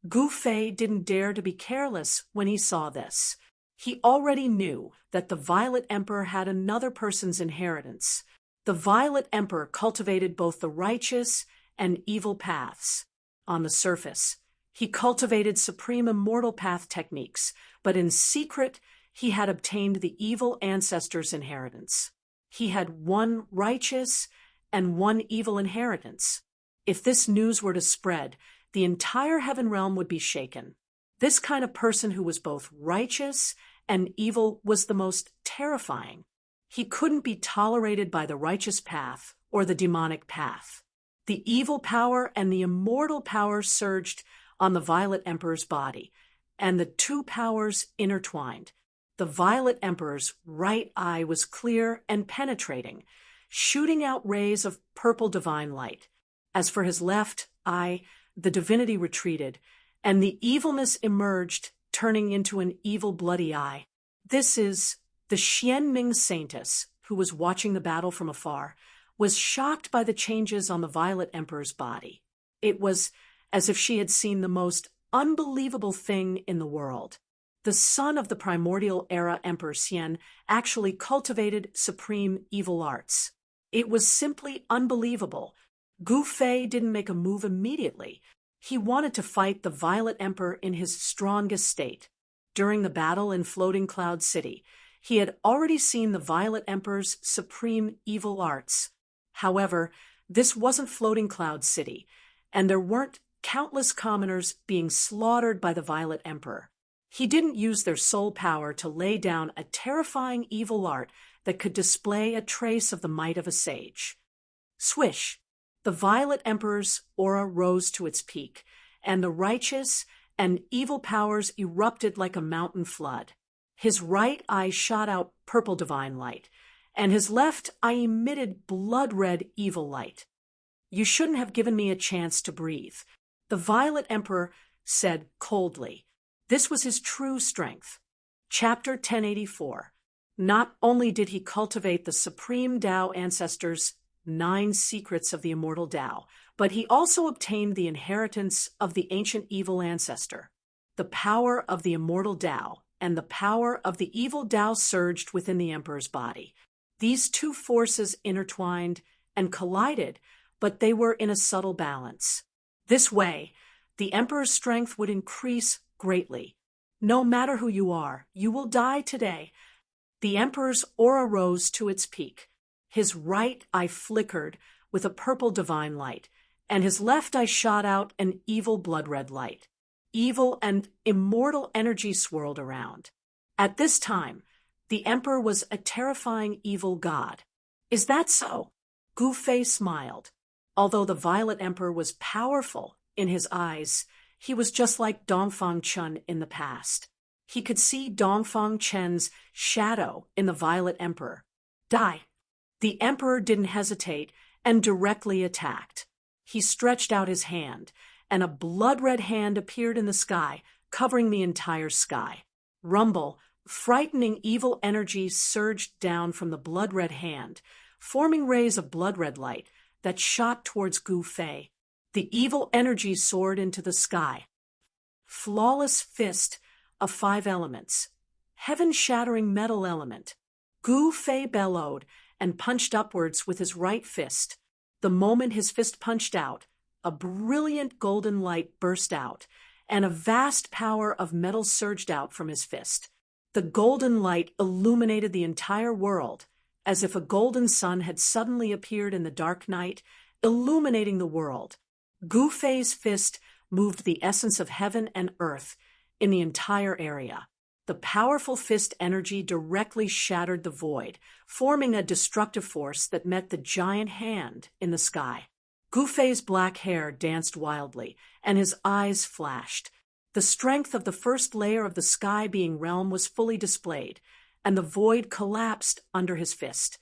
Gu Fei didn't dare to be careless when he saw this. He already knew that the Violet Emperor had another person's inheritance. The Violet Emperor cultivated both the righteous and evil paths. On the surface, he cultivated supreme immortal path techniques, but in secret, he had obtained the evil ancestor's inheritance. He had 1 righteous and 1 evil inheritance. If this news were to spread, the entire heaven realm would be shaken. This kind of person who was both righteous and evil was the most terrifying. He couldn't be tolerated by the righteous path or the demonic path. The evil power and the immortal power surged on the Violet Emperor's body, and the 2 powers intertwined. The Violet Emperor's right eye was clear and penetrating, shooting out rays of purple divine light. As for his left eye, the divinity retreated, and the evilness emerged, turning into an evil bloody eye. This is the Xian Ming Saintess, who was watching the battle from afar, was shocked by the changes on the Violet Emperor's body. It was as if she had seen the most unbelievable thing in the world. The son of the primordial era Emperor Xian actually cultivated supreme evil arts. It was simply unbelievable. Gu Fei didn't make a move immediately. He wanted to fight the Violet Emperor in his strongest state. During the battle in Floating Cloud City, he had already seen the Violet Emperor's supreme evil arts. However, this wasn't Floating Cloud City, and there weren't countless commoners being slaughtered by the Violet Emperor. He didn't use their soul power to lay down a terrifying evil art that could display a trace of the might of a sage. Swish! The Violet Emperor's aura rose to its peak, and the righteous and evil powers erupted like a mountain flood. His right eye shot out purple divine light, and his left eye emitted blood-red evil light. "You shouldn't have given me a chance to breathe," the Violet Emperor said coldly. This was his true strength. Chapter 1084. Not only did he cultivate the Supreme Tao Ancestors' 9 secrets of the immortal Tao, but he also obtained the inheritance of the ancient evil ancestor. The power of the immortal Tao and the power of the evil Tao surged within the Emperor's body. These two forces intertwined and collided, but they were in a subtle balance. This way, the Emperor's strength would increase greatly. "No matter who you are, you will die today." The Emperor's aura rose to its peak. His right eye flickered with a purple divine light, and his left eye shot out an evil blood-red light. Evil and immortal energy swirled around. At this time, the Emperor was a terrifying evil god. "Is that so?" Gu Fei smiled. Although the Violet Emperor was powerful in his eyes, he was just like Dongfang Chen in the past. He could see Dongfang Chen's shadow in the Violet Emperor. "Die!" The Emperor didn't hesitate and directly attacked. He stretched out his hand, and a blood-red hand appeared in the sky, covering the entire sky. Rumble, frightening evil energy surged down from the blood-red hand, forming rays of blood-red light that shot towards Gu Fei. The evil energy soared into the sky. Flawless fist of 5 elements. Heaven-shattering metal element. Gu Fei bellowed and punched upwards with his right fist. The moment his fist punched out, a brilliant golden light burst out, and a vast power of metal surged out from his fist. The golden light illuminated the entire world, as if a golden sun had suddenly appeared in the dark night, illuminating the world. Gu Fei's fist moved the essence of heaven and earth in the entire area. The powerful fist energy directly shattered the void, forming a destructive force that met the giant hand in the sky. Gu Fei's black hair danced wildly, and his eyes flashed. The strength of the first layer of the sky being realm was fully displayed, and the void collapsed under his fist.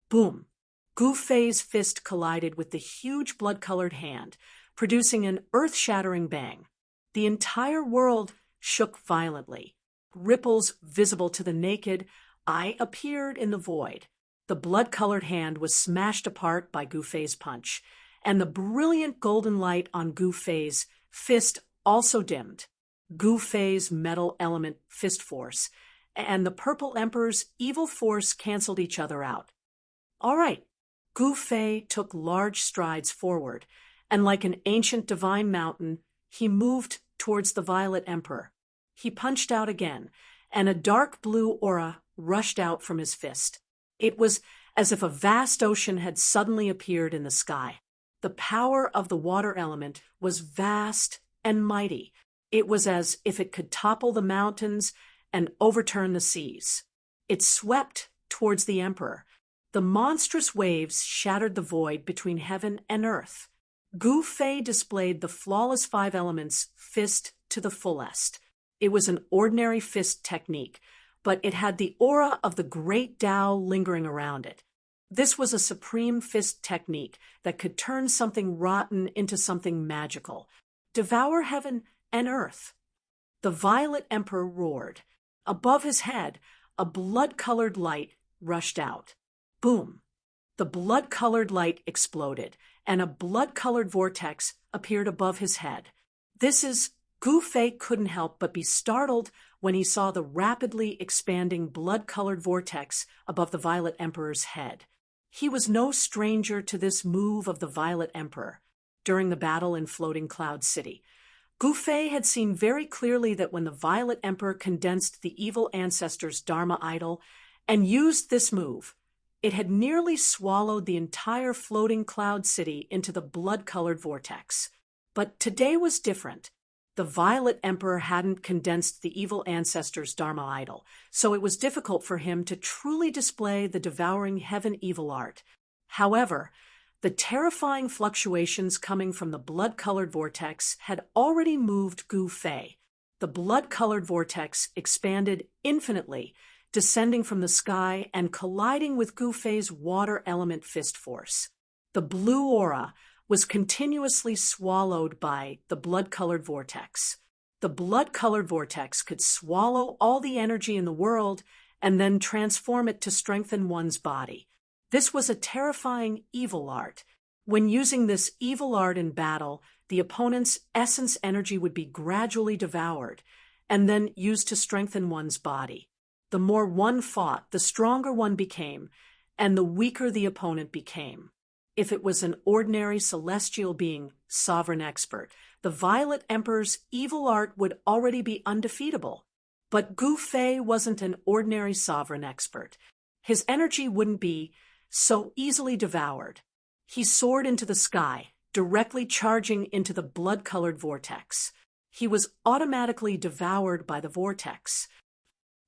Boom! Gu Fei's fist collided with the huge blood-colored hand, producing an earth-shattering bang. The entire world shook violently. Ripples visible to the naked eye appeared in the void. The blood-colored hand was smashed apart by Gu Fei's punch, and the brilliant golden light on Gu Fei's fist also dimmed. Gu Fei's metal element fist force and the Purple Emperor's evil force canceled each other out. All right. Gu Fei took large strides forward, and like an ancient divine mountain, he moved towards the Violet Emperor. He punched out again, and a dark blue aura rushed out from his fist. It was as if a vast ocean had suddenly appeared in the sky. The power of the water element was vast and mighty. It was as if it could topple the mountains and overturn the seas. It swept towards the Emperor. The monstrous waves shattered the void between heaven and earth. Gu Fei displayed the flawless 5 elements fist to the fullest. It was an ordinary fist technique, but it had the aura of the great Tao lingering around it. This was a supreme fist technique that could turn something rotten into something magical, devour heaven and earth. The Violet Emperor roared. Above his head, a blood-colored light rushed out. Boom! The blood-colored light exploded, and a blood-colored vortex appeared above his head. Gu Fei couldn't help but be startled when he saw the rapidly expanding blood-colored vortex above the Violet Emperor's head. He was no stranger to this move of the Violet Emperor. During the battle in Floating Cloud City, Gu Fei had seen very clearly that when the Violet Emperor condensed the evil ancestor's Dharma idol and used this move, it had nearly swallowed the entire Floating Cloud City into the blood-colored vortex. But today was different. The Violet Emperor hadn't condensed the evil ancestor's Dharma idol, so it was difficult for him to truly display the devouring heaven evil art. However, the terrifying fluctuations coming from the blood-colored vortex had already moved Gu Fei. The blood-colored vortex expanded infinitely, descending from the sky and colliding with Gu Fei's water element fist force. The blue aura was continuously swallowed by the blood-colored vortex. The blood-colored vortex could swallow all the energy in the world and then transform it to strengthen one's body. This was a terrifying evil art. When using this evil art in battle, the opponent's essence energy would be gradually devoured and then used to strengthen one's body. The more one fought, the stronger one became, and the weaker the opponent became. If it was an ordinary celestial being, sovereign expert, the Violet Emperor's evil art would already be undefeatable. But Gu Fei wasn't an ordinary sovereign expert. His energy wouldn't be so easily devoured. He soared into the sky, directly charging into the blood-colored vortex. He was automatically devoured by the vortex.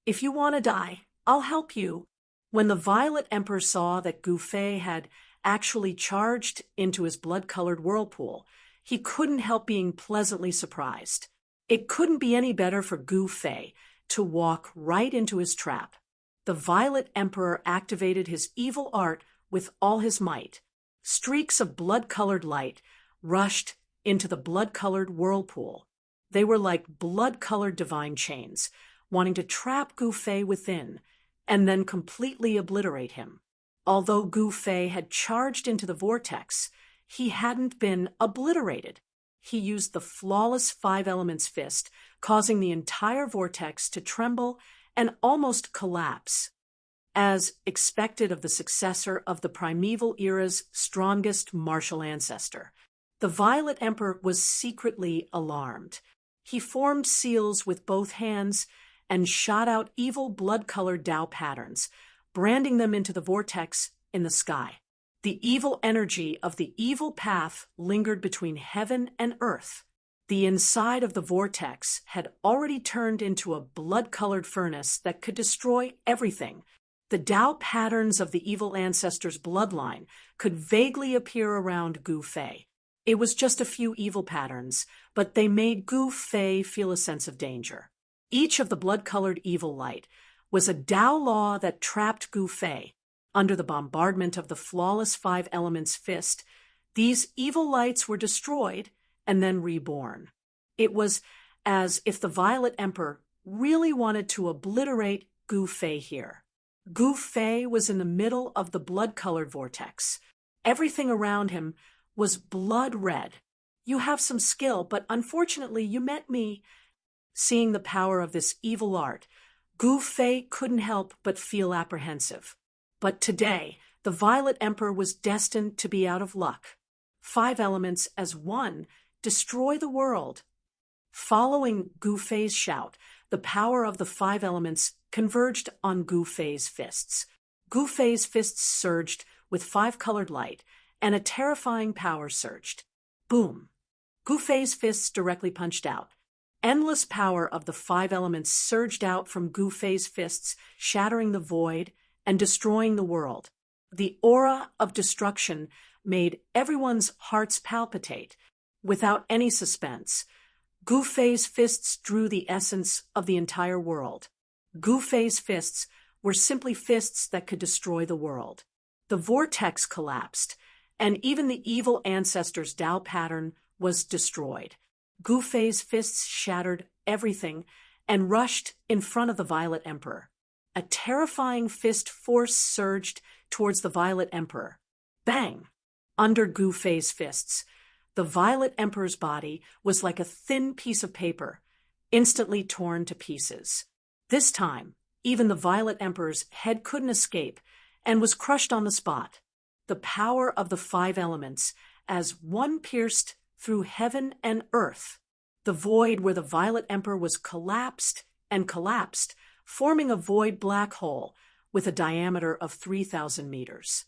"If you want to die, I'll help you." When the Violet Emperor saw that Gu Fei had actually charged into his blood-colored whirlpool, he couldn't help being pleasantly surprised. It couldn't be any better for Gu Fei to walk right into his trap. The Violet Emperor activated his evil art with all his might. Streaks of blood-colored light rushed into the blood-colored whirlpool. They were like blood-colored divine chains, wanting to trap Gu Fei within and then completely obliterate him. Although Gu Fei had charged into the vortex, he hadn't been obliterated. He used the flawless Five Elements fist, causing the entire vortex to tremble and almost collapse. As expected of the successor of the primeval era's strongest martial ancestor, the Violet Emperor was secretly alarmed. He formed seals with both hands and shot out evil blood-colored Tao patterns, branding them into the vortex in the sky. The evil energy of the evil path lingered between heaven and earth. The inside of the vortex had already turned into a blood-colored furnace that could destroy everything. The Tao patterns of the evil ancestor's bloodline could vaguely appear around Gu Fei. It was just a few evil patterns, but they made Gu Fei feel a sense of danger. Each of the blood-colored evil light was a Tao law that trapped Gu Fei. Under the bombardment of the flawless Five Elements fist, these evil lights were destroyed and then reborn. It was as if the Violet Emperor really wanted to obliterate Gu Fei here. Gu Fei was in the middle of the blood-colored vortex. Everything around him was blood red. "You have some skill, but unfortunately you met me." Seeing the power of this evil art, Gu Fei couldn't help but feel apprehensive. But today, the Violet Emperor was destined to be out of luck. Five Elements as one destroy the world. Following Gu Fei's shout, the power of the Five Elements converged on Gu Fei's fists. Gu Fei's fists surged with five-colored light, and a terrifying power surged. Boom! Gu Fei's fists directly punched out. Endless power of the Five Elements surged out from Gu Fei's fists, shattering the void and destroying the world. The aura of destruction made everyone's hearts palpitate. Without any suspense, Gu Fei's fists drew the essence of the entire world. Gu Fei's fists were simply fists that could destroy the world. The vortex collapsed, and even the evil ancestor's Tao pattern was destroyed. Gu Fei's fists shattered everything and rushed in front of the Violet Emperor. A terrifying fist force surged towards the Violet Emperor. Bang! Under Gu Fei's fists, the Violet Emperor's body was like a thin piece of paper, instantly torn to pieces. This time, even the Violet Emperor's head couldn't escape and was crushed on the spot. The power of the 5 elements as one pierced through heaven and earth. The void where the Violet Emperor was collapsed and collapsed, forming a void black hole with a diameter of 3,000 meters.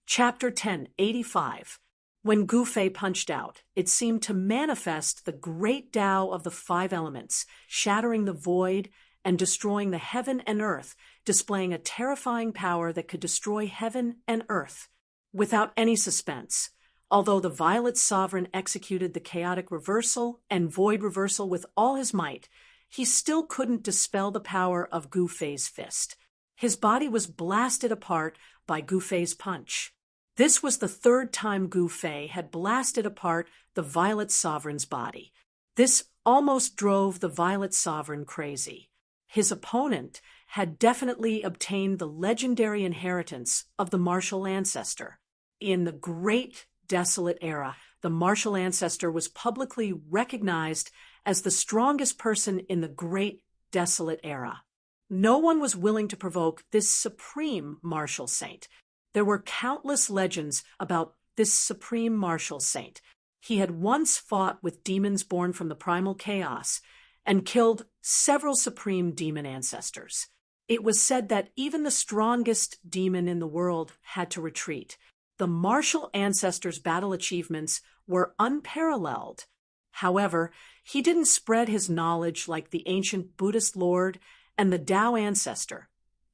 Chapter 10:85. When Gu Fei punched out, it seemed to manifest the great Tao of the 5 elements, shattering the void and destroying the heaven and earth, displaying a terrifying power that could destroy heaven and earth. Without any suspense, although the Violet Sovereign executed the chaotic reversal and void reversal with all his might, he still couldn't dispel the power of Gu Fei's fist. His body was blasted apart by Gu Fei's punch. This was the 3rd time Gu Fei had blasted apart the Violet Sovereign's body. This almost drove the Violet Sovereign crazy. His opponent had definitely obtained the legendary inheritance of the martial ancestor. In the Great Desolate Era, the martial ancestor was publicly recognized as the strongest person in the Great Desolate Era. No one was willing to provoke this supreme martial saint. There were countless legends about this supreme martial saint. He had once fought with demons born from the primal chaos and killed several supreme demon ancestors. It was said that even the strongest demon in the world had to retreat. The martial ancestor's battle achievements were unparalleled. However, he didn't spread his knowledge like the ancient Buddhist lord and the Tao ancestor,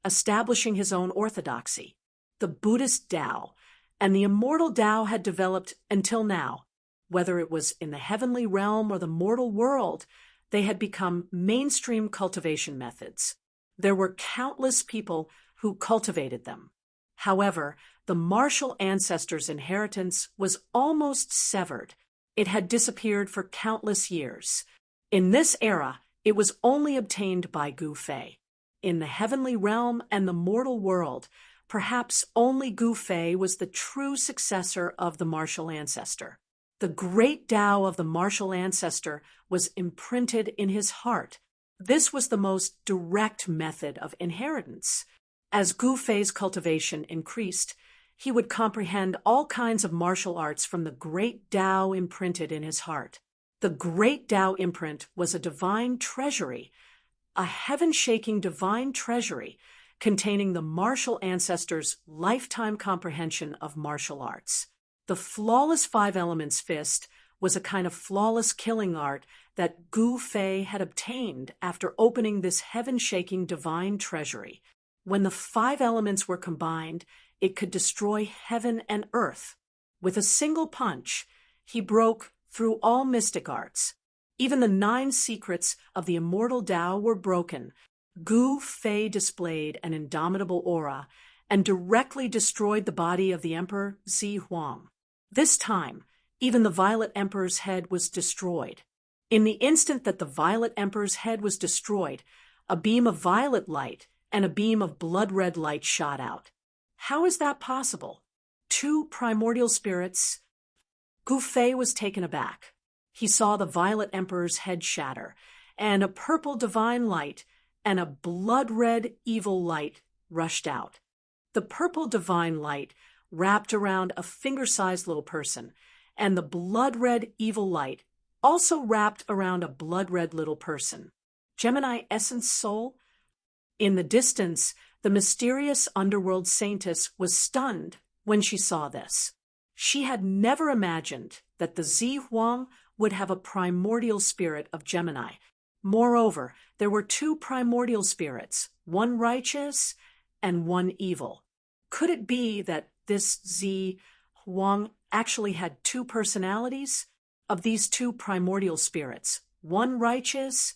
establishing his own orthodoxy. The Buddhist Tao and the immortal Tao had developed until now. Whether it was in the heavenly realm or the mortal world, they had become mainstream cultivation methods. There were countless people who cultivated them. However, the martial ancestor's inheritance was almost severed. It had disappeared for countless years. In this era, it was only obtained by Gu Fei. In the heavenly realm and the mortal world, perhaps only Gu Fei was the true successor of the martial ancestor. The great Tao of the martial ancestor was imprinted in his heart. This was the most direct method of inheritance. As Gu Fei's cultivation increased, he would comprehend all kinds of martial arts from the great Tao imprinted in his heart. The great Tao imprint was a divine treasury, a heaven-shaking divine treasury containing the martial ancestor's lifetime comprehension of martial arts. The flawless 5 elements fist was a kind of flawless killing art that Gu Fei had obtained after opening this heaven-shaking divine treasury. When the 5 elements were combined, it could destroy heaven and earth. With a single punch, he broke through all mystic arts. Even the 9 secrets of the immortal Tao were broken. Gu Fei displayed an indomitable aura and directly destroyed the body of the Emperor Zi Huang. This time, even the Violet Emperor's head was destroyed. In the instant that the Violet Emperor's head was destroyed, a beam of violet light and a beam of blood-red light shot out. How is that possible? 2 primordial spirits. Gu Fei was taken aback. He saw the Violet Emperor's head shatter, and a purple divine light and a blood-red evil light rushed out. The purple divine light wrapped around a finger-sized little person, and the blood-red evil light also wrapped around a blood-red little person. Gemini essence soul? In the distance, the mysterious underworld saintess was stunned when she saw this. She had never imagined that the Zi Huang would have a primordial spirit of Gemini. Moreover, there were 2 primordial spirits, one righteous and one evil. Could it be that this Zi Huang actually had 2 personalities? Of these 2 primordial spirits, one righteous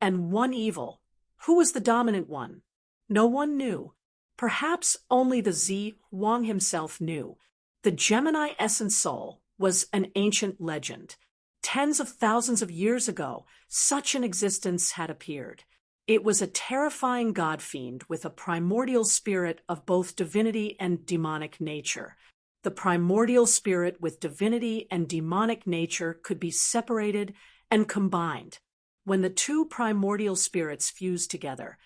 and one evil, who was the dominant one? No one knew. Perhaps only the Zi Huang himself knew. The Gemini essence soul was an ancient legend. Tens of thousands of years ago, such an existence had appeared. It was a terrifying god-fiend with a primordial spirit of both divinity and demonic nature. The primordial spirit with divinity and demonic nature could be separated and combined. When the two primordial spirits fused together,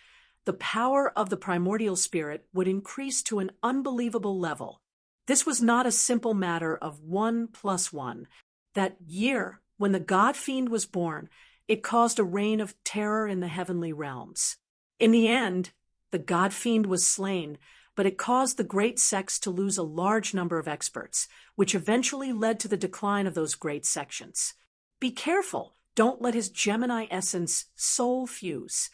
the power of the primordial spirit would increase to an unbelievable level. This was not a simple matter of 1 + 1. That year, when the god-fiend was born, it caused a reign of terror in the heavenly realms. In the end, the god-fiend was slain, but it caused the great sects to lose a large number of experts, which eventually led to the decline of those great sections. Be careful, don't let his Gemini essence soul fuse.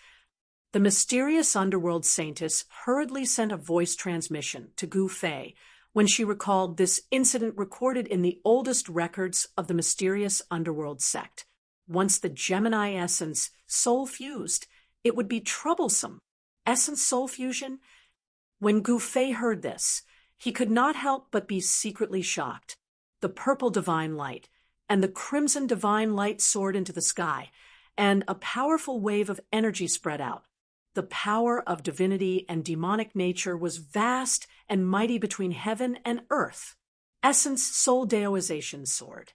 The mysterious underworld saintess hurriedly sent a voice transmission to Gu Fei when she recalled this incident recorded in the oldest records of the mysterious underworld sect. Once the Gemini essence soul fused, it would be troublesome. Essence soul fusion? When Gu Fei heard this, he could not help but be secretly shocked. The purple divine light and the crimson divine light soared into the sky, and a powerful wave of energy spread out. The power of divinity and demonic nature was vast and mighty between heaven and earth. Essence soul deoization soared.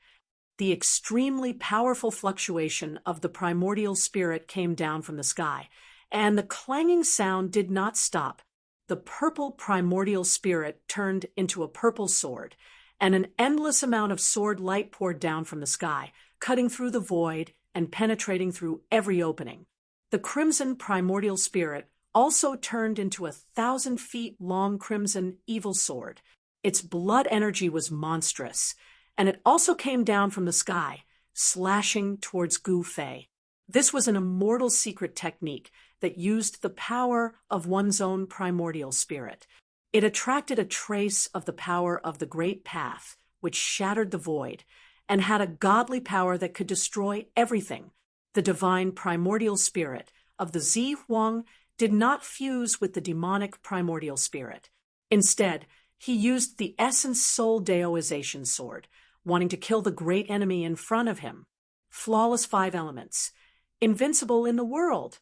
The extremely powerful fluctuation of the primordial spirit came down from the sky, and the clanging sound did not stop. The purple primordial spirit turned into a purple sword, and an endless amount of sword light poured down from the sky, cutting through the void and penetrating through every opening. The crimson primordial spirit also turned into a 1,000 feet long crimson evil sword. Its blood energy was monstrous, and it also came down from the sky, slashing towards Gu Fei. This was an immortal secret technique that used the power of one's own primordial spirit. It attracted a trace of the power of the Great Path, which shattered the void, and had a godly power that could destroy everything. The divine primordial spirit of the Zi Huang did not fuse with the demonic primordial spirit. Instead, he used the essence soul deoization sword, wanting to kill the great enemy in front of him. Flawless 5 elements. Invincible in the world.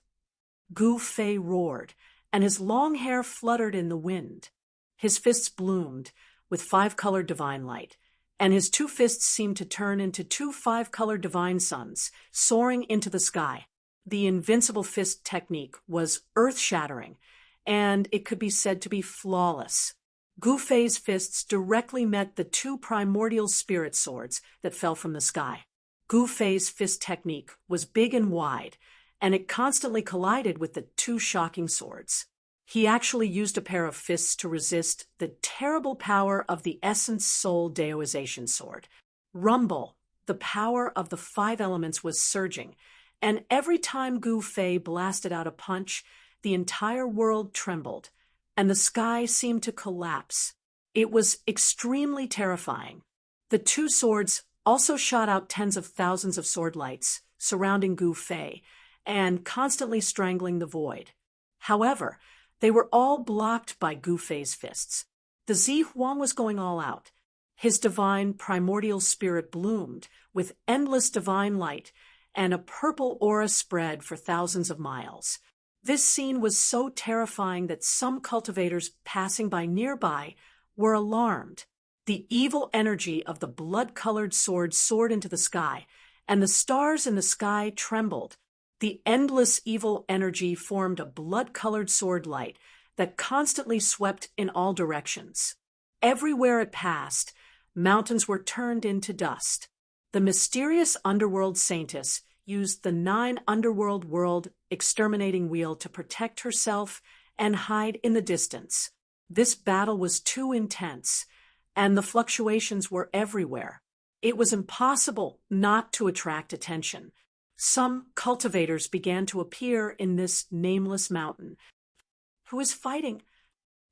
Gu Fei roared, and his long hair fluttered in the wind. His fists bloomed with 5-colored divine light, and his 2 fists seemed to turn into 2 5-colored divine suns, soaring into the sky. The invincible fist technique was earth-shattering, and it could be said to be flawless. Gu Fei's fists directly met the 2 primordial spirit swords that fell from the sky. Gu Fei's fist technique was big and wide, and it constantly collided with the 2 shocking swords. He actually used a pair of fists to resist the terrible power of the essence soul deoization sword. Rumble, the power of the 5 elements was surging, and every time Gu Fei blasted out a punch, the entire world trembled, and the sky seemed to collapse. It was extremely terrifying. The 2 swords also shot out tens of thousands of sword lights, surrounding Gu Fei, and constantly strangling the void. However, they were all blocked by Gu Fei's fists. The Zi Huang was going all out. His divine primordial spirit bloomed with endless divine light, and a purple aura spread for thousands of miles. This scene was so terrifying that some cultivators passing by nearby were alarmed. The evil energy of the blood-colored sword soared into the sky, and the stars in the sky trembled. The endless evil energy formed a blood-colored sword light that constantly swept in all directions. Everywhere it passed, mountains were turned into dust. The mysterious underworld saintess used the 9 underworld world exterminating wheel to protect herself and hide in the distance. This battle was too intense, and the fluctuations were everywhere. It was impossible not to attract attention. Some cultivators began to appear in this nameless mountain. Who is fighting?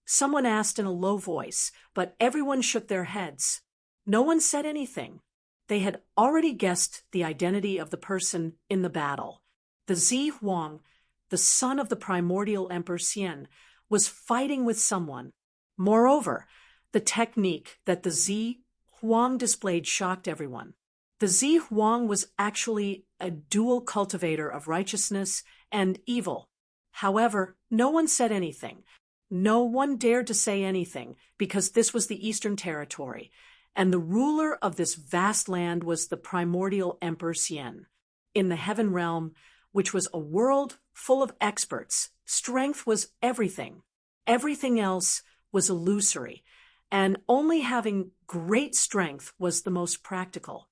Someone asked in a low voice, but everyone shook their heads. No one said anything. They had already guessed the identity of the person in the battle. The Zi Huang, the son of the primordial Emperor Xian, was fighting with someone. Moreover, the technique that the Zi Huang displayed shocked everyone. The Zi Huang was actually a dual cultivator of righteousness and evil. However, no one said anything. No one dared to say anything, because this was the Eastern Territory, and the ruler of this vast land was the primordial Emperor Xian. In the Heaven Realm, which was a world full of experts, strength was everything. Everything else was illusory, and only having great strength was the most practical.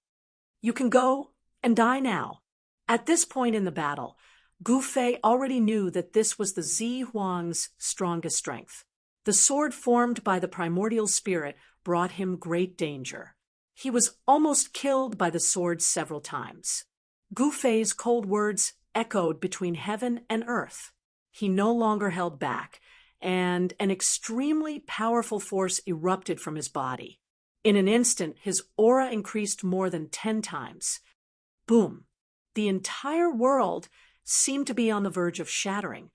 You can go and die now. At this point in the battle, Gu Fei already knew that this was the Zi Huang's strongest strength. The sword formed by the primordial spirit brought him great danger. He was almost killed by the sword several times. Gu Fei's cold words echoed between heaven and earth. He no longer held back, and an extremely powerful force erupted from his body. In an instant, his aura increased more than 10 times. Boom! The entire world seemed to be on the verge of shattering.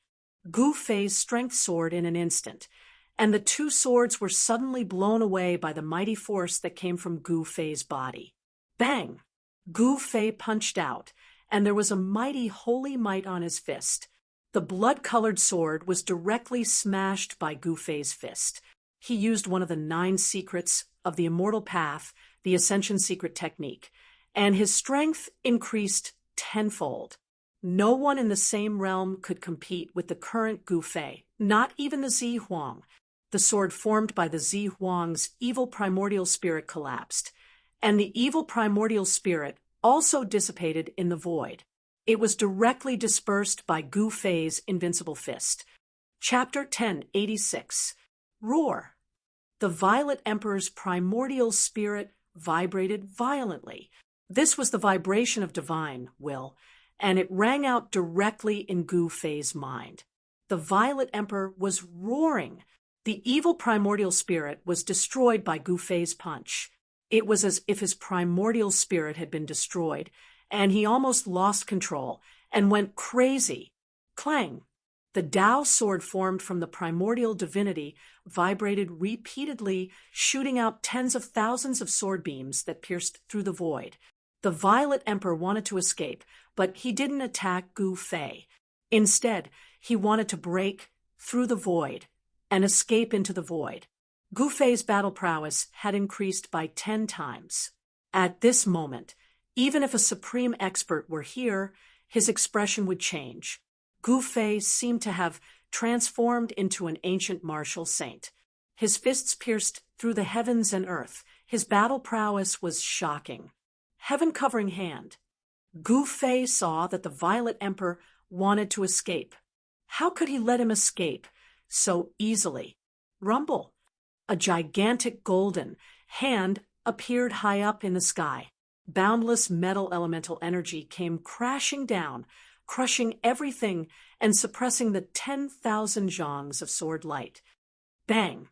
Gu Fei's strength soared in an instant, and the two swords were suddenly blown away by the mighty force that came from Gu Fei's body. Bang! Gu Fei punched out, and there was a mighty holy might on his fist. The blood-colored sword was directly smashed by Gu Fei's fist. He used one of the 9 secrets of the Immortal Path, the Ascension Secret Technique, and his strength increased tenfold. No one in the same realm could compete with the current Gu Fei, not even the Zi Huang. The sword formed by the Zi Huang's evil primordial spirit collapsed, and the evil primordial spirit also dissipated in the void. It was directly dispersed by Gu Fei's invincible fist. Chapter 1086. Roar. The Violet Emperor's primordial spirit vibrated violently. This was the vibration of divine will, and it rang out directly in Gu Fei's mind. The Violet Emperor was roaring. The evil primordial spirit was destroyed by Gu Fei's punch. It was as if his primordial spirit had been destroyed, and he almost lost control and went crazy. Clang! The Tao sword formed from the primordial divinity vibrated repeatedly, shooting out tens of thousands of sword beams that pierced through the void. The Violet Emperor wanted to escape, but he didn't attack Gu Fei. Instead, he wanted to break through the void and escape into the void. Gu Fei's battle prowess had increased by 10 times. At this moment, even if a supreme expert were here, his expression would change. Gu Fei seemed to have transformed into an ancient martial saint. His fists pierced through the heavens and earth. His battle prowess was shocking. Heaven-covering hand. Gu Fei saw that the Violet Emperor wanted to escape. How could he let him escape so easily? Rumble. A gigantic golden hand appeared high up in the sky. Boundless metal elemental energy came crashing down, crushing everything and suppressing the 10,000 zhongs of sword light. Bang!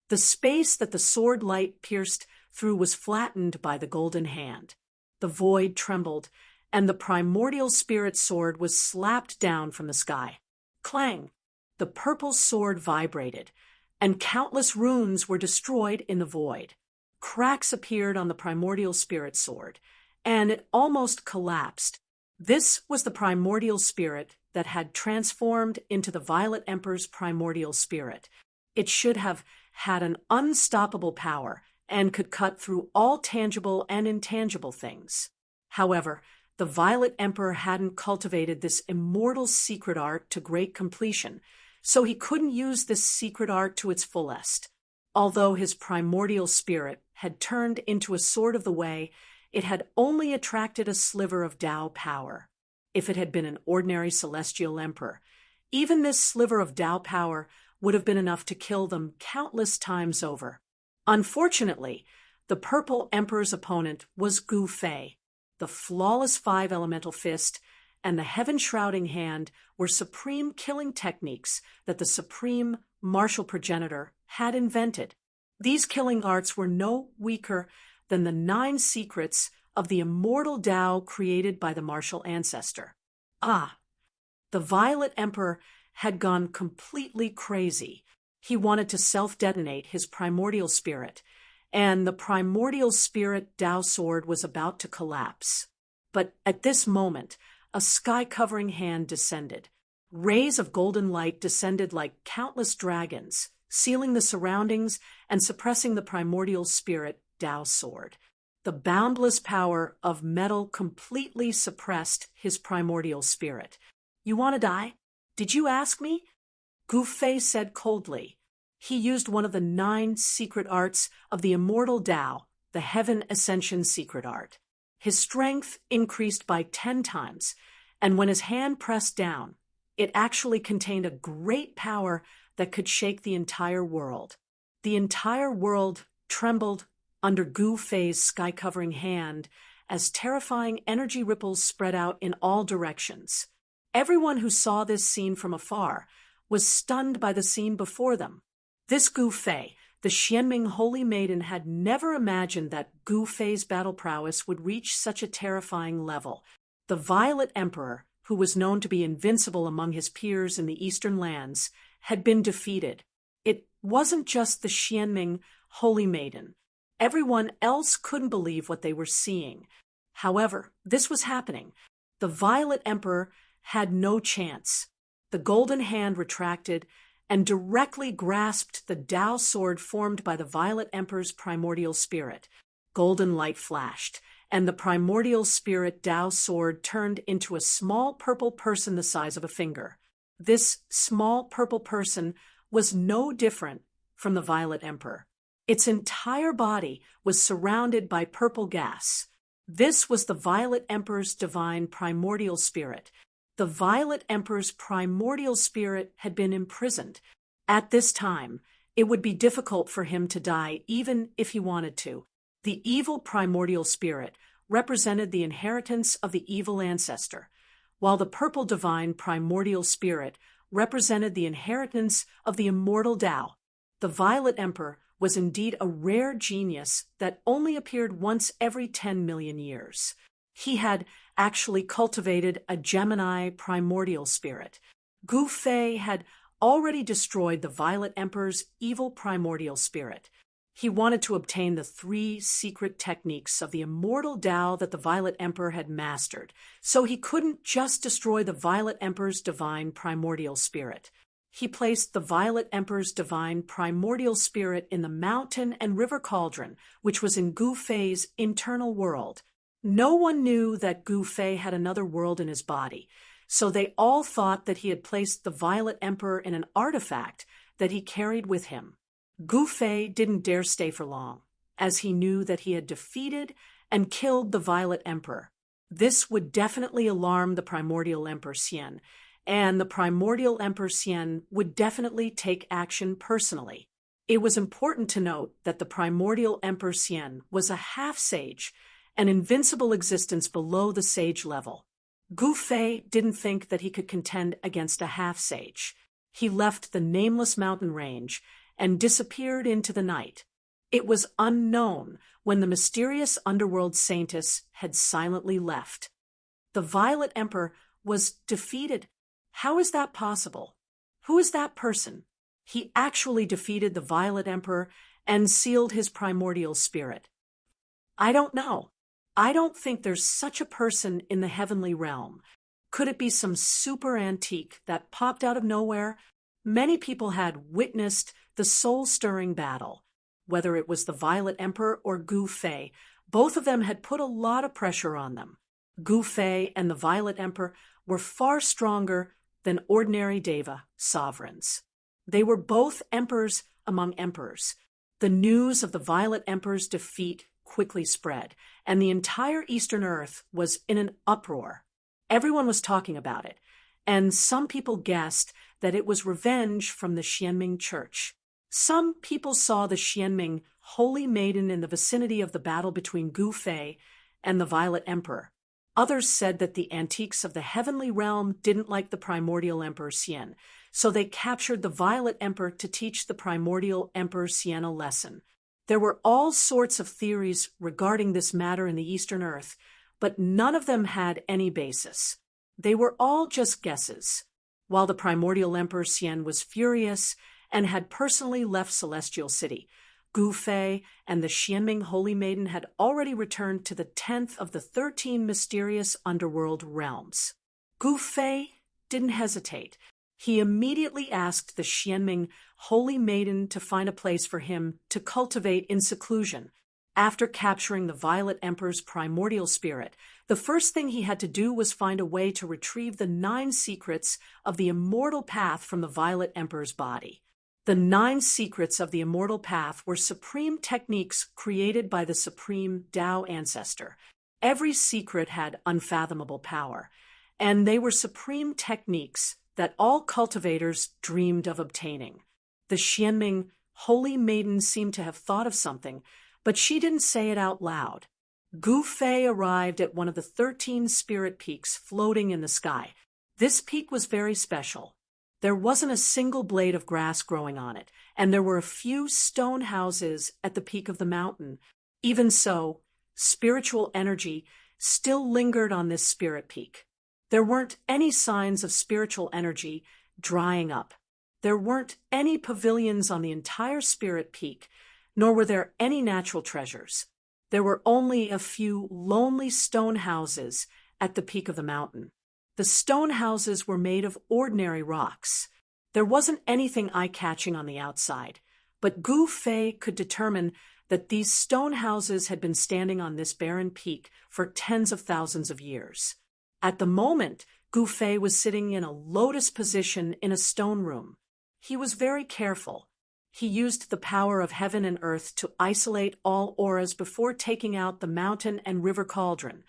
The space that the sword light pierced through was flattened by the golden hand. The void trembled, and the primordial spirit sword was slapped down from the sky. Clang! The purple sword vibrated, and countless runes were destroyed in the void. Cracks appeared on the primordial spirit sword, and it almost collapsed. This was the primordial spirit that had transformed into the Violet Emperor's primordial spirit. It should have had an unstoppable power and could cut through all tangible and intangible things. However, the Violet Emperor hadn't cultivated this immortal secret art to great completion, so he couldn't use this secret art to its fullest. Although his primordial spirit had turned into a sword of the way, it had only attracted a sliver of Tao power. If it had been an ordinary celestial emperor, even this sliver of Tao power would have been enough to kill them countless times over. Unfortunately, the Purple Emperor's opponent was Gu Fei. The flawless 5 elemental fist and the heaven-shrouding hand were supreme killing techniques that the supreme martial progenitor had invented. These killing arts were no weaker than the 9 secrets of the immortal Tao created by the martial ancestor. Ah! The Violet Emperor had gone completely crazy. He wanted to self-detonate his primordial spirit, and the primordial spirit Tao sword was about to collapse. But at this moment, a sky-covering hand descended. Rays of golden light descended like countless dragons, sealing the surroundings and suppressing the primordial spirit Tao sword. The boundless power of metal completely suppressed his primordial spirit. "You want to die? Did you ask me?" Gu Fei said coldly. He used one of the 9 secret arts of the immortal Tao, the Heaven Ascension secret art. His strength increased by 10 times, and when his hand pressed down, it actually contained a great power that could shake the entire world. The entire world trembled under Gu Fei's sky-covering hand as terrifying energy ripples spread out in all directions. Everyone who saw this scene from afar was stunned by the scene before them. This Gu Fei, the Xianming Holy Maiden, had never imagined that Gu Fei's battle prowess would reach such a terrifying level. The Violet Emperor, who was known to be invincible among his peers in the eastern lands, had been defeated. It wasn't just the Xianming Holy Maiden. Everyone else couldn't believe what they were seeing. However, this was happening. The Violet Emperor had no chance. The golden hand retracted and directly grasped the Tao sword formed by the Violet Emperor's primordial spirit. Golden light flashed, and the primordial spirit Tao sword turned into a small purple person the size of a finger. This small purple person was no different from the Violet Emperor. Its entire body was surrounded by purple gas. This was the Violet Emperor's divine primordial spirit. The Violet Emperor's primordial spirit had been imprisoned. At this time, it would be difficult for him to die even if he wanted to. The evil primordial spirit represented the inheritance of the evil ancestor, while the purple divine primordial spirit represented the inheritance of the immortal Tao. The Violet Emperor was indeed a rare genius that only appeared once every 10 million years. He had actually cultivated a Gemini primordial spirit. Gu Fei had already destroyed the Violet Emperor's evil primordial spirit. He wanted to obtain the 3 secret techniques of the immortal Tao that the Violet Emperor had mastered, so he couldn't just destroy the Violet Emperor's divine primordial spirit. He placed the Violet Emperor's divine primordial spirit in the mountain and river cauldron, which was in Gu Fei's internal world. No one knew that Gu Fei had another world in his body, so they all thought that he had placed the Violet Emperor in an artifact that he carried with him. Gu Fei didn't dare stay for long, as he knew that he had defeated and killed the Violet Emperor. This would definitely alarm the Primordial Emperor Xian, and the Primordial Emperor Xian would definitely take action personally. It was important to note that the Primordial Emperor Xian was a half-sage, an invincible existence below the sage level. Gu Fei didn't think that he could contend against a half-sage. He left the nameless mountain range and disappeared into the night. It was unknown when the mysterious underworld saintess had silently left. The Violet Emperor was defeated. How is that possible? Who is that person? He actually defeated the Violet Emperor and sealed his primordial spirit. I don't know. I don't think there's such a person in the heavenly realm. Could it be some super antique that popped out of nowhere? Many people had witnessed the soul-stirring battle. Whether it was the Violet Emperor or Gu Fei, both of them had put a lot of pressure on them. Gu Fei and the Violet Emperor were far stronger than ordinary Deva sovereigns. They were both emperors among emperors. The news of the Violet Emperor's defeat quickly spread, and the entire Eastern Earth was in an uproar. Everyone was talking about it, and some people guessed that it was revenge from the Xianming Church. Some people saw the Xianming Holy Maiden in the vicinity of the battle between Gu Fei and the Violet Emperor. Others said that the antiques of the heavenly realm didn't like the Primordial Emperor Xian, so they captured the Violet Emperor to teach the Primordial Emperor Xian a lesson. There were all sorts of theories regarding this matter in the Eastern Earth, but none of them had any basis. They were all just guesses. While the Primordial Emperor Xian was furious and had personally left Celestial City, Gu Fei and the Xianming Holy Maiden had already returned to the 10th of the 13 mysterious underworld realms. Gu Fei didn't hesitate. He immediately asked the Xianming holy maiden to find a place for him to cultivate in seclusion. After capturing the Violet Emperor's primordial spirit, the first thing he had to do was find a way to retrieve the 9 secrets of the immortal path from the Violet Emperor's body. The 9 secrets of the immortal path were supreme techniques created by the supreme Tao ancestor. Every secret had unfathomable power, and they were supreme techniques that all cultivators dreamed of obtaining. The Xianming holy maiden seemed to have thought of something, but she didn't say it out loud. Gu Fei arrived at one of the 13 spirit peaks floating in the sky. This peak was very special. There wasn't a single blade of grass growing on it, and there were a few stone houses at the peak of the mountain. Even so, spiritual energy still lingered on this spirit peak. There weren't any signs of spiritual energy drying up. There weren't any pavilions on the entire spirit peak, nor were there any natural treasures. There were only a few lonely stone houses at the peak of the mountain. The stone houses were made of ordinary rocks. There wasn't anything eye-catching on the outside, but Gu Fei could determine that these stone houses had been standing on this barren peak for tens of thousands of years. At the moment, Gu Fei was sitting in a lotus position in a stone room. He was very careful. He used the power of heaven and earth to isolate all auras before taking out the mountain and river cauldron.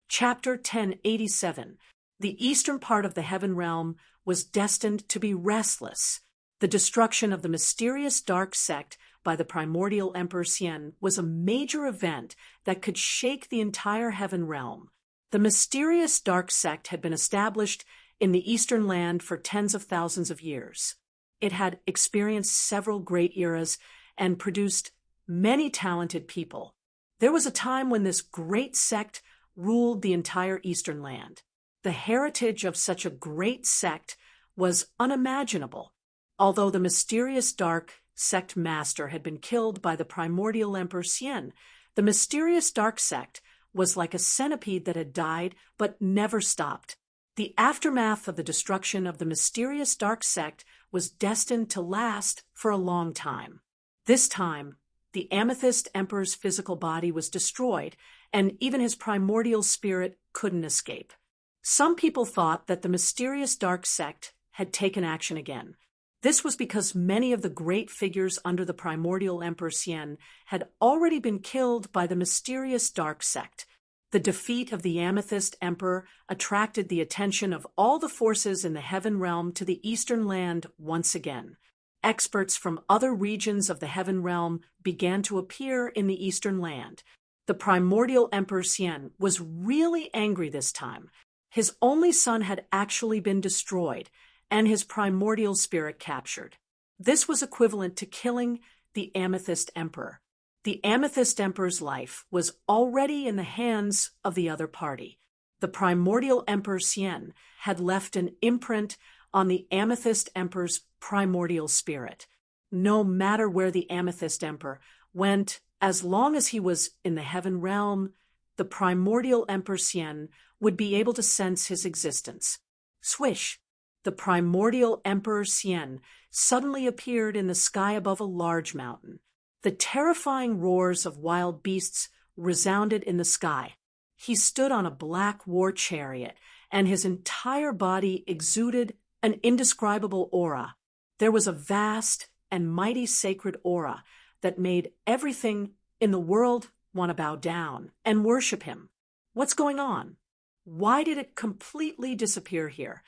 Chapter 1087. The eastern part of the heaven realm was destined to be restless. The destruction of the mysterious dark sect by the primordial Emperor Xian was a major event that could shake the entire heaven realm. The mysterious dark sect had been established in the eastern land for tens of thousands of years. It had experienced several great eras and produced many talented people. There was a time when this great sect ruled the entire eastern land. The heritage of such a great sect was unimaginable. Although the mysterious dark sect master had been killed by the primordial Emperor Xian, the mysterious dark sect was like a centipede that had died but never stopped. The aftermath of the destruction of the mysterious dark sect was destined to last for a long time. This time, the Amethyst Emperor's physical body was destroyed, and even his primordial spirit couldn't escape. Some people thought that the mysterious dark sect had taken action again. This was because many of the great figures under the primordial Emperor Xian had already been killed by the mysterious dark sect. The defeat of the Amethyst Emperor attracted the attention of all the forces in the heaven realm to the eastern land once again. Experts from other regions of the heaven realm began to appear in the eastern land. The primordial Emperor Xian was really angry this time. His only son had actually been destroyed, and his primordial spirit captured. This was equivalent to killing the Amethyst Emperor. The Amethyst Emperor's life was already in the hands of the other party. The primordial Emperor Xian had left an imprint on the Amethyst Emperor's primordial spirit. No matter where the Amethyst Emperor went, as long as he was in the heaven realm, the primordial Emperor Xian would be able to sense his existence. Swish! The primordial Emperor Xian suddenly appeared in the sky above a large mountain. The terrifying roars of wild beasts resounded in the sky. He stood on a black war chariot, and his entire body exuded an indescribable aura. There was a vast and mighty sacred aura that made everything in the world want to bow down and worship him. What's going on? Why did it completely disappear here?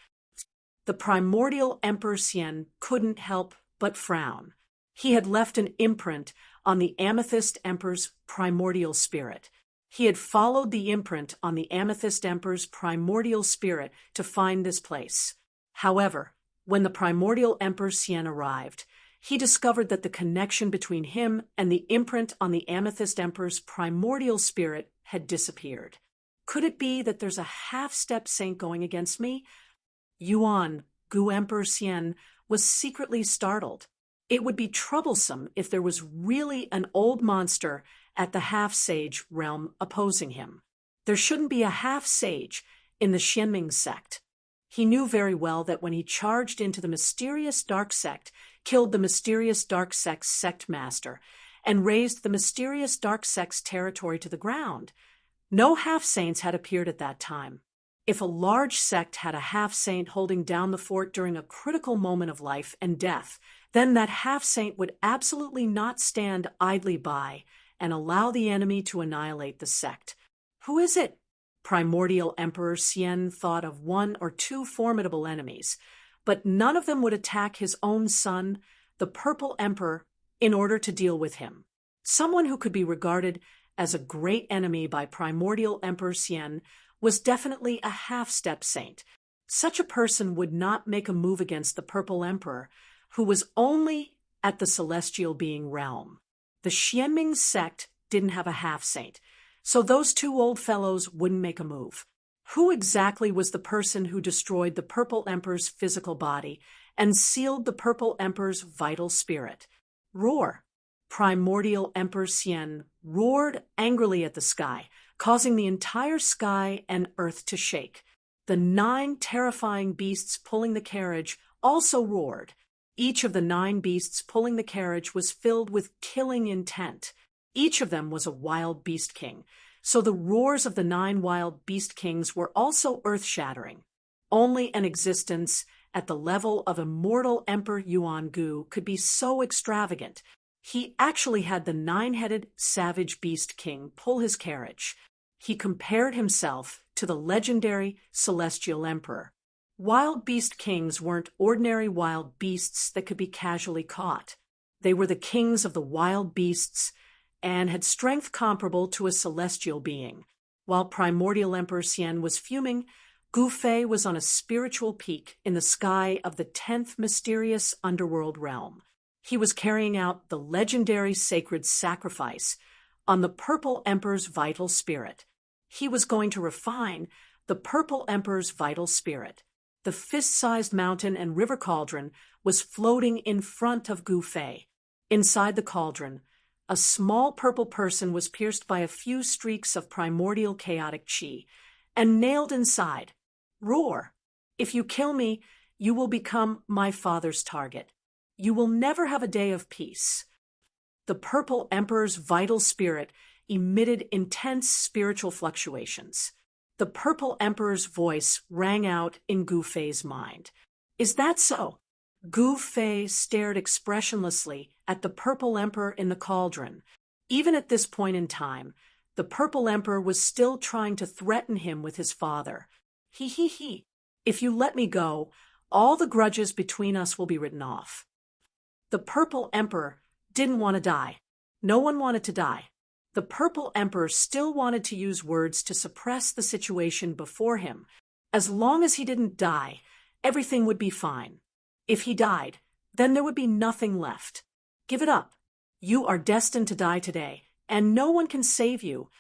The primordial Emperor Xian couldn't help but frown. He had left an imprint on the Amethyst Emperor's primordial spirit. He had followed the imprint on the Amethyst Emperor's primordial spirit to find this place. However, when the primordial Emperor Xian arrived, he discovered that the connection between him and the imprint on the Amethyst Emperor's primordial spirit had disappeared. Could it be that there's a half-step saint going against me? Yuan, Gu Emperor Xian, was secretly startled. It would be troublesome if there was really an old monster at the half-sage realm opposing him. There shouldn't be a half-sage in the Xianming sect. He knew very well that when he charged into the mysterious dark sect, killed the mysterious dark sect's sect master, and razed the mysterious dark sect's territory to the ground, no half-saints had appeared at that time. If a large sect had a half-saint holding down the fort during a critical moment of life and death, then that half-saint would absolutely not stand idly by and allow the enemy to annihilate the sect. Who is it? Primordial Emperor Xian thought of one or two formidable enemies, but none of them would attack his own son, the Purple Emperor, in order to deal with him. Someone who could be regarded as a great enemy by Primordial Emperor Xian was definitely a half-step saint. Such a person would not make a move against the Purple Emperor, who was only at the celestial being realm. The Xianming sect didn't have a half-saint, so those two old fellows wouldn't make a move. Who exactly was the person who destroyed the Purple Emperor's physical body and sealed the Purple Emperor's vital spirit? Roar! Primordial Emperor Xian roared angrily at the sky, causing the entire sky and earth to shake. The 9 terrifying beasts pulling the carriage also roared. Each of the 9 beasts pulling the carriage was filled with killing intent. Each of them was a wild beast king, so the roars of the 9 wild beast kings were also earth-shattering. Only an existence at the level of immortal Emperor Yuan Gu could be so extravagant. He actually had the 9-headed savage beast king pull his carriage. He compared himself to the legendary celestial emperor. Wild beast kings weren't ordinary wild beasts that could be casually caught. They were the kings of the wild beasts and had strength comparable to a celestial being. While Primordial Emperor Xian was fuming, Gu Fei was on a spiritual peak in the sky of the 10th mysterious underworld realm. He was carrying out the legendary sacred sacrifice on the Purple Emperor's vital spirit. He was going to refine the Purple Emperor's vital spirit. The fist-sized mountain and river cauldron was floating in front of Gu Fei. Inside the cauldron, a small purple person was pierced by a few streaks of primordial chaotic chi and nailed inside. Roar! If you kill me, you will become my father's target. You will never have a day of peace. The Purple Emperor's vital spirit emitted intense spiritual fluctuations. The Purple Emperor's voice rang out in Gu Fei's mind. Is that so? Gu Fei stared expressionlessly at the Purple Emperor in the cauldron. Even at this point in time, the Purple Emperor was still trying to threaten him with his father. He. If you let me go, all the grudges between us will be written off. The Purple Emperor didn't want to die. No one wanted to die. The Purple Emperor still wanted to use words to suppress the situation before him. As long as he didn't die, everything would be fine. If he died, then there would be nothing left. Give it up. You are destined to die today, and no one can save you.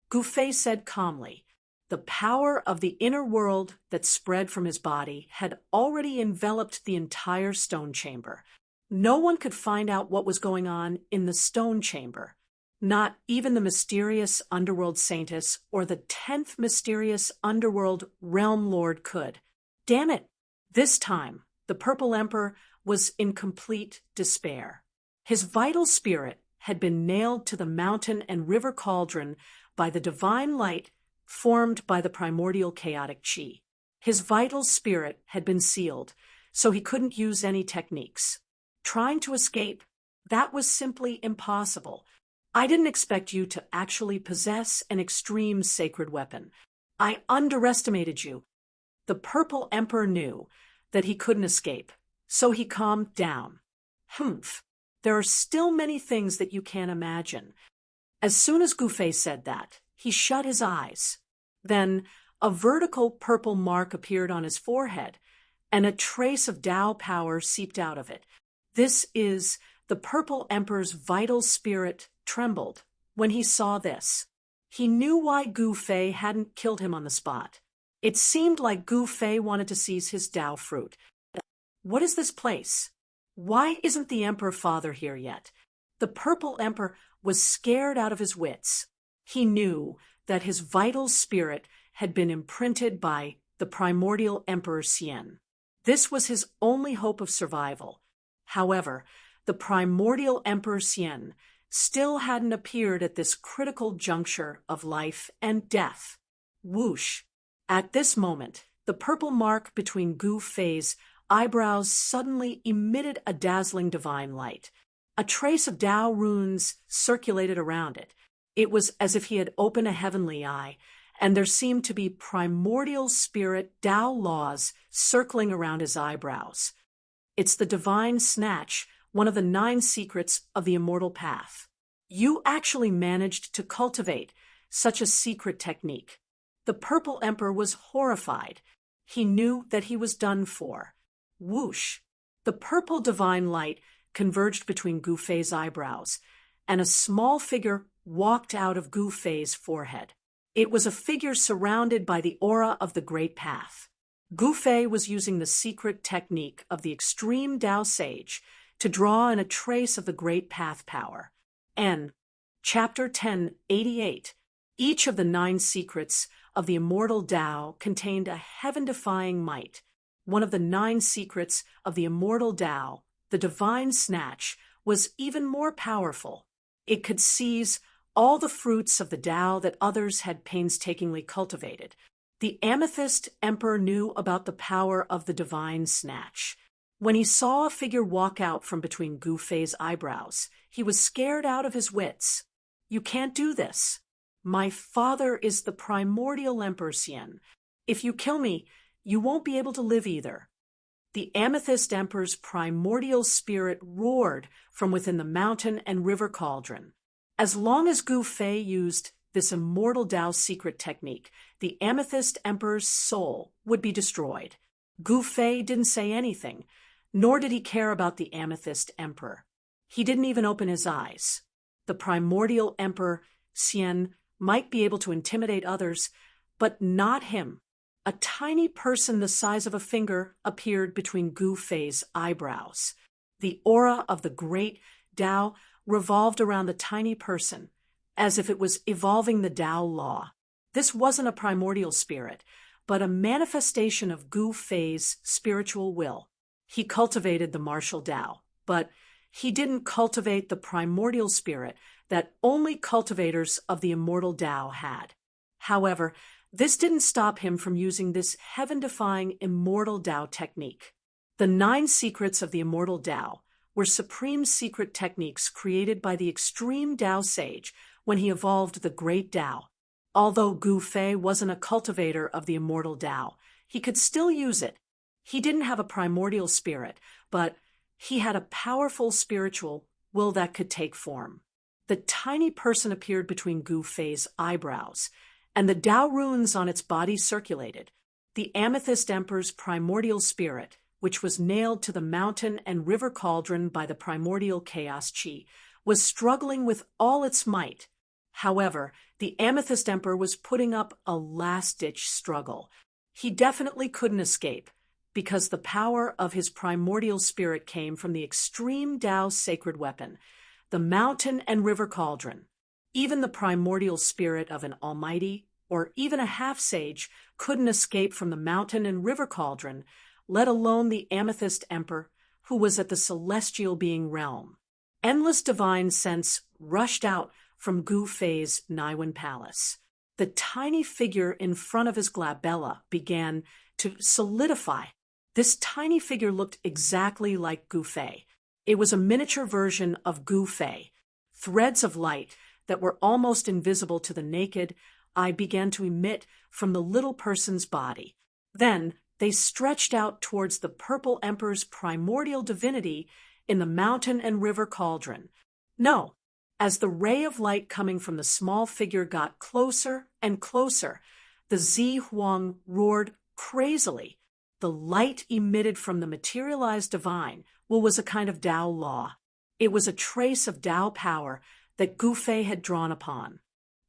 Gu Fei said calmly. The power of the inner world that spread from his body had already enveloped the entire stone chamber. No one could find out what was going on in the stone chamber. Not even the mysterious underworld saintess or the 10th mysterious underworld realm lord could. Damn it! This time, the Purple Emperor was in complete despair. His vital spirit had been nailed to the mountain and river cauldron by the divine light formed by the primordial chaotic chi. His vital spirit had been sealed, so he couldn't use any techniques. Trying to escape, that was simply impossible. I didn't expect you to actually possess an extreme sacred weapon. I underestimated you. The Purple Emperor knew that he couldn't escape, so he calmed down. Humph, there are still many things that you can't imagine. As soon as Gu Fei said that, he shut his eyes. Then a vertical purple mark appeared on his forehead, and a trace of Tao power seeped out of it. This is the Purple Emperor's vital spirit trembled when he saw this. He knew why Gu Fei hadn't killed him on the spot. It seemed like Gu Fei wanted to seize his Tao fruit. What is this place? Why isn't the Emperor Father here yet? The Purple Emperor was scared out of his wits. He knew that his vital spirit had been imprinted by the primordial Emperor Xian. This was his only hope of survival. However, the primordial Emperor Xian still hadn't appeared at this critical juncture of life and death. Whoosh! At this moment, the purple mark between Gu Fei's eyebrows suddenly emitted a dazzling divine light. A trace of Tao runes circulated around it. It was as if he had opened a heavenly eye, and there seemed to be primordial spirit Tao laws circling around his eyebrows. It's the divine snatch, one of the 9 secrets of the immortal path. You actually managed to cultivate such a secret technique. The Purple Emperor was horrified. He knew that he was done for. Whoosh! The purple divine light converged between Gu Fei's eyebrows, and a small figure walked out of Gu Fei's forehead. It was a figure surrounded by the aura of the Great Path. Gu Fei was using the secret technique of the extreme Tao Sage to draw in a trace of the Great Path power. Chapter 1088. Each of the 9 secrets of the immortal Tao contained a heaven-defying might. One of the 9 secrets of the immortal Tao, the divine snatch, was even more powerful. It could seize all the fruits of the Tao that others had painstakingly cultivated. The Amethyst Emperor knew about the power of the divine snatch. When he saw a figure walk out from between Gu Fei's eyebrows, he was scared out of his wits. "You can't do this. My father is the primordial Emperor Xian. If you kill me, you won't be able to live either." The Amethyst Emperor's primordial spirit roared from within the mountain and river cauldron. As long as Gu Fei used this immortal Tao secret technique, the Amethyst Emperor's soul would be destroyed. Gu Fei didn't say anything, nor did he care about the Amethyst Emperor. He didn't even open his eyes. The primordial Emperor Xian might be able to intimidate others, but not him. A tiny person the size of a finger appeared between Gu Fei's eyebrows. The aura of the great Tao revolved around the tiny person, as if it was evolving the Tao law. This wasn't a primordial spirit, but a manifestation of Gu Fei's spiritual will. He cultivated the martial Tao, but he didn't cultivate the primordial spirit that only cultivators of the immortal Tao had. However, this didn't stop him from using this heaven-defying immortal Tao technique. The 9 secrets of the immortal Tao were supreme secret techniques created by the extreme Tao Sage when he evolved the Great Tao. Although Gu Fei wasn't a cultivator of the immortal Tao, he could still use it. He didn't have a primordial spirit, but he had a powerful spiritual will that could take form. The tiny person appeared between Gu Fei's eyebrows, and the Tao runes on its body circulated. The Amethyst Emperor's primordial spirit, which was nailed to the mountain and river cauldron by the primordial chaos chi, was struggling with all its might. However, the Amethyst Emperor was putting up a last-ditch struggle. He definitely couldn't escape, because the power of his primordial spirit came from the extreme Tao sacred weapon, the mountain and river cauldron. Even the primordial spirit of an almighty, or even a half-sage, couldn't escape from the mountain and river cauldron, let alone the Amethyst Emperor, who was at the celestial being realm. Endless divine sense rushed out from Gu Fei's Niwen Palace. The tiny figure in front of his glabella began to solidify. This tiny figure looked exactly like Gu Fei. It was a miniature version of Gu Fei. Threads of light that were almost invisible to the naked eye began to emit from the little person's body. Then they stretched out towards the Purple Emperor's primordial divinity in the mountain and river cauldron. No, as the ray of light coming from the small figure got closer and closer, the Zi Huang roared crazily. The light emitted from the materialized divine was a kind of Tao law. It was a trace of Tao power that Gu Fei had drawn upon.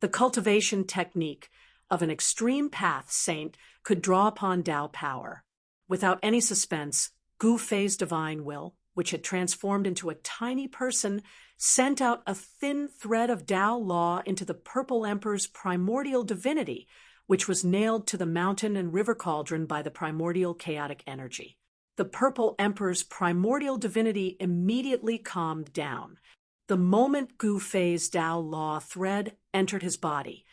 The cultivation technique of an extreme path saint could draw upon Tao power. Without any suspense, Gu Fei's divine will, which had transformed into a tiny person, sent out a thin thread of Tao law into the Purple Emperor's primordial divinity, which was nailed to the mountain and river cauldron by the primordial chaotic energy. The Purple Emperor's primordial divinity immediately calmed down. The moment Gu Fei's Tao Law thread entered his body,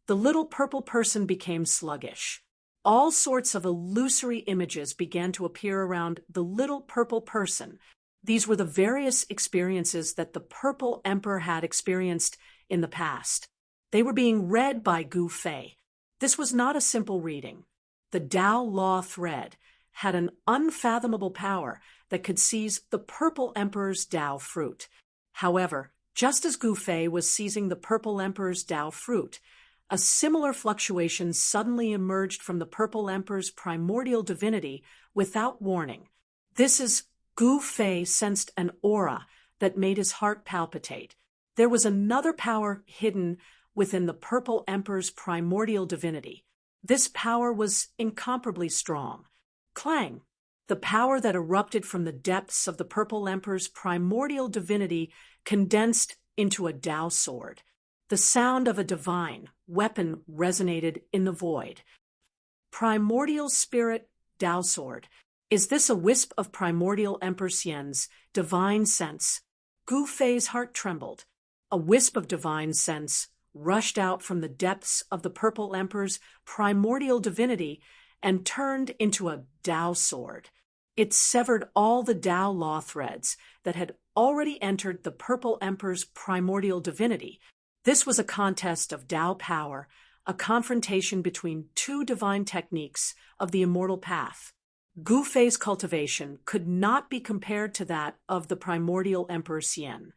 the little purple person became sluggish. All sorts of illusory images began to appear around the little purple person. These were the various experiences that the Purple Emperor had experienced in the past. They were being read by Gu Fei. This was not a simple reading. The Tao Law thread had an unfathomable power that could seize the Purple Emperor's Tao fruit. However, just as Gu Fei was seizing the Purple Emperor's Tao fruit, a similar fluctuation suddenly emerged from the Purple Emperor's primordial divinity without warning. This is Gu Fei sensed an aura that made his heart palpitate. There was another power hidden within the Purple Emperor's primordial divinity. This power was incomparably strong. Clang! The power that erupted from the depths of the Purple Emperor's primordial divinity condensed into a Tao sword. The sound of a divine weapon resonated in the void. Primordial spirit Tao sword. Is this a wisp of primordial Emperor Xian's divine sense? Gu Fei's heart trembled. A wisp of divine sense rushed out from the depths of the Purple Emperor's primordial divinity and turned into a Tao sword. It severed all the Tao Law threads that had already entered the Purple Emperor's primordial divinity. This was a contest of Tao power, a confrontation between two divine techniques of the immortal path. Gu Fei's cultivation could not be compared to that of the primordial Emperor Xian.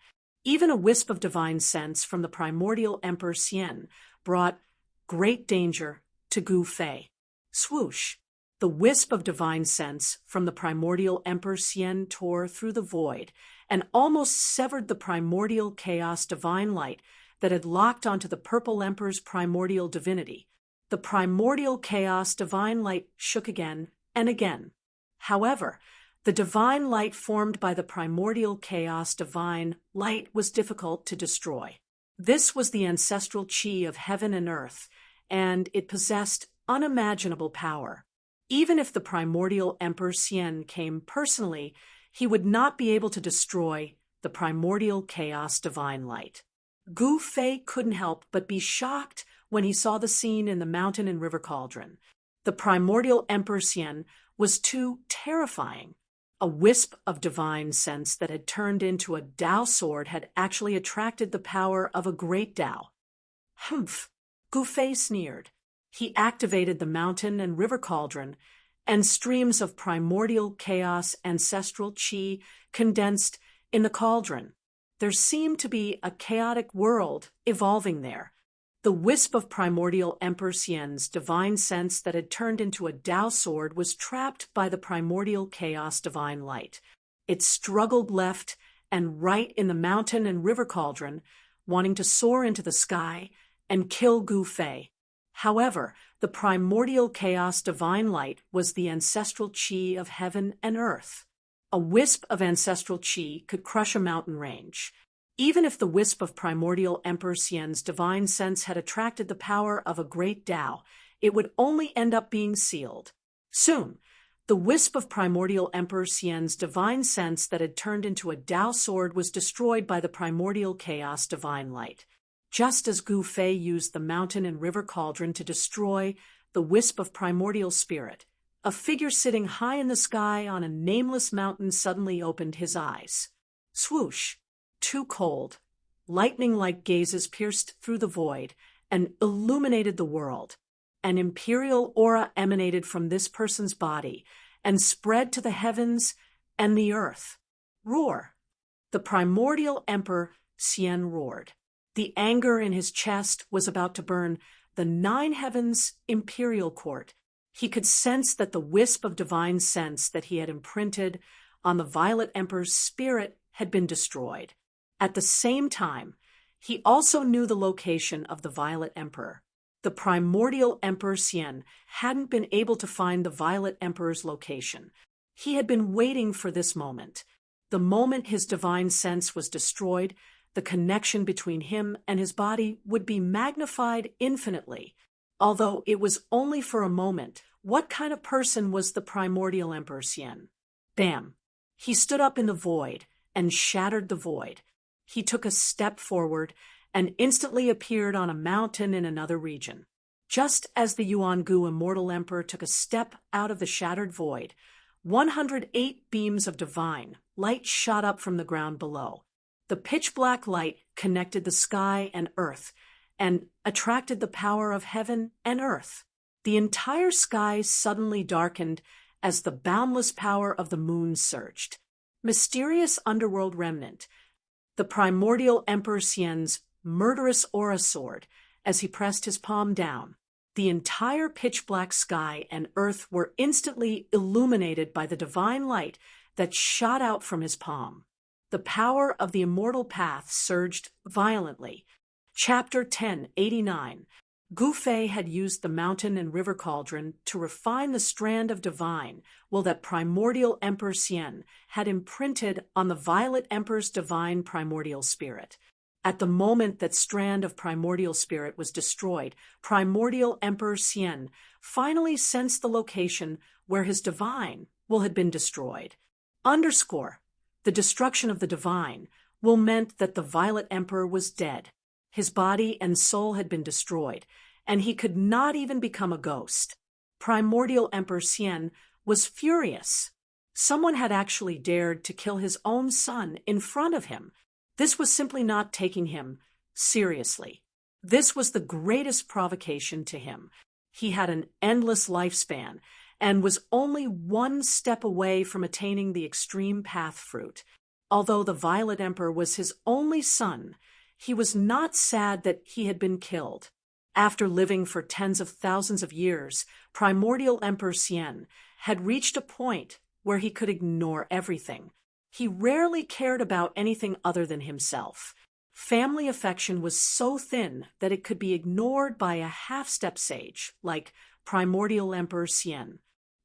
Even a wisp of divine sense from the primordial Emperor Xian brought great danger to Gu Fei. Swoosh! The wisp of divine sense from the primordial Emperor Xian tore through the void and almost severed the primordial chaos divine light that had locked onto the Purple Emperor's primordial divinity. The primordial chaos divine light shook again and again. However, the divine light formed by the primordial chaos divine light was difficult to destroy. This was the ancestral chi of heaven and earth, and it possessed unimaginable power. Even if the primordial Emperor Xian came personally, he would not be able to destroy the primordial chaos divine light. Gu Fei couldn't help but be shocked when he saw the scene in the mountain and river cauldron. The primordial Emperor Xian was too terrifying. A wisp of divine sense that had turned into a Tao sword had actually attracted the power of a great Tao. Humph! Gu Fei sneered. He activated the mountain and river cauldron, and streams of primordial chaos ancestral chi condensed in the cauldron. There seemed to be a chaotic world evolving there. The wisp of primordial Emperor Xian's divine sense that had turned into a Tao sword was trapped by the primordial chaos divine light. It struggled left and right in the mountain and river cauldron, wanting to soar into the sky and kill Gu Fei. However, the primordial chaos divine light was the ancestral chi of heaven and earth. A wisp of ancestral chi could crush a mountain range. Even if the wisp of primordial Emperor Xian's divine sense had attracted the power of a great Tao, it would only end up being sealed. Soon, the wisp of primordial Emperor Xian's divine sense that had turned into a Tao sword was destroyed by the primordial chaos divine light. Just as Gu Fei used the mountain and river cauldron to destroy the wisp of primordial spirit, a figure sitting high in the sky on a nameless mountain suddenly opened his eyes. Swoosh! Too cold. Lightning-like gazes pierced through the void and illuminated the world. An imperial aura emanated from this person's body and spread to the heavens and the earth. Roar! The primordial Emperor Xian roared. The anger in his chest was about to burn the 9 heavens' imperial court. He could sense that the wisp of divine sense that he had imprinted on the Violet Emperor's spirit had been destroyed. At the same time, he also knew the location of the Violet Emperor. The primordial Emperor Xian hadn't been able to find the Violet Emperor's location. He had been waiting for this moment. The moment his divine sense was destroyed, the connection between him and his body would be magnified infinitely. Although it was only for a moment, what kind of person was the primordial Emperor Xian? Bam! He stood up in the void and shattered the void. He took a step forward and instantly appeared on a mountain in another region. Just as the Yuan-Gu immortal emperor took a step out of the shattered void, 108 beams of divine light shot up from the ground below. The pitch-black light connected the sky and earth and attracted the power of heaven and earth. The entire sky suddenly darkened as the boundless power of the moon surged. Mysterious underworld remnant, the primordial Emperor Xian's murderous aura sword, as he pressed his palm down. The entire pitch-black sky and earth were instantly illuminated by the divine light that shot out from his palm. The power of the immortal path surged violently. Chapter 1089. Gu Fei had used the mountain and river cauldron to refine the strand of divine that primordial Emperor Xian had imprinted on the Violet Emperor's divine primordial spirit. At the moment that strand of primordial spirit was destroyed, primordial Emperor Xian finally sensed the location where his divine had been destroyed. The destruction of the divine meant that the Violet Emperor was dead. His body and soul had been destroyed, and he could not even become a ghost. Primordial Emperor Xian was furious. Someone had actually dared to kill his own son in front of him. This was simply not taking him seriously. This was the greatest provocation to him. He had an endless lifespan and was only one step away from attaining the extreme path fruit. Although the Violet Emperor was his only son, he was not sad that he had been killed. After living for tens of thousands of years, primordial Emperor Xian had reached a point where he could ignore everything. He rarely cared about anything other than himself. Family affection was so thin that it could be ignored by a half-step sage like primordial Emperor Xian.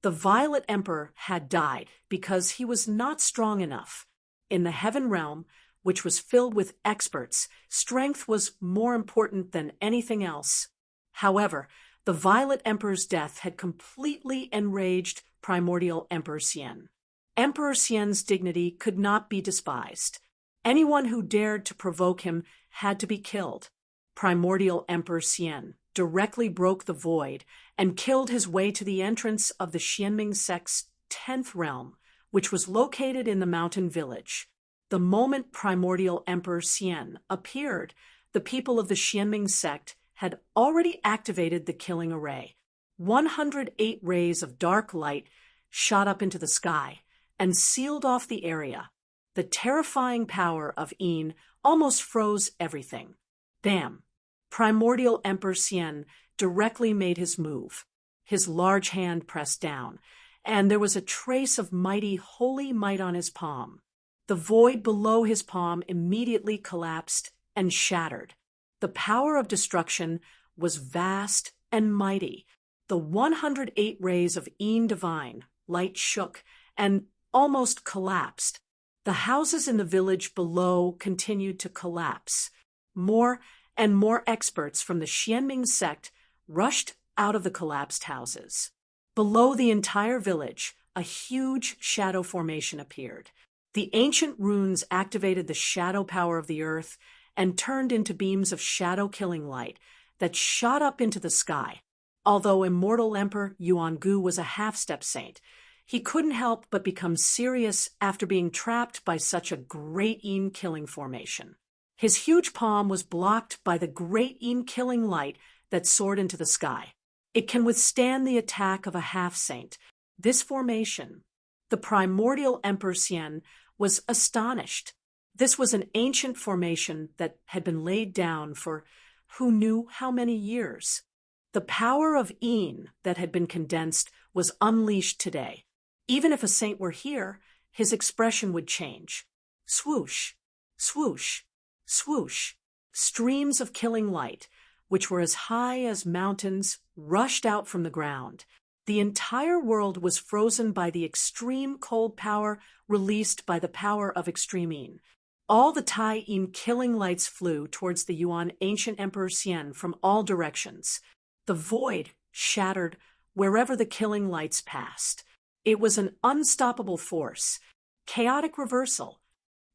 The Violet Emperor had died because he was not strong enough. In the heaven realm, which was filled with experts, strength was more important than anything else. However, the Violet Emperor's death had completely enraged primordial Emperor Xian. Emperor Xian's dignity could not be despised. Anyone who dared to provoke him had to be killed. Primordial Emperor Xian directly broke the void and killed his way to the entrance of the Xianming sect's 10th realm, which was located in the mountain village. The moment primordial Emperor Xian appeared, the people of the Xianming sect had already activated the killing array. 108 rays of dark light shot up into the sky and sealed off the area. The terrifying power of Yin almost froze everything. Bam! Primordial Emperor Xian directly made his move. His large hand pressed down, and there was a trace of mighty holy might on his palm. The void below his palm immediately collapsed and shattered. The power of destruction was vast and mighty. The 108 rays of Yin divine light shook and almost collapsed. The houses in the village below continued to collapse. More and more experts from the Xianming sect rushed out of the collapsed houses. Below the entire village, a huge shadow formation appeared. The ancient runes activated the shadow power of the earth and turned into beams of shadow-killing light that shot up into the sky. Although immortal Emperor Yuan-Gu was a half-step saint, he couldn't help but become serious after being trapped by such a great Yin-killing formation. His huge palm was blocked by the great Yin-killing light that soared into the sky. It can withstand the attack of a half-saint. This formation, the primordial Emperor Xian, was astonished. This was an ancient formation that had been laid down for who knew how many years. The power of Yin that had been condensed was unleashed today. Even if a saint were here, his expression would change. Swoosh, swoosh, swoosh. Streams of killing light, which were as high as mountains, rushed out from the ground. The entire world was frozen by the extreme cold power released by the power of extreme Yin. All the Tai Yin killing lights flew towards the Yuan ancient Emperor Xian from all directions. The void shattered wherever the killing lights passed. It was an unstoppable force. Chaotic reversal.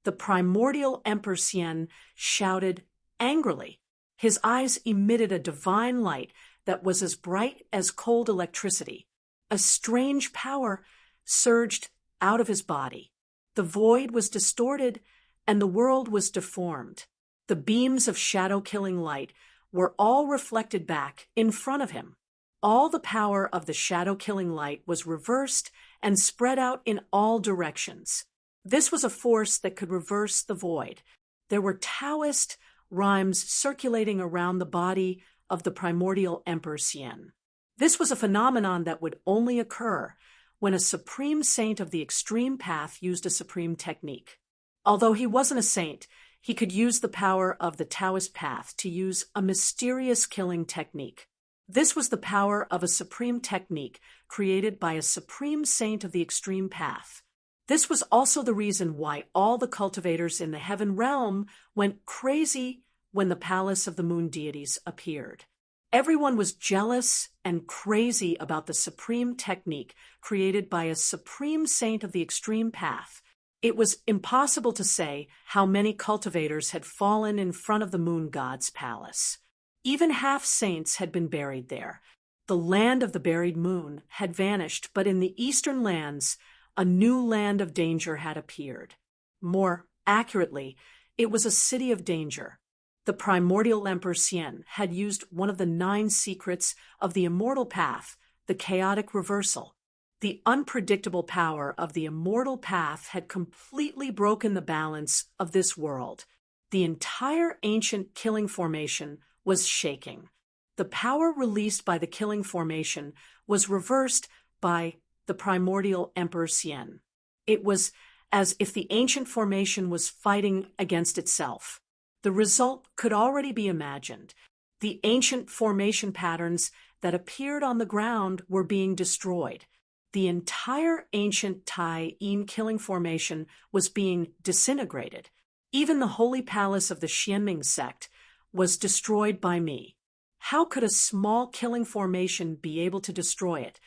The primordial Emperor Xian shouted angrily. His eyes emitted a divine light that was as bright as cold electricity. A strange power surged out of his body. The void was distorted, and the world was deformed. The beams of shadow-killing light were all reflected back in front of him. All the power of the shadow-killing light was reversed and spread out in all directions. This was a force that could reverse the void. There were Taoist rhymes circulating around the body of the primordial Emperor Xian. This was a phenomenon that would only occur when a supreme saint of the extreme path used a supreme technique. Although he wasn't a saint, he could use the power of the Taoist path to use a mysterious killing technique. This was the power of a supreme technique created by a supreme saint of the extreme path. This was also the reason why all the cultivators in the heaven realm went crazy when the palace of the moon deities appeared. Everyone was jealous and crazy about the supreme technique created by a supreme saint of the extreme path. It was impossible to say how many cultivators had fallen in front of the moon god's palace. Even half-saints had been buried there. The land of the buried moon had vanished, but in the eastern lands, a new land of danger had appeared. More accurately, it was a city of danger. The primordial Emperor Xian had used one of the 9 secrets of the immortal path, the chaotic reversal. The unpredictable power of the immortal path had completely broken the balance of this world. The entire ancient killing formation was shaking. The power released by the killing formation was reversed by the primordial Emperor Xian. It was as if the ancient formation was fighting against itself. The result could already be imagined. The ancient formation patterns that appeared on the ground were being destroyed. The entire ancient Tai Yin killing formation was being disintegrated. Even the holy palace of the Xianming sect was destroyed by me. How could a small killing formation be able to destroy it?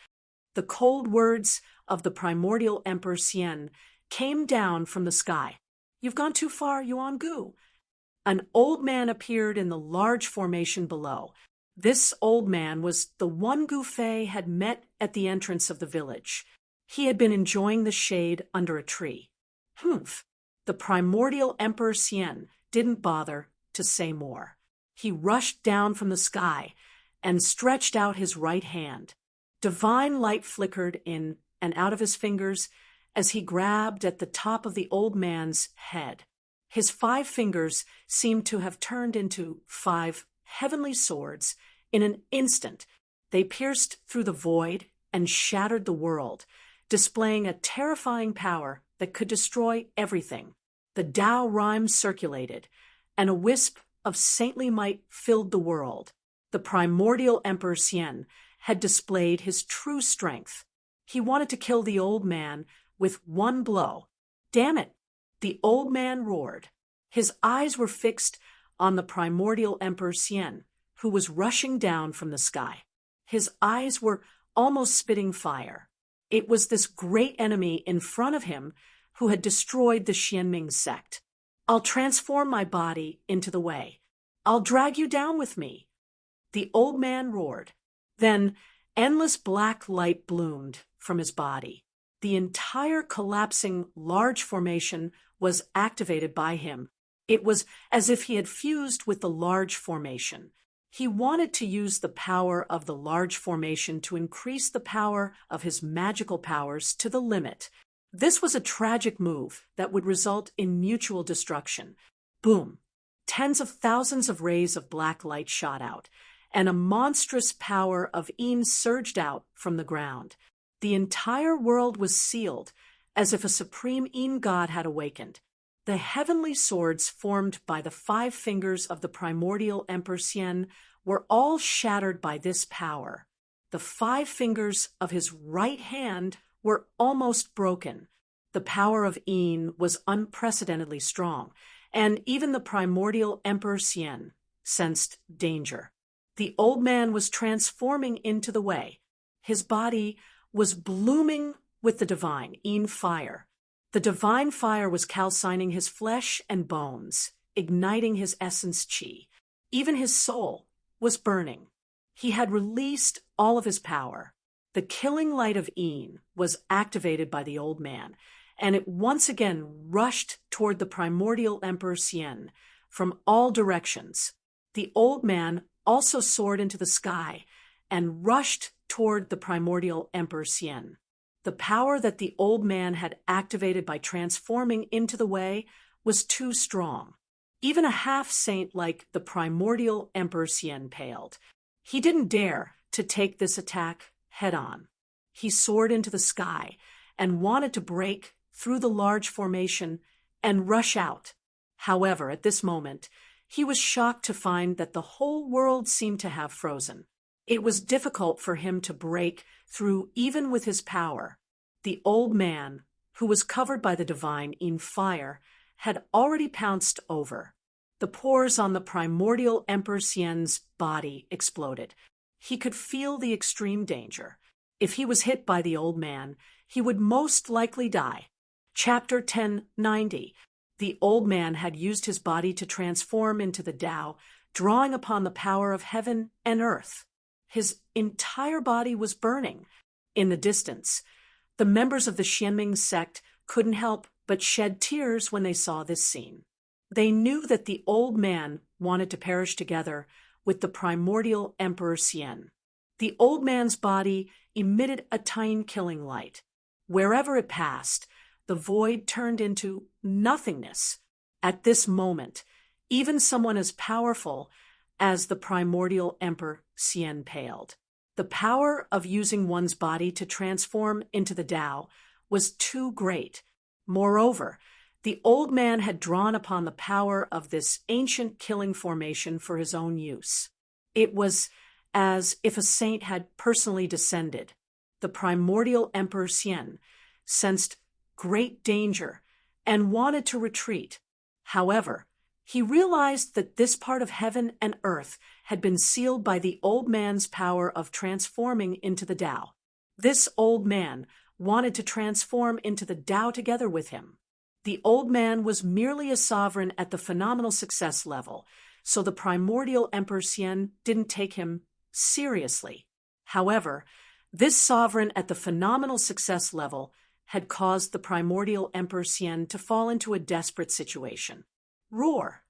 The cold words of the primordial Emperor Xian came down from the sky. "You've gone too far, Yuan Gu." An old man appeared in the large formation below. This old man was the one Gu Fei had met at the entrance of the village. He had been enjoying the shade under a tree. Humph! The primordial Emperor Xian didn't bother to say more. He rushed down from the sky and stretched out his right hand. Divine light flickered in and out of his fingers as he grabbed at the top of the old man's head. His 5 fingers seemed to have turned into 5 heavenly swords in an instant. They pierced through the void and shattered the world, displaying a terrifying power that could destroy everything. The Tao rhymes circulated, and a wisp of saintly might filled the world. The primordial Emperor Xian had displayed his true strength. He wanted to kill the old man with one blow. "Damn it!" the old man roared. His eyes were fixed on the primordial Emperor Xian, who was rushing down from the sky. His eyes were almost spitting fire. It was this great enemy in front of him who had destroyed the Xianming sect. "I'll transform my body into the way. I'll drag you down with me," the old man roared. Then endless black light bloomed from his body. The entire collapsing large formation was activated by him. It was as if he had fused with the large formation. He wanted to use the power of the large formation to increase the power of his magical powers to the limit. This was a tragic move that would result in mutual destruction. Boom! Tens of thousands of rays of black light shot out, and a monstrous power of Yin surged out from the ground. The entire world was sealed, as if a supreme Yin god had awakened. The heavenly swords formed by the 5 fingers of the primordial Emperor Xian were all shattered by this power. The 5 fingers of his right hand were almost broken. The power of Yin was unprecedentedly strong, and even the primordial Emperor Xian sensed danger. The old man was transforming into the way. His body was blooming with the divine, fire. The divine fire was calcining his flesh and bones, igniting his essence chi. Even his soul was burning. He had released all of his power. The killing light of was activated by the old man, and it once again rushed toward the primordial Emperor Xian from all directions. The old man also soared into the sky and rushed toward the primordial Emperor Xian. The power that the old man had activated by transforming into the way was too strong. Even a half-saint like the primordial Emperor Xian paled. He didn't dare to take this attack head-on. He soared into the sky and wanted to break through the large formation and rush out. However, at this moment, he was shocked to find that the whole world seemed to have frozen. It was difficult for him to break through even with his power. The old man, who was covered by the divine fire, had already pounced over. The pores on the primordial Emperor Xian's body exploded. He could feel the extreme danger. If he was hit by the old man, he would most likely die. Chapter 1090. The old man had used his body to transform into the Tao, drawing upon the power of heaven and earth. His entire body was burning. In the distance, the members of the Xianming sect couldn't help but shed tears when they saw this scene. They knew that the old man wanted to perish together with the primordial Emperor Xian. The old man's body emitted a tiny killing light. Wherever it passed, the void turned into nothingness. At this moment, even someone as powerful as the primordial Emperor Xian paled. The power of using one's body to transform into the Tao was too great. Moreover, the old man had drawn upon the power of this ancient killing formation for his own use. It was as if a saint had personally descended. The primordial Emperor Xian sensed great danger and wanted to retreat. However, he realized that this part of heaven and earth had been sealed by the old man's power of transforming into the Tao. This old man wanted to transform into the Tao together with him. The old man was merely a sovereign at the phenomenal success level, so the primordial Emperor Xian didn't take him seriously. However, this sovereign at the phenomenal success level had caused the primordial Emperor Xian to fall into a desperate situation. Roar!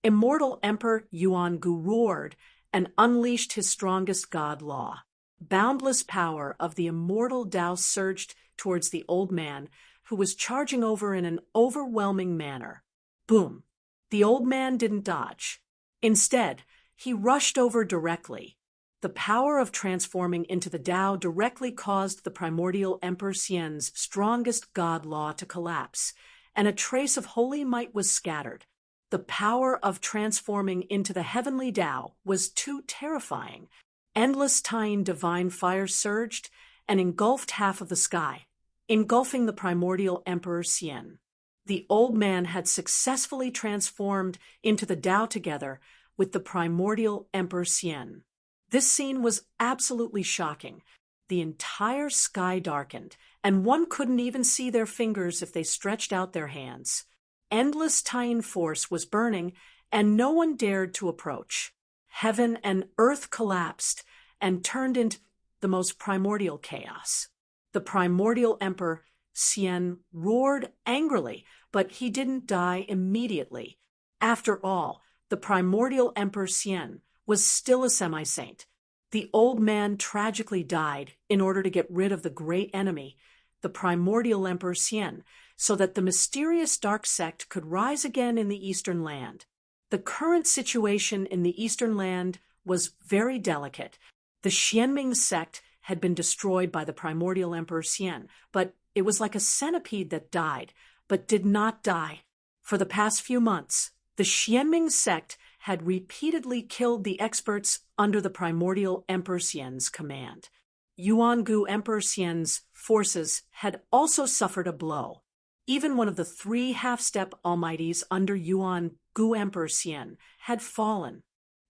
Immortal Emperor Yuan-gu roared and unleashed his strongest god law. Boundless power of the immortal Tao surged towards the old man, who was charging over in an overwhelming manner. Boom! The old man didn't dodge. Instead, he rushed over directly. The power of transforming into the Tao directly caused the primordial Emperor Xian's strongest god law to collapse, and a trace of holy might was scattered. The power of transforming into the heavenly Tao was too terrifying. Endless tine divine fire surged and engulfed half of the sky, engulfing the primordial Emperor Xian. The old man had successfully transformed into the Tao together with the primordial Emperor Xian. This scene was absolutely shocking. The entire sky darkened, and one couldn't even see their fingers if they stretched out their hands. Endless tine force was burning, and no one dared to approach. Heaven and earth collapsed and turned into the most primordial chaos. The primordial Emperor Xian roared angrily, but he didn't die immediately. After all, the primordial Emperor Xian was still a semi-saint. The old man tragically died in order to get rid of the great enemy, the primordial Emperor Xian, so that the mysterious dark sect could rise again in the Eastern Land. The current situation in the Eastern Land was very delicate. The Xianming sect had been destroyed by the primordial Emperor Xian, but it was like a centipede that died, but did not die. For the past few months, the Xianming sect had repeatedly killed the experts under the primordial Emperor Xian's command. Yuan-gu Emperor Xian's forces had also suffered a blow. Even one of the 3 half-step almighties under Yuan-gu Emperor Xian had fallen.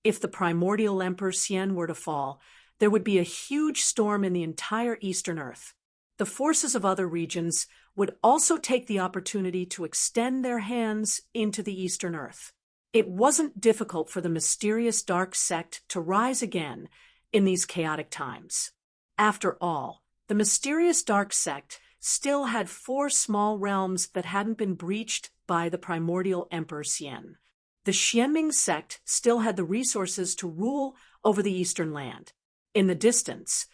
If the primordial Emperor Xian were to fall, there would be a huge storm in the entire Eastern Earth. The forces of other regions would also take the opportunity to extend their hands into the Eastern Earth. It wasn't difficult for the mysterious dark sect to rise again in these chaotic times. After all, the mysterious dark sect still had 4 small realms that hadn't been breached by the primordial Emperor Xian. The Xianming sect still had the resources to rule over the eastern land. In the distance,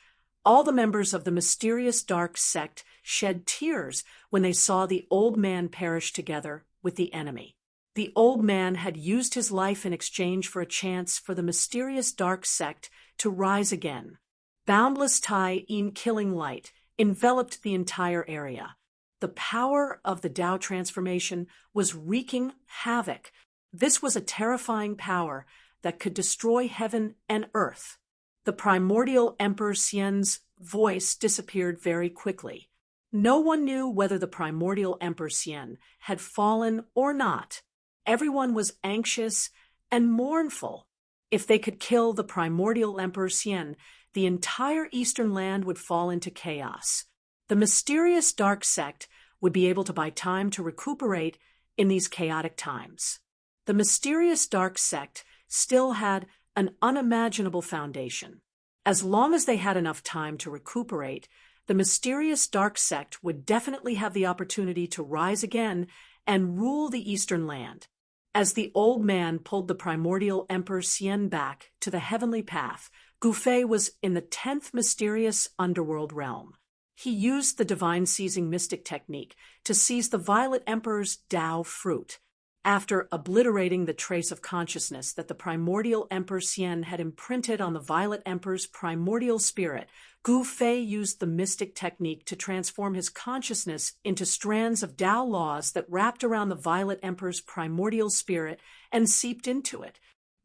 all the members of the mysterious dark sect shed tears when they saw the old man perish together with the enemy. The old man had used his life in exchange for a chance for the mysterious dark sect to rise again. Boundless Tai in killing light enveloped the entire area. The power of the Tao transformation was wreaking havoc. This was a terrifying power that could destroy heaven and earth. The primordial Emperor Xian's voice disappeared very quickly. No one knew whether the primordial Emperor Xian had fallen or not. Everyone was anxious and mournful. If they could kill the primordial Emperor Xian, the entire eastern land would fall into chaos. The mysterious dark sect would be able to buy time to recuperate in these chaotic times. The mysterious dark sect still had an unimaginable foundation. As long as they had enough time to recuperate, the mysterious dark sect would definitely have the opportunity to rise again and rule the eastern land. As the old man pulled the primordial Emperor Xian back to the heavenly path, Gu Fei was in the 10th mysterious underworld realm. He used the divine seizing mystic technique to seize the Violet Emperor's Tao fruit. After obliterating the trace of consciousness that the primordial Emperor Xian had imprinted on the Violet Emperor's primordial spirit, Gu Fei used the mystic technique to transform his consciousness into strands of Tao laws that wrapped around the Violet Emperor's primordial spirit and seeped into it.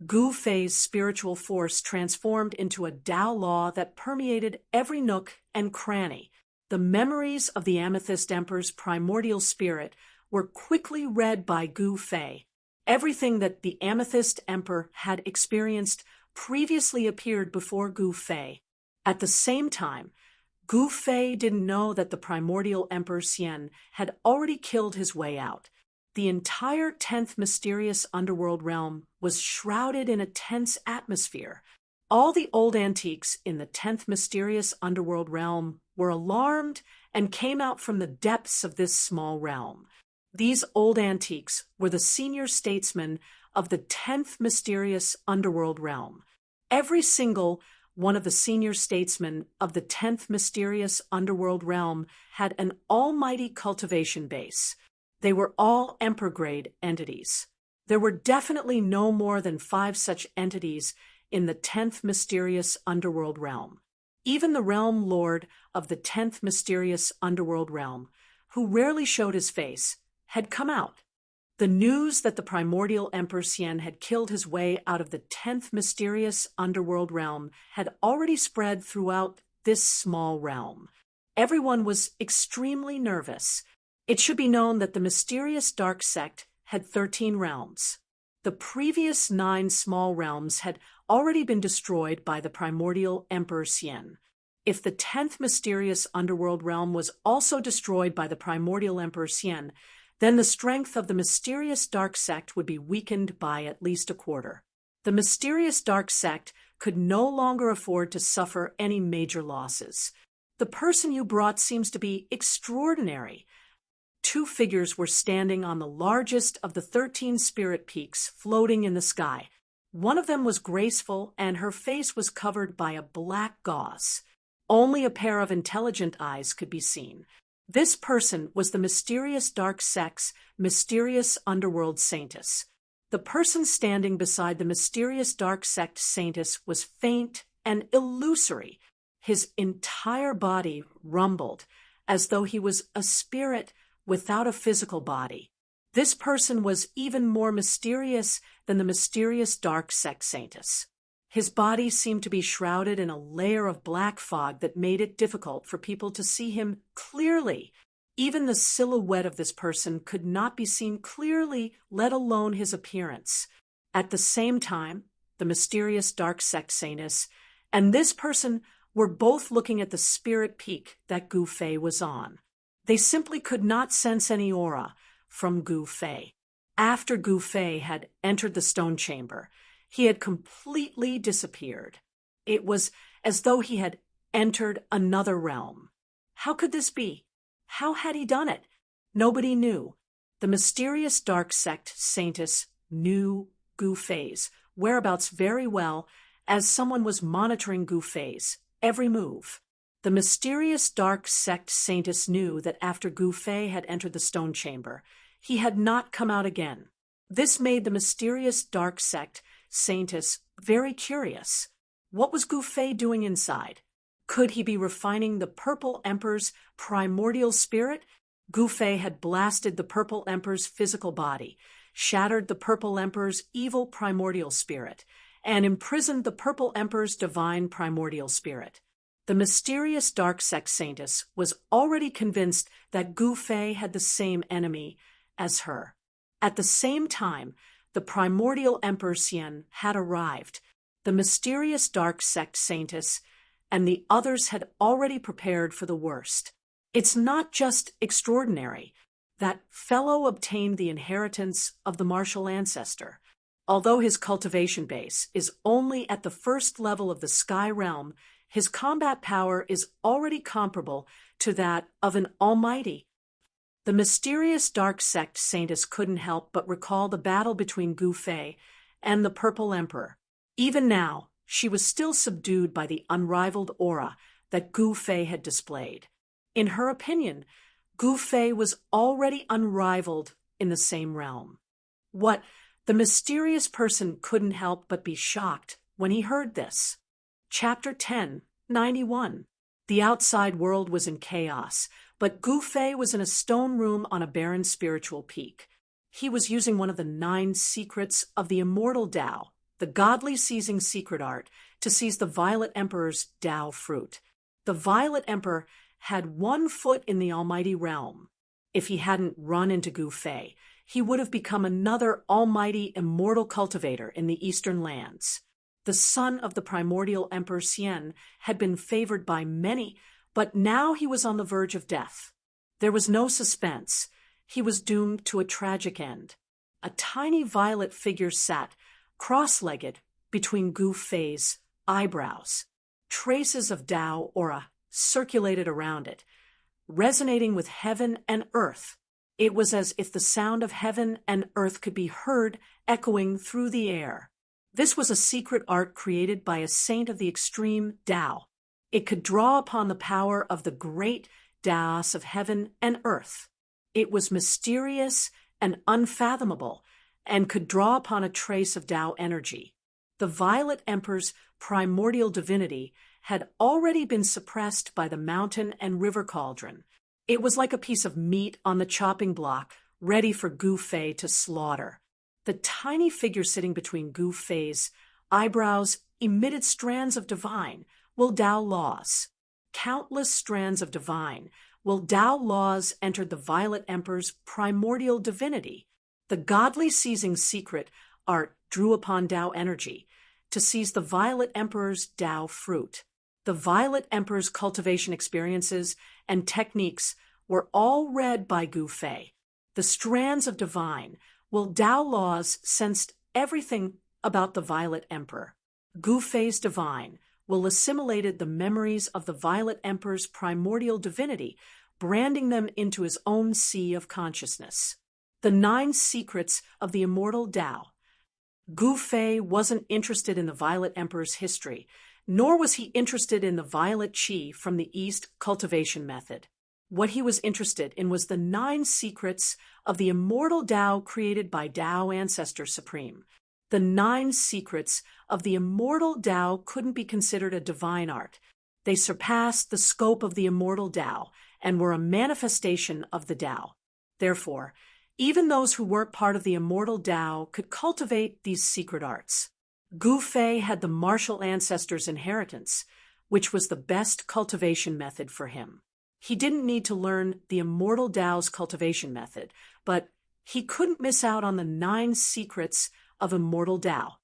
Gu Fei's spiritual force transformed into a Tao law that permeated every nook and cranny. The memories of the Amethyst Emperor's primordial spirit were quickly read by Gu Fei. Everything that the Amethyst Emperor had experienced previously appeared before Gu Fei. At the same time, Gu Fei didn't know that the primordial Emperor Xian had already killed his way out. The entire 10th mysterious underworld realm was shrouded in a tense atmosphere. All the old antiques in the 10th mysterious underworld realm were alarmed and came out from the depths of this small realm. These old antiques were the senior statesmen of the 10th mysterious underworld realm. Every single one of the senior statesmen of the 10th mysterious underworld realm had an almighty cultivation base. They were all emperor-grade entities. There were definitely no more than 5 such entities in the 10th mysterious underworld realm. Even the realm lord of the 10th mysterious underworld realm, who rarely showed his face, had come out. The news that the primordial Emperor Xian had killed his way out of the 10th mysterious underworld realm had already spread throughout this small realm. Everyone was extremely nervous. It should be known that the mysterious dark sect had 13 realms. The previous 9 small realms had already been destroyed by the primordial Emperor Xian. If the 10th mysterious underworld realm was also destroyed by the primordial Emperor Xian, then the strength of the mysterious dark sect would be weakened by at least a quarter. The mysterious dark sect could no longer afford to suffer any major losses. The person you brought seems to be extraordinary. 2 figures were standing on the largest of the 13 spirit peaks floating in the sky. One of them was graceful, and her face was covered by a black gauze. Only a pair of intelligent eyes could be seen. This person was the mysterious dark sect's mysterious underworld saintess. The person standing beside the mysterious dark sect saintess was faint and illusory. His entire body rumbled, as though he was a spirit without a physical body. This person was even more mysterious than the mysterious dark sect saintess. His body seemed to be shrouded in a layer of black fog that made it difficult for people to see him clearly. Even the silhouette of this person could not be seen clearly, let alone his appearance. At the same time, the mysterious dark sect Saintus, and this person were both looking at the spirit peak that Gu Fei was on. They simply could not sense any aura from Gu Fei. After Gu Fei had entered the stone chamber, he had completely disappeared. It was as though he had entered another realm. How could this be? How had he done it? Nobody knew. The mysterious dark sect Saintus knew Gu Fei's whereabouts very well, as someone was monitoring Gu Fei's every move. The mysterious dark sect Saintus knew that after Gu Fei had entered the stone chamber, he had not come out again. This made the mysterious dark sect Saintus very curious. What was Gu Fei doing inside? Could he be refining the Purple Emperor's primordial spirit? Gu Fei had blasted the Purple Emperor's physical body, shattered the Purple Emperor's evil primordial spirit, and imprisoned the Purple Emperor's divine primordial spirit. The mysterious dark sect Saintus was already convinced that Gu Fei had the same enemy as her. At the same time, the primordial Emperor Xian had arrived. The mysterious dark sect Saintus and the others had already prepared for the worst. It's not just extraordinary. That fellow obtained the inheritance of the martial ancestor. Although his cultivation base is only at the first level of the sky realm, his combat power is already comparable to that of an almighty. The mysterious dark sect Saintus couldn't help but recall the battle between Gu Fei and the Purple Emperor. Even now, she was still subdued by the unrivaled aura that Gu Fei had displayed. In her opinion, Gu Fei was already unrivaled in the same realm. What? The mysterious person couldn't help but be shocked when he heard this. Chapter 10, 91. The outside world was in chaos, but Gu Fei was in a stone room on a barren spiritual peak. He was using one of the 9 secrets of the immortal Tao, the godly seizing secret art, to seize the Violet Emperor's Tao fruit. The Violet Emperor had 1 foot in the almighty realm. If he hadn't run into Gu Fei, he would have become another almighty immortal cultivator in the eastern lands. The son of the primordial Emperor Xian had been favored by many, but now he was on the verge of death. There was no suspense. He was doomed to a tragic end. A tiny violet figure sat, cross-legged, between Gu Fei's eyebrows. Traces of Tao aura circulated around it, resonating with heaven and earth. It was as if the sound of heaven and earth could be heard echoing through the air. This was a secret art created by a saint of the extreme Tao. It could draw upon the power of the great Taos of heaven and earth. It was mysterious and unfathomable, and could draw upon a trace of Tao energy. The Violet Emperor's primordial divinity had already been suppressed by the mountain and river cauldron. It was like a piece of meat on the chopping block, ready for Gu Fei to slaughter. The tiny figure sitting between Gu Fei's eyebrows emitted strands of divine, Tao laws. Countless strands of divine, Tao laws entered the Violet Emperor's primordial divinity. The godly seizing secret art drew upon Tao energy to seize the Violet Emperor's Tao fruit. The Violet Emperor's cultivation experiences and techniques were all read by Gu Fei. The strands of divine, Tao laws sensed everything about the Violet Emperor. Gu Fei's divine assimilated the memories of the Violet Emperor's primordial divinity, branding them into his own sea of consciousness. The 9 secrets of the immortal Tao. Gu Fei wasn't interested in the Violet Emperor's history, nor was he interested in the Violet Qi from the East cultivation method. What he was interested in was the 9 secrets of the immortal Tao created by Tao Ancestor Supreme. The 9 secrets of the immortal Tao couldn't be considered a divine art. They surpassed the scope of the immortal Tao and were a manifestation of the Tao. Therefore, even those who weren't part of the immortal Tao could cultivate these secret arts. Gu Fei had the martial ancestor's inheritance, which was the best cultivation method for him. He didn't need to learn the immortal Tao's cultivation method, but he couldn't miss out on the 9 secrets of immortal Tao.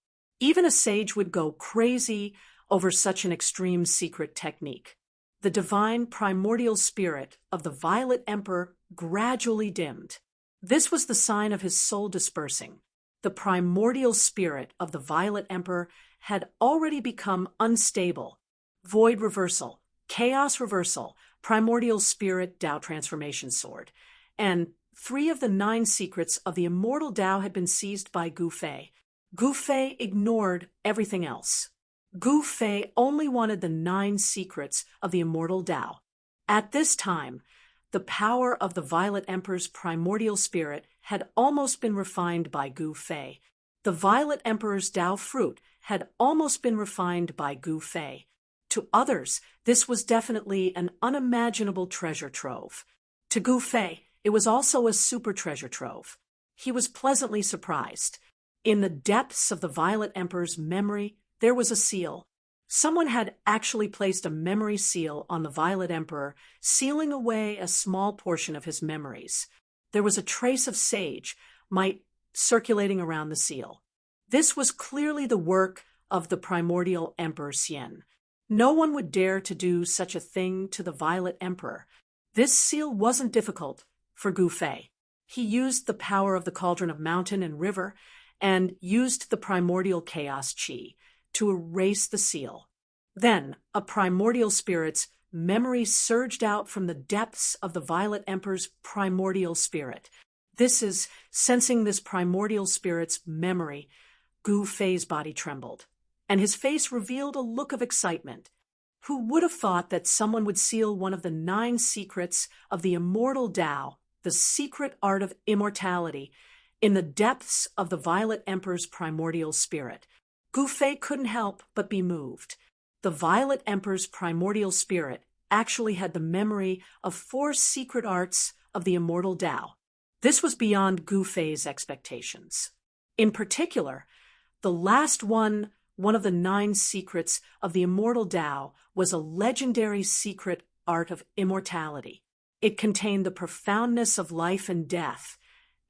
Even a sage would go crazy over such an extreme secret technique. The divine primordial spirit of the Violet Emperor gradually dimmed. This was the sign of his soul dispersing. The primordial spirit of the Violet Emperor had already become unstable. Void reversal, chaos reversal, primordial spirit Tao transformation sword, and 3 of the 9 secrets of the immortal Tao had been seized by Gu Fei. Gu Fei ignored everything else. Gu Fei only wanted the 9 secrets of the immortal Tao. At this time, the power of the Violet Emperor's primordial spirit had almost been refined by Gu Fei. The Violet Emperor's Tao fruit had almost been refined by Gu Fei. To others, this was definitely an unimaginable treasure trove. To Gu Fei, it was also a super treasure trove. He was pleasantly surprised. In the depths of the Violet Emperor's memory, there was a seal. Someone had actually placed a memory seal on the Violet Emperor, sealing away a small portion of his memories. There was a trace of sage might circulating around the seal. This was clearly the work of the primordial Emperor Xian. No one would dare to do such a thing to the Violet Emperor. This seal wasn't difficult for Gu Fei. He used the power of the cauldron of mountain and river and used the primordial chaos chi to erase the seal. Then, a primordial spirit's memory surged out from the depths of the Violet Emperor's primordial spirit. Sensing this primordial spirit's memory, Gu Fei's body trembled, and his face revealed a look of excitement. Who would have thought that someone would seal one of the 9 secrets of the immortal Tao, the secret art of immortality, in the depths of the Violet Emperor's primordial spirit? Gu Fei couldn't help but be moved. The Violet Emperor's primordial spirit actually had the memory of 4 secret arts of the immortal Tao. This was beyond Gu Fei's expectations. In particular, the last one of the 9 secrets of the immortal Tao was a legendary secret art of immortality. It contained the profoundness of life and death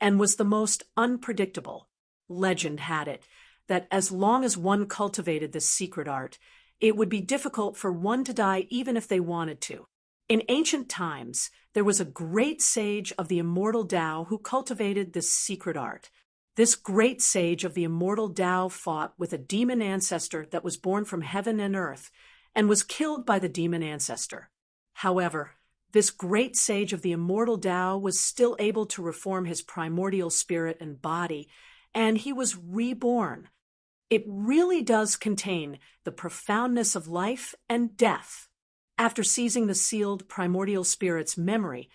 and was the most unpredictable. Legend had it that as long as one cultivated this secret art, it would be difficult for one to die even if they wanted to. In ancient times, there was a great sage of the immortal Tao who cultivated this secret art. This great sage of the immortal Tao fought with a demon ancestor that was born from heaven and earth and was killed by the demon ancestor. However, this great sage of the immortal Tao was still able to reform his primordial spirit and body, and he was reborn. It really does contain the profoundness of life and death. After seizing the sealed primordial spirit's memory,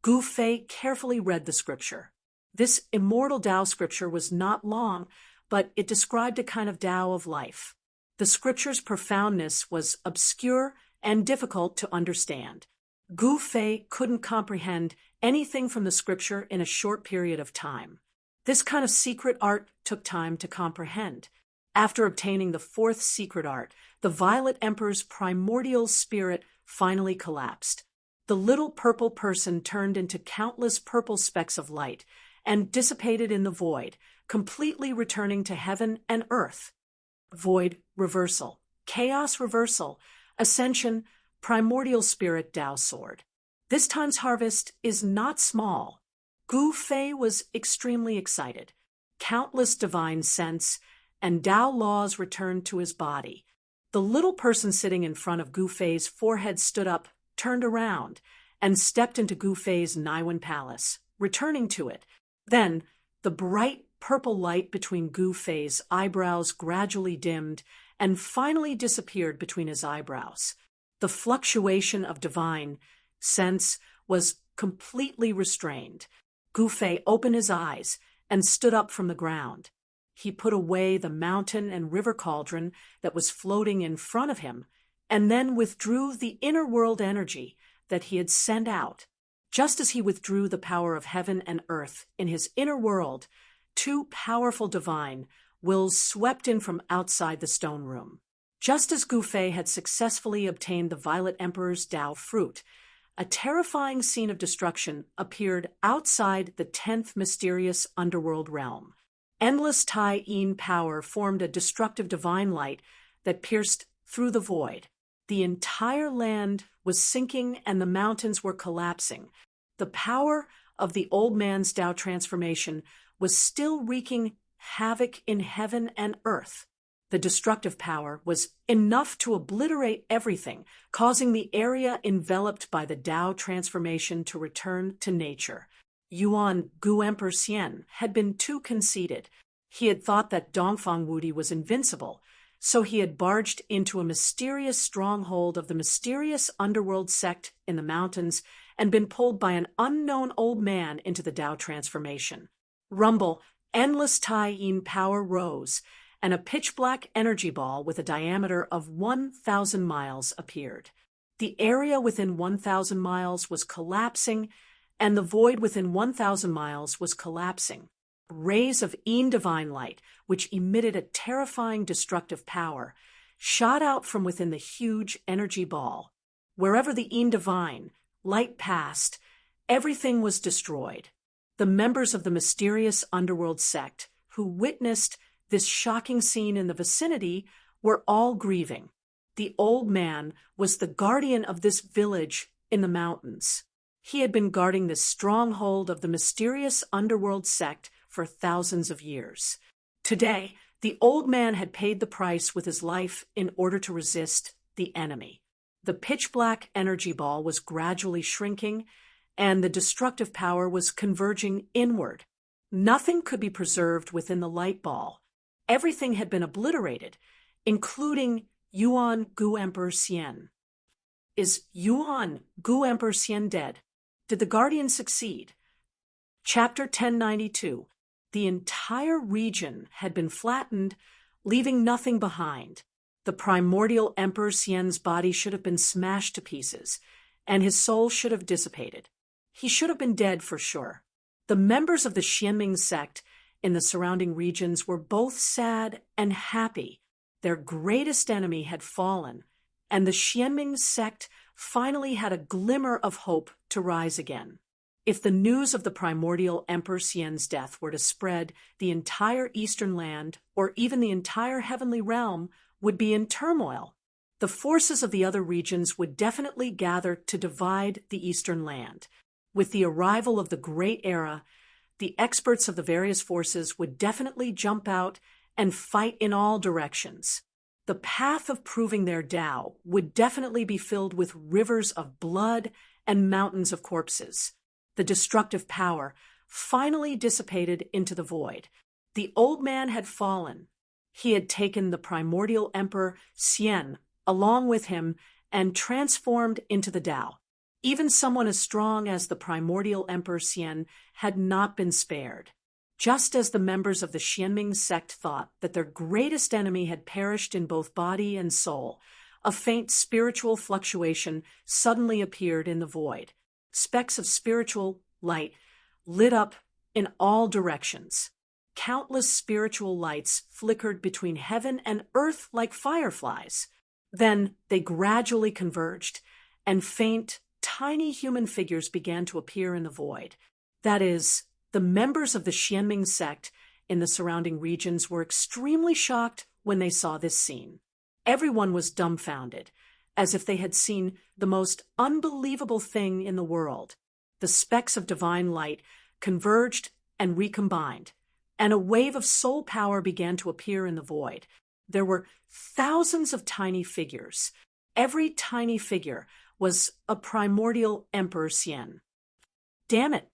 Gu Fei carefully read the scripture. This immortal Tao scripture was not long, but it described a kind of Tao of life. The scripture's profoundness was obscure and difficult to understand. Gu Fei couldn't comprehend anything from the scripture in a short period of time. This kind of secret art took time to comprehend. After obtaining the 4th secret art, the Violet Emperor's primordial spirit finally collapsed. The little purple person turned into countless purple specks of light and dissipated in the void, completely returning to heaven and earth. Void reversal, chaos reversal, ascension, primordial spirit Tao sword. This time's harvest is not small. Gu Fei was extremely excited. Countless divine sense and Tao laws returned to his body. The little person sitting in front of Gu Fei's forehead stood up, turned around, and stepped into Gu Fei's Naiwan palace, returning to it. Then, the bright purple light between Gu Fei's eyebrows gradually dimmed and finally disappeared between his eyebrows. The fluctuation of divine sense was completely restrained. Gu Fei opened his eyes and stood up from the ground. He put away the mountain and river cauldron that was floating in front of him, and then withdrew the inner world energy that he had sent out. Just as he withdrew the power of heaven and earth in his inner world, 2 powerful divine wills swept in from outside the stone room. Just as Gu Fei had successfully obtained the Violet Emperor's Tao fruit, a terrifying scene of destruction appeared outside the 10th mysterious underworld realm. Endless Tai-Yin power formed a destructive divine light that pierced through the void. The entire land was sinking and the mountains were collapsing. The power of the old man's Tao transformation was still wreaking havoc in heaven and earth. The destructive power was enough to obliterate everything, causing the area enveloped by the Tao transformation to return to nature. Yuan Gu Emperor Xian had been too conceited. He had thought that Dongfang Wudi was invincible, so he had barged into a mysterious stronghold of the mysterious underworld sect in the mountains and been pulled by an unknown old man into the Tao transformation. Rumble, endless Tai-Yin power rose, and a pitch-black energy ball with a diameter of 1,000 miles appeared. The area within 1,000 miles was collapsing, and the void within 1,000 miles was collapsing. Rays of Yin divine light, which emitted a terrifying destructive power, shot out from within the huge energy ball. Wherever the Yin divine light passed, everything was destroyed. The members of the mysterious underworld sect who witnessed this shocking scene in the vicinity were all grieving. The old man was the guardian of this village in the mountains. He had been guarding this stronghold of the mysterious underworld sect for thousands of years. Today, the old man had paid the price with his life in order to resist the enemy. The pitch-black energy ball was gradually shrinking, and the destructive power was converging inward. Nothing could be preserved within the light ball. Everything had been obliterated, including Yuan Gu Emperor Xian. Is Yuan Gu Emperor Xian dead? Did the Guardian succeed? Chapter 1092. The entire region had been flattened, leaving nothing behind. The primordial Emperor Xian's body should have been smashed to pieces, and his soul should have dissipated. He should have been dead for sure. The members of the Xianming sect in the surrounding regions were both sad and happy. Their greatest enemy had fallen, and the Xianming sect finally had a glimmer of hope to rise again. If the news of the primordial Emperor Xian's death were to spread, the entire eastern land, or even the entire heavenly realm, would be in turmoil. The forces of the other regions would definitely gather to divide the eastern land. With the arrival of the Great Era, the experts of the various forces would definitely jump out and fight in all directions. The path of proving their Tao would definitely be filled with rivers of blood and mountains of corpses. The destructive power finally dissipated into the void. The old man had fallen. He had taken the primordial Emperor Xian along with him and transformed into the Tao. Even someone as strong as the primordial Emperor Xian had not been spared. Just as the members of the Xianming sect thought that their greatest enemy had perished in both body and soul, a faint spiritual fluctuation suddenly appeared in the void. Specks of spiritual light lit up in all directions. Countless spiritual lights flickered between heaven and earth like fireflies. Then they gradually converged, and faint, tiny human figures began to appear in the void. That is, the members of the Xianming sect in the surrounding regions were extremely shocked when they saw this scene. Everyone was dumbfounded, as if they had seen the most unbelievable thing in the world. The specks of divine light converged and recombined, and a wave of soul power began to appear in the void. There were thousands of tiny figures. Every tiny figure was a primordial Emperor Xian. Damn it!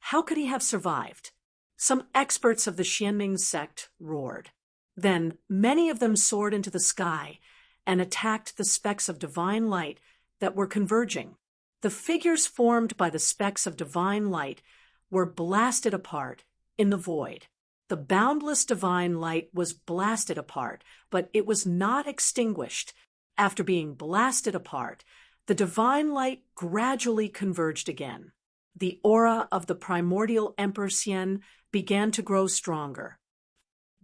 How could he have survived? Some experts of the Xianming sect roared. Then many of them soared into the sky and attacked the specks of divine light that were converging. The figures formed by the specks of divine light were blasted apart in the void. The boundless divine light was blasted apart, but it was not extinguished. After being blasted apart, the divine light gradually converged again. The aura of the primordial Emperor Xian began to grow stronger.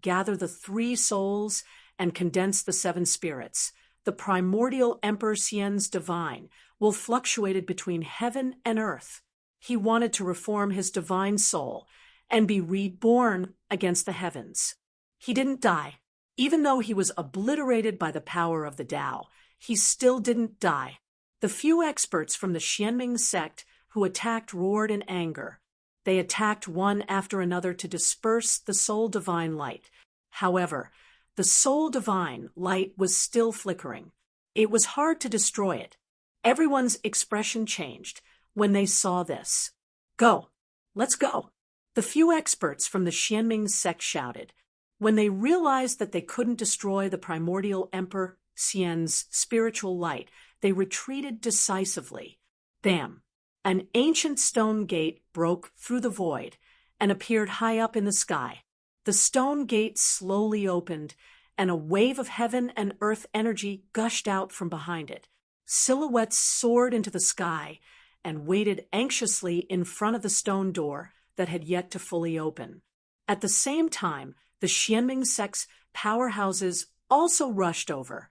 Gather the 3 souls and condense the 7 spirits. The primordial Emperor Xian's divine will fluctuated between heaven and earth. He wanted to reform his divine soul and be reborn against the heavens. He didn't die. Even though he was obliterated by the power of the Tao, he still didn't die. The few experts from the Xianming sect who attacked roared in anger. They attacked one after another to disperse the soul divine light. However, the soul divine light was still flickering. It was hard to destroy it. Everyone's expression changed when they saw this. Go! Let's go! The few experts from the Xianming sect shouted. When they realized that they couldn't destroy the primordial Emperor Xian's spiritual light, they retreated decisively. Bam! An ancient stone gate broke through the void and appeared high up in the sky. The stone gate slowly opened, and a wave of heaven and earth energy gushed out from behind it. Silhouettes soared into the sky and waited anxiously in front of the stone door that had yet to fully open. At the same time, the Xianming sect's powerhouses also rushed over.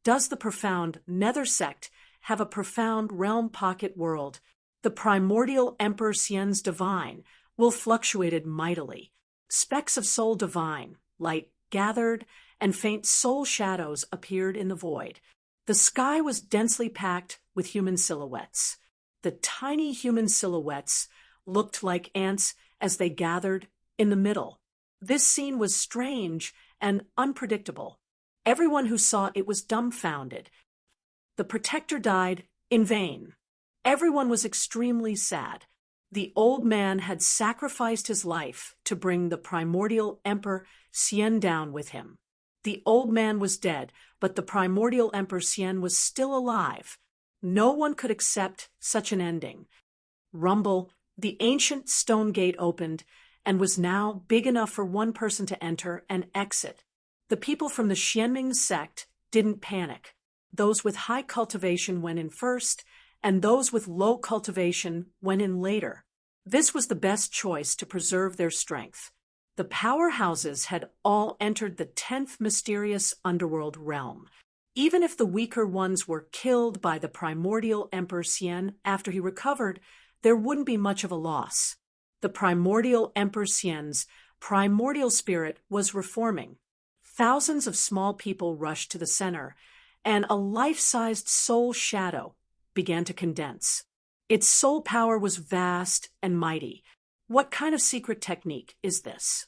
Does the profound Nether sect have a profound realm pocket world? The primordial Emperor Xian's divine will fluctuated mightily. Specks of soul divine light gathered, and faint soul shadows appeared in the void. The sky was densely packed with human silhouettes. The tiny human silhouettes looked like ants as they gathered in the middle. This scene was strange and unpredictable. Everyone who saw it was dumbfounded. The protector died in vain. Everyone was extremely sad. The old man had sacrificed his life to bring the primordial Emperor Xian down with him. The old man was dead, but the primordial Emperor Xian was still alive. No one could accept such an ending. Rumble, the ancient stone gate opened and was now big enough for one person to enter and exit. The people from the Xianming sect didn't panic. Those with high cultivation went in first, and those with low cultivation went in later. This was the best choice to preserve their strength. The powerhouses had all entered the 10th mysterious underworld realm. Even if the weaker ones were killed by the primordial Emperor Xian after he recovered, there wouldn't be much of a loss. The primordial Emperor Xian's primordial spirit was reforming. Thousands of small people rushed to the center, and a life-sized soul shadow began to condense. Its soul power was vast and mighty. What kind of secret technique is this?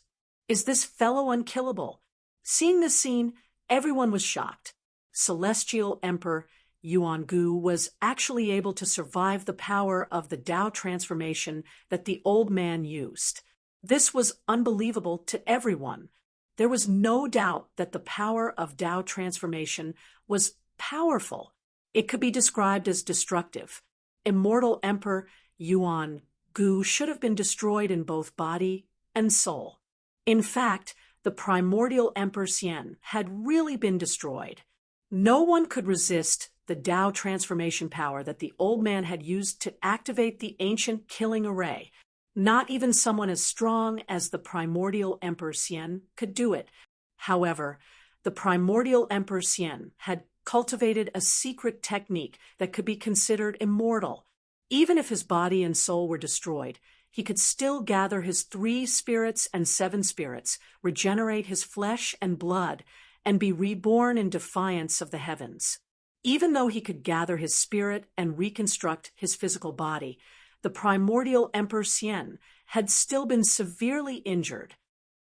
Is this fellow unkillable? Seeing this scene, everyone was shocked. Celestial Emperor Yuangu was actually able to survive the power of the Tao transformation that the old man used. This was unbelievable to everyone. There was no doubt that the power of Tao transformation was powerful. It could be described as destructive. Immortal Emperor Yuangu should have been destroyed in both body and soul. In fact, the primordial Emperor Xian had really been destroyed. No one could resist the Tao transformation power that the old man had used to activate the ancient killing array. Not even someone as strong as the primordial Emperor Xian could do it. However, the primordial Emperor Xian had cultivated a secret technique that could be considered immortal. Even if his body and soul were destroyed, he could still gather his 3 spirits and 7 spirits, regenerate his flesh and blood, and be reborn in defiance of the heavens. Even though he could gather his spirit and reconstruct his physical body, the primordial Emperor Xian had still been severely injured.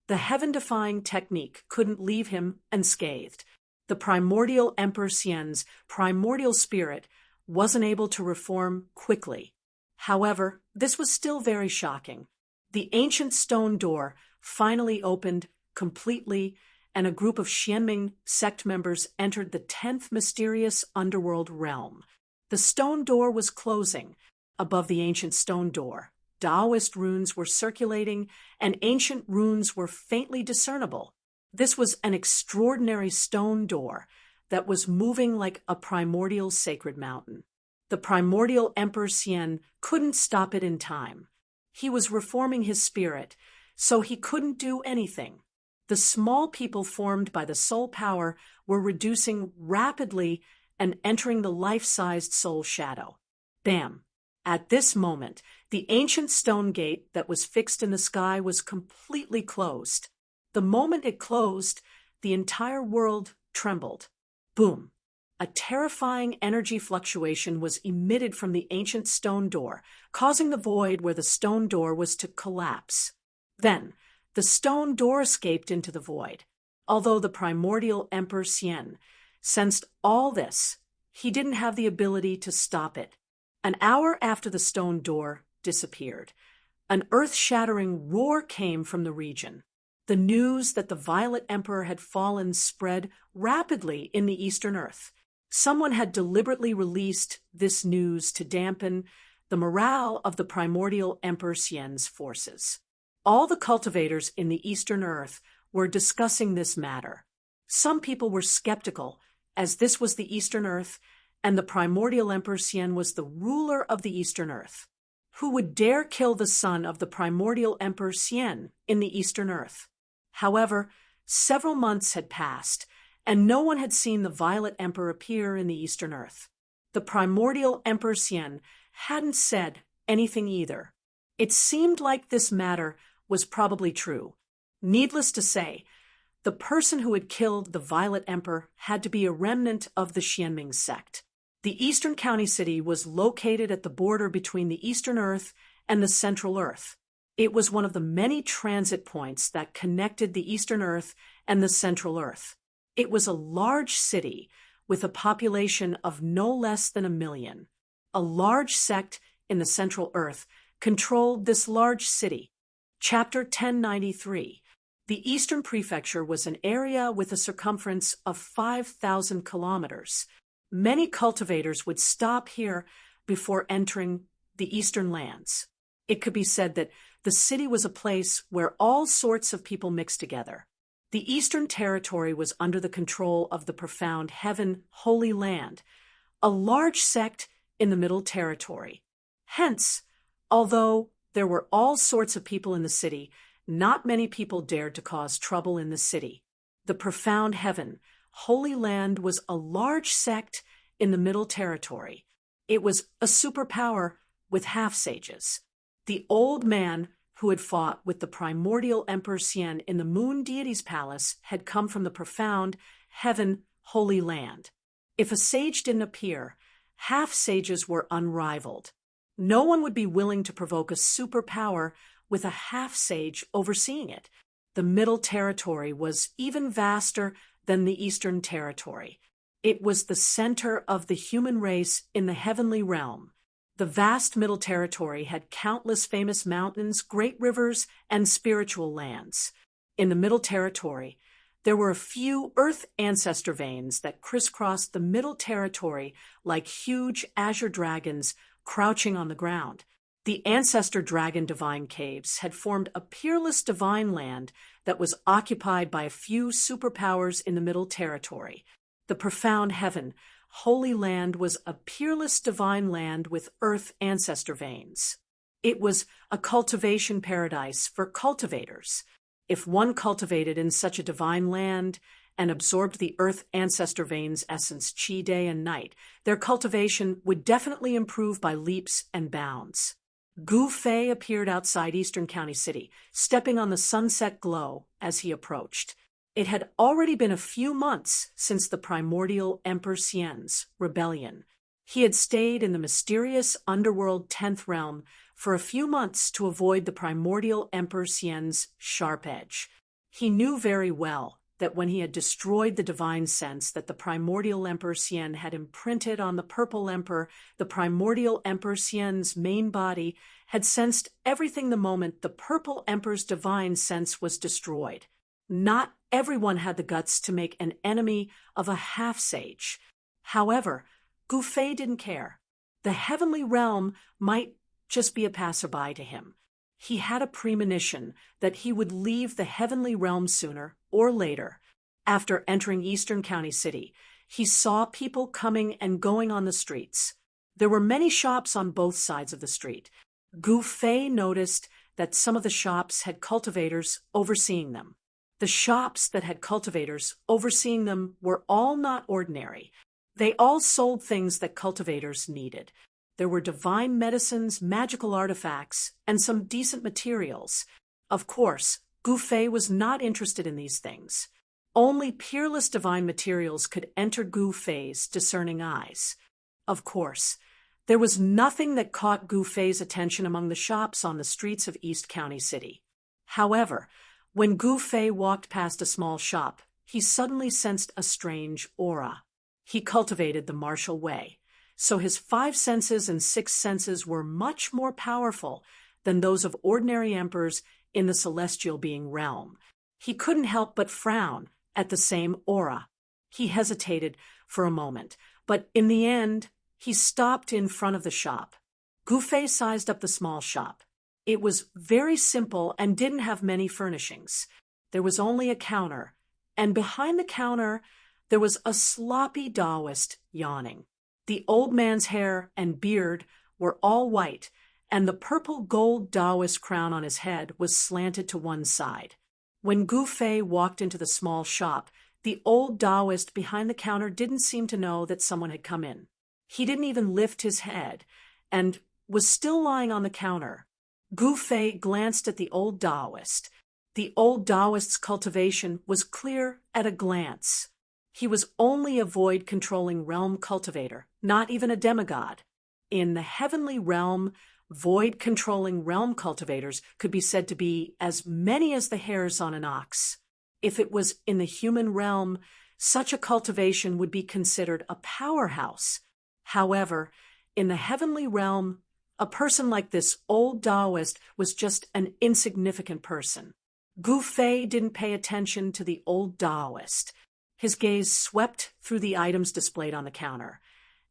The heaven-defying technique couldn't leave him unscathed. The primordial Emperor Xian's primordial spirit wasn't able to reform quickly. However, this was still very shocking. The ancient stone door finally opened completely, and a group of Xianming sect members entered the 10th mysterious underworld realm. The stone door was closing. Above the ancient stone door, Taoist runes were circulating, and ancient runes were faintly discernible. This was an extraordinary stone door that was moving like a primordial sacred mountain. The primordial Emperor Xian couldn't stop it in time. He was reforming his spirit, so he couldn't do anything. The small people formed by the soul power were reducing rapidly and entering the life-sized soul shadow. Bam! At this moment, the ancient stone gate that was fixed in the sky was completely closed. The moment it closed, the entire world trembled. Boom! A terrifying energy fluctuation was emitted from the ancient stone door, causing the void where the stone door was to collapse. Then, the stone door escaped into the void. Although the primordial Emperor Xian sensed all this, he didn't have the ability to stop it. An hour after the stone door disappeared, an earth-shattering roar came from the region. The news that the Violet Emperor had fallen spread rapidly in the Eastern Earth. Someone had deliberately released this news to dampen the morale of the primordial Emperor Xian's forces. All the cultivators in the Eastern Earth were discussing this matter. Some people were skeptical, as this was the Eastern Earth, and the primordial Emperor Xian was the ruler of the Eastern Earth. Who would dare kill the son of the primordial Emperor Xian in the Eastern Earth? However, several months had passed, and no one had seen the Violet Emperor appear in the Eastern Earth. The primordial Emperor Xian hadn't said anything either. It seemed like this matter was probably true. Needless to say, the person who had killed the Violet Emperor had to be a remnant of the Xianming sect. The Eastern County City was located at the border between the Eastern Earth and the Central Earth. It was one of the many transit points that connected the Eastern Earth and the Central Earth. It was a large city with a population of no less than 1 million. A large sect in the Central Earth controlled this large city. Chapter 1093. The Eastern Prefecture was an area with a circumference of 5,000 kilometers. Many cultivators would stop here before entering the Eastern lands. It could be said that the city was a place where all sorts of people mixed together. The Eastern Territory was under the control of the profound Heaven Holy Land, a large sect in the Middle Territory. Hence, although there were all sorts of people in the city, not many people dared to cause trouble in the city. The profound Heaven Holy Land was a large sect in the Middle Territory. It was a superpower with half-sages. The old man who had fought with the primordial Emperor Xian in the Moon Deity's palace had come from the profound Heaven Holy Land. If a sage didn't appear, half-sages were unrivaled. No one would be willing to provoke a superpower with a half-sage overseeing it. The Middle Territory was even vaster than the Eastern Territory. It was the center of the human race in the heavenly realm. The vast Middle Territory had countless famous mountains, great rivers, and spiritual lands. In the Middle Territory, there were a few Earth ancestor veins that crisscrossed the Middle Territory like huge azure dragons crouching on the ground. The ancestor dragon divine caves had formed a peerless divine land that was occupied by a few superpowers in the Middle Territory. The profound Heaven Holy Land was a peerless divine land with Earth ancestor veins. It was a cultivation paradise for cultivators. If one cultivated in such a divine land and absorbed the Earth ancestor veins' essence chi day and night, their cultivation would definitely improve by leaps and bounds. Gu Fei appeared outside Eastern County City, stepping on the sunset glow as he approached. It had already been a few months since the primordial Emperor Xian's rebellion. He had stayed in the mysterious underworld 10th realm for a few months to avoid the primordial Emperor Xian's sharp edge. He knew very well that when he had destroyed the divine sense that the primordial Emperor Xian had imprinted on the purple emperor, the primordial Emperor Xian's main body had sensed everything the moment the purple emperor's divine sense was destroyed. Not everyone had the guts to make an enemy of a half-sage. However, Gu Fei didn't care. The heavenly realm might just be a passerby to him. He had a premonition that he would leave the heavenly realm sooner or later. After entering Eastern County City, he saw people coming and going on the streets. There were many shops on both sides of the street. Gu Fei noticed that some of the shops had cultivators overseeing them. The shops that had cultivators overseeing them were all not ordinary. They all sold things that cultivators needed. There were divine medicines, magical artifacts, and some decent materials. Of course, Gu Fei was not interested in these things. Only peerless divine materials could enter Gu Fei's discerning eyes. Of course, there was nothing that caught Gu Fei's attention among the shops on the streets of East County City. However, when Gu Fei walked past a small shop, he suddenly sensed a strange aura. He cultivated the martial way, so his 5 senses and 6 senses were much more powerful than those of ordinary emperors in the celestial being realm. He couldn't help but frown at the same aura. He hesitated for a moment, but in the end, he stopped in front of the shop. Gu Fei sized up the small shop. It was very simple and didn't have many furnishings. There was only a counter, and behind the counter, there was a sloppy Taoist yawning. The old man's hair and beard were all white, and the purple gold Taoist crown on his head was slanted to one side. When Gu Fei walked into the small shop, the old Taoist behind the counter didn't seem to know that someone had come in. He didn't even lift his head, and was still lying on the counter. Gu Fei glanced at the old Taoist. The old Taoist's cultivation was clear at a glance. He was only a void-controlling realm cultivator, not even a demigod. In the heavenly realm, void-controlling realm cultivators could be said to be as many as the hairs on an ox. If it was in the human realm, such a cultivation would be considered a powerhouse. However, in the heavenly realm, a person like this old Taoist was just an insignificant person. Gu Fei didn't pay attention to the old Taoist. His gaze swept through the items displayed on the counter,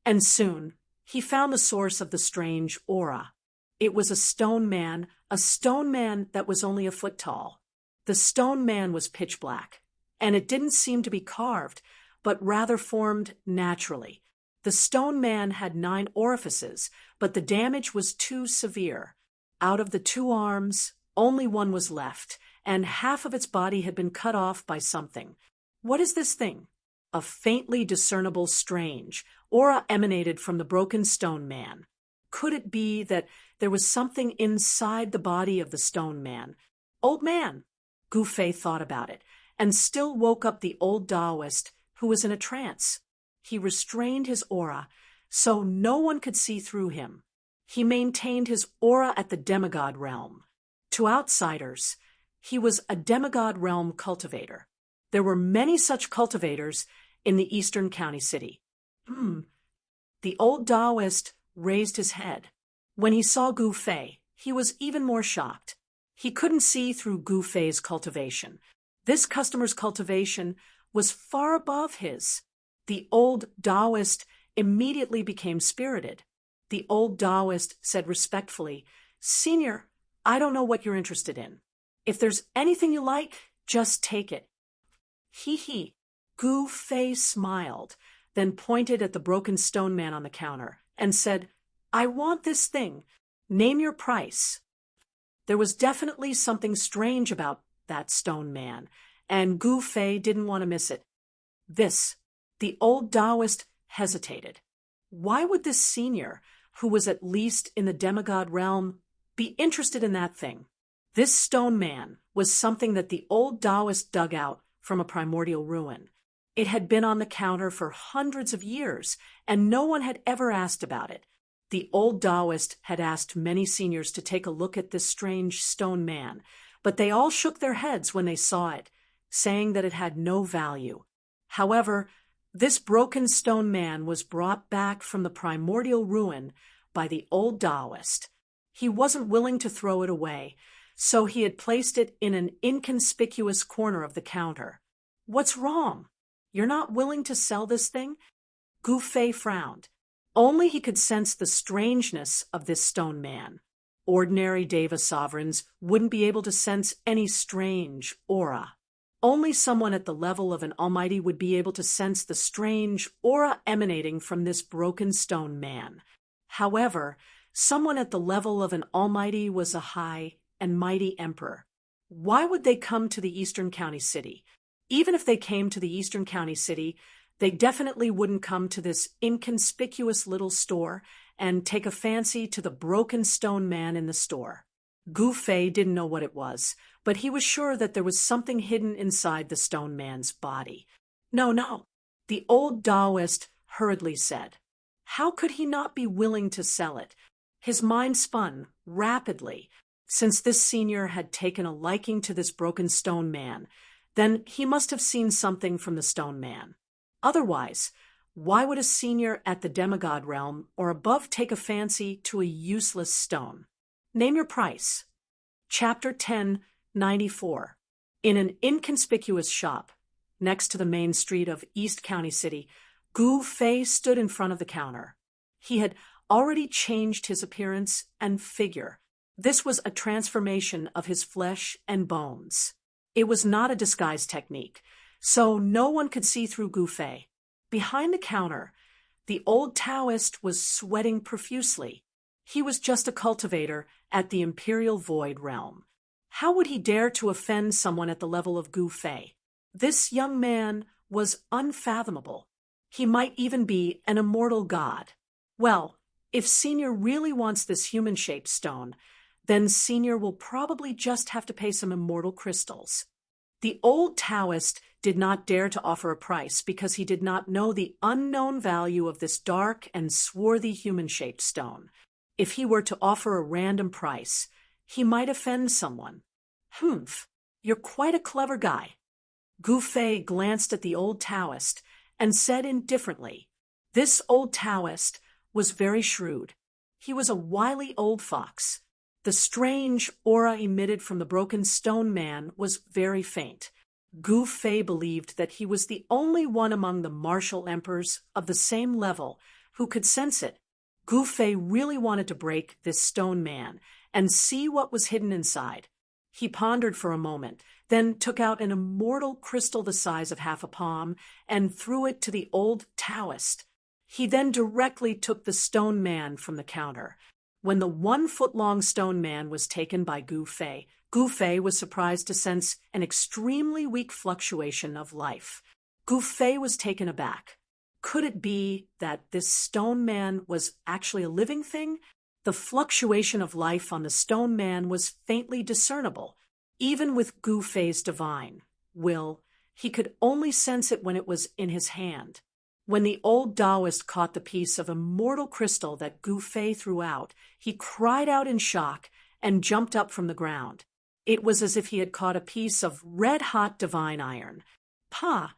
and soon he found the source of the strange aura. It was a stone man that was only a foot tall. The stone man was pitch black, and it didn't seem to be carved, but rather formed naturally. The stone man had 9 orifices, but the damage was too severe. Out of the 2 arms, only one was left, and half of its body had been cut off by something. What is this thing? A faintly discernible strange aura emanated from the broken stone man. Could it be that there was something inside the body of the stone man? Old man! Gu Fei thought about it, and still woke up the old Taoist, who was in a trance. He restrained his aura, so no one could see through him. He maintained his aura at the demigod realm. To outsiders, he was a demigod realm cultivator. There were many such cultivators in the Eastern County City. The old Taoist raised his head. When he saw Gu Fei, he was even more shocked. He couldn't see through Gu Fei's cultivation. This customer's cultivation was far above his. The old Taoist immediately became spirited. The old Taoist said respectfully, "Senior, I don't know what you're interested in. If there's anything you like, just take it." He. Gu Fei smiled, then pointed at the broken stone man on the counter and said, "I want this thing. Name your price." There was definitely something strange about that stone man, and Gu Fei didn't want to miss it. The old Taoist hesitated. Why would this senior, who was at least in the demigod realm, be interested in that thing? This stone man was something that the old Taoist dug out from a primordial ruin. It had been on the counter for hundreds of years, and no one had ever asked about it. The old Taoist had asked many seniors to take a look at this strange stone man, but they all shook their heads when they saw it, saying that it had no value. However, this broken stone man was brought back from the primordial ruin by the old Taoist. He wasn't willing to throw it away, so he had placed it in an inconspicuous corner of the counter. "What's wrong? You're not willing to sell this thing?" Gu Fei frowned. Only he could sense the strangeness of this stone man. Ordinary Deva sovereigns wouldn't be able to sense any strange aura. Only someone at the level of an almighty would be able to sense the strange aura emanating from this broken stone man. However, someone at the level of an almighty was a high and mighty emperor. Why would they come to the Eastern County City? Even if they came to the Eastern County City, they definitely wouldn't come to this inconspicuous little store and take a fancy to the broken stone man in the store. Gu Fei didn't know what it was, but he was sure that there was something hidden inside the stone man's body. No, no, the old Taoist hurriedly said. How could he not be willing to sell it? His mind spun rapidly. Since this senior had taken a liking to this broken stone man, then he must have seen something from the stone man. Otherwise, why would a senior at the demigod realm or above take a fancy to a useless stone? Name your price. Chapter 1094. In an inconspicuous shop, next to the main street of East County City, Gu Fei stood in front of the counter. He had already changed his appearance and figure. This was a transformation of his flesh and bones. It was not a disguise technique, so no one could see through Gu Fei. Behind the counter, the old Taoist was sweating profusely. He was just a cultivator at the Imperial Void realm. How would he dare to offend someone at the level of Gu Fei? This young man was unfathomable. He might even be an immortal god. Well, if Senior really wants this human-shaped stone, then Senior will probably just have to pay some immortal crystals. The old Taoist did not dare to offer a price because he did not know the unknown value of this dark and swarthy human-shaped stone. If he were to offer a random price, he might offend someone. Humph, you're quite a clever guy. Gu Fei glanced at the old Taoist and said indifferently. This old Taoist was very shrewd. He was a wily old fox. The strange aura emitted from the broken stone man was very faint. Gu Fei believed that he was the only one among the martial emperors of the same level who could sense it. Gu Fei really wanted to break this stone man and see what was hidden inside. He pondered for a moment, then took out an immortal crystal the size of half a palm and threw it to the old Taoist. He then directly took the stone man from the counter. When the 1 foot-long stone man was taken by Gu Fei was surprised to sense an extremely weak fluctuation of life. Gu Fei was taken aback. Could it be that this stone man was actually a living thing? The fluctuation of life on the stone man was faintly discernible. Even with Gu Fei's divine will, he could only sense it when it was in his hand. When the old Taoist caught the piece of immortal crystal that Gu Fei threw out, he cried out in shock and jumped up from the ground. It was as if he had caught a piece of red-hot divine iron. Pah!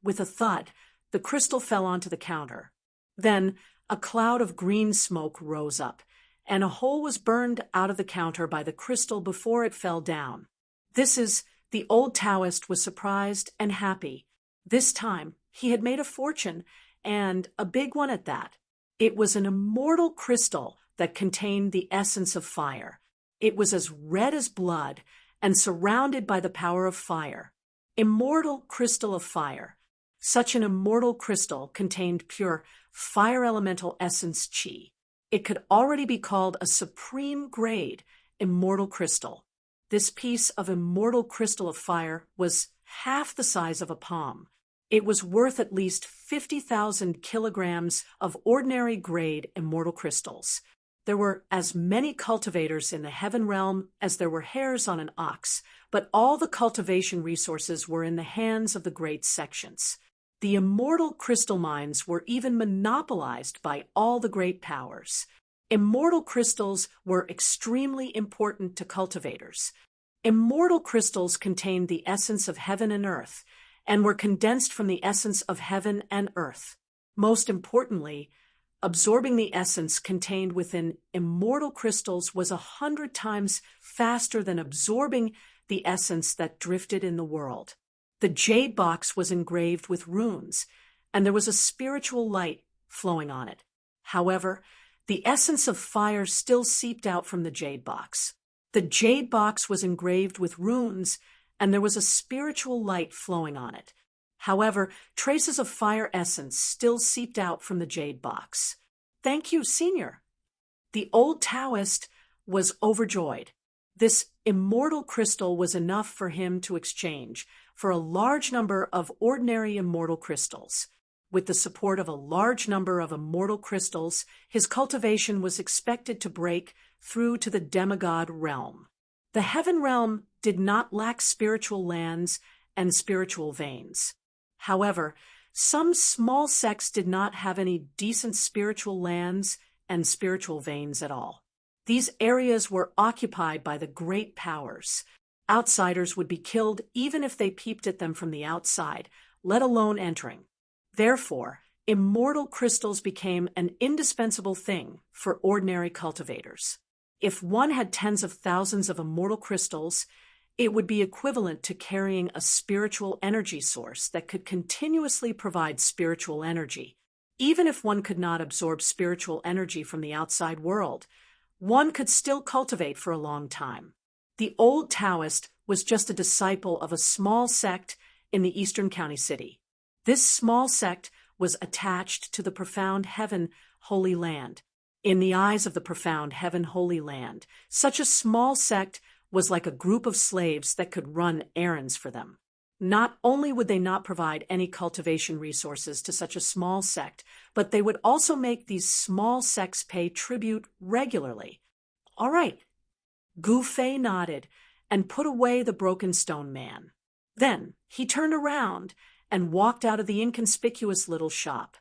With a thud, the crystal fell onto the counter. Then a cloud of green smoke rose up, and a hole was burned out of the counter by the crystal before it fell down. The old Taoist was surprised and happy. This time, he had made a fortune, and a big one at that. It was an immortal crystal that contained the essence of fire. It was as red as blood and surrounded by the power of fire. Immortal crystal of fire. Such an immortal crystal contained pure fire elemental essence chi. It could already be called a supreme grade immortal crystal. This piece of immortal crystal of fire was half the size of a palm. It was worth at least 50,000 kilograms of ordinary grade immortal crystals. There were as many cultivators in the heaven realm as there were hairs on an ox, but all the cultivation resources were in the hands of the great sections. The immortal crystal mines were even monopolized by all the great powers. Immortal crystals were extremely important to cultivators. Immortal crystals contained the essence of heaven and earth, and were condensed from the essence of heaven and earth. Most importantly, absorbing the essence contained within immortal crystals was 100 times faster than absorbing the essence that drifted in the world. The jade box was engraved with runes, and there was a spiritual light flowing on it. However, the essence of fire still seeped out from the jade box. The jade box was engraved with runes, and there was a spiritual light flowing on it. However, traces of fire essence still seeped out from the jade box. Thank you, Senior. The old Taoist was overjoyed. This immortal crystal was enough for him to exchange for a large number of ordinary immortal crystals. With the support of a large number of immortal crystals, his cultivation was expected to break through to the demigod realm. The heaven realm did not lack spiritual lands and spiritual veins. However, some small sects did not have any decent spiritual lands and spiritual veins at all. These areas were occupied by the great powers. Outsiders would be killed even if they peeped at them from the outside, let alone entering. Therefore, immortal crystals became an indispensable thing for ordinary cultivators. If one had tens of thousands of immortal crystals, it would be equivalent to carrying a spiritual energy source that could continuously provide spiritual energy. Even if one could not absorb spiritual energy from the outside world, one could still cultivate for a long time. The old Taoist was just a disciple of a small sect in the Eastern County city. This small sect was attached to the profound heaven Holy Land. In the eyes of the profound heaven Holy Land, such a small sect was like a group of slaves that could run errands for them. Not only would they not provide any cultivation resources to such a small sect, but they would also make these small sects pay tribute regularly. All right. Gu Fei nodded and put away the broken stone man. Then he turned around and walked out of the inconspicuous little shop.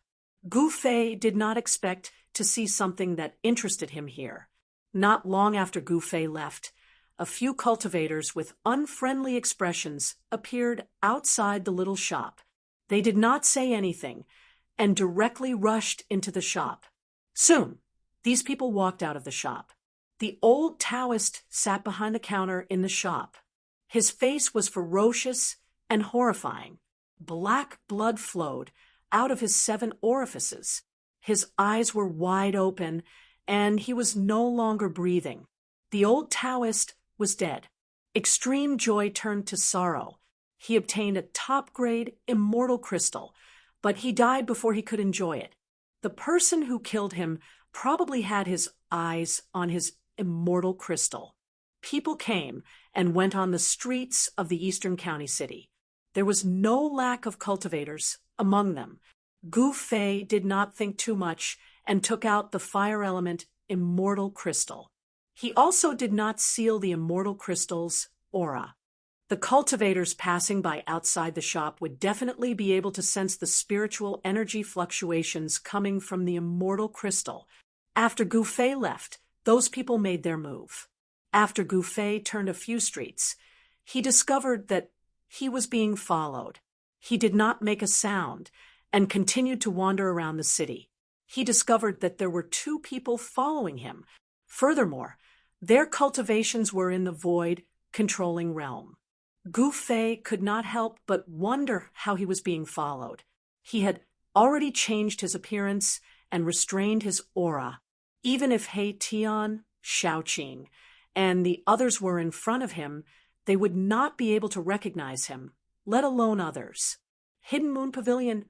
Gu Fei did not expect to see something that interested him here. Not long after Gu Fei left, a few cultivators with unfriendly expressions appeared outside the little shop. They did not say anything and directly rushed into the shop. Soon, these people walked out of the shop. The old Taoist sat behind the counter in the shop. His face was ferocious and horrifying. Black blood flowed out of his 7 orifices. His eyes were wide open, and he was no longer breathing. The old Taoist was dead. Extreme joy turned to sorrow. He obtained a top-grade immortal crystal, but he died before he could enjoy it. The person who killed him probably had his eyes on his immortal crystal. People came and went on the streets of the Eastern County city. There was no lack of cultivators among them. Gu Fei did not think too much and took out the fire element immortal crystal. He also did not seal the immortal crystal's aura. The cultivators passing by outside the shop would definitely be able to sense the spiritual energy fluctuations coming from the immortal crystal. After Gu Fei left, those people made their move. After Gu Fei turned a few streets, he discovered that he was being followed. He did not make a sound and continued to wander around the city. He discovered that there were 2 people following him. Furthermore, their cultivations were in the void, controlling realm. Gu Fei could not help but wonder how he was being followed. He had already changed his appearance and restrained his aura. Even if He Tian, Shaoqing, and the others were in front of him, they would not be able to recognize him, let alone others. Hidden Moon Pavilion.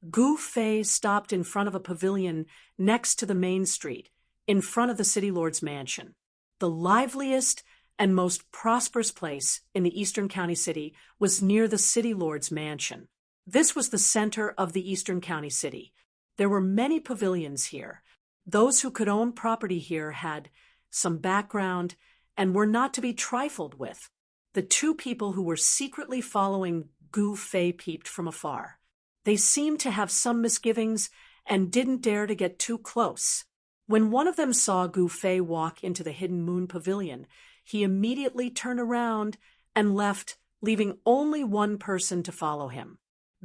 Gu Fei stopped in front of a pavilion next to the main street, in front of the city lord's mansion. The liveliest and most prosperous place in the Eastern County city was near the city lord's mansion. This was the center of the Eastern County city. There were many pavilions here. Those who could own property here had some background and were not to be trifled with. The 2 people who were secretly following Gu Fei peeped from afar. They seemed to have some misgivings and didn't dare to get too close. When one of them saw Gu Fei walk into the Hidden Moon Pavilion, he immediately turned around and left, leaving only one person to follow him.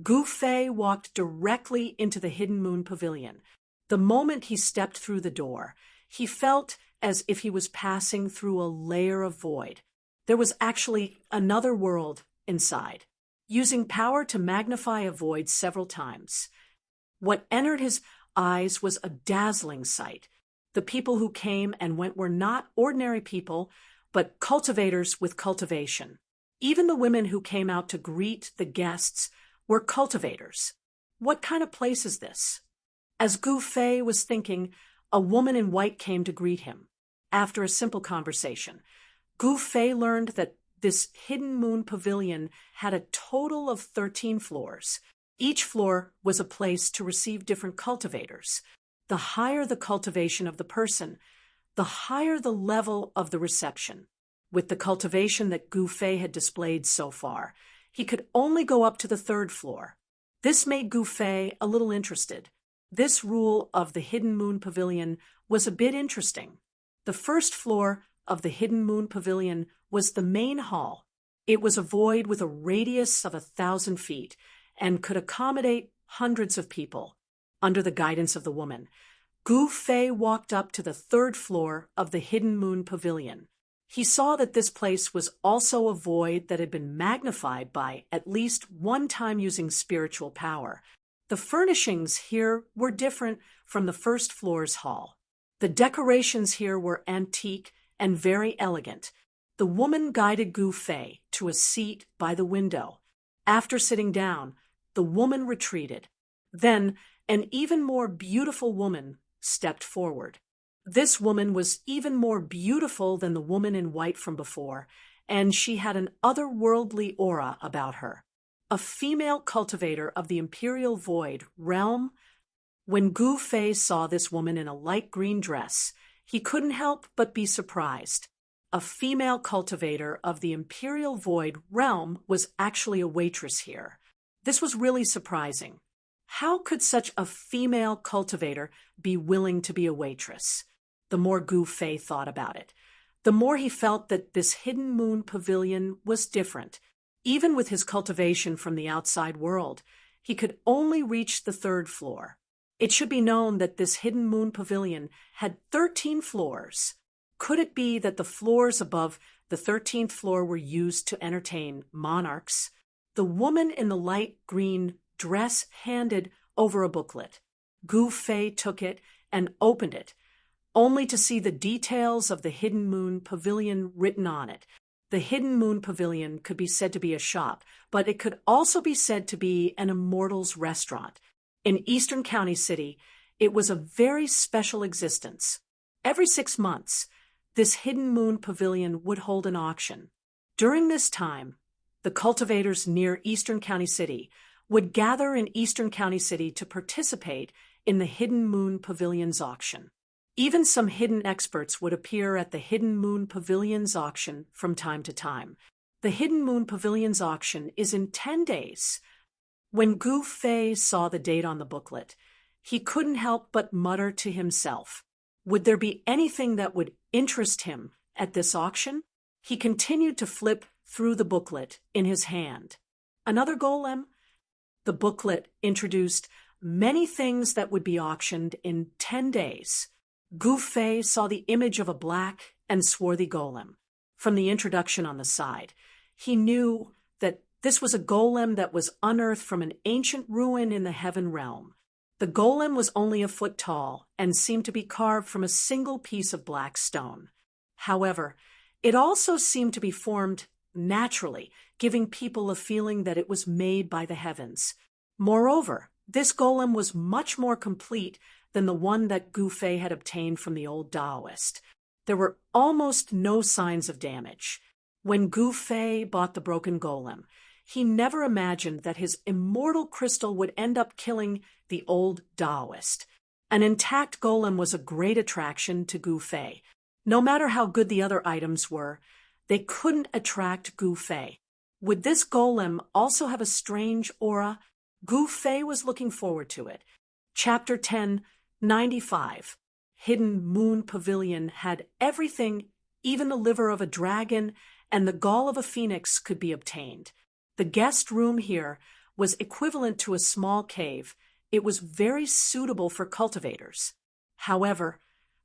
Gu Fei walked directly into the Hidden Moon Pavilion. The moment he stepped through the door, he felt as if he was passing through a layer of void. There was actually another world inside. Using power to magnify a void several times, what entered his eyes was a dazzling sight. The people who came and went were not ordinary people, but cultivators with cultivation. Even the women who came out to greet the guests were cultivators. What kind of place is this? As Gu Fei was thinking, a woman in white came to greet him. After a simple conversation, Gu Fei learned that this Hidden Moon Pavilion had a total of 13 floors. Each floor was a place to receive different cultivators. The higher the cultivation of the person, the higher the level of the reception. With the cultivation that Gu Fei had displayed so far, he could only go up to the third floor. This made Gu Fei a little interested. This rule of the Hidden Moon Pavilion was a bit interesting. The first floor of the Hidden Moon Pavilion was the main hall. It was a void with a radius of 1,000 feet and could accommodate hundreds of people. Under the guidance of the woman, Gu Fei walked up to the third floor of the Hidden Moon Pavilion. He saw that this place was also a void that had been magnified by at least one time using spiritual power. The furnishings here were different from the first floor's hall. The decorations here were antique and very elegant. The woman guided Gu Fei to a seat by the window. After sitting down, the woman retreated. Then, an even more beautiful woman stepped forward. This woman was even more beautiful than the woman in white from before, and she had an otherworldly aura about her. A female cultivator of the Imperial Void realm. When Gu Fei saw this woman in a light green dress, he couldn't help but be surprised. A female cultivator of the Imperial Void realm was actually a waitress here. This was really surprising. How could such a female cultivator be willing to be a waitress? The more Gu Fei thought about it, the more he felt that this Hidden Moon Pavilion was different. Even with his cultivation from the outside world, he could only reach the third floor. It should be known that this Hidden Moon Pavilion had 13 floors. Could it be that the floors above the 13th floor were used to entertain monarchs? The woman in the light green dress handed over a booklet. Gu Fei took it and opened it, only to see the details of the Hidden Moon Pavilion written on it. The Hidden Moon Pavilion could be said to be a shop, but it could also be said to be an immortal's restaurant. In Eastern County City, it was a very special existence. Every 6 months, this Hidden Moon Pavilion would hold an auction. During this time, the cultivators near Eastern County City would gather in Eastern County City to participate in the Hidden Moon Pavilion's auction. Even some hidden experts would appear at the Hidden Moon Pavilion's auction from time to time. The Hidden Moon Pavilion's auction is in 10 days. When Gu Fei saw the date on the booklet, he couldn't help but mutter to himself, would there be anything that would interest him at this auction? He continued to flip through the booklet in his hand. Another golem? The booklet introduced many things that would be auctioned in 10 days. Gu Fei saw the image of a black and swarthy golem. From the introduction on the side, he knew that this was a golem that was unearthed from an ancient ruin in the heaven realm. The golem was only a foot tall and seemed to be carved from a single piece of black stone. However, it also seemed to be formed naturally, giving people a feeling that it was made by the heavens. Moreover, this golem was much more complete than the one that Gu Fei had obtained from the old Taoist. There were almost no signs of damage. When Gu Fei bought the broken golem, he never imagined that his immortal crystal would end up killing the old Taoist. An intact golem was a great attraction to Gu Fei. No matter how good the other items were, they couldn't attract Gu Fei. Would this golem also have a strange aura? Gu Fei was looking forward to it. Chapter 1095. Hidden Moon Pavilion had everything, even the liver of a dragon and the gall of a phoenix could be obtained. The guest room here was equivalent to a small cave. It was very suitable for cultivators. However,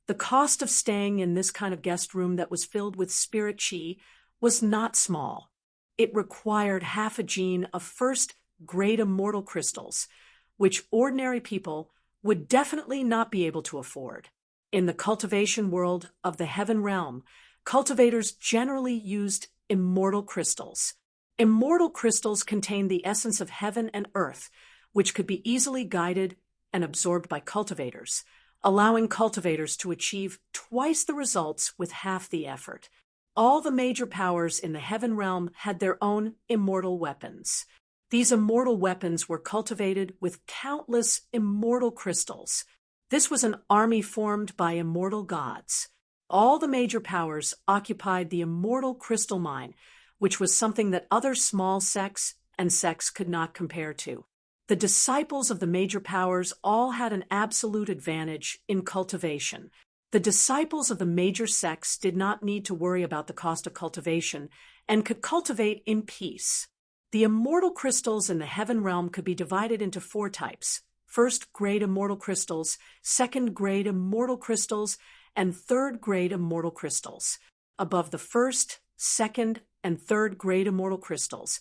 the cost of staying in this kind of guest room that was filled with spirit chi was not small. It required half a gene of first-grade immortal crystals, which ordinary people would definitely not be able to afford. In the cultivation world of the heaven realm, cultivators generally used immortal crystals. Immortal crystals contain the essence of heaven and earth, which could be easily guided and absorbed by cultivators, allowing cultivators to achieve twice the results with half the effort. All the major powers in the heaven realm had their own immortal weapons. These immortal weapons were cultivated with countless immortal crystals. This was an army formed by immortal gods. All the major powers occupied the immortal crystal mine, which was something that other small sects and sects could not compare to. The disciples of the major powers all had an absolute advantage in cultivation. The disciples of the major sects did not need to worry about the cost of cultivation and could cultivate in peace. The immortal crystals in the heaven realm could be divided into 4 types: first-grade immortal crystals, second-grade immortal crystals, and third-grade immortal crystals. Above the first, second, and third-grade immortal crystals,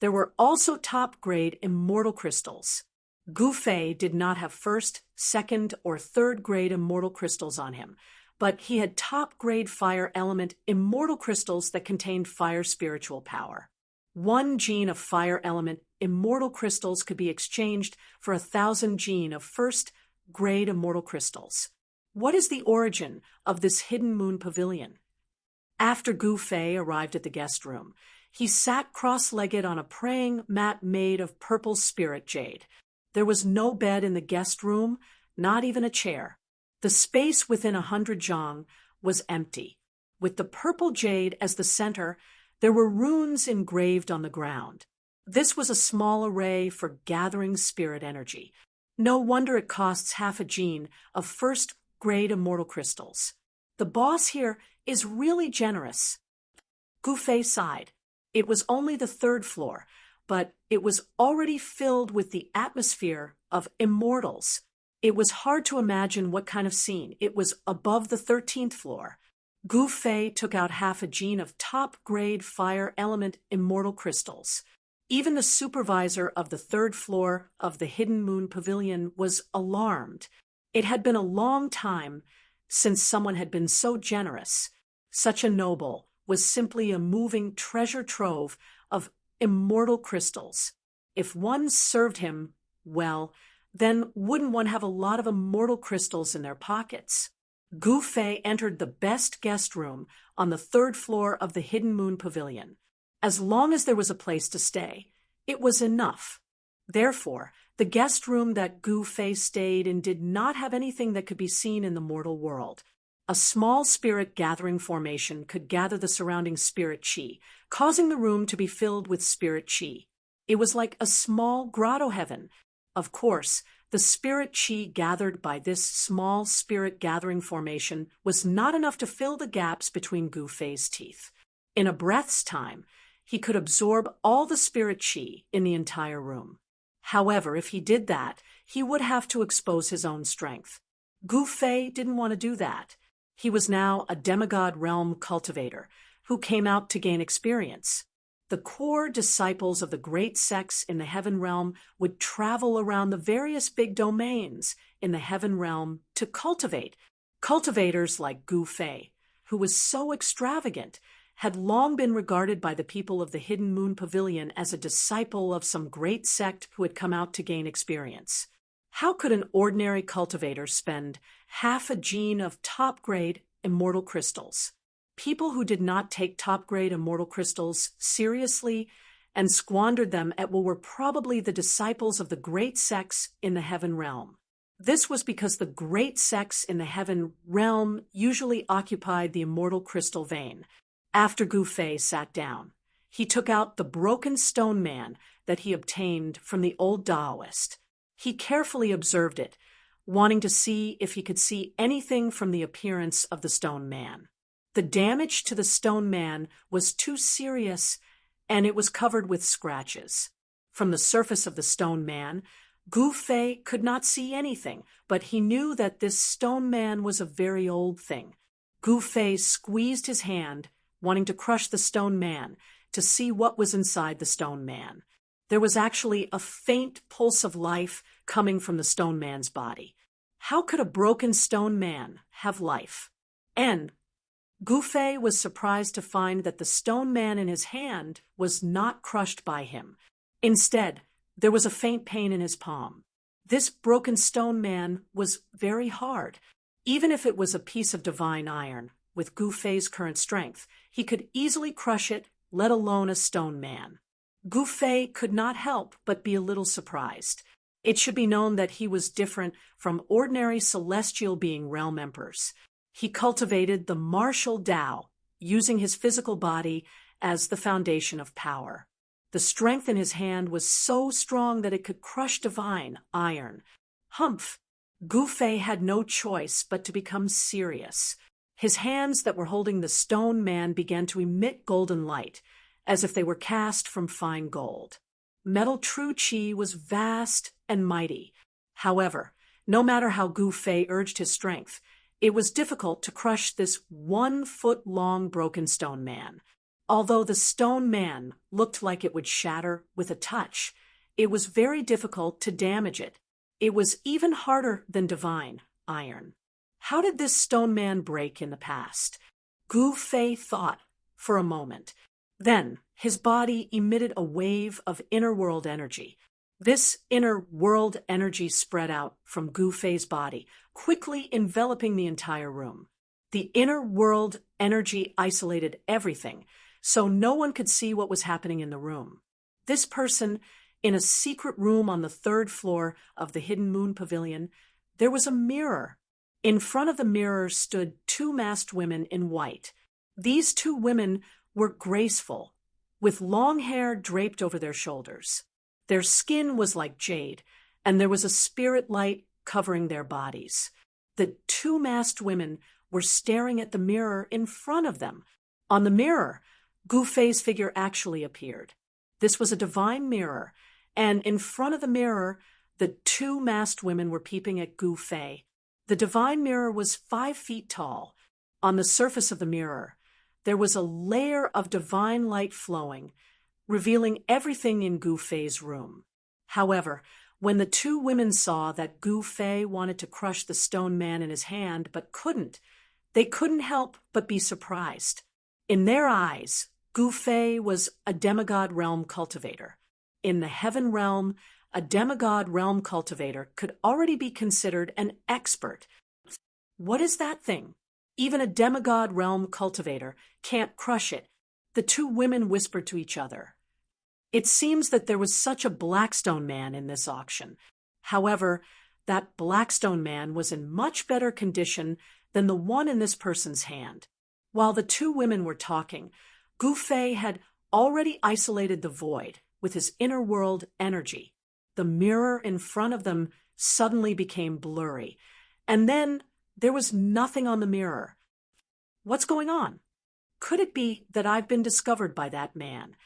there were also top-grade immortal crystals. Gu Fei did not have first, second, or third-grade immortal crystals on him, but he had top-grade fire element immortal crystals that contained fire spiritual power. 1 gene of fire element immortal crystals could be exchanged for 1,000 gene of first-grade immortal crystals. What is the origin of this hidden moon pavilion? After Gu Fei arrived at the guest room, he sat cross-legged on a praying mat made of purple spirit jade. There was no bed in the guest room, not even a chair. The space within 100 zhang was empty. With the purple jade as the center, there were runes engraved on the ground. This was a small array for gathering spirit energy. No wonder it costs half a gene of first-grade immortal crystals. The boss here is really generous. Gu Fei sighed. It was only the 3rd floor, but it was already filled with the atmosphere of immortals. It was hard to imagine what kind of scene. It was above the 13th floor. Gu Fei took out half a gene of top-grade fire element immortal crystals. Even the supervisor of the 3rd floor of the Hidden Moon Pavilion was alarmed. It had been a long time since someone had been so generous. Such a noble was simply a moving treasure trove of immortal crystals. If one served him well, then wouldn't one have a lot of immortal crystals in their pockets? Gu Fei entered the best guest room on the 3rd floor of the Hidden Moon Pavilion. As long as there was a place to stay, it was enough. Therefore, the guest room that Gu Fei stayed in did not have anything that could be seen in the mortal world. A small spirit gathering formation could gather the surrounding spirit chi, causing the room to be filled with spirit chi. It was like a small grotto heaven. Of course, the spirit chi gathered by this small spirit gathering formation was not enough to fill the gaps between Gu Fei's teeth. In a breath's time, he could absorb all the spirit chi in the entire room. However, if he did that, he would have to expose his own strength. Gu Fei didn't want to do that. He was now a demigod realm cultivator who came out to gain experience. The core disciples of the great sects in the heaven realm would travel around the various big domains in the heaven realm to cultivate. Cultivators like Gu Fei, who was so extravagant, had long been regarded by the people of the Hidden Moon Pavilion as a disciple of some great sect who had come out to gain experience. How could an ordinary cultivator spend half a gene of top-grade immortal crystals? People who did not take top-grade immortal crystals seriously and squandered them at what were probably the disciples of the great sects in the heaven realm. This was because the great sects in the heaven realm usually occupied the immortal crystal vein. After Gu Fei sat down, he took out the broken stone man that he obtained from the old Taoist. He carefully observed it, wanting to see if he could see anything from the appearance of the stone man. The damage to the stone man was too serious, and it was covered with scratches. From the surface of the stone man, Gu Fei could not see anything, but he knew that this stone man was a very old thing. Gu Fei squeezed his hand, wanting to crush the stone man, to see what was inside the stone man. There was actually a faint pulse of life coming from the stone man's body. How could a broken stone man have life? And Gu Fei was surprised to find that the stone man in his hand was not crushed by him. Instead, there was a faint pain in his palm. This broken stone man was very hard. Even if it was a piece of divine iron, with Gu Fei's current strength, he could easily crush it, let alone a stone man. Gu Fei could not help but be a little surprised. It should be known that he was different from ordinary celestial being realm emperors. He cultivated the martial Tao, using his physical body as the foundation of power. The strength in his hand was so strong that it could crush divine iron. Humph! Gu Fei had no choice but to become serious. His hands that were holding the stone man began to emit golden light, as if they were cast from fine gold. Metal true qi was vast and mighty. However, no matter how Gu Fei urged his strength, it was difficult to crush this 1-foot-long broken stone man. Although the stone man looked like it would shatter with a touch, it was very difficult to damage it. It was even harder than divine iron. How did this stone man break in the past? Gu Fei thought for a moment. Then his body emitted a wave of inner world energy. This inner world energy spread out from Gu Fei's body, quickly enveloping the entire room. The inner world energy isolated everything, so no one could see what was happening in the room. This person, in a secret room on the 3rd floor of the Hidden Moon Pavilion, there was a mirror. In front of the mirror stood 2 masked women in white. These 2 women were graceful, with long hair draped over their shoulders. Their skin was like jade, and there was a spirit light covering their bodies. The 2 masked women were staring at the mirror in front of them. On the mirror, Gu Fei's figure actually appeared. This was a divine mirror, and in front of the mirror, the 2 masked women were peeping at Gu Fei. The divine mirror was 5 feet tall. On the surface of the mirror, there was a layer of divine light flowing, revealing everything in Gu Fei's room. However, when the 2 women saw that Gu Fei wanted to crush the stone man in his hand but couldn't, they couldn't help but be surprised. In their eyes, Gu Fei was a demigod realm cultivator. In the heaven realm, a demigod realm cultivator could already be considered an expert. What is that thing? Even a demigod realm cultivator can't crush it. The 2 women whispered to each other. It seems that there was such a Blackstone man in this auction. However, that Blackstone man was in much better condition than the one in this person's hand. While the 2 women were talking, Gu Fei had already isolated the void with his inner world energy. The mirror in front of them suddenly became blurry, and then there was nothing on the mirror. What's going on? Could it be that I've been discovered by that man?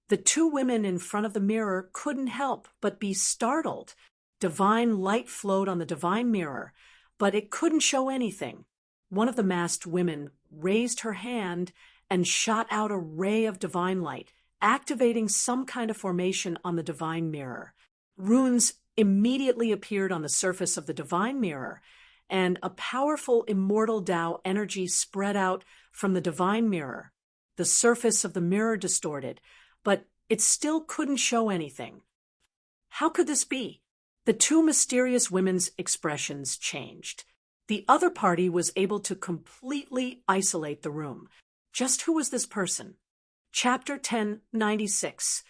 The 2 women in front of the mirror couldn't help but be startled. Divine light flowed on the divine mirror, but it couldn't show anything. One of the masked women raised her hand and shot out a ray of divine light, activating some kind of formation on the divine mirror. Runes immediately appeared on the surface of the divine mirror, and a powerful immortal Tao energy spread out from the divine mirror. The surface of the mirror distorted, but it still couldn't show anything. How could this be? The 2 mysterious women's expressions changed. The other party was able to completely isolate the room. Just who was this person? Chapter 1096.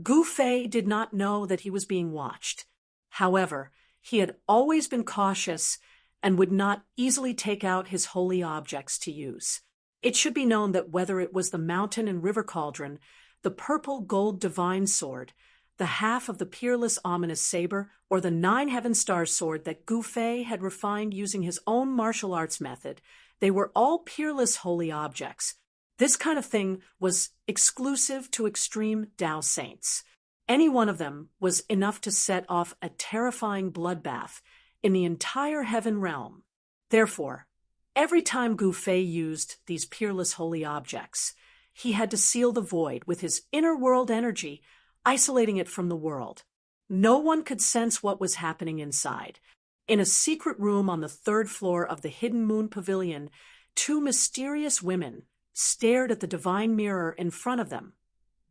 Gu Fei did not know that he was being watched. However, he had always been cautious and would not easily take out his holy objects to use. It should be known that whether it was the mountain and river cauldron, the purple gold divine sword, the half of the peerless ominous saber, or the 9 heaven star sword that Gu Fei had refined using his own martial arts method, they were all peerless holy objects. This kind of thing was exclusive to extreme Tao saints. Any one of them was enough to set off a terrifying bloodbath in the entire heaven realm. Therefore, every time Gu Fei used these peerless holy objects, he had to seal the void with his inner world energy, isolating it from the world. No one could sense what was happening inside. In a secret room on the 3rd floor of the Hidden Moon Pavilion, 2 mysterious women stared at the divine mirror in front of them,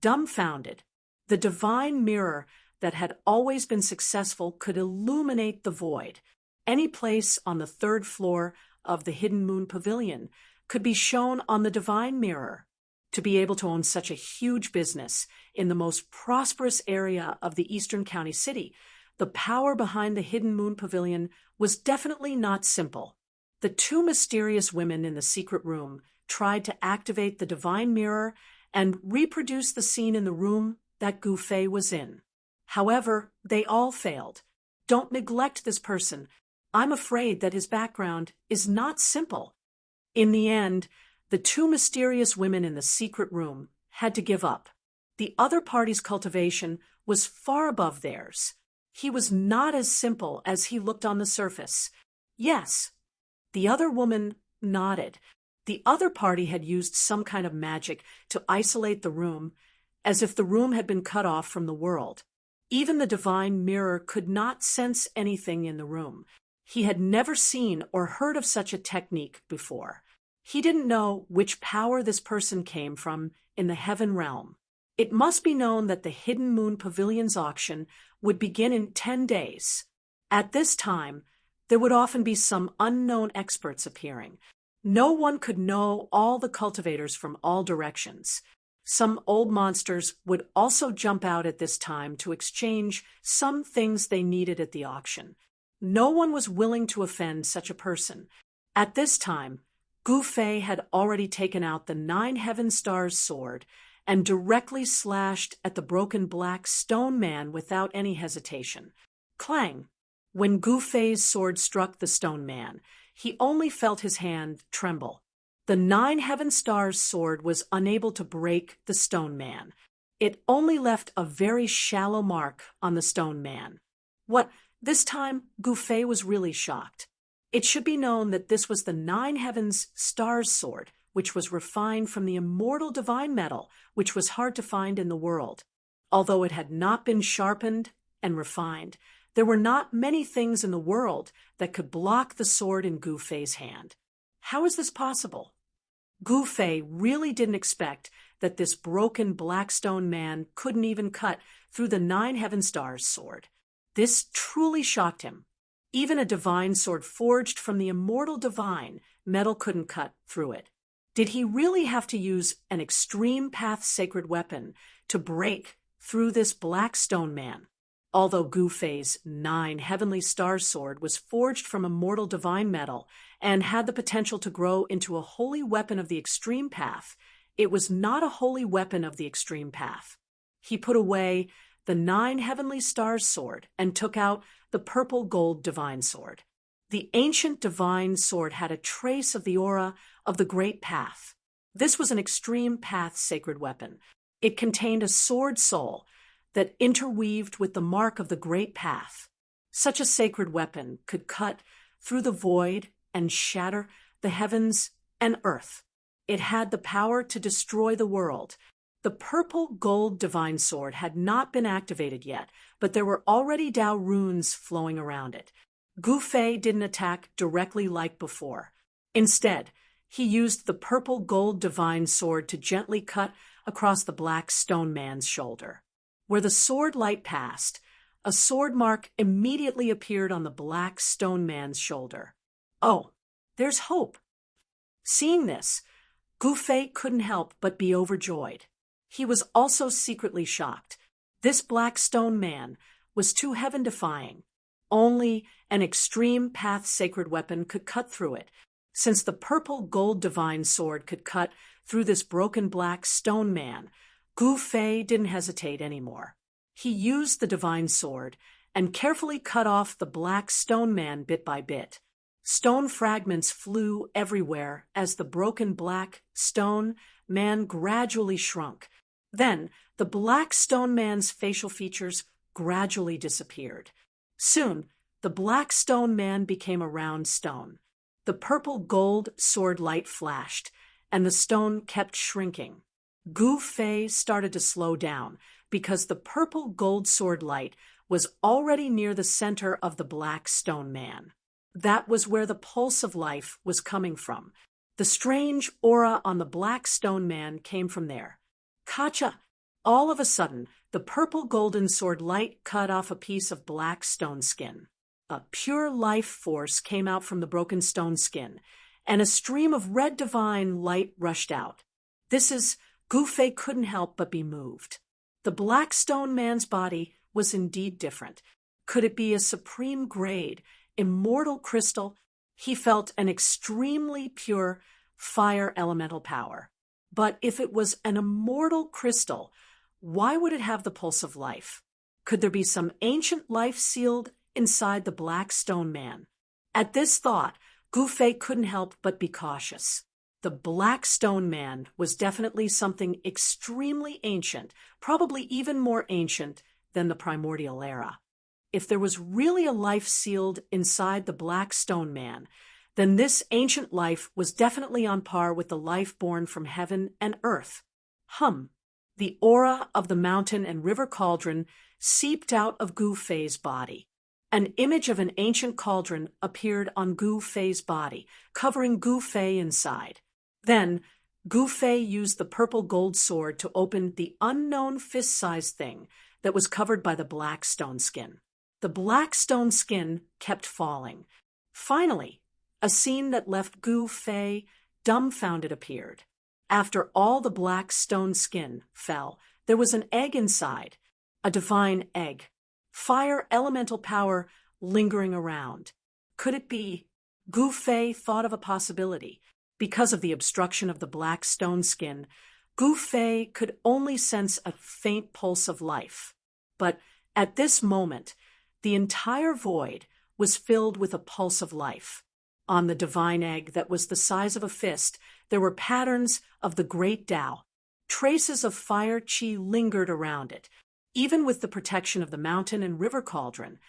dumbfounded. The divine mirror that had always been successful could illuminate the void. Any place on the 3rd floor of the Hidden Moon Pavilion could be shown on the divine mirror. To be able to own such a huge business in the most prosperous area of the Eastern County city, the power behind the Hidden Moon Pavilion was definitely not simple. The two mysterious women in the secret room tried to activate the divine mirror and reproduce the scene in the room that Gu Fei was in. However, they all failed. Don't neglect this person. I'm afraid that his background is not simple. In the end, the two mysterious women in the secret room had to give up. The other party's cultivation was far above theirs. He was not as simple as he looked on the surface. Yes. The other woman nodded. The other party had used some kind of magic to isolate the room, as if the room had been cut off from the world. Even the divine mirror could not sense anything in the room. He had never seen or heard of such a technique before. He didn't know which power this person came from in the heaven realm. It must be known that the Hidden Moon Pavilion's auction would begin in 10 days. At this time, there would often be some unknown experts appearing. No one could know all the cultivators from all directions. Some old monsters would also jump out at this time to exchange some things they needed at the auction. No one was willing to offend such a person. At this time, Gu Fei had already taken out the 9 Heaven Stars sword and directly slashed at the broken black stone man without any hesitation. Clang! When Gu Fei's sword struck the stone man, he only felt his hand tremble. The 9 Heaven Stars sword was unable to break the stone man. It only left a very shallow mark on the stone man. What? This time, Gu Fei was really shocked. It should be known that this was the 9 Heavens Stars sword, which was refined from the immortal divine metal, which was hard to find in the world. Although it had not been sharpened and refined, there were not many things in the world that could block the sword in Gu Fei's hand. How is this possible? Gu Fei really didn't expect that this broken black stone man couldn't even cut through the 9 Heaven Stars sword. This truly shocked him. Even a divine sword forged from the immortal divine metal couldn't cut through it. Did he really have to use an extreme path sacred weapon to break through this black stone man? Although Gu Fei's 9 Heavenly Stars sword was forged from immortal divine metal and had the potential to grow into a holy weapon of the extreme path, it was not a holy weapon of the extreme path. He put away the 9 Heavenly Stars sword and took out the purple gold divine sword. The ancient divine sword had a trace of the aura of the great path. This was an extreme path sacred weapon. It contained a sword soul that interweaved with the mark of the great path. Such a sacred weapon could cut through the void and shatter the heavens and earth. It had the power to destroy the world. The purple gold divine sword had not been activated yet, but there were already Dao runes flowing around it. Gu Fei didn't attack directly like before. Instead, he used the purple gold divine sword to gently cut across the black stone man's shoulder. Where the sword light passed, a sword mark immediately appeared on the black stone man's shoulder. Oh, there's hope. Seeing this, Gu Fei couldn't help but be overjoyed. He was also secretly shocked. This black stone man was too heaven-defying. Only an extreme path sacred weapon could cut through it. Since the purple gold divine sword could cut through this broken black stone man, Gu Fei didn't hesitate anymore. He used the divine sword and carefully cut off the black stone man bit by bit. Stone fragments flew everywhere as the broken black stone man gradually shrunk. Then, the black stone man's facial features gradually disappeared. Soon, the black stone man became a round stone. The purple gold sword light flashed, and the stone kept shrinking. Gu Fei started to slow down because the purple gold sword light was already near the center of the black stone man. That was where the pulse of life was coming from. The strange aura on the black stone man came from there. Kacha! All of a sudden, the purple golden sword light cut off a piece of black stone skin. A pure life force came out from the broken stone skin, and a stream of red divine light rushed out. This is Gu Fei couldn't help but be moved. The black stone man's body was indeed different. Could it be a supreme grade, immortal crystal? He felt an extremely pure fire elemental power. But if it was an immortal crystal, why would it have the pulse of life? Could there be some ancient life sealed inside the black stone man? At this thought, Gu Fei couldn't help but be cautious. The black stone man was definitely something extremely ancient, probably even more ancient than the primordial era. If there was really a life sealed inside the black stone man, then this ancient life was definitely on par with the life born from heaven and earth. The aura of the mountain and river cauldron seeped out of Gu Fei's body. An image of an ancient cauldron appeared on Gu Fei's body, covering Gu Fei inside. Then, Gu Fei used the purple gold sword to open the unknown fist-sized thing that was covered by the black stone skin. The black stone skin kept falling. Finally, a scene that left Gu Fei dumbfounded appeared. After all the black stone skin fell, there was an egg inside, a divine egg. Fire elemental power lingering around. Could it be? Gu Fei thought of a possibility. Because of the obstruction of the black stone skin, Gu Fei could only sense a faint pulse of life. But at this moment, the entire void was filled with a pulse of life. On the divine egg that was the size of a fist, there were patterns of the great Tao. Traces of fire qi lingered around it. Even with the protection of the mountain and river cauldron,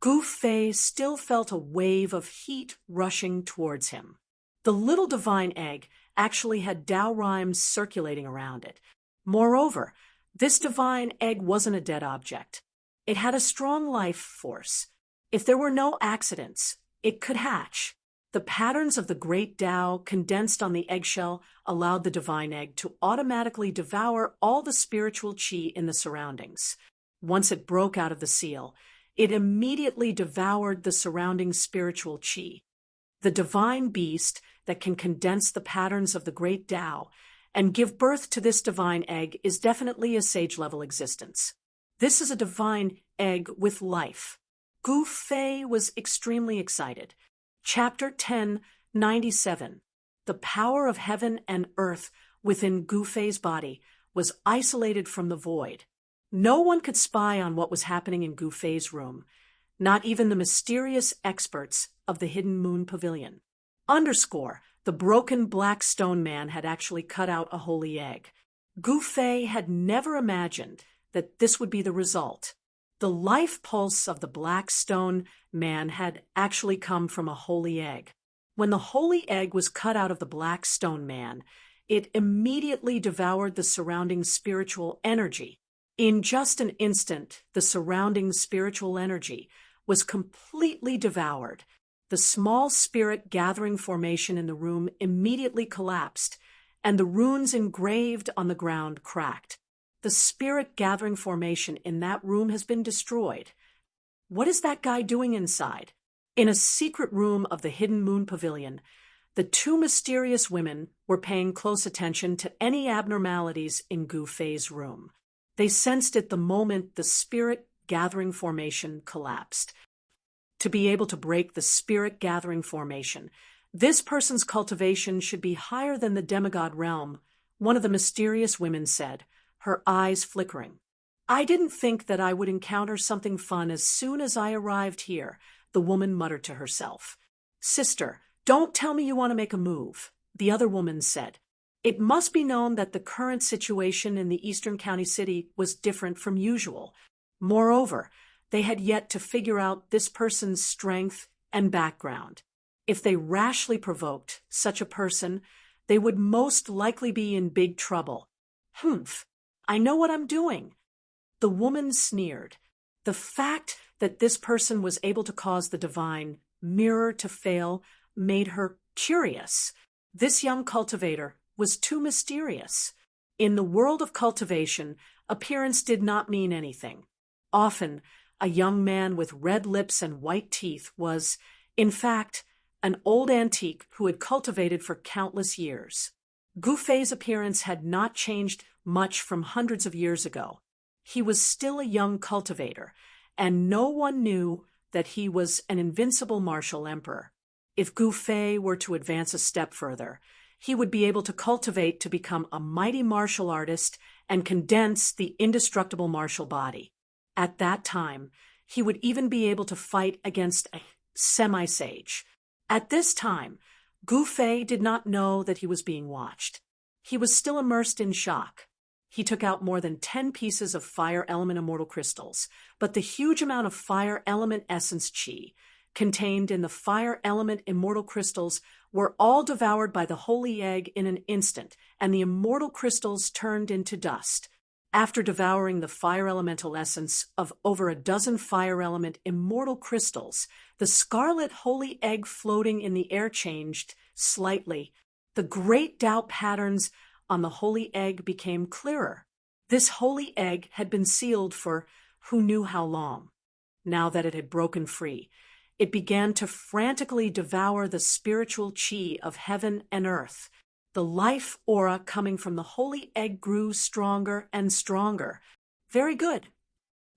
Gu Fei still felt a wave of heat rushing towards him. The little divine egg actually had Tao rhymes circulating around it. Moreover, this divine egg wasn't a dead object. It had a strong life force. If there were no accidents, it could hatch. The patterns of the great Tao condensed on the eggshell allowed the divine egg to automatically devour all the spiritual qi in the surroundings. Once it broke out of the seal, it immediately devoured the surrounding spiritual qi. The divine beast that can condense the patterns of the great Tao and give birth to this divine egg is definitely a sage-level existence. This is a divine egg with life. Gu Fei was extremely excited. Chapter 1097. The power of heaven and earth within Gu Fei's body was isolated from the void. No one could spy on what was happening in Gu Fei's room, not even the mysterious experts of the Hidden Moon Pavilion. The broken black stone man had actually cut out a holy egg. Gu Fei had never imagined that this would be the result. The life pulse of the black stone man had actually come from a holy egg. When the holy egg was cut out of the black stone man, it immediately devoured the surrounding spiritual energy. In just an instant, the surrounding spiritual energy was completely devoured. The small spirit gathering formation in the room immediately collapsed, and the runes engraved on the ground cracked. The spirit gathering formation in that room has been destroyed. What is that guy doing inside? In a secret room of the Hidden Moon Pavilion, the two mysterious women were paying close attention to any abnormalities in Gu Fei's room. They sensed it the moment the spirit gathering formation collapsed. To be able to break the spirit gathering formation, this person's cultivation should be higher than the demigod realm, one of the mysterious women said, her eyes flickering. I didn't think that I would encounter something fun as soon as I arrived here, the woman muttered to herself. Sister, don't tell me you want to make a move, the other woman said. It must be known that the current situation in the Eastern County City was different from usual. Moreover, they had yet to figure out this person's strength and background. If they rashly provoked such a person, they would most likely be in big trouble. I know what I'm doing. The woman sneered. The fact that this person was able to cause the divine mirror to fail made her curious. This young cultivator was too mysterious. In the world of cultivation, appearance did not mean anything. Often, a young man with red lips and white teeth was, in fact, an old antique who had cultivated for countless years. Gu Fei's appearance had not changed much from hundreds of years ago. He was still a young cultivator, and no one knew that he was an invincible martial emperor. If Gu Fei were to advance a step further, he would be able to cultivate to become a mighty martial artist and condense the indestructible martial body. At that time, he would even be able to fight against a semi-sage. At this time, Gu Fei did not know that he was being watched. He was still immersed in shock. He took out more than 10 pieces of fire element immortal crystals, but the huge amount of fire element essence chi contained in the fire element immortal crystals were all devoured by the holy egg in an instant, and the immortal crystals turned into dust. After devouring the fire elemental essence of over a dozen fire element immortal crystals, the scarlet holy egg floating in the air changed slightly. The great Tao patterns on the holy egg became clearer. This holy egg had been sealed for who knew how long. Now that it had broken free, it began to frantically devour the spiritual chi of heaven and earth. The life aura coming from the holy egg grew stronger and stronger. Very good.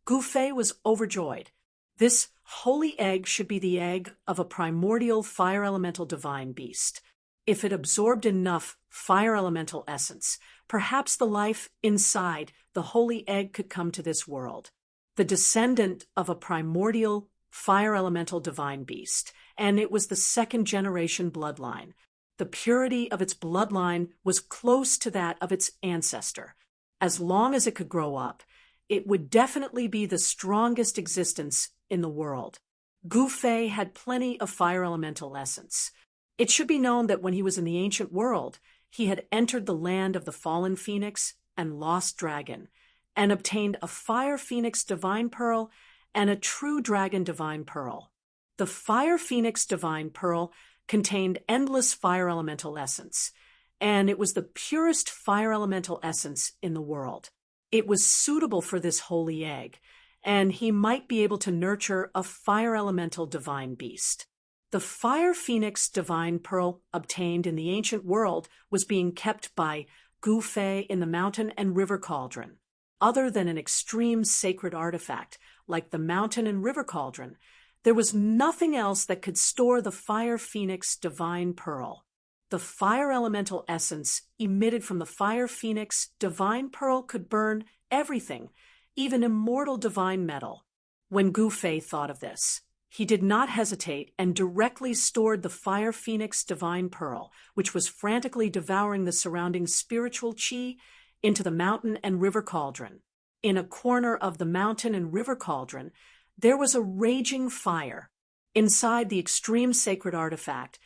Gu Fei was overjoyed. This holy egg should be the egg of a primordial fire elemental divine beast. If it absorbed enough fire elemental essence, perhaps the life inside the holy egg could come to this world. The descendant of a primordial fire elemental divine beast, and it was the second generation bloodline. The purity of its bloodline was close to that of its ancestor. As long as it could grow up, it would definitely be the strongest existence in the world. Gu Fei had plenty of fire elemental essence. It should be known that when he was in the ancient world, he had entered the land of the fallen phoenix and lost dragon, and obtained a fire phoenix divine pearl and a true dragon divine pearl. The fire phoenix divine pearl contained endless fire elemental essence, and it was the purest fire elemental essence in the world. It was suitable for this holy egg, and he might be able to nurture a fire elemental divine beast. The fire phoenix divine pearl obtained in the ancient world was being kept by Gu Fei in the mountain and river cauldron. Other than an extreme sacred artifact like the mountain and river cauldron, there was nothing else that could store the fire phoenix divine pearl. The fire elemental essence emitted from the fire phoenix divine pearl could burn everything, even immortal divine metal. When Gu Fei thought of this, he did not hesitate and directly stored the fire phoenix divine pearl, which was frantically devouring the surrounding spiritual chi, into the mountain and river cauldron. In a corner of the mountain and river cauldron, there was a raging fire. Inside the extreme sacred artifact,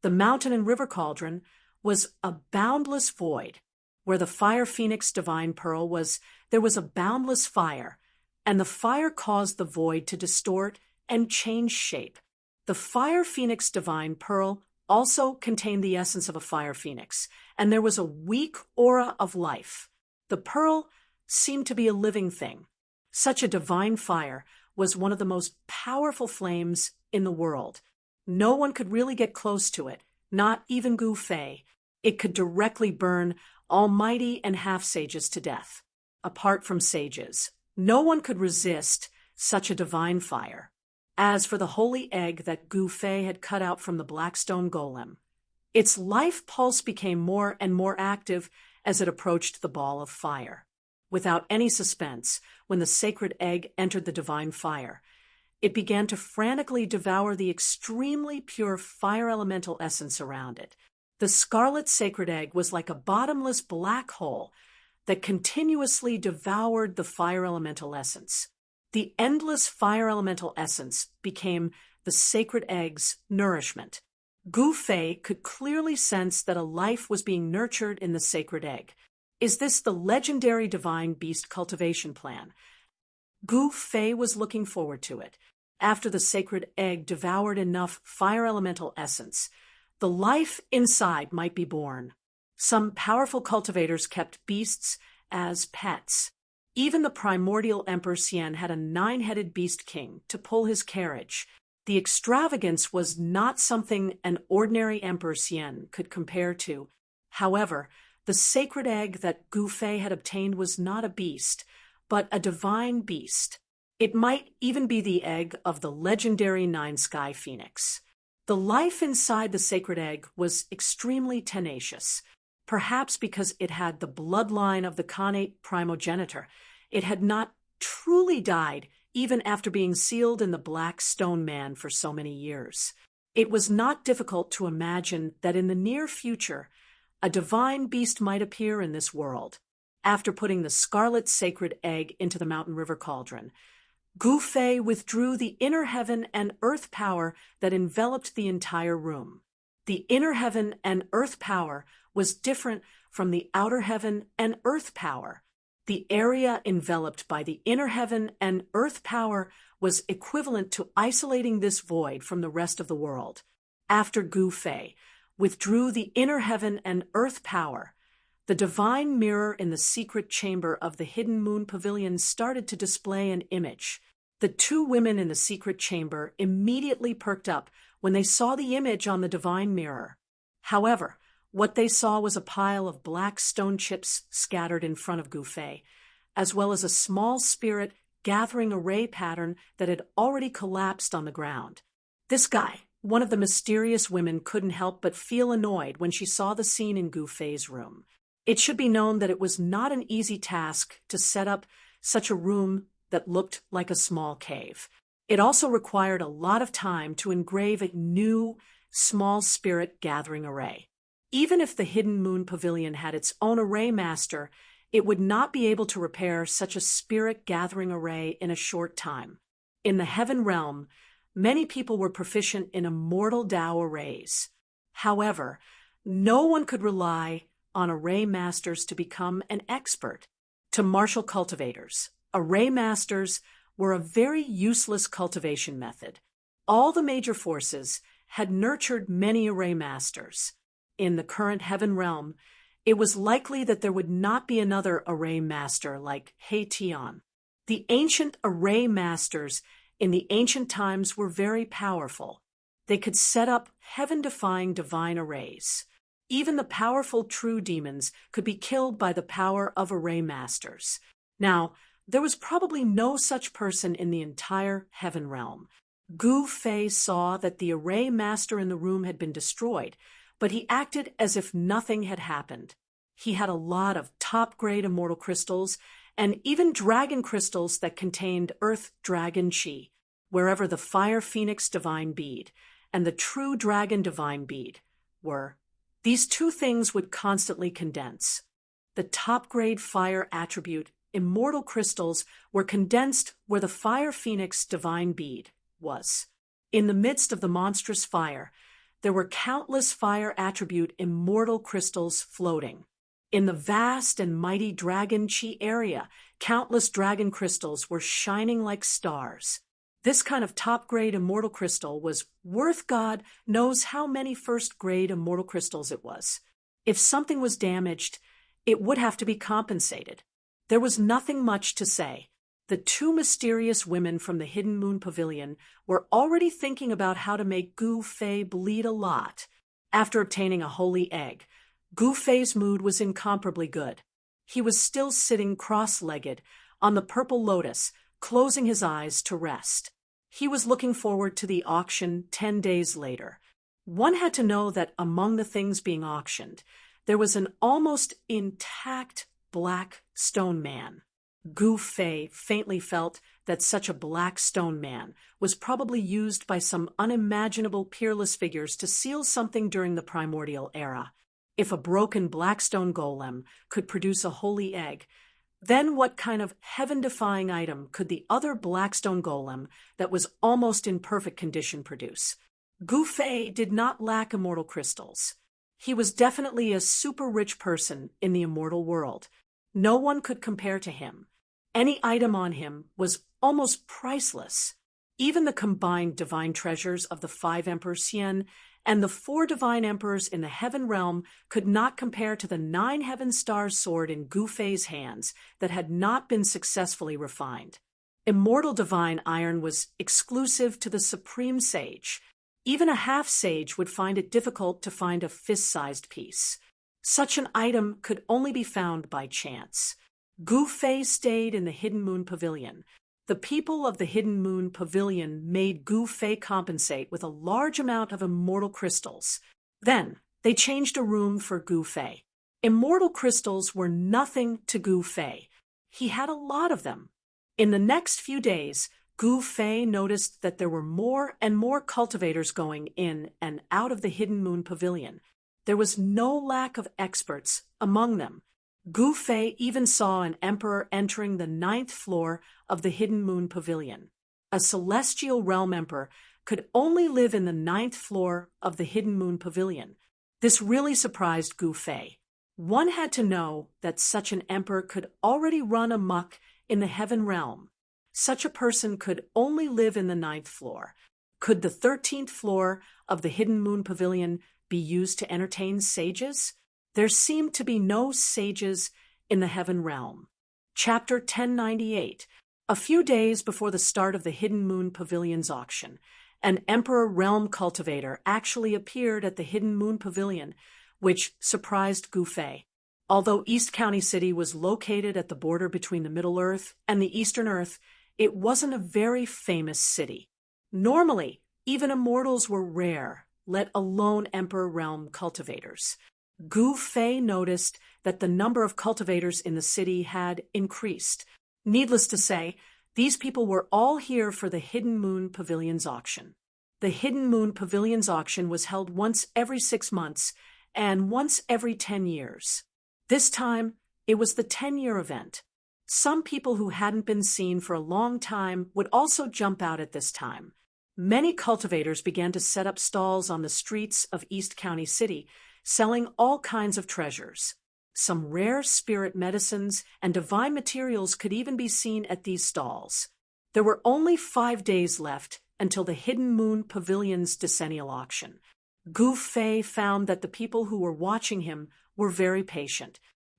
the mountain and river cauldron, was a boundless void. Where the fire phoenix divine pearl was, there was a boundless fire, and the fire caused the void to distort and change shape. The fire phoenix divine pearl also contained the essence of a fire phoenix, and there was a weak aura of life. The pearl seemed to be a living thing. Such a divine fire was one of the most powerful flames in the world. No one could really get close to it, not even Gu Fei. It could directly burn almighty and half-sages to death. Apart from sages, no one could resist such a divine fire. As for the holy egg that Gu Fei had cut out from the blackstone golem, its life pulse became more and more active as it approached the ball of fire. Without any suspense, when the sacred egg entered the divine fire, it began to frantically devour the extremely pure fire elemental essence around it. The scarlet sacred egg was like a bottomless black hole that continuously devoured the fire elemental essence. The endless fire elemental essence became the sacred egg's nourishment. Gu Fei could clearly sense that a life was being nurtured in the sacred egg. Is this the legendary divine beast cultivation plan? Gu Fei was looking forward to it. After the sacred egg devoured enough fire elemental essence, the life inside might be born. Some powerful cultivators kept beasts as pets. Even the primordial Emperor Xian had a 9-headed beast king to pull his carriage. The extravagance was not something an ordinary Emperor Xian could compare to. However, the sacred egg that Gu Fei had obtained was not a beast, but a divine beast. It might even be the egg of the legendary nine-sky phoenix. The life inside the sacred egg was extremely tenacious, perhaps because it had the bloodline of the Khanate primogenitor. It had not truly died even after being sealed in the Black Stone Man for so many years. It was not difficult to imagine that in the near future, a divine beast might appear in this world. After putting the scarlet sacred egg into the Mountain River cauldron, Gu Fei withdrew the inner heaven and earth power that enveloped the entire room. The inner heaven and earth power was different from the outer heaven and earth power. The area enveloped by the inner heaven and earth power was equivalent to isolating this void from the rest of the world. After Gu Fei withdrew the inner heaven and earth power, the divine mirror in the secret chamber of the Hidden Moon Pavilion started to display an image. The two women in the secret chamber immediately perked up when they saw the image on the divine mirror. However, what they saw was a pile of black stone chips scattered in front of Gu Fei, as well as a small spirit gathering array pattern that had already collapsed on the ground. This guy, one of the mysterious women, couldn't help but feel annoyed when she saw the scene in Gu Fei's room. It should be known that it was not an easy task to set up such a room that looked like a small cave. It also required a lot of time to engrave a new, small spirit gathering array. Even if the Hidden Moon Pavilion had its own array master, it would not be able to repair such a spirit gathering array in a short time. In the Heaven Realm, many people were proficient in immortal Tao arrays. However, no one could rely on array masters to become an expert. To martial cultivators, array masters were a very useless cultivation method. All the major forces had nurtured many array masters. In the current Heaven Realm, it was likely that there would not be another array master like He Tian. The ancient array masters in the ancient times were very powerful. They could set up heaven-defying divine arrays. Even the powerful true demons could be killed by the power of array masters. Now, there was probably no such person in the entire Heaven Realm. Gu Fei saw that the array master in the room had been destroyed, but he acted as if nothing had happened. He had a lot of top-grade immortal crystals and even dragon crystals that contained Earth Dragon Chi, wherever the Fire Phoenix Divine Bead and the True Dragon Divine Bead were. These two things would constantly condense. The top-grade fire attribute immortal crystals were condensed where the Fire Phoenix Divine Bead was. In the midst of the monstrous fire, there were countless fire attribute immortal crystals floating. In the vast and mighty Dragon Chi area, countless dragon crystals were shining like stars. This kind of top-grade immortal crystal was worth God knows how many first-grade immortal crystals it was. If something was damaged, it would have to be compensated. There was nothing much to say. The two mysterious women from the Hidden Moon Pavilion were already thinking about how to make Gu Fei bleed a lot. After obtaining a holy egg, Gu Fei's mood was incomparably good. He was still sitting cross-legged on the purple lotus, closing his eyes to rest. He was looking forward to the auction 10 days later. One had to know that among the things being auctioned, there was an almost intact black stone man. Gu Fei faintly felt that such a black stone man was probably used by some unimaginable peerless figures to seal something during the primordial era. If a broken black stone golem could produce a holy egg, then what kind of heaven-defying item could the other black stone golem that was almost in perfect condition produce? Gu Fei did not lack immortal crystals. He was definitely a super-rich person in the immortal world. No one could compare to him. Any item on him was almost priceless. Even the combined divine treasures of the 5 Emperors Xian and the 4 divine emperors in the Heaven Realm could not compare to the 9 heaven stars sword in Gu Fei's hands that had not been successfully refined. Immortal divine iron was exclusive to the supreme sage. Even a half-sage would find it difficult to find a fist-sized piece. Such an item could only be found by chance. Gu Fei stayed in the Hidden Moon Pavilion. The people of the Hidden Moon Pavilion made Gu Fei compensate with a large amount of immortal crystals. Then, they changed a room for Gu Fei. Immortal crystals were nothing to Gu Fei. He had a lot of them. In the next few days, Gu Fei noticed that there were more and more cultivators going in and out of the Hidden Moon Pavilion. There was no lack of experts among them. Gu Fei even saw an emperor entering the 9th floor of the Hidden Moon Pavilion. A celestial realm emperor could only live in the 9th floor of the Hidden Moon Pavilion. This really surprised Gu Fei. One had to know that such an emperor could already run amok in the heaven realm. Such a person could only live in the 9th floor. Could the 13th floor of the Hidden Moon Pavilion be used to entertain sages? There seemed to be no sages in the heaven realm. Chapter 1098. A few days before the start of the Hidden Moon Pavilion's auction, an Emperor Realm cultivator actually appeared at the Hidden Moon Pavilion, which surprised Gu Fei. Although East County City was located at the border between the Middle Earth and the Eastern Earth, it wasn't a very famous city. Normally, even immortals were rare, let alone Emperor Realm cultivators. Gu Fei noticed that the number of cultivators in the city had increased. Needless to say, these people were all here for the Hidden Moon Pavilion's auction. The Hidden Moon Pavilion's auction was held once every 6 months and once every 10 years. This time, it was the 10-year event. Some people who hadn't been seen for a long time would also jump out at this time. Many cultivators began to set up stalls on the streets of East County City, selling all kinds of treasures. Some rare spirit medicines and divine materials could even be seen at these stalls. There were only 5 days left until the Hidden Moon Pavilion's decennial auction. Gu Fei found that the people who were watching him were very patient.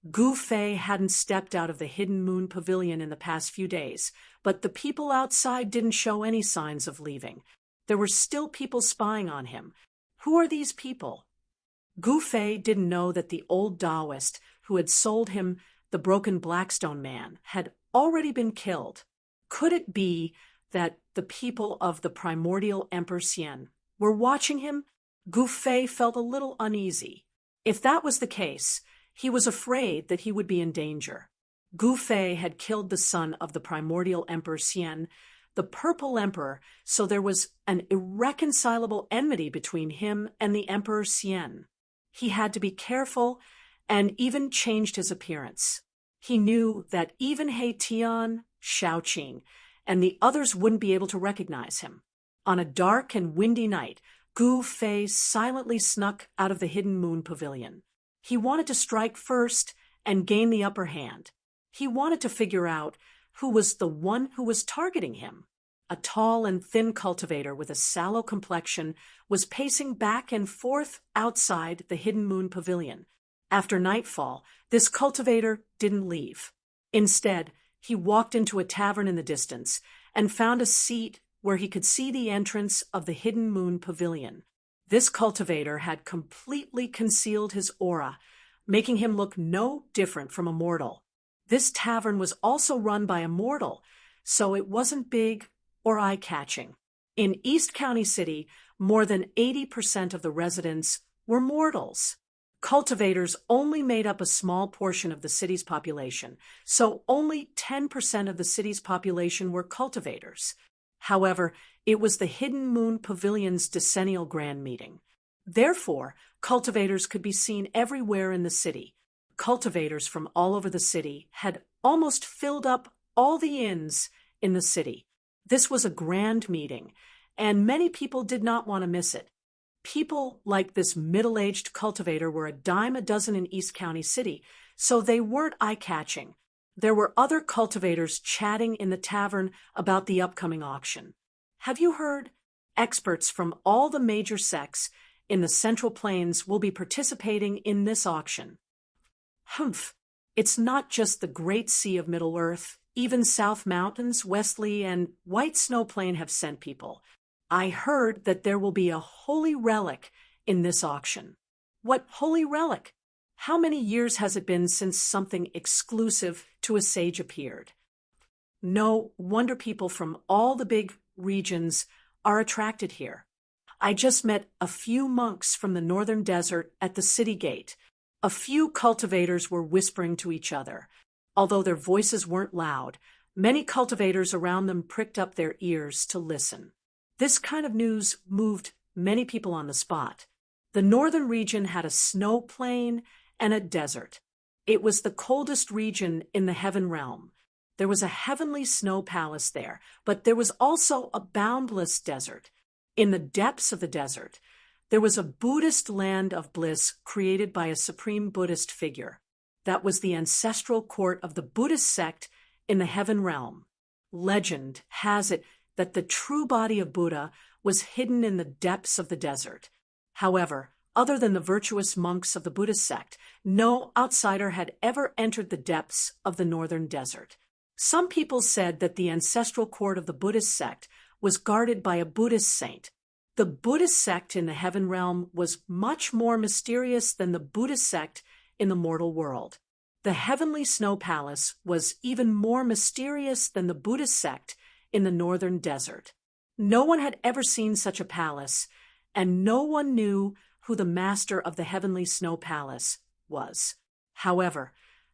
Gu Fei hadn't stepped out of the Hidden Moon Pavilion in the past few days, but the people outside didn't show any signs of leaving. There were still people spying on him. Who are these people? Gu Fei didn't know that the old Taoist who had sold him the broken Blackstone man had already been killed. Could it be that the people of the primordial Emperor Xian were watching him? Gu Fei felt a little uneasy. If that was the case, he was afraid that he would be in danger. Gu Fei had killed the son of the primordial Emperor Xian, the Purple Emperor, so there was an irreconcilable enmity between him and the Emperor Xian. He had to be careful and even changed his appearance. He knew that even He Tian, Shaoqing, and the others wouldn't be able to recognize him. On a dark and windy night, Gu Fei silently snuck out of the Hidden Moon Pavilion. He wanted to strike first and gain the upper hand. He wanted to figure out who was the one who was targeting him. A tall and thin cultivator with a sallow complexion was pacing back and forth outside the Hidden Moon Pavilion. After nightfall, this cultivator didn't leave. Instead, he walked into a tavern in the distance and found a seat where he could see the entrance of the Hidden Moon Pavilion. This cultivator had completely concealed his aura, making him look no different from a mortal. This tavern was also run by a mortal, so it wasn't big or eye-catching. In East County City, more than 80% of the residents were mortals. Cultivators only made up a small portion of the city's population, so only 10% of the city's population were cultivators. However, it was the Hidden Moon Pavilion's decennial grand meeting. Therefore, cultivators could be seen everywhere in the city. Cultivators from all over the city had almost filled up all the inns in the city. This was a grand meeting, and many people did not want to miss it. People like this middle-aged cultivator were a dime a dozen in East County City, so they weren't eye-catching. There were other cultivators chatting in the tavern about the upcoming auction. Have you heard? Experts from all the major sects in the Central Plains will be participating in this auction. Humph! It's not just the Great Sea of Middle-earth. Even South Mountains, Wesley, and White Snow Plain have sent people. I heard that there will be a holy relic in this auction. What holy relic? How many years has it been since something exclusive to a sage appeared? No wonder people from all the big regions are attracted here. I just met a few monks from the northern desert at the city gate. A few cultivators were whispering to each other. Although their voices weren't loud, many cultivators around them pricked up their ears to listen. This kind of news moved many people on the spot. The northern region had a snow plain and a desert. It was the coldest region in the heaven realm. There was a heavenly snow palace there, but there was also a boundless desert. In the depths of the desert, there was a Buddhist land of bliss created by a supreme Buddhist figure. That was the ancestral court of the Buddhist sect in the heaven realm. Legend has it that the true body of Buddha was hidden in the depths of the desert. However, other than the virtuous monks of the Buddhist sect, no outsider had ever entered the depths of the northern desert. Some people said that the ancestral court of the Buddhist sect was guarded by a Buddhist saint. The Buddhist sect in the heaven realm was much more mysterious than the Buddhist sect in the mortal world. The heavenly snow palace was even more mysterious than the Buddhist sect in the northern desert. No one had ever seen such a palace, and no one knew who the master of the heavenly snow palace was. However,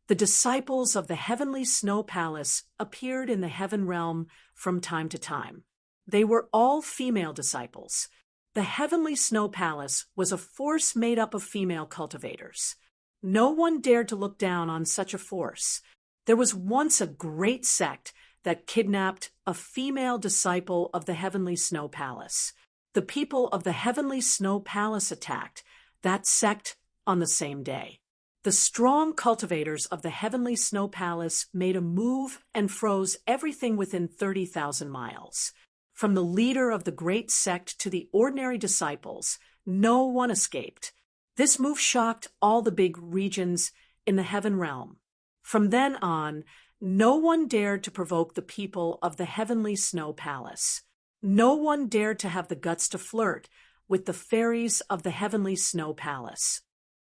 the disciples of the heavenly snow palace appeared in the heaven realm from time to time. They were all female disciples. The heavenly snow palace was a force made up of female cultivators. No one dared to look down on such a force. There was once a great sect that kidnapped a female disciple of the heavenly snow palace. The people of the heavenly snow palace attacked that sect on the same day. The strong cultivators of the heavenly snow palace made a move and froze everything within 30,000 miles. From the leader of the great sect to the ordinary disciples, no one escaped. This move shocked all the big regions in the heaven realm. From then on, no one dared to provoke the people of the heavenly snow palace. No one dared to have the guts to flirt with the fairies of the heavenly snow palace.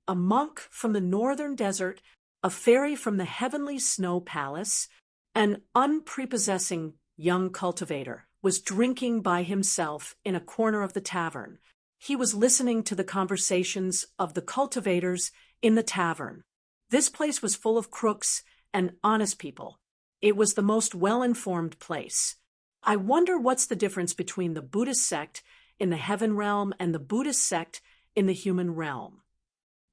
A monk from the northern desert, a fairy from the heavenly snow palace, an unprepossessing young cultivator was drinking by himself in a corner of the tavern. He was listening to the conversations of the cultivators in the tavern. This place was full of crooks and honest people. It was the most well-informed place. I wonder what's the difference between the Buddhist sect in the heaven realm and the Buddhist sect in the human realm.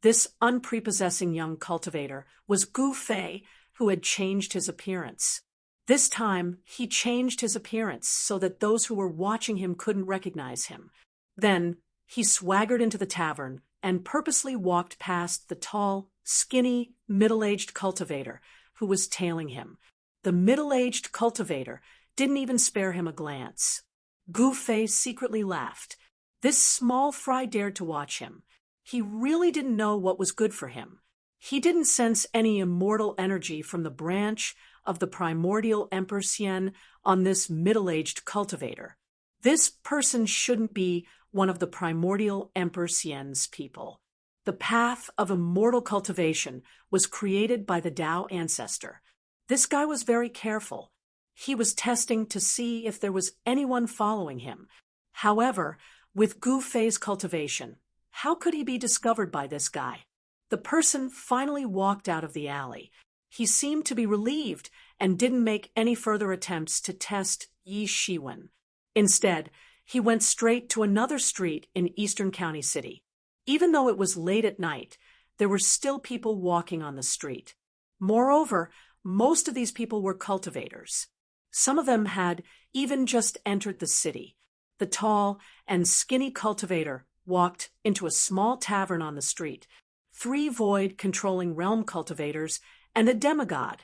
This unprepossessing young cultivator was Gu Fei, who had changed his appearance. This time, he changed his appearance so that those who were watching him couldn't recognize him. Then, he swaggered into the tavern and purposely walked past the tall, skinny, middle-aged cultivator who was tailing him. The middle-aged cultivator didn't even spare him a glance. Gu Fei secretly laughed. This small fry dared to watch him. He really didn't know what was good for him. He didn't sense any immortal energy from the branch of the primordial Emperor Xian on this middle-aged cultivator. This person shouldn't be one of the primordial Emperor Xian's people. The path of immortal cultivation was created by the Tao ancestor. This guy was very careful. He was testing to see if there was anyone following him. However, with Gu Fei's cultivation, how could he be discovered by this guy? The person finally walked out of the alley. He seemed to be relieved and didn't make any further attempts to test Yi Shiwen. Instead, he went straight to another street in Eastern County City. Even though it was late at night, there were still people walking on the street. Moreover, most of these people were cultivators. Some of them had even just entered the city. The tall and skinny cultivator walked into a small tavern on the street. 3 void controlling realm cultivators and a demigod.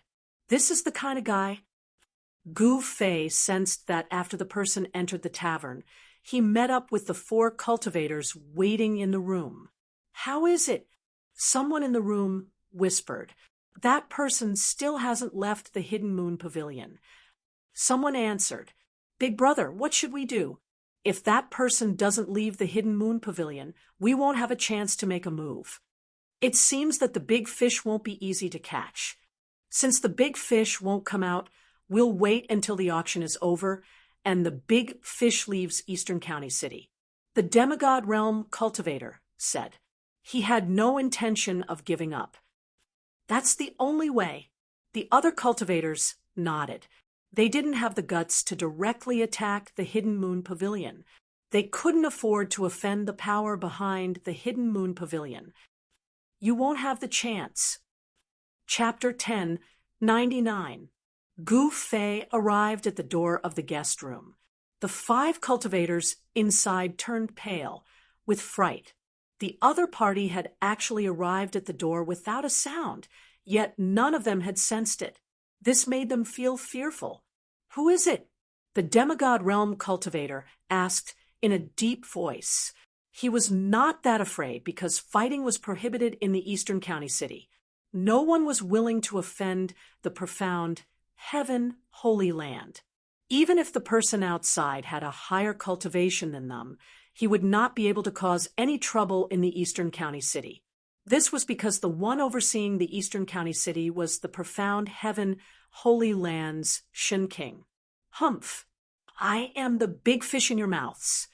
This is the kind of guy. Gu Fei sensed that after the person entered the tavern, he met up with the 4 cultivators waiting in the room. How is it? Someone in the room whispered. That person still hasn't left the Hidden Moon Pavilion. Someone answered, Big brother, what should we do? If that person doesn't leave the Hidden Moon Pavilion, we won't have a chance to make a move. It seems that the big fish won't be easy to catch. Since the big fish won't come out, we'll wait until the auction is over and the big fish leaves Eastern County City. The demigod realm cultivator said. He had no intention of giving up. That's the only way. The other cultivators nodded. They didn't have the guts to directly attack the Hidden Moon Pavilion. They couldn't afford to offend the power behind the Hidden Moon Pavilion. You won't have the chance. Chapter 10, 99. Gu Fei arrived at the door of the guest room. The 5 cultivators inside turned pale, with fright. The other party had actually arrived at the door without a sound, yet none of them had sensed it. This made them feel fearful. Who is it? The demigod realm cultivator asked in a deep voice. He was not that afraid because fighting was prohibited in the Eastern County City. No one was willing to offend the profound Heaven Holy Land. Even if the person outside had a higher cultivation than them, he would not be able to cause any trouble in the Eastern County City. This was because the one overseeing the Eastern County City was the profound Heaven Holy Land's Shin King. Humph! I am the big fish in your mouths,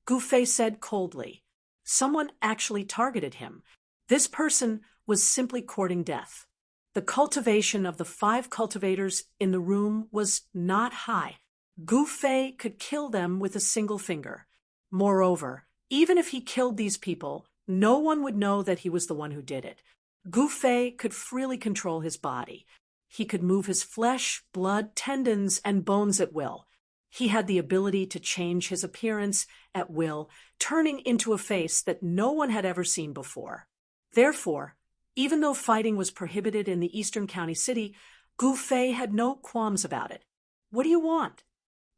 Gu Fei said coldly. Someone actually targeted him. This person was simply courting death. The cultivation of the 5 cultivators in the room was not high. Gu Fei could kill them with a single finger. Moreover, even if he killed these people, no one would know that he was the one who did it. Gu Fei could freely control his body. He could move his flesh, blood, tendons, and bones at will. He had the ability to change his appearance at will, turning into a face that no one had ever seen before. Therefore, even though fighting was prohibited in the Eastern County City, Gu Fei had no qualms about it. What do you want?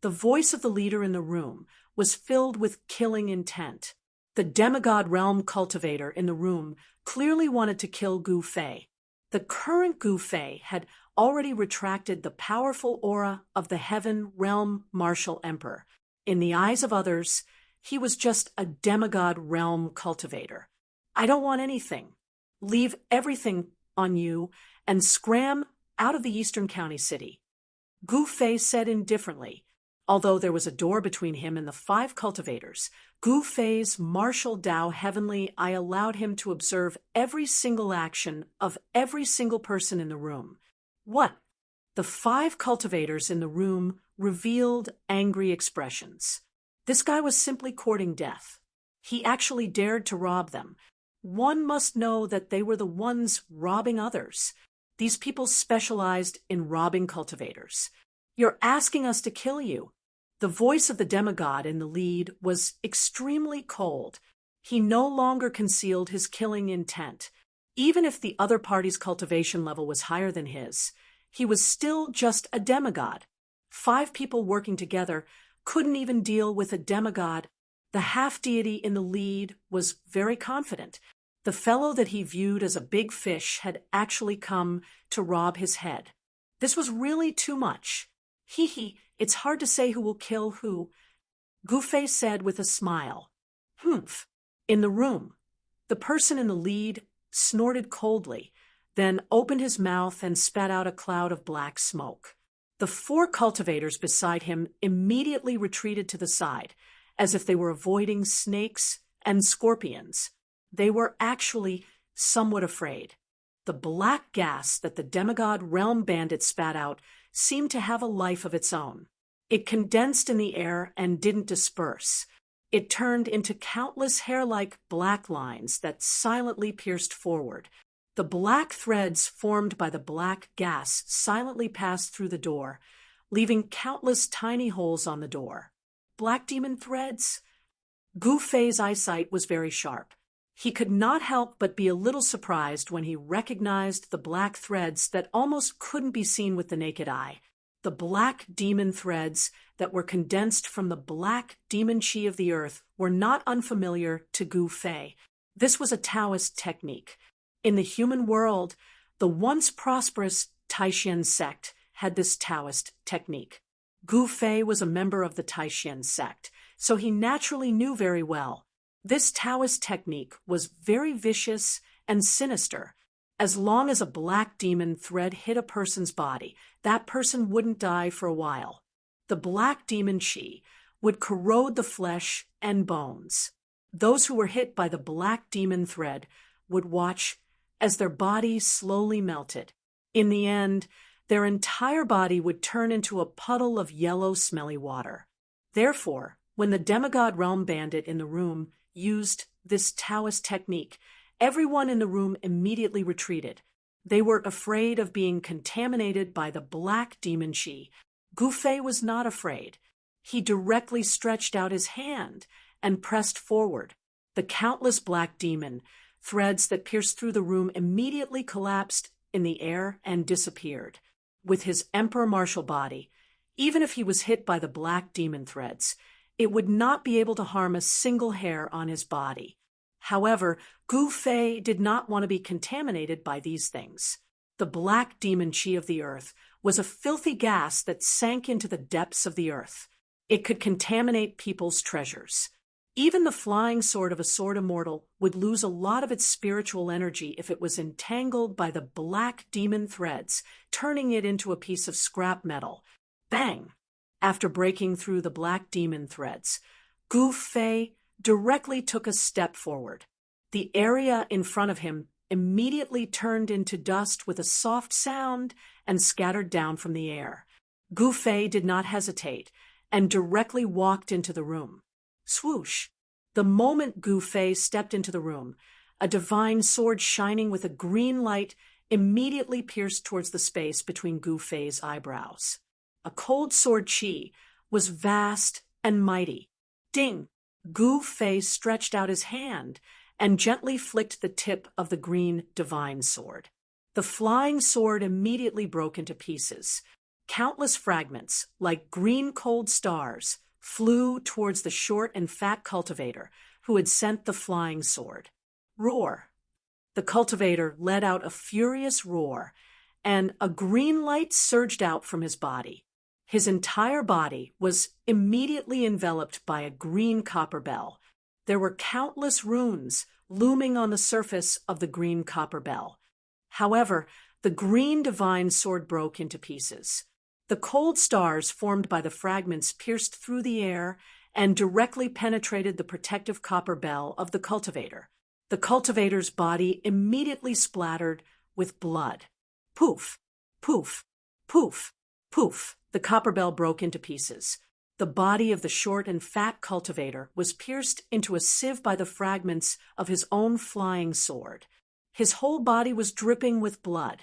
The voice of the leader in the room was filled with killing intent. The demigod realm cultivator in the room clearly wanted to kill Gu Fei. The current Gu Fei had already retracted the powerful aura of the Heaven Realm Martial Emperor. In the eyes of others, he was just a demigod realm cultivator. I don't want anything. Leave everything on you and scram out of the Eastern County City. Gu Fei said indifferently. Although there was a door between him and the 5 cultivators, Gu Fei's martial Tao heavenly eye allowed him to observe every single action of every single person in the room. What? The 5 cultivators in the room revealed angry expressions. This guy was simply courting death. He actually dared to rob them. One must know that they were the ones robbing others. These people specialized in robbing cultivators. You're asking us to kill you. The voice of the demigod in the lead was extremely cold. He no longer concealed his killing intent. Even if the other party's cultivation level was higher than his, he was still just a demigod. 5 people working together couldn't even deal with a demigod. The half-deity in the lead was very confident. The fellow that he viewed as a big fish had actually come to rob his head. This was really too much. Hee, it's hard to say who will kill who, Gu Fei said with a smile. Humph. In the room, the person in the lead snorted coldly, then opened his mouth and spat out a cloud of black smoke. The 4 cultivators beside him immediately retreated to the side, as if they were avoiding snakes and scorpions. They were actually somewhat afraid. The black gas that the demigod realm bandit spat out seemed to have a life of its own. It condensed in the air and didn't disperse. It turned into countless hair-like black lines that silently pierced forward. The black threads formed by the black gas silently passed through the door, leaving countless tiny holes on the door. Black demon threads? Gu Fei's eyesight was very sharp. He could not help but be a little surprised when he recognized the black threads that almost couldn't be seen with the naked eye. The black demon threads that were condensed from the black demon chi of the earth were not unfamiliar to Gu Fei. This was a Taoist technique. In the human world, the once prosperous Taishan sect had this Taoist technique. Gu Fei was a member of the Taishan sect, so he naturally knew very well. This Taoist technique was very vicious and sinister. As long as a black demon thread hit a person's body, that person wouldn't die for a while. The black demon chi would corrode the flesh and bones. Those who were hit by the black demon thread would watch as their bodies slowly melted. In the end, their entire body would turn into a puddle of yellow, smelly water. Therefore, when the demigod realm bandit in the room used this Taoist technique, everyone in the room immediately retreated. They were afraid of being contaminated by the black demon chi. Gu Fei was not afraid. He directly stretched out his hand and pressed forward. The countless black demon threads that pierced through the room immediately collapsed in the air and disappeared. With his emperor martial body, even if he was hit by the black demon threads, it would not be able to harm a single hair on his body. However, Gu Fei did not want to be contaminated by these things. The black demon chi of the earth was a filthy gas that sank into the depths of the earth. It could contaminate people's treasures. Even the flying sword of a sword immortal would lose a lot of its spiritual energy if it was entangled by the black demon threads, turning it into a piece of scrap metal. Bang! After breaking through the black demon threads, Gu Fei directly took a step forward. The area in front of him immediately turned into dust with a soft sound and scattered down from the air. Gu Fei did not hesitate and directly walked into the room. Swoosh! The moment Gu Fei stepped into the room, a divine sword shining with a green light immediately pierced towards the space between Gu Fei's eyebrows. A cold sword chi was vast and mighty. Ding! Gu Fei stretched out his hand and gently flicked the tip of the green divine sword. The flying sword immediately broke into pieces. Countless fragments, like green cold stars, flew towards the short and fat cultivator who had sent the flying sword. Roar! The cultivator let out a furious roar, and a green light surged out from his body. His entire body was immediately enveloped by a green copper bell. There were countless runes looming on the surface of the green copper bell. However, the green divine sword broke into pieces. The cold stars formed by the fragments pierced through the air and directly penetrated the protective copper bell of the cultivator. The cultivator's body immediately splattered with blood. Poof! Poof! Poof! Poof! The copper bell broke into pieces. The body of the short and fat cultivator was pierced into a sieve by the fragments of his own flying sword. His whole body was dripping with blood.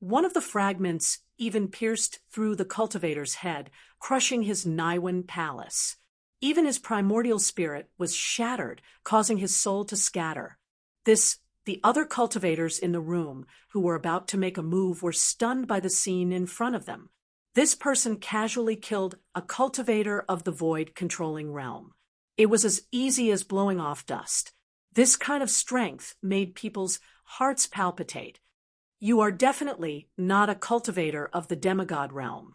One of the fragments even pierced through the cultivator's head, crushing his Niwen palace. Even his primordial spirit was shattered, causing his soul to scatter. The other cultivators in the room who were about to make a move were stunned by the scene in front of them. This person casually killed a cultivator of the void-controlling realm. It was as easy as blowing off dust. This kind of strength made people's hearts palpitate. You are definitely not a cultivator of the demigod realm.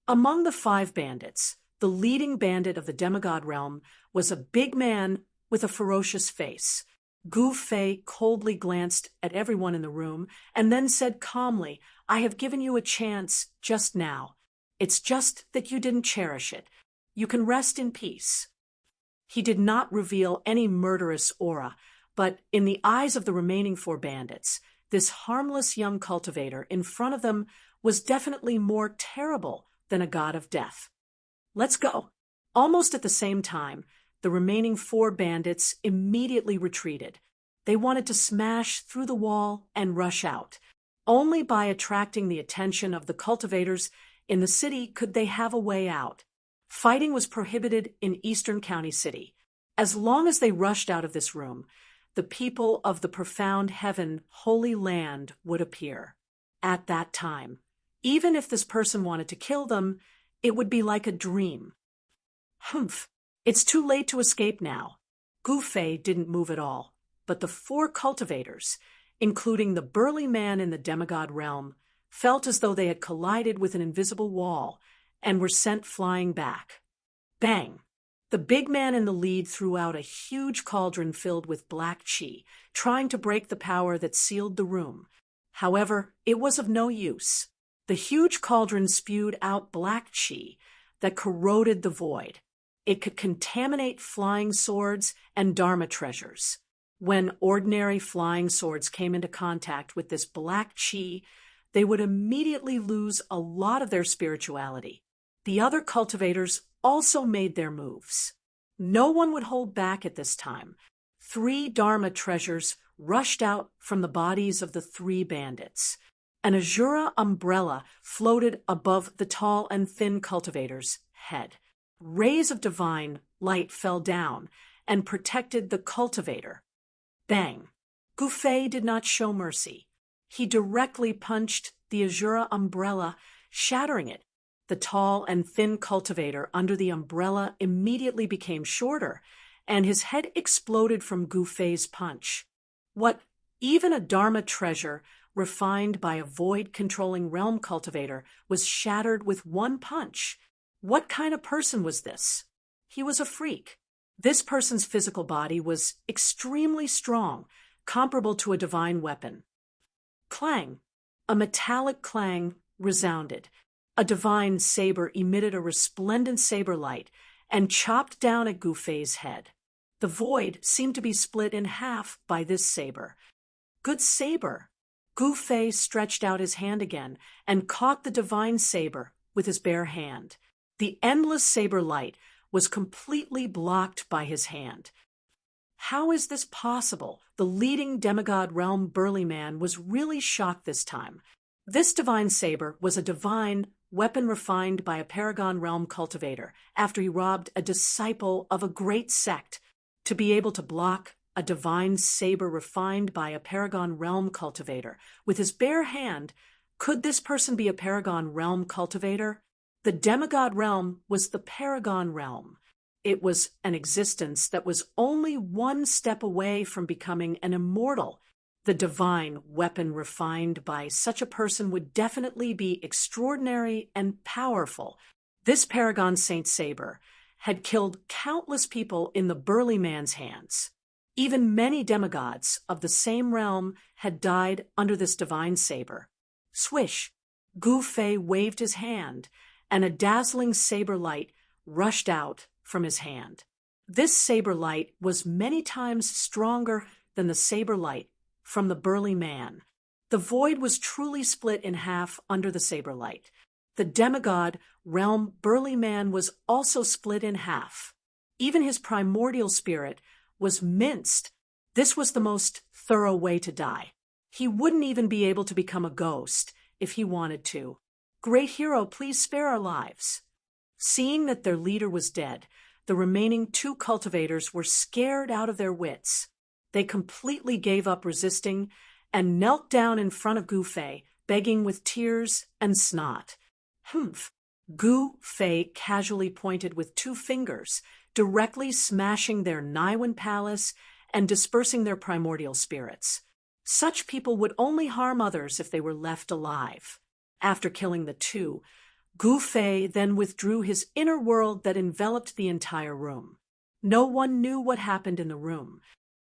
Among the 5 bandits, the leading bandit of the demigod realm was a big man with a ferocious face. Gu Fei coldly glanced at everyone in the room and then said calmly, "I have given you a chance just now. It's just that you didn't cherish it. You can rest in peace." He did not reveal any murderous aura, but in the eyes of the remaining 4 bandits, this harmless young cultivator in front of them was definitely more terrible than a god of death. "Let's go." Almost at the same time, the remaining 4 bandits immediately retreated. They wanted to smash through the wall and rush out. Only by attracting the attention of the cultivators in the city could they have a way out. Fighting was prohibited in Eastern County City. As long as they rushed out of this room, the people of the profound heaven, holy land would appear. At that time, even if this person wanted to kill them, it would be like a dream. Humph! It's too late to escape now. Gu Fei didn't move at all, but the 4 cultivators, including the burly man in the demigod realm, felt as though they had collided with an invisible wall and were sent flying back. Bang! The big man in the lead threw out a huge cauldron filled with black qi, trying to break the power that sealed the room. However, it was of no use. The huge cauldron spewed out black qi that corroded the void. It could contaminate flying swords and dharma treasures. When ordinary flying swords came into contact with this black qi, they would immediately lose a lot of their spirituality. The other cultivators also made their moves. No one would hold back at this time. 3 dharma treasures rushed out from the bodies of the 3 bandits. An azura umbrella floated above the tall and thin cultivator's head. Rays of divine light fell down and protected the cultivator. Bang! Gu Fei did not show mercy. He directly punched the azura umbrella, shattering it. The tall and thin cultivator under the umbrella immediately became shorter, and his head exploded from Gu Fei's punch. What, even a dharma treasure refined by a void-controlling realm cultivator was shattered with one punch? What kind of person was this? He was a freak. This person's physical body was extremely strong, comparable to a divine weapon. Clang! A metallic clang resounded. A divine saber emitted a resplendent saber light and chopped down at Gu Fei's head. The void seemed to be split in half by this saber. Good saber! Gu Fei stretched out his hand again and caught the divine saber with his bare hand. The endless saber light was completely blocked by his hand. How is this possible? The leading demigod realm burly man was really shocked this time. This divine saber was a divine weapon refined by a paragon realm cultivator after he robbed a disciple of a great sect. To be able to block a divine saber refined by a paragon realm cultivator with his bare hand, could this person be a paragon realm cultivator? The demigod realm was the paragon realm. It was an existence that was only one step away from becoming an immortal. The divine weapon refined by such a person would definitely be extraordinary and powerful. This paragon Saint Saber had killed countless people in the burly man's hands. Even many demigods of the same realm had died under this divine saber. Swish! Gu Fei waved his hand, and a dazzling saber light rushed out from his hand. This saber light was many times stronger than the saber light from the burly man. The void was truly split in half under the saber light. The demigod realm burly man was also split in half. Even his primordial spirit was minced. This was the most thorough way to die. He wouldn't even be able to become a ghost if he wanted to. Great hero, please spare our lives. Seeing that their leader was dead, the remaining 2 cultivators were scared out of their wits. They completely gave up resisting and knelt down in front of Gu Fei, begging with tears and snot. Humph! Gu Fei casually pointed with 2 fingers, directly smashing their Niwen palace and dispersing their primordial spirits. Such people would only harm others if they were left alive. After killing the 2, Gu Fei then withdrew his inner world that enveloped the entire room. No one knew what happened in the room.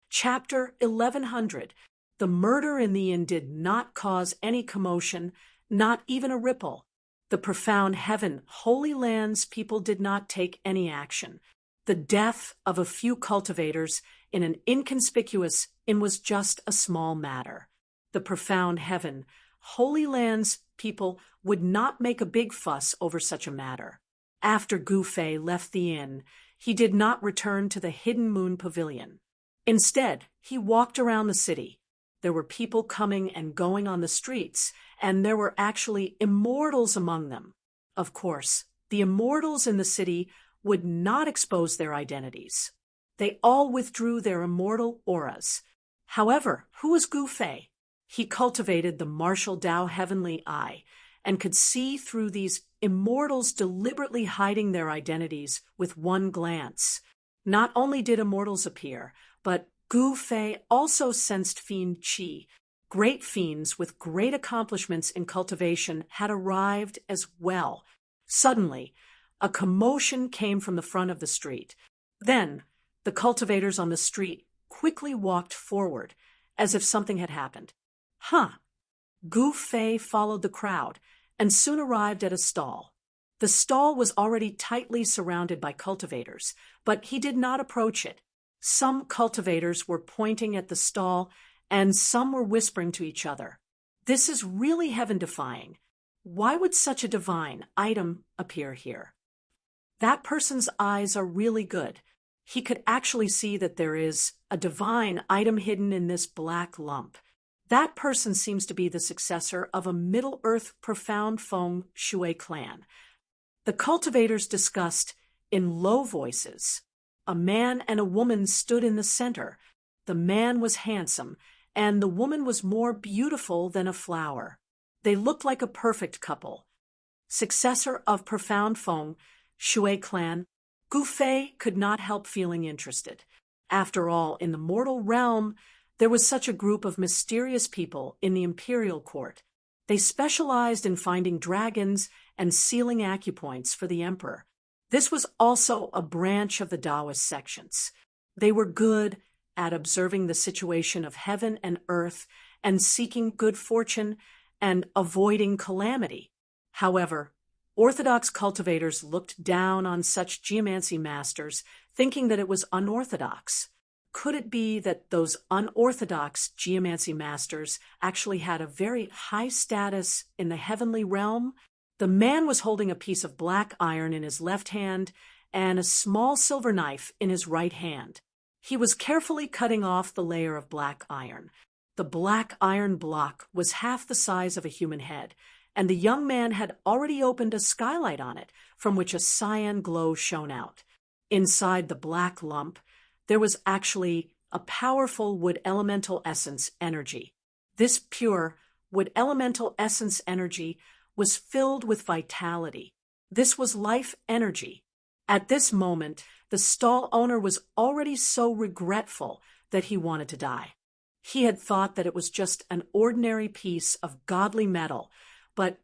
Chapter 1100. The murder in the inn did not cause any commotion, not even a ripple. The profound heaven, holy lands people did not take any action. The death of a few cultivators in an inconspicuous inn was just a small matter. The profound heaven, holy lands people would not make a big fuss over such a matter. After Gu Fei left the inn, he did not return to the Hidden Moon Pavilion. Instead, he walked around the city. There were people coming and going on the streets, and there were actually immortals among them. Of course, the immortals in the city would not expose their identities. They all withdrew their immortal auras. However, who was Gu Fei? He cultivated the martial Tao heavenly eye and could see through these immortals deliberately hiding their identities with one glance. Not only did immortals appear, but Gu Fei also sensed fiend qi. Great fiends with great accomplishments in cultivation had arrived as well. Suddenly, a commotion came from the front of the street. Then, the cultivators on the street quickly walked forward, as if something had happened. Huh. Gu Fei followed the crowd, and soon arrived at a stall. The stall was already tightly surrounded by cultivators, but he did not approach it. Some cultivators were pointing at the stall, and some were whispering to each other. This is really heaven-defying. Why would such a divine item appear here? That person's eyes are really good. He could actually see that there is a divine item hidden in this black lump. That person seems to be the successor of a Middle-earth profound feng shui clan. The cultivators discussed in low voices. A man and a woman stood in the center. The man was handsome, and the woman was more beautiful than a flower. They looked like a perfect couple. Successor of profound feng shui clan, Gu Fei could not help feeling interested. After all, in the mortal realm, there was such a group of mysterious people in the imperial court. They specialized in finding dragons and sealing acupoints for the emperor. This was also a branch of the Taoist sections. They were good at observing the situation of heaven and earth and seeking good fortune and avoiding calamity. However, Orthodox cultivators looked down on such geomancy masters, thinking that it was unorthodox. Could it be that those unorthodox geomancy masters actually had a very high status in the heavenly realm? The man was holding a piece of black iron in his left hand and a small silver knife in his right hand. He was carefully cutting off the layer of black iron. The black iron block was half the size of a human head, and the young man had already opened a skylight on it, from which a cyan glow shone out. Inside the black lump, there was actually a powerful wood elemental essence energy. This pure wood elemental essence energy was filled with vitality. This was life energy. At this moment, the stall owner was already so regretful that he wanted to die. He had thought that it was just an ordinary piece of godly metal, but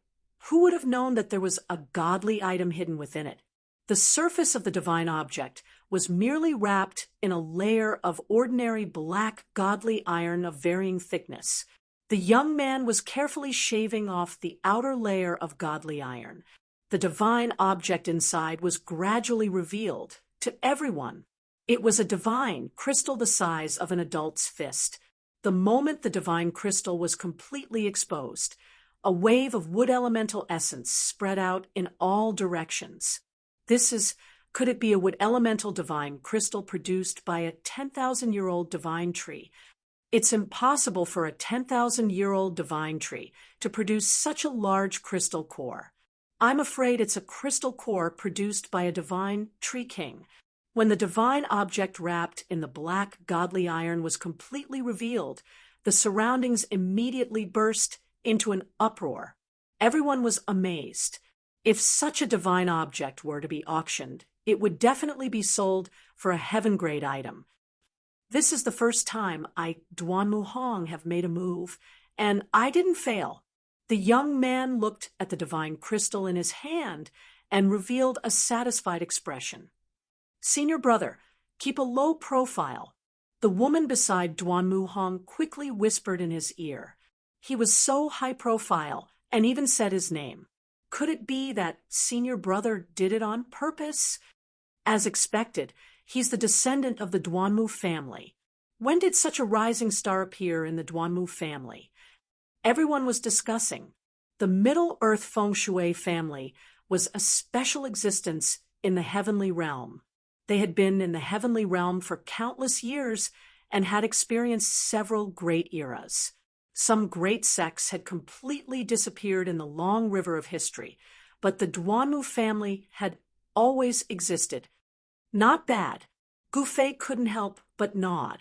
who would have known that there was a godly item hidden within it? The surface of the divine object was merely wrapped in a layer of ordinary black godly iron of varying thickness. The young man was carefully shaving off the outer layer of godly iron. The divine object inside was gradually revealed to everyone. It was a divine crystal the size of an adult's fist. The moment the divine crystal was completely exposed, a wave of wood elemental essence spread out in all directions. Could it be a wood elemental divine crystal produced by a 10,000-year-old divine tree? It's impossible for a 10,000-year-old divine tree to produce such a large crystal core. I'm afraid it's a crystal core produced by a divine tree king. When the divine object wrapped in the black godly iron was completely revealed, the surroundings immediately burst into an uproar. Everyone was amazed. If such a divine object were to be auctioned, it would definitely be sold for a heaven-grade item. This is the first time I, Duanmu Hong, have made a move, and I didn't fail. The young man looked at the divine crystal in his hand and revealed a satisfied expression. Senior brother, keep a low profile. The woman beside Duanmu Hong quickly whispered in his ear. He was so high profile and even said his name. Could it be that senior brother did it on purpose? As expected, he's the descendant of the Duanmu family. When did such a rising star appear in the Duanmu family? Everyone was discussing. The Middle-earth feng shui family was a special existence in the heavenly realm. They had been in the heavenly realm for countless years and had experienced several great eras. Some great sects had completely disappeared in the long river of history, but the Duanmu family had always existed. Not bad. Gu Fei couldn't help but nod.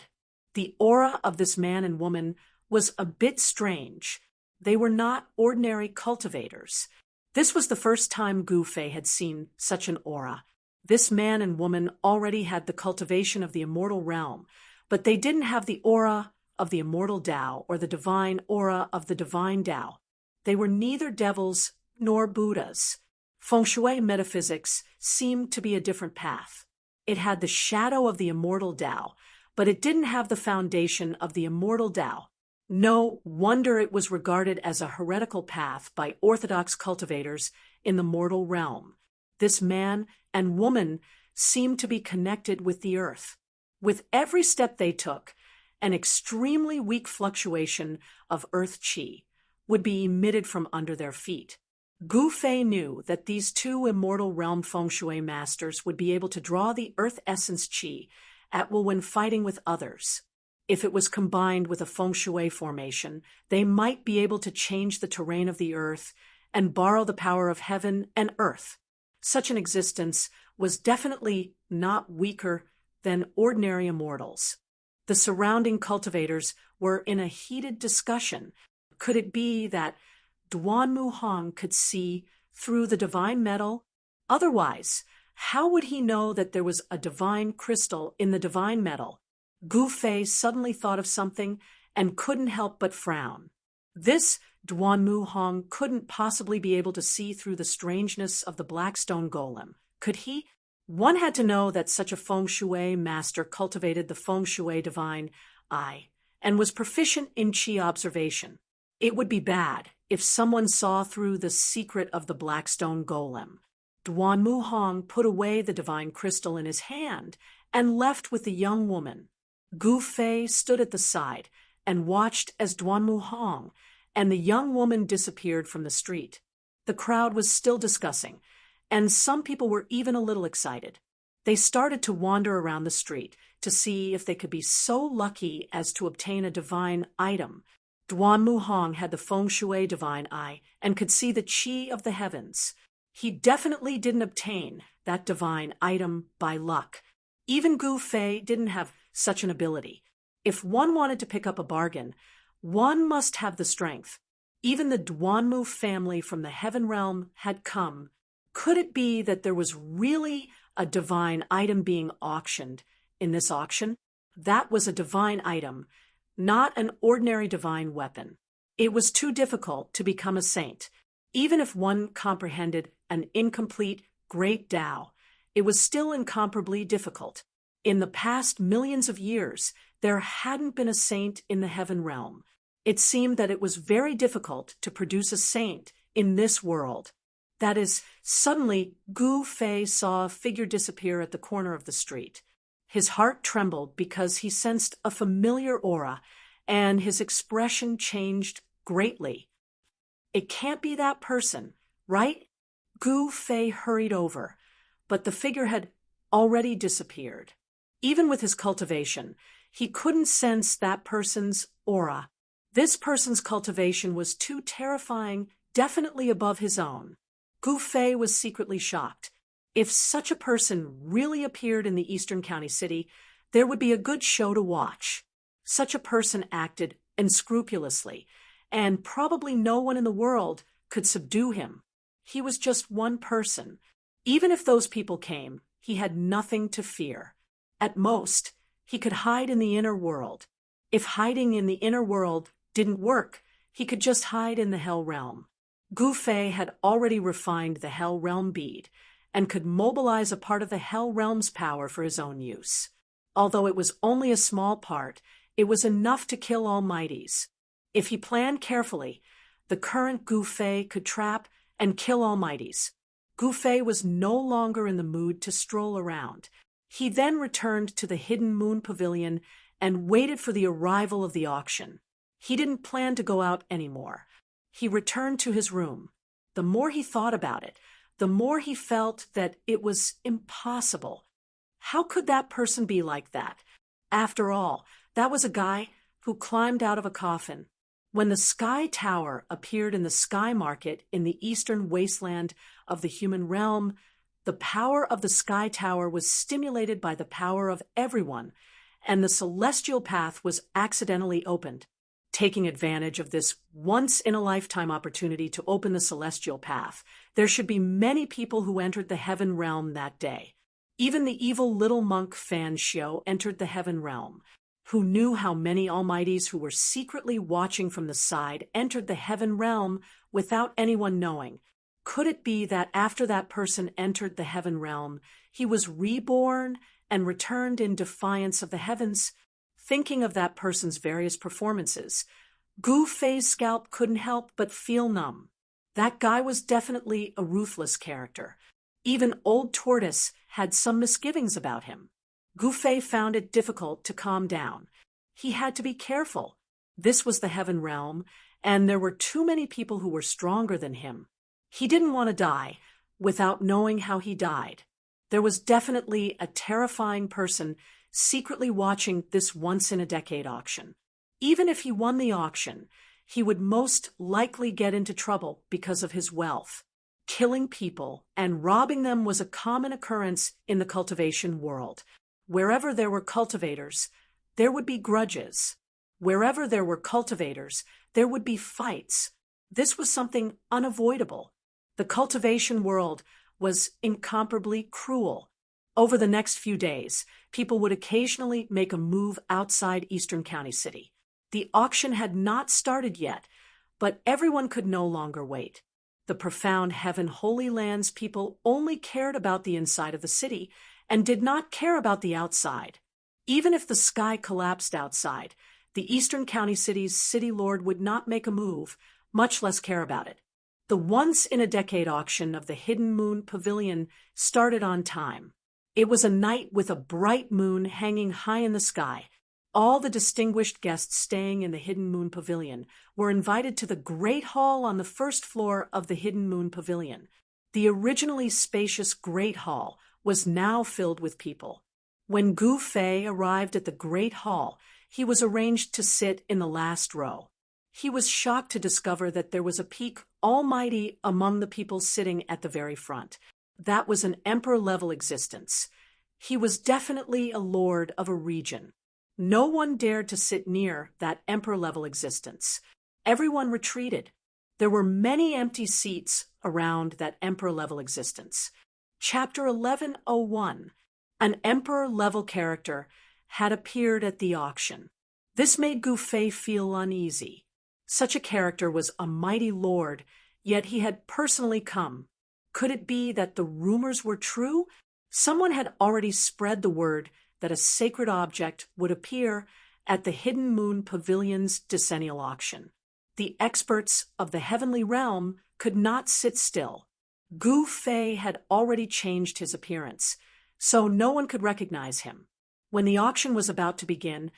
The aura of this man and woman was a bit strange. They were not ordinary cultivators. This was the first time Gu Fei had seen such an aura. This man and woman already had the cultivation of the immortal realm, but they didn't have the aura of the immortal Tao or the divine aura of the divine Tao. They were neither devils nor Buddhas. Feng shui metaphysics seemed to be a different path. It had the shadow of the immortal Tao, but it didn't have the foundation of the immortal Tao. No wonder it was regarded as a heretical path by orthodox cultivators in the mortal realm. This man and woman seemed to be connected with the earth. With every step they took, an extremely weak fluctuation of earth qi would be emitted from under their feet. Gu Fei knew that these two immortal realm feng shui masters would be able to draw the earth essence qi at will when fighting with others. If it was combined with a feng shui formation, they might be able to change the terrain of the earth and borrow the power of heaven and earth. Such an existence was definitely not weaker than ordinary immortals. The surrounding cultivators were in a heated discussion. Could it be that Duan Mu Hong could see through the divine metal? Otherwise, how would he know that there was a divine crystal in the divine metal? Gu Fei suddenly thought of something and couldn't help but frown. This Duan Mu Hong couldn't possibly be able to see through the strangeness of the black stone golem. Could he? One had to know that such a feng shui master cultivated the feng shui divine eye and was proficient in qi observation. It would be bad if someone saw through the secret of the black stone golem. Duan Mu Hong put away the divine crystal in his hand and left with the young woman. Gu Fei stood at the side and watched as Duan Mu Hong and the young woman disappeared from the street. The crowd was still discussing, and some people were even a little excited. They started to wander around the street to see if they could be so lucky as to obtain a divine item. Duan Mu Hong had the feng shui divine eye and could see the qi of the heavens. He definitely didn't obtain that divine item by luck. Even Gu Fei didn't have such an ability. If one wanted to pick up a bargain, one must have the strength. Even the Duanmu family from the heaven realm had come. Could it be that there was really a divine item being auctioned in this auction? That was a divine item, not an ordinary divine weapon. It was too difficult to become a saint. Even if one comprehended an incomplete great Tao, it was still incomparably difficult. In the past millions of years, there hadn't been a saint in the heaven realm. It seemed that it was very difficult to produce a saint in this world. That is, suddenly Gu Fei saw a figure disappear at the corner of the street. His heart trembled because he sensed a familiar aura, and his expression changed greatly. It can't be that person, right? Gu Fei hurried over, but the figure had already disappeared. Even with his cultivation, he couldn't sense that person's aura. This person's cultivation was too terrifying, definitely above his own. Gu Fei was secretly shocked. If such a person really appeared in the eastern county city, there would be a good show to watch. Such a person acted unscrupulously, and probably no one in the world could subdue him. He was just one person. Even if those people came, he had nothing to fear. At most, he could hide in the inner world. If hiding in the inner world didn't work, he could just hide in the hell realm. Gu Fei had already refined the hell realm bead and could mobilize a part of the hell realm's power for his own use. Although it was only a small part, it was enough to kill almighties. If he planned carefully, the current Gu Fei could trap and kill almighties. Gu Fei was no longer in the mood to stroll around. He then returned to the hidden moon pavilion and waited for the arrival of the auction. He didn't plan to go out anymore. He returned to his room. The more he thought about it, the more he felt that it was impossible. How could that person be like that? After all, that was a guy who climbed out of a coffin. When the Sky Tower appeared in the Sky Market in the eastern wasteland of the human realm, the power of the Sky Tower was stimulated by the power of everyone, and the celestial path was accidentally opened. Taking advantage of this once-in-a-lifetime opportunity to open the celestial path, there should be many people who entered the heaven realm that day. Even the evil little monk Fan Xiao entered the heaven realm. Who knew how many almighties who were secretly watching from the side entered the heaven realm without anyone knowing? Could it be that after that person entered the heaven realm, he was reborn and returned in defiance of the heavens. Thinking of that person's various performances, Gu Fei's scalp couldn't help but feel numb. That guy was definitely a ruthless character. Even Old Tortoise had some misgivings about him. Gu Fei found it difficult to calm down. He had to be careful. This was the heaven realm, and there were too many people who were stronger than him. He didn't want to die without knowing how he died. There was definitely a terrifying person secretly watching this once-in-a-decade auction. Even if he won the auction, he would most likely get into trouble because of his wealth. Killing people and robbing them was a common occurrence in the cultivation world. Wherever there were cultivators, there would be grudges. Wherever there were cultivators, there would be fights. This was something unavoidable. The cultivation world was incomparably cruel. Over the next few days, people would occasionally make a move outside Eastern County City. The auction had not started yet, but everyone could no longer wait. The profound Heaven Holy Lands people only cared about the inside of the city and did not care about the outside. Even if the sky collapsed outside, the Eastern County City's city lord would not make a move, much less care about it. The once-in-a-decade auction of the Hidden Moon Pavilion started on time. It was a night with a bright moon hanging high in the sky. All the distinguished guests staying in the Hidden Moon Pavilion were invited to the Great Hall on the first floor of the Hidden Moon Pavilion. The originally spacious Great Hall was now filled with people. When Gu Fei arrived at the Great Hall, he was arranged to sit in the last row. He was shocked to discover that there was a peak almighty among the people sitting at the very front. That was an emperor-level existence. He was definitely a lord of a region. No one dared to sit near that emperor-level existence. Everyone retreated. There were many empty seats around that emperor-level existence. Chapter 1101. An emperor-level character had appeared at the auction. This made Gu Fei feel uneasy. Such a character was a mighty lord, yet he had personally come. Could it be that the rumors were true? Someone had already spread the word that a sacred object would appear at the Hidden Moon Pavilion's decennial auction. The experts of the heavenly realm could not sit still. Gu Fei had already changed his appearance, so no one could recognize him. When the auction was about to begin,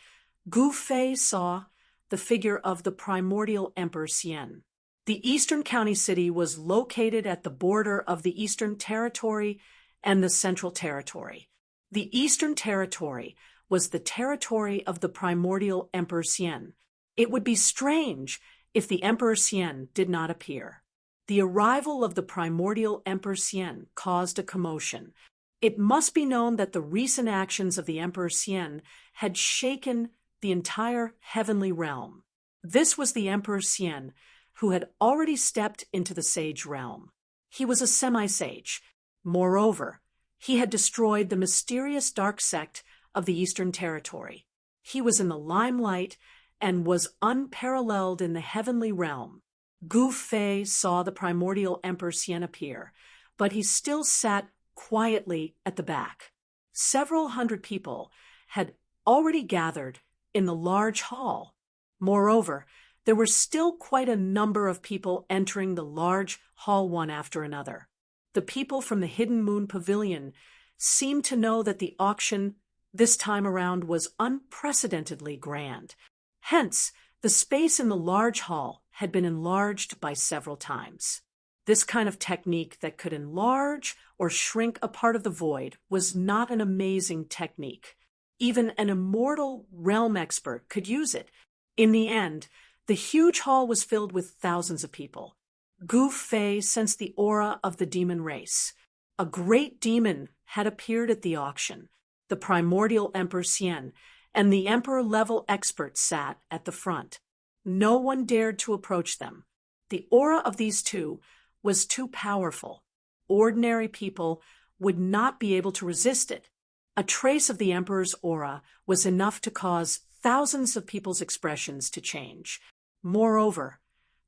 Gu Fei saw the figure of the primordial Emperor Xian. The Eastern County City was located at the border of the Eastern Territory and the Central Territory. The Eastern Territory was the territory of the primordial Emperor Xian. It would be strange if the Emperor Xian did not appear. The arrival of the primordial Emperor Xian caused a commotion. It must be known that the recent actions of the Emperor Xian had shaken the entire heavenly realm. This was the Emperor Xian, who had already stepped into the sage realm. He was a semi-sage. Moreover, he had destroyed the mysterious dark sect of the Eastern Territory. He was in the limelight and was unparalleled in the heavenly realm. Gu Fei saw the primordial Emperor Xian appear, but he still sat quietly at the back. Several hundred people had already gathered in the large hall. Moreover, there were still quite a number of people entering the large hall one after another. The people from the Hidden Moon Pavilion seemed to know that the auction this time around was unprecedentedly grand. Hence, the space in the large hall had been enlarged by several times. This kind of technique that could enlarge or shrink a part of the void was not an amazing technique. Even an immortal realm expert could use it. In the end, the huge hall was filled with thousands of people. Gu Fei sensed the aura of the demon race. A great demon had appeared at the auction. The primordial Emperor Xian and the emperor-level experts sat at the front. No one dared to approach them. The aura of these two was too powerful. Ordinary people would not be able to resist it. A trace of the emperor's aura was enough to cause thousands of people's expressions to change. Moreover,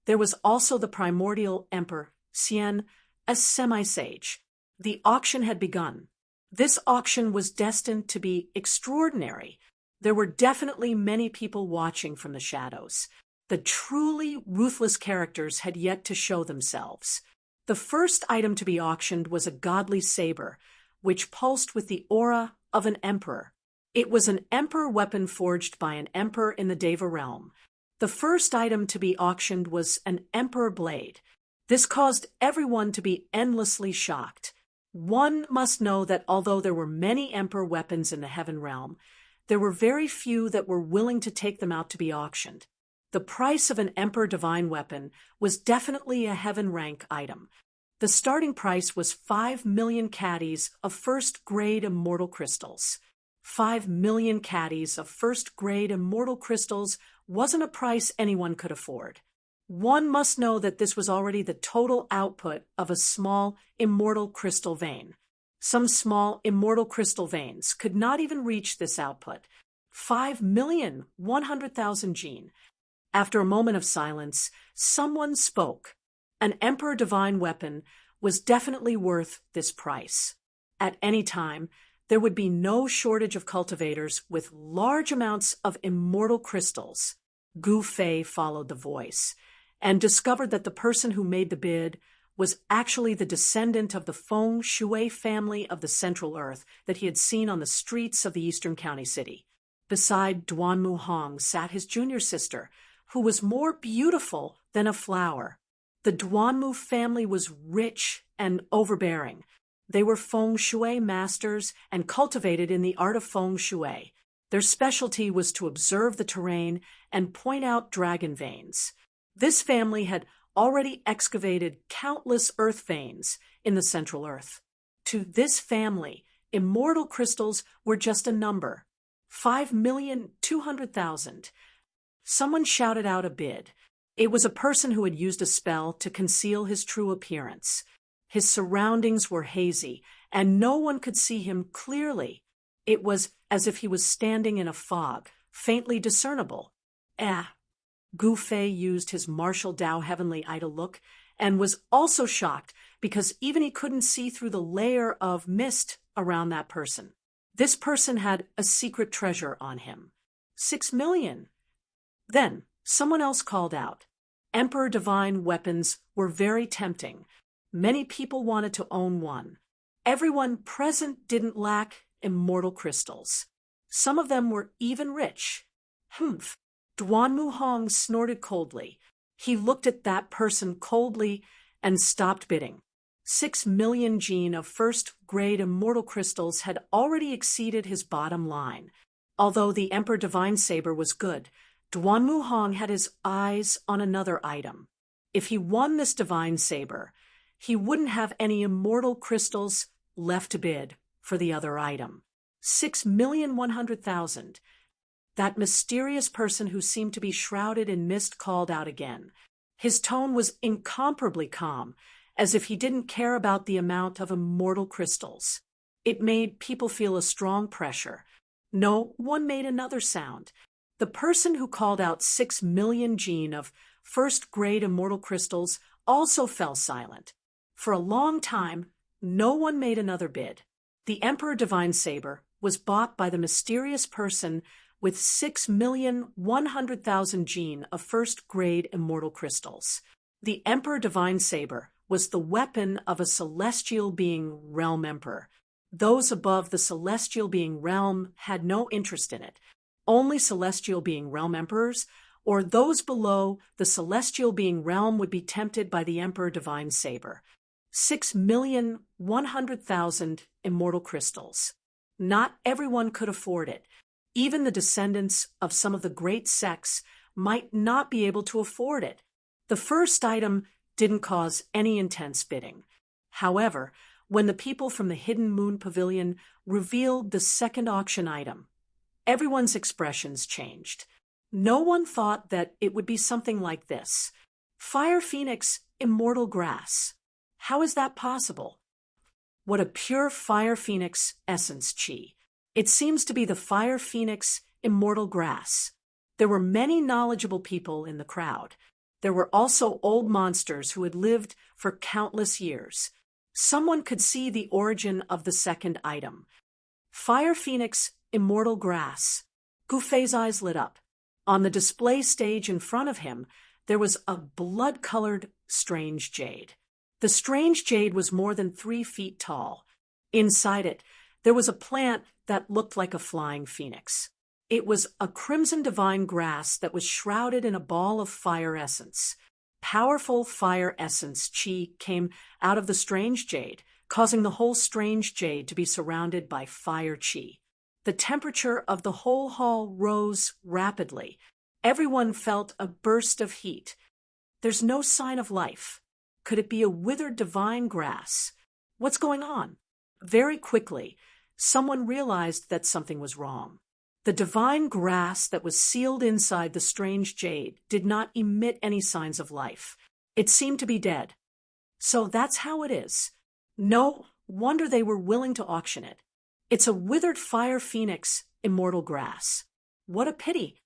there was also the primordial Emperor Xian, a semi-sage. The auction had begun. This auction was destined to be extraordinary. There were definitely many people watching from the shadows. The truly ruthless characters had yet to show themselves. The first item to be auctioned was a godly saber, which pulsed with the aura of an emperor. It was an emperor weapon forged by an emperor in the Deva realm. The first item to be auctioned was an emperor blade. This caused everyone to be endlessly shocked. One must know that although there were many emperor weapons in the heaven realm, there were very few that were willing to take them out to be auctioned. The price of an emperor divine weapon was definitely a heaven rank item. The starting price was 5 million caddies of first-grade immortal crystals. 5 million caddies of first-grade immortal crystals wasn't a price anyone could afford. One must know that this was already the total output of a small immortal crystal vein. Some small immortal crystal veins could not even reach this output. 5,100,000 gene. After a moment of silence, someone spoke. An emperor divine weapon was definitely worth this price. At any time, there would be no shortage of cultivators with large amounts of immortal crystals. Gu Fei followed the voice and discovered that the person who made the bid was actually the descendant of the Feng Shui family of the Central Earth that he had seen on the streets of the Eastern County City. Beside Duanmu Hong sat his junior sister, who was more beautiful than a flower. The Duanmu family was rich and overbearing. They were Feng Shui masters and cultivated in the art of Feng Shui. Their specialty was to observe the terrain and point out dragon veins. This family had already excavated countless earth veins in the Central Earth. To this family, immortal crystals were just a number. 5,200,000. Someone shouted out a bid. It was a person who had used a spell to conceal his true appearance. His surroundings were hazy, and no one could see him clearly. It was as if he was standing in a fog, faintly discernible. Gu Fei used his martial Dao heavenly eye to look, and was also shocked because even he couldn't see through the layer of mist around that person. This person had a secret treasure on him. 6 million. Then someone else called out. Emperor divine weapons were very tempting. Many people wanted to own one. Everyone present didn't lack immortal crystals. Some of them were even rich. Humph. Duanmu Hong snorted coldly. He looked at that person coldly and stopped bidding. 6 million gene of first-grade immortal crystals had already exceeded his bottom line. Although the Emperor Divine Saber was good, Duanmu Hong had his eyes on another item. If he won this Divine Saber, he wouldn't have any immortal crystals left to bid for the other item. 6,100,000. That mysterious person who seemed to be shrouded in mist called out again. His tone was incomparably calm, as if he didn't care about the amount of immortal crystals. It made people feel a strong pressure. No one made another sound. The person who called out 6 million gene of first-grade immortal crystals also fell silent. For a long time, no one made another bid. The Emperor Divine Saber was bought by the mysterious person with 6,100,000 gene of first-grade immortal crystals. The Emperor Divine Saber was the weapon of a celestial being realm emperor. Those above the celestial being realm had no interest in it. Only celestial being realm emperors, or those below the celestial being realm, would be tempted by the Emperor Divine Saber. 6,100,000 immortal crystals. Not everyone could afford it. Even the descendants of some of the great sects might not be able to afford it. The first item didn't cause any intense bidding. However, when the people from the Hidden Moon Pavilion revealed the second auction item, everyone's expressions changed. No one thought that it would be something like this. Fire Phoenix Immortal Grass. How is that possible? What a pure Fire Phoenix essence chi. It seems to be the Fire Phoenix Immortal Grass. There were many knowledgeable people in the crowd. There were also old monsters who had lived for countless years. Someone could see the origin of the second item. Fire Phoenix Immortal Grass. Gufei's eyes lit up. On the display stage in front of him, there was a blood-colored strange jade. The strange jade was more than 3 feet tall. Inside it, there was a plant that looked like a flying phoenix. It was a crimson divine grass that was shrouded in a ball of fire essence. Powerful fire essence chi came out of the strange jade, causing the whole strange jade to be surrounded by fire chi. The temperature of the whole hall rose rapidly. Everyone felt a burst of heat. There's no sign of life. Could it be a withered divine grass? What's going on? Very quickly, someone realized that something was wrong. The divine grass that was sealed inside the strange jade did not emit any signs of life. It seemed to be dead. So that's how it is. No wonder they were willing to auction it. It's a withered fire phoenix immortal grass. What a pity.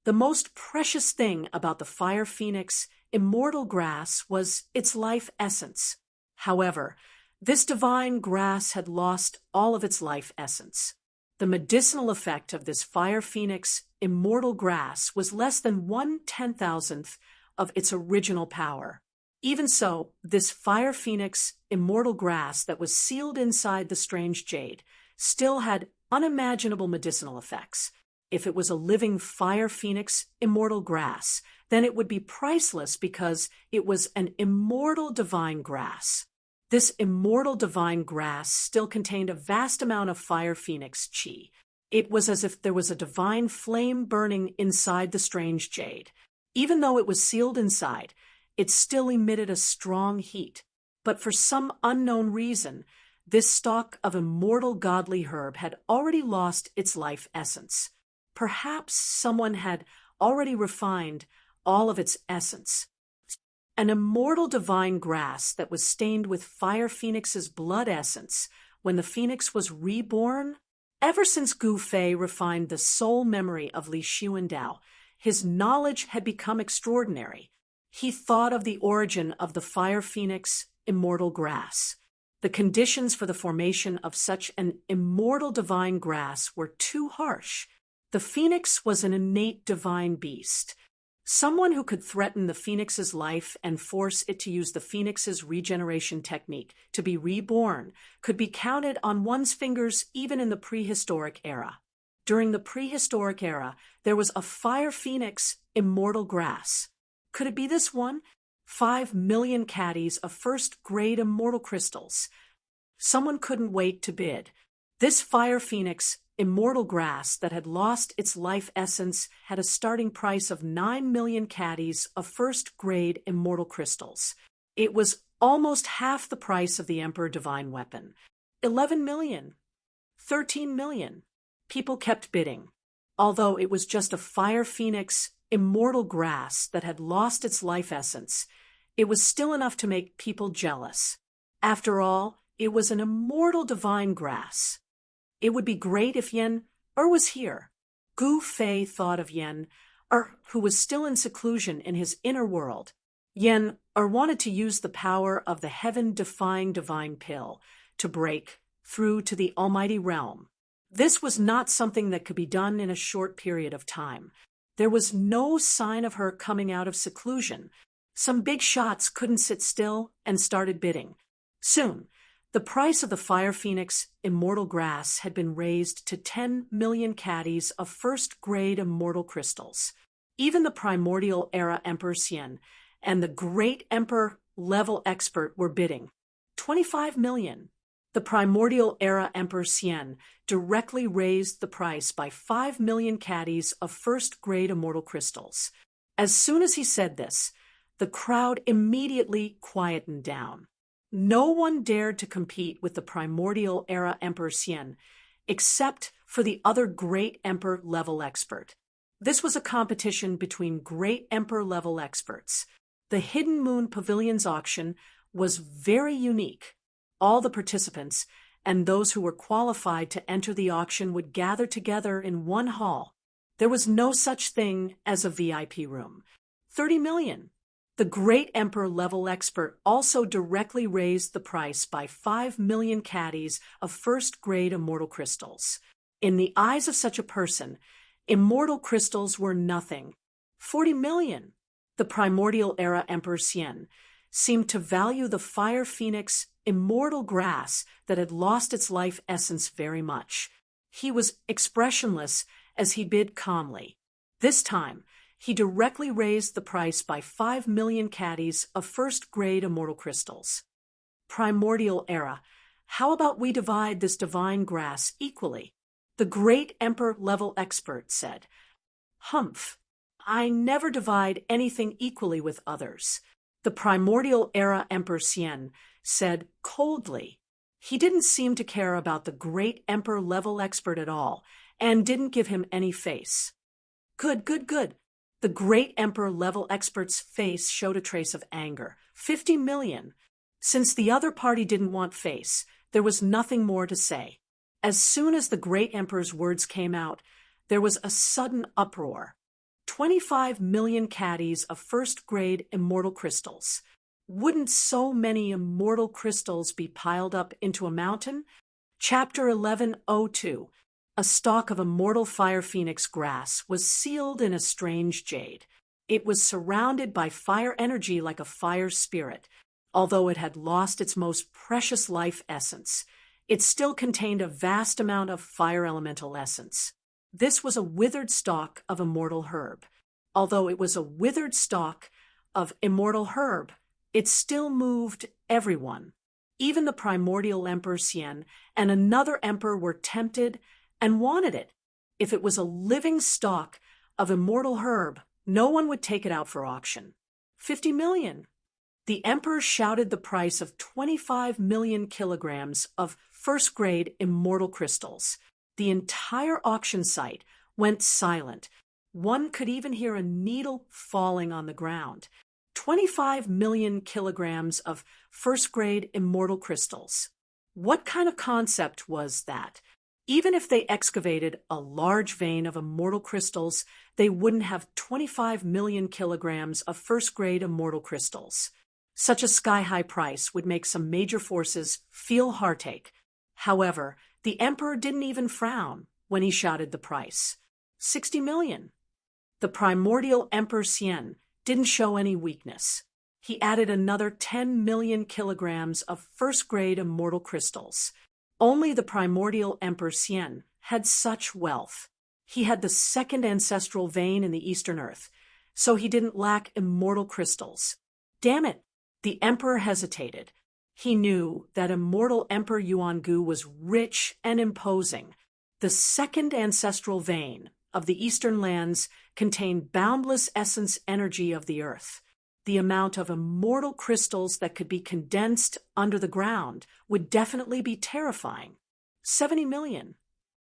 The most precious thing about the fire phoenix immortal grass was its life essence. However, this divine grass had lost all of its life essence. The medicinal effect of this fire phoenix immortal grass was less than 1/10,000th of its original power. Even so, this fire phoenix immortal grass that was sealed inside the strange jade still had unimaginable medicinal effects. If it was a living fire phoenix immortal grass, then it would be priceless because it was an immortal divine grass. This immortal divine grass still contained a vast amount of fire phoenix chi. It was as if there was a divine flame burning inside the strange jade. Even though it was sealed inside, it still emitted a strong heat. But for some unknown reason, this stalk of immortal godly herb had already lost its life essence. Perhaps someone had already refined all of its essence. An immortal divine grass that was stained with fire phoenix's blood essence when the phoenix was reborn? Ever since Gu Fei refined the soul memory of Li Xuandao, his knowledge had become extraordinary. He thought of the origin of the fire phoenix immortal grass. The conditions for the formation of such an immortal divine grass were too harsh. The phoenix was an innate divine beast. Someone who could threaten the phoenix's life and force it to use the phoenix's regeneration technique to be reborn could be counted on one's fingers even in the prehistoric era. During the prehistoric era, there was a fire phoenix immortal grass. Could it be this one? 5 million caddies of first-grade immortal crystals. Someone couldn't wait to bid. This fire phoenix immortal grass that had lost its life essence had a starting price of 9 million caddies of first-grade immortal crystals. It was almost half the price of the Emperor Divine Weapon. 11 million. 13 million. People kept bidding. Although it was just a fire phoenix immortal grass that had lost its life essence, it was still enough to make people jealous. After all, it was an immortal divine grass. It would be great if Yan was here. Gu Fei thought of Yan who was still in seclusion in his inner world. Yan wanted to use the power of the heaven-defying divine pill to break through to the almighty realm. This was not something that could be done in a short period of time. There was no sign of her coming out of seclusion. Some big shots couldn't sit still and started bidding. Soon, the price of the fire phoenix immortal grass had been raised to 10 million caddies of first-grade immortal crystals. Even the primordial era Emperor Xian and the great emperor level expert were bidding. 25 million. The primordial era Emperor Xian directly raised the price by 5 million caddies of first-grade immortal crystals. As soon as he said this, the crowd immediately quietened down. No one dared to compete with the primordial era Emperor Xian, except for the other great emperor-level expert. This was a competition between great emperor-level experts. The Hidden Moon Pavilion's auction was very unique. All the participants and those who were qualified to enter the auction would gather together in one hall. There was no such thing as a VIP room. 30 million. The great emperor-level expert also directly raised the price by 5 million caddies of first-grade immortal crystals. In the eyes of such a person, immortal crystals were nothing. 40 million. The primordial era Emperor Xian seemed to value the fire phoenix immortal grass that had lost its life essence very much. He was expressionless as he bid calmly. This time, he directly raised the price by 5 million caddies of first-grade immortal crystals. Primordial era, how about we divide this divine grass equally? The great emperor-level expert said. Humph, I never divide anything equally with others. The primordial era Emperor Xian said coldly. He didn't seem to care about the great emperor-level expert at all, and didn't give him any face. Good. The great emperor-level expert's face showed a trace of anger. 50 million. Since the other party didn't want face, there was nothing more to say. As soon as the great emperor's words came out, there was a sudden uproar. 25 million caddies of first-grade immortal crystals. Wouldn't so many immortal crystals be piled up into a mountain? Chapter 1102. A stalk of immortal fire phoenix grass was sealed in a strange jade. It was surrounded by fire energy like a fire spirit. Although it had lost its most precious life essence, it still contained a vast amount of fire elemental essence. This was a withered stalk of immortal herb. Although it was a withered stalk of immortal herb, it still moved everyone. Even the primordial Emperor Xian and another emperor were tempted and wanted it. If it was a living stalk of immortal herb, no one would take it out for auction. 50 million. The emperor shouted the price of 25 million kilograms of first-grade immortal crystals. The entire auction site went silent. One could even hear a needle falling on the ground. 25 million kilograms of first-grade immortal crystals. What kind of concept was that? Even if they excavated a large vein of immortal crystals, they wouldn't have 25 million kilograms of first-grade immortal crystals. Such a sky-high price would make some major forces feel heartache. However, the emperor didn't even frown when he shouted the price. 60 million. The primordial Emperor Xian didn't show any weakness. He added another 10 million kilograms of first-grade immortal crystals. Only the primordial Emperor Xian had such wealth. He had the second ancestral vein in the Eastern Earth, so he didn't lack immortal crystals. Damn it! The emperor hesitated. He knew that immortal Emperor Yuangu was rich and imposing. The second ancestral vein of the Eastern lands contained boundless essence energy of the earth. The amount of immortal crystals that could be condensed under the ground would definitely be terrifying. 70 million.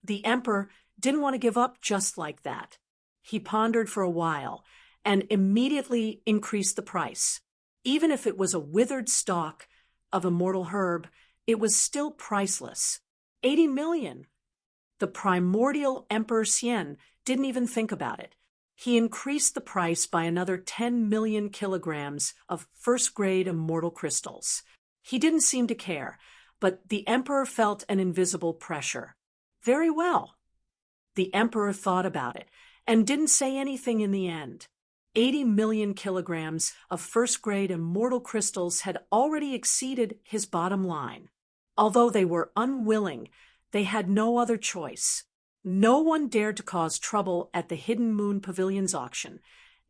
The emperor didn't want to give up just like that. He pondered for a while and immediately increased the price. Even if it was a withered stalk of immortal herb, it was still priceless. 80 million. The primordial Emperor Xian didn't even think about it. He increased the price by another 10 million kilograms of first-grade immortal crystals. He didn't seem to care, but the emperor felt an invisible pressure. Very well. The emperor thought about it and didn't say anything in the end. 80 million kilograms of first-grade immortal crystals had already exceeded his bottom line. Although they were unwilling, they had no other choice. No one dared to cause trouble at the Hidden Moon Pavilion's auction,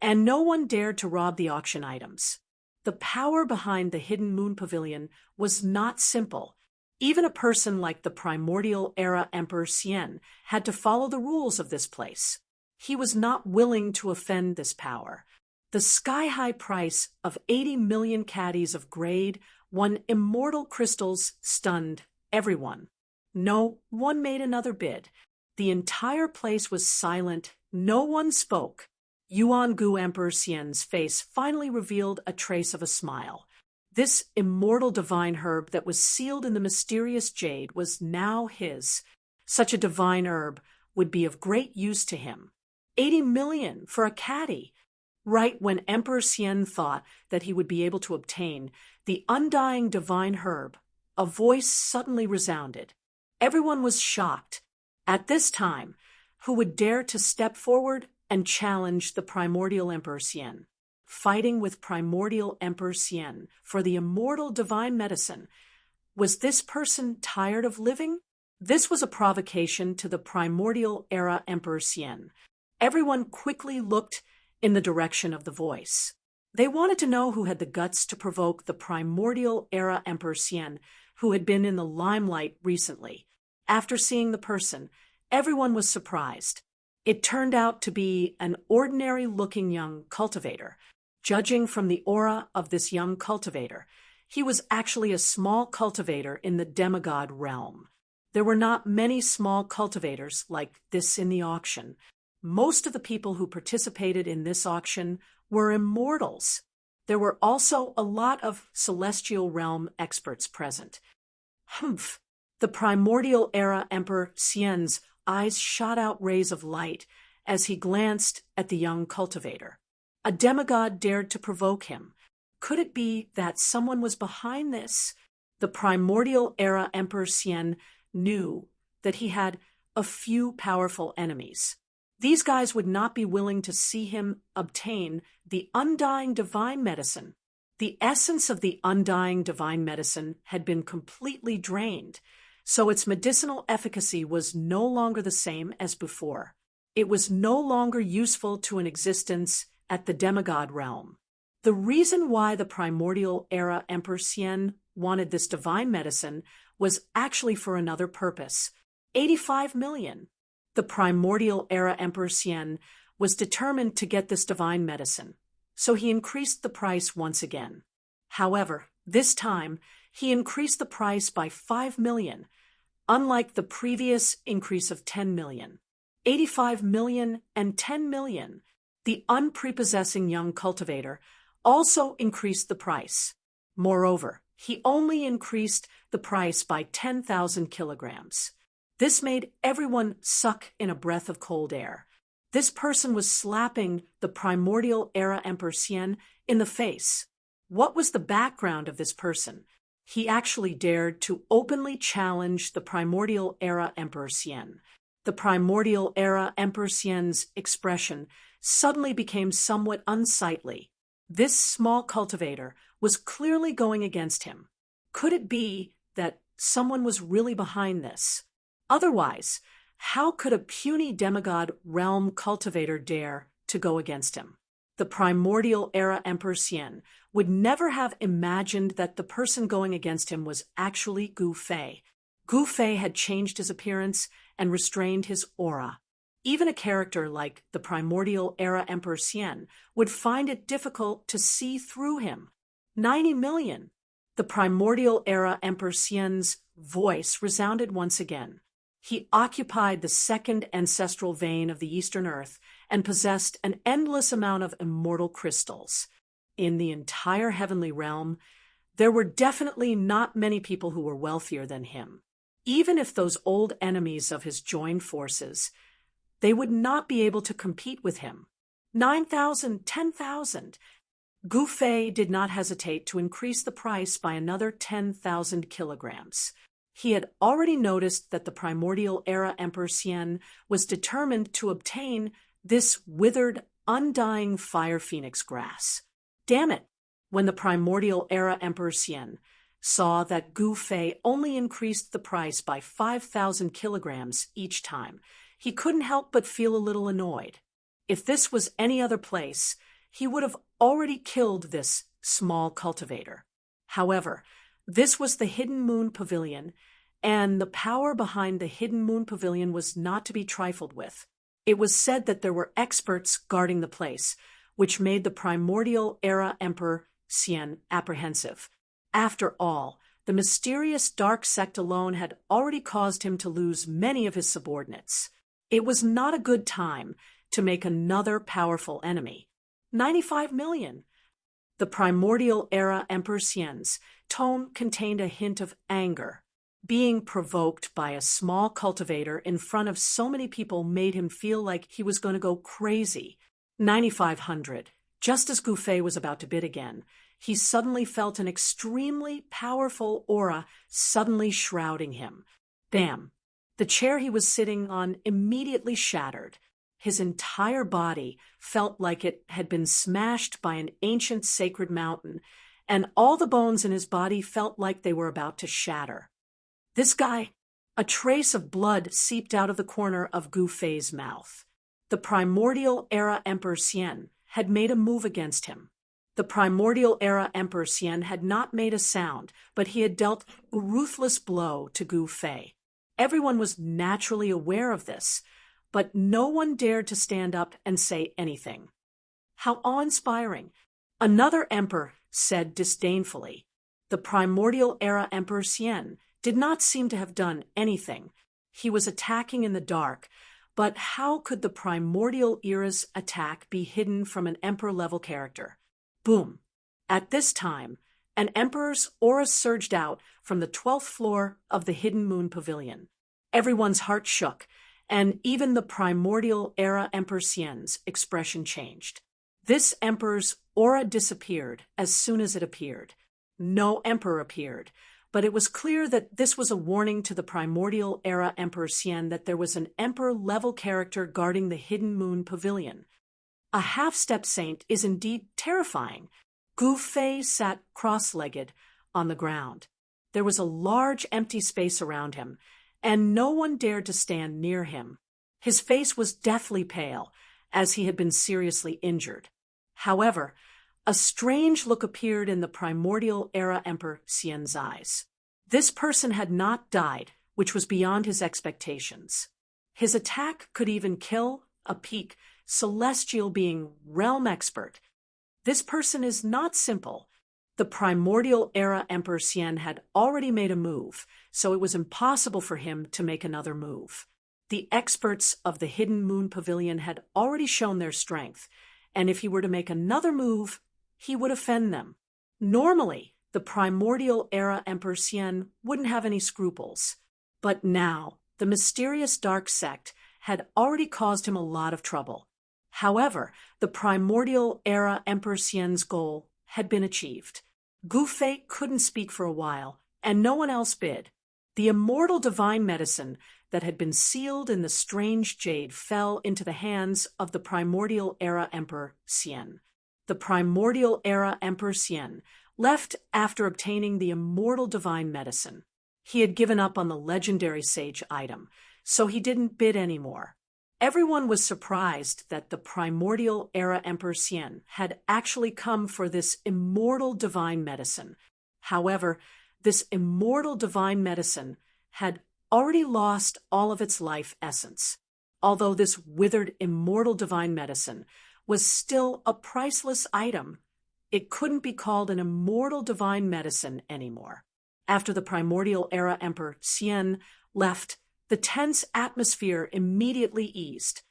and no one dared to rob the auction items. The power behind the Hidden Moon Pavilion was not simple. Even a person like the primordial era Emperor Xian had to follow the rules of this place. He was not willing to offend this power. The sky-high price of 80 million caddies of grade 1 immortal crystals stunned everyone. No one made another bid. The entire place was silent. No one spoke. Yuangu Emperor Xian's face finally revealed a trace of a smile. This immortal divine herb that was sealed in the mysterious jade was now his. Such a divine herb would be of great use to him. 80 million for a caddy. Right when Emperor Xian thought that he would be able to obtain the undying divine herb, a voice suddenly resounded. Everyone was shocked. At this time, who would dare to step forward and challenge the primordial Emperor Xian? Fighting with primordial Emperor Xian for the immortal divine medicine. Was this person tired of living? This was a provocation to the primordial era Emperor Xian. Everyone quickly looked in the direction of the voice. They wanted to know who had the guts to provoke the primordial era Emperor Xian, who had been in the limelight recently. After seeing the person, everyone was surprised. It turned out to be an ordinary-looking young cultivator. Judging from the aura of this young cultivator, he was actually a small cultivator in the demigod realm. There were not many small cultivators like this in the auction. Most of the people who participated in this auction were immortals. There were also a lot of celestial realm experts present. Humph! The primordial era Emperor Xian's eyes shot out rays of light as he glanced at the young cultivator. A demigod dared to provoke him. Could it be that someone was behind this? The primordial era Emperor Xian knew that he had a few powerful enemies. These guys would not be willing to see him obtain the undying divine medicine. The essence of the undying divine medicine had been completely drained, so its medicinal efficacy was no longer the same as before. It was no longer useful to an existence at the demigod realm. The reason why the primordial era Emperor Xian wanted this divine medicine was actually for another purpose. 85 million. The primordial era Emperor Xian was determined to get this divine medicine, so he increased the price once again. However, this time, he increased the price by 5 million, unlike the previous increase of 10 million. 85 million and 10 million. The unprepossessing young cultivator also increased the price. Moreover, he only increased the price by 10,000 kilograms. This made everyone suck in a breath of cold air. This person was slapping the primordial era Emperor Xian in the face. What was the background of this person? He actually dared to openly challenge the primordial era Emperor Xian. The primordial era Emperor Xian's expression suddenly became somewhat unsightly. This small cultivator was clearly going against him. Could it be that someone was really behind this? Otherwise, how could a puny demigod realm cultivator dare to go against him? The primordial era Emperor Xian would never have imagined that the person going against him was actually Gu Fei. Gu Fei had changed his appearance and restrained his aura. Even a character like the primordial era Emperor Xian would find it difficult to see through him. 90 million. The primordial era Emperor Xian's voice resounded once again. He occupied the second ancestral vein of the Eastern Earth and possessed an endless amount of immortal crystals. In the entire heavenly realm, there were definitely not many people who were wealthier than him. Even if those old enemies of his joined forces, they would not be able to compete with him. 9,000, 10,000. Gu Fei did not hesitate to increase the price by another 10,000 kilograms. He had already noticed that the primordial era Emperor Xian was determined to obtain this withered, undying fire phoenix grass. Damn it! When the primordial era Emperor Xian saw that Gu Fei only increased the price by 5,000 kilograms each time, he couldn't help but feel a little annoyed. If this was any other place, he would have already killed this small cultivator. However, this was the Hidden Moon Pavilion, and the power behind the Hidden Moon Pavilion was not to be trifled with. It was said that there were experts guarding the place, which made the primordial era Emperor Xian apprehensive. After all, the mysterious dark sect alone had already caused him to lose many of his subordinates. It was not a good time to make another powerful enemy. 95 million. The primordial era Emperor Xian's tone contained a hint of anger. Being provoked by a small cultivator in front of so many people made him feel like he was going to go crazy. 9,500. Just as Gu Fei was about to bid again, he suddenly felt an extremely powerful aura suddenly shrouding him. Bam! The chair he was sitting on immediately shattered. His entire body felt like it had been smashed by an ancient sacred mountain, and all the bones in his body felt like they were about to shatter. This guy, a trace of blood seeped out of the corner of Gu Fei's mouth. The primordial era Emperor Xian had made a move against him. The primordial era Emperor Xian had not made a sound, but he had dealt a ruthless blow to Gu Fei. Everyone was naturally aware of this, but no one dared to stand up and say anything. How awe-inspiring! Another emperor said disdainfully. The primordial era Emperor Xian did not seem to have done anything. He was attacking in the dark, but how could the primordial era's attack be hidden from an emperor-level character? Boom! At this time, an emperor's aura surged out from the 12th floor of the Hidden Moon Pavilion. Everyone's heart shook, and even the primordial era Emperor Xian's expression changed. This emperor's aura disappeared as soon as it appeared. No emperor appeared, but it was clear that this was a warning to the primordial era Emperor Xian that there was an emperor-level character guarding the Hidden Moon Pavilion. A half-step saint is indeed terrifying. Gu Fei sat cross-legged on the ground. There was a large empty space around him, and no one dared to stand near him. His face was deathly pale, as he had been seriously injured. However, a strange look appeared in the primordial era Emperor Xian's eyes. This person had not died, which was beyond his expectations. His attack could even kill a peak celestial being realm expert. This person is not simple. The primordial era Emperor Xian had already made a move, so it was impossible for him to make another move. The experts of the Hidden Moon Pavilion had already shown their strength, and if he were to make another move, he would offend them. Normally, the primordial era Emperor Xian wouldn't have any scruples, but now the mysterious dark sect had already caused him a lot of trouble. However, the primordial era Emperor Xian's goal had been achieved. Gu Fei couldn't speak for a while, and no one else bid. The immortal divine medicine that had been sealed in the strange jade fell into the hands of the primordial era Emperor Xian. The primordial era Emperor Xian left after obtaining the immortal divine medicine. He had given up on the legendary sage item, so he didn't bid anymore. Everyone was surprised that the primordial era Emperor Xian had actually come for this immortal divine medicine. However, this immortal divine medicine had already lost all of its life essence. Although this withered immortal divine medicine was still a priceless item, it couldn't be called an immortal divine medicine anymore. After the primordial era Emperor Xian left, the tense atmosphere immediately eased.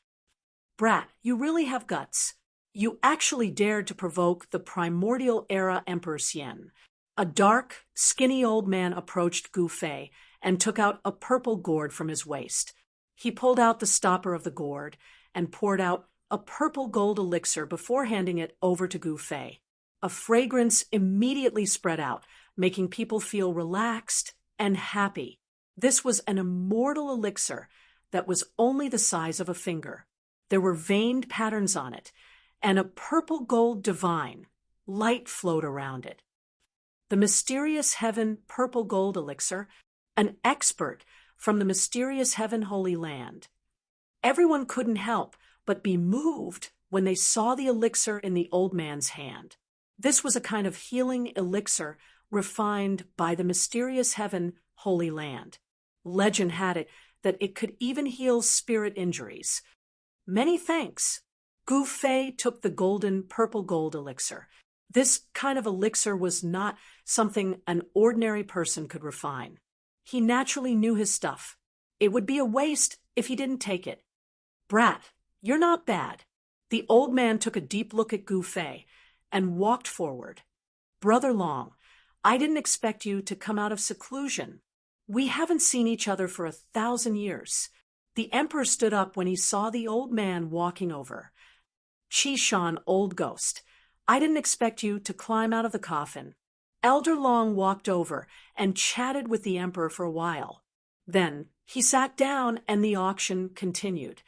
Brat, you really have guts. You actually dared to provoke the primordial era Emperor Xian. A dark, skinny old man approached Gu Fei and took out a purple gourd from his waist. He pulled out the stopper of the gourd and poured out a purple gold elixir before handing it over to Gu Fei. A fragrance immediately spread out, making people feel relaxed and happy. This was an immortal elixir that was only the size of a finger. There were veined patterns on it, and a purple gold divine light flowed around it. The mysterious heaven purple gold elixir, an expert from the mysterious heaven Holy Land. Everyone couldn't help but be moved when they saw the elixir in the old man's hand. This was a kind of healing elixir refined by the mysterious heaven Holy Land. Legend had it that it could even heal spirit injuries. Many thanks. Gu Fei took the golden purple gold elixir. This kind of elixir was not something an ordinary person could refine. He naturally knew his stuff. It would be a waste if he didn't take it. Brat, you're not bad. The old man took a deep look at Gu Fei and walked forward. Brother Long, I didn't expect you to come out of seclusion. We haven't seen each other for 1,000 years. The emperor stood up when he saw the old man walking over. Qishan, old ghost, I didn't expect you to climb out of the coffin. Elder Long walked over and chatted with the emperor for a while. Then he sat down and the auction continued.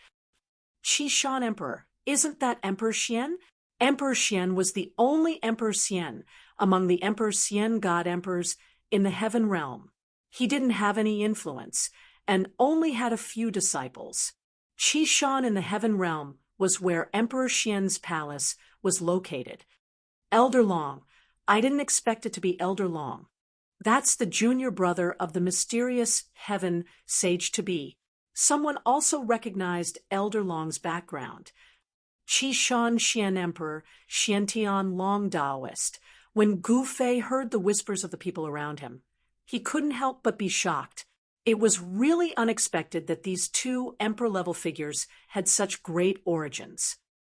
Qi Shan Emperor, isn't that Emperor Xian? Emperor Xian was the only Emperor Xian among the Emperor Xian god emperors in the heaven realm. He didn't have any influence and only had a few disciples. Qi Shan in the heaven realm was where Emperor Xian's palace was located. Elder Long, I didn't expect it to be Elder Long. That's the junior brother of the mysterious heaven sage-to-be. Someone also recognized Elder Long's background. Qi Shan Xian Emperor, Xiantian Long Daoist. When Gu Fei heard the whispers of the people around him, he couldn't help but be shocked. It was really unexpected that these two emperor-level figures had such great origins.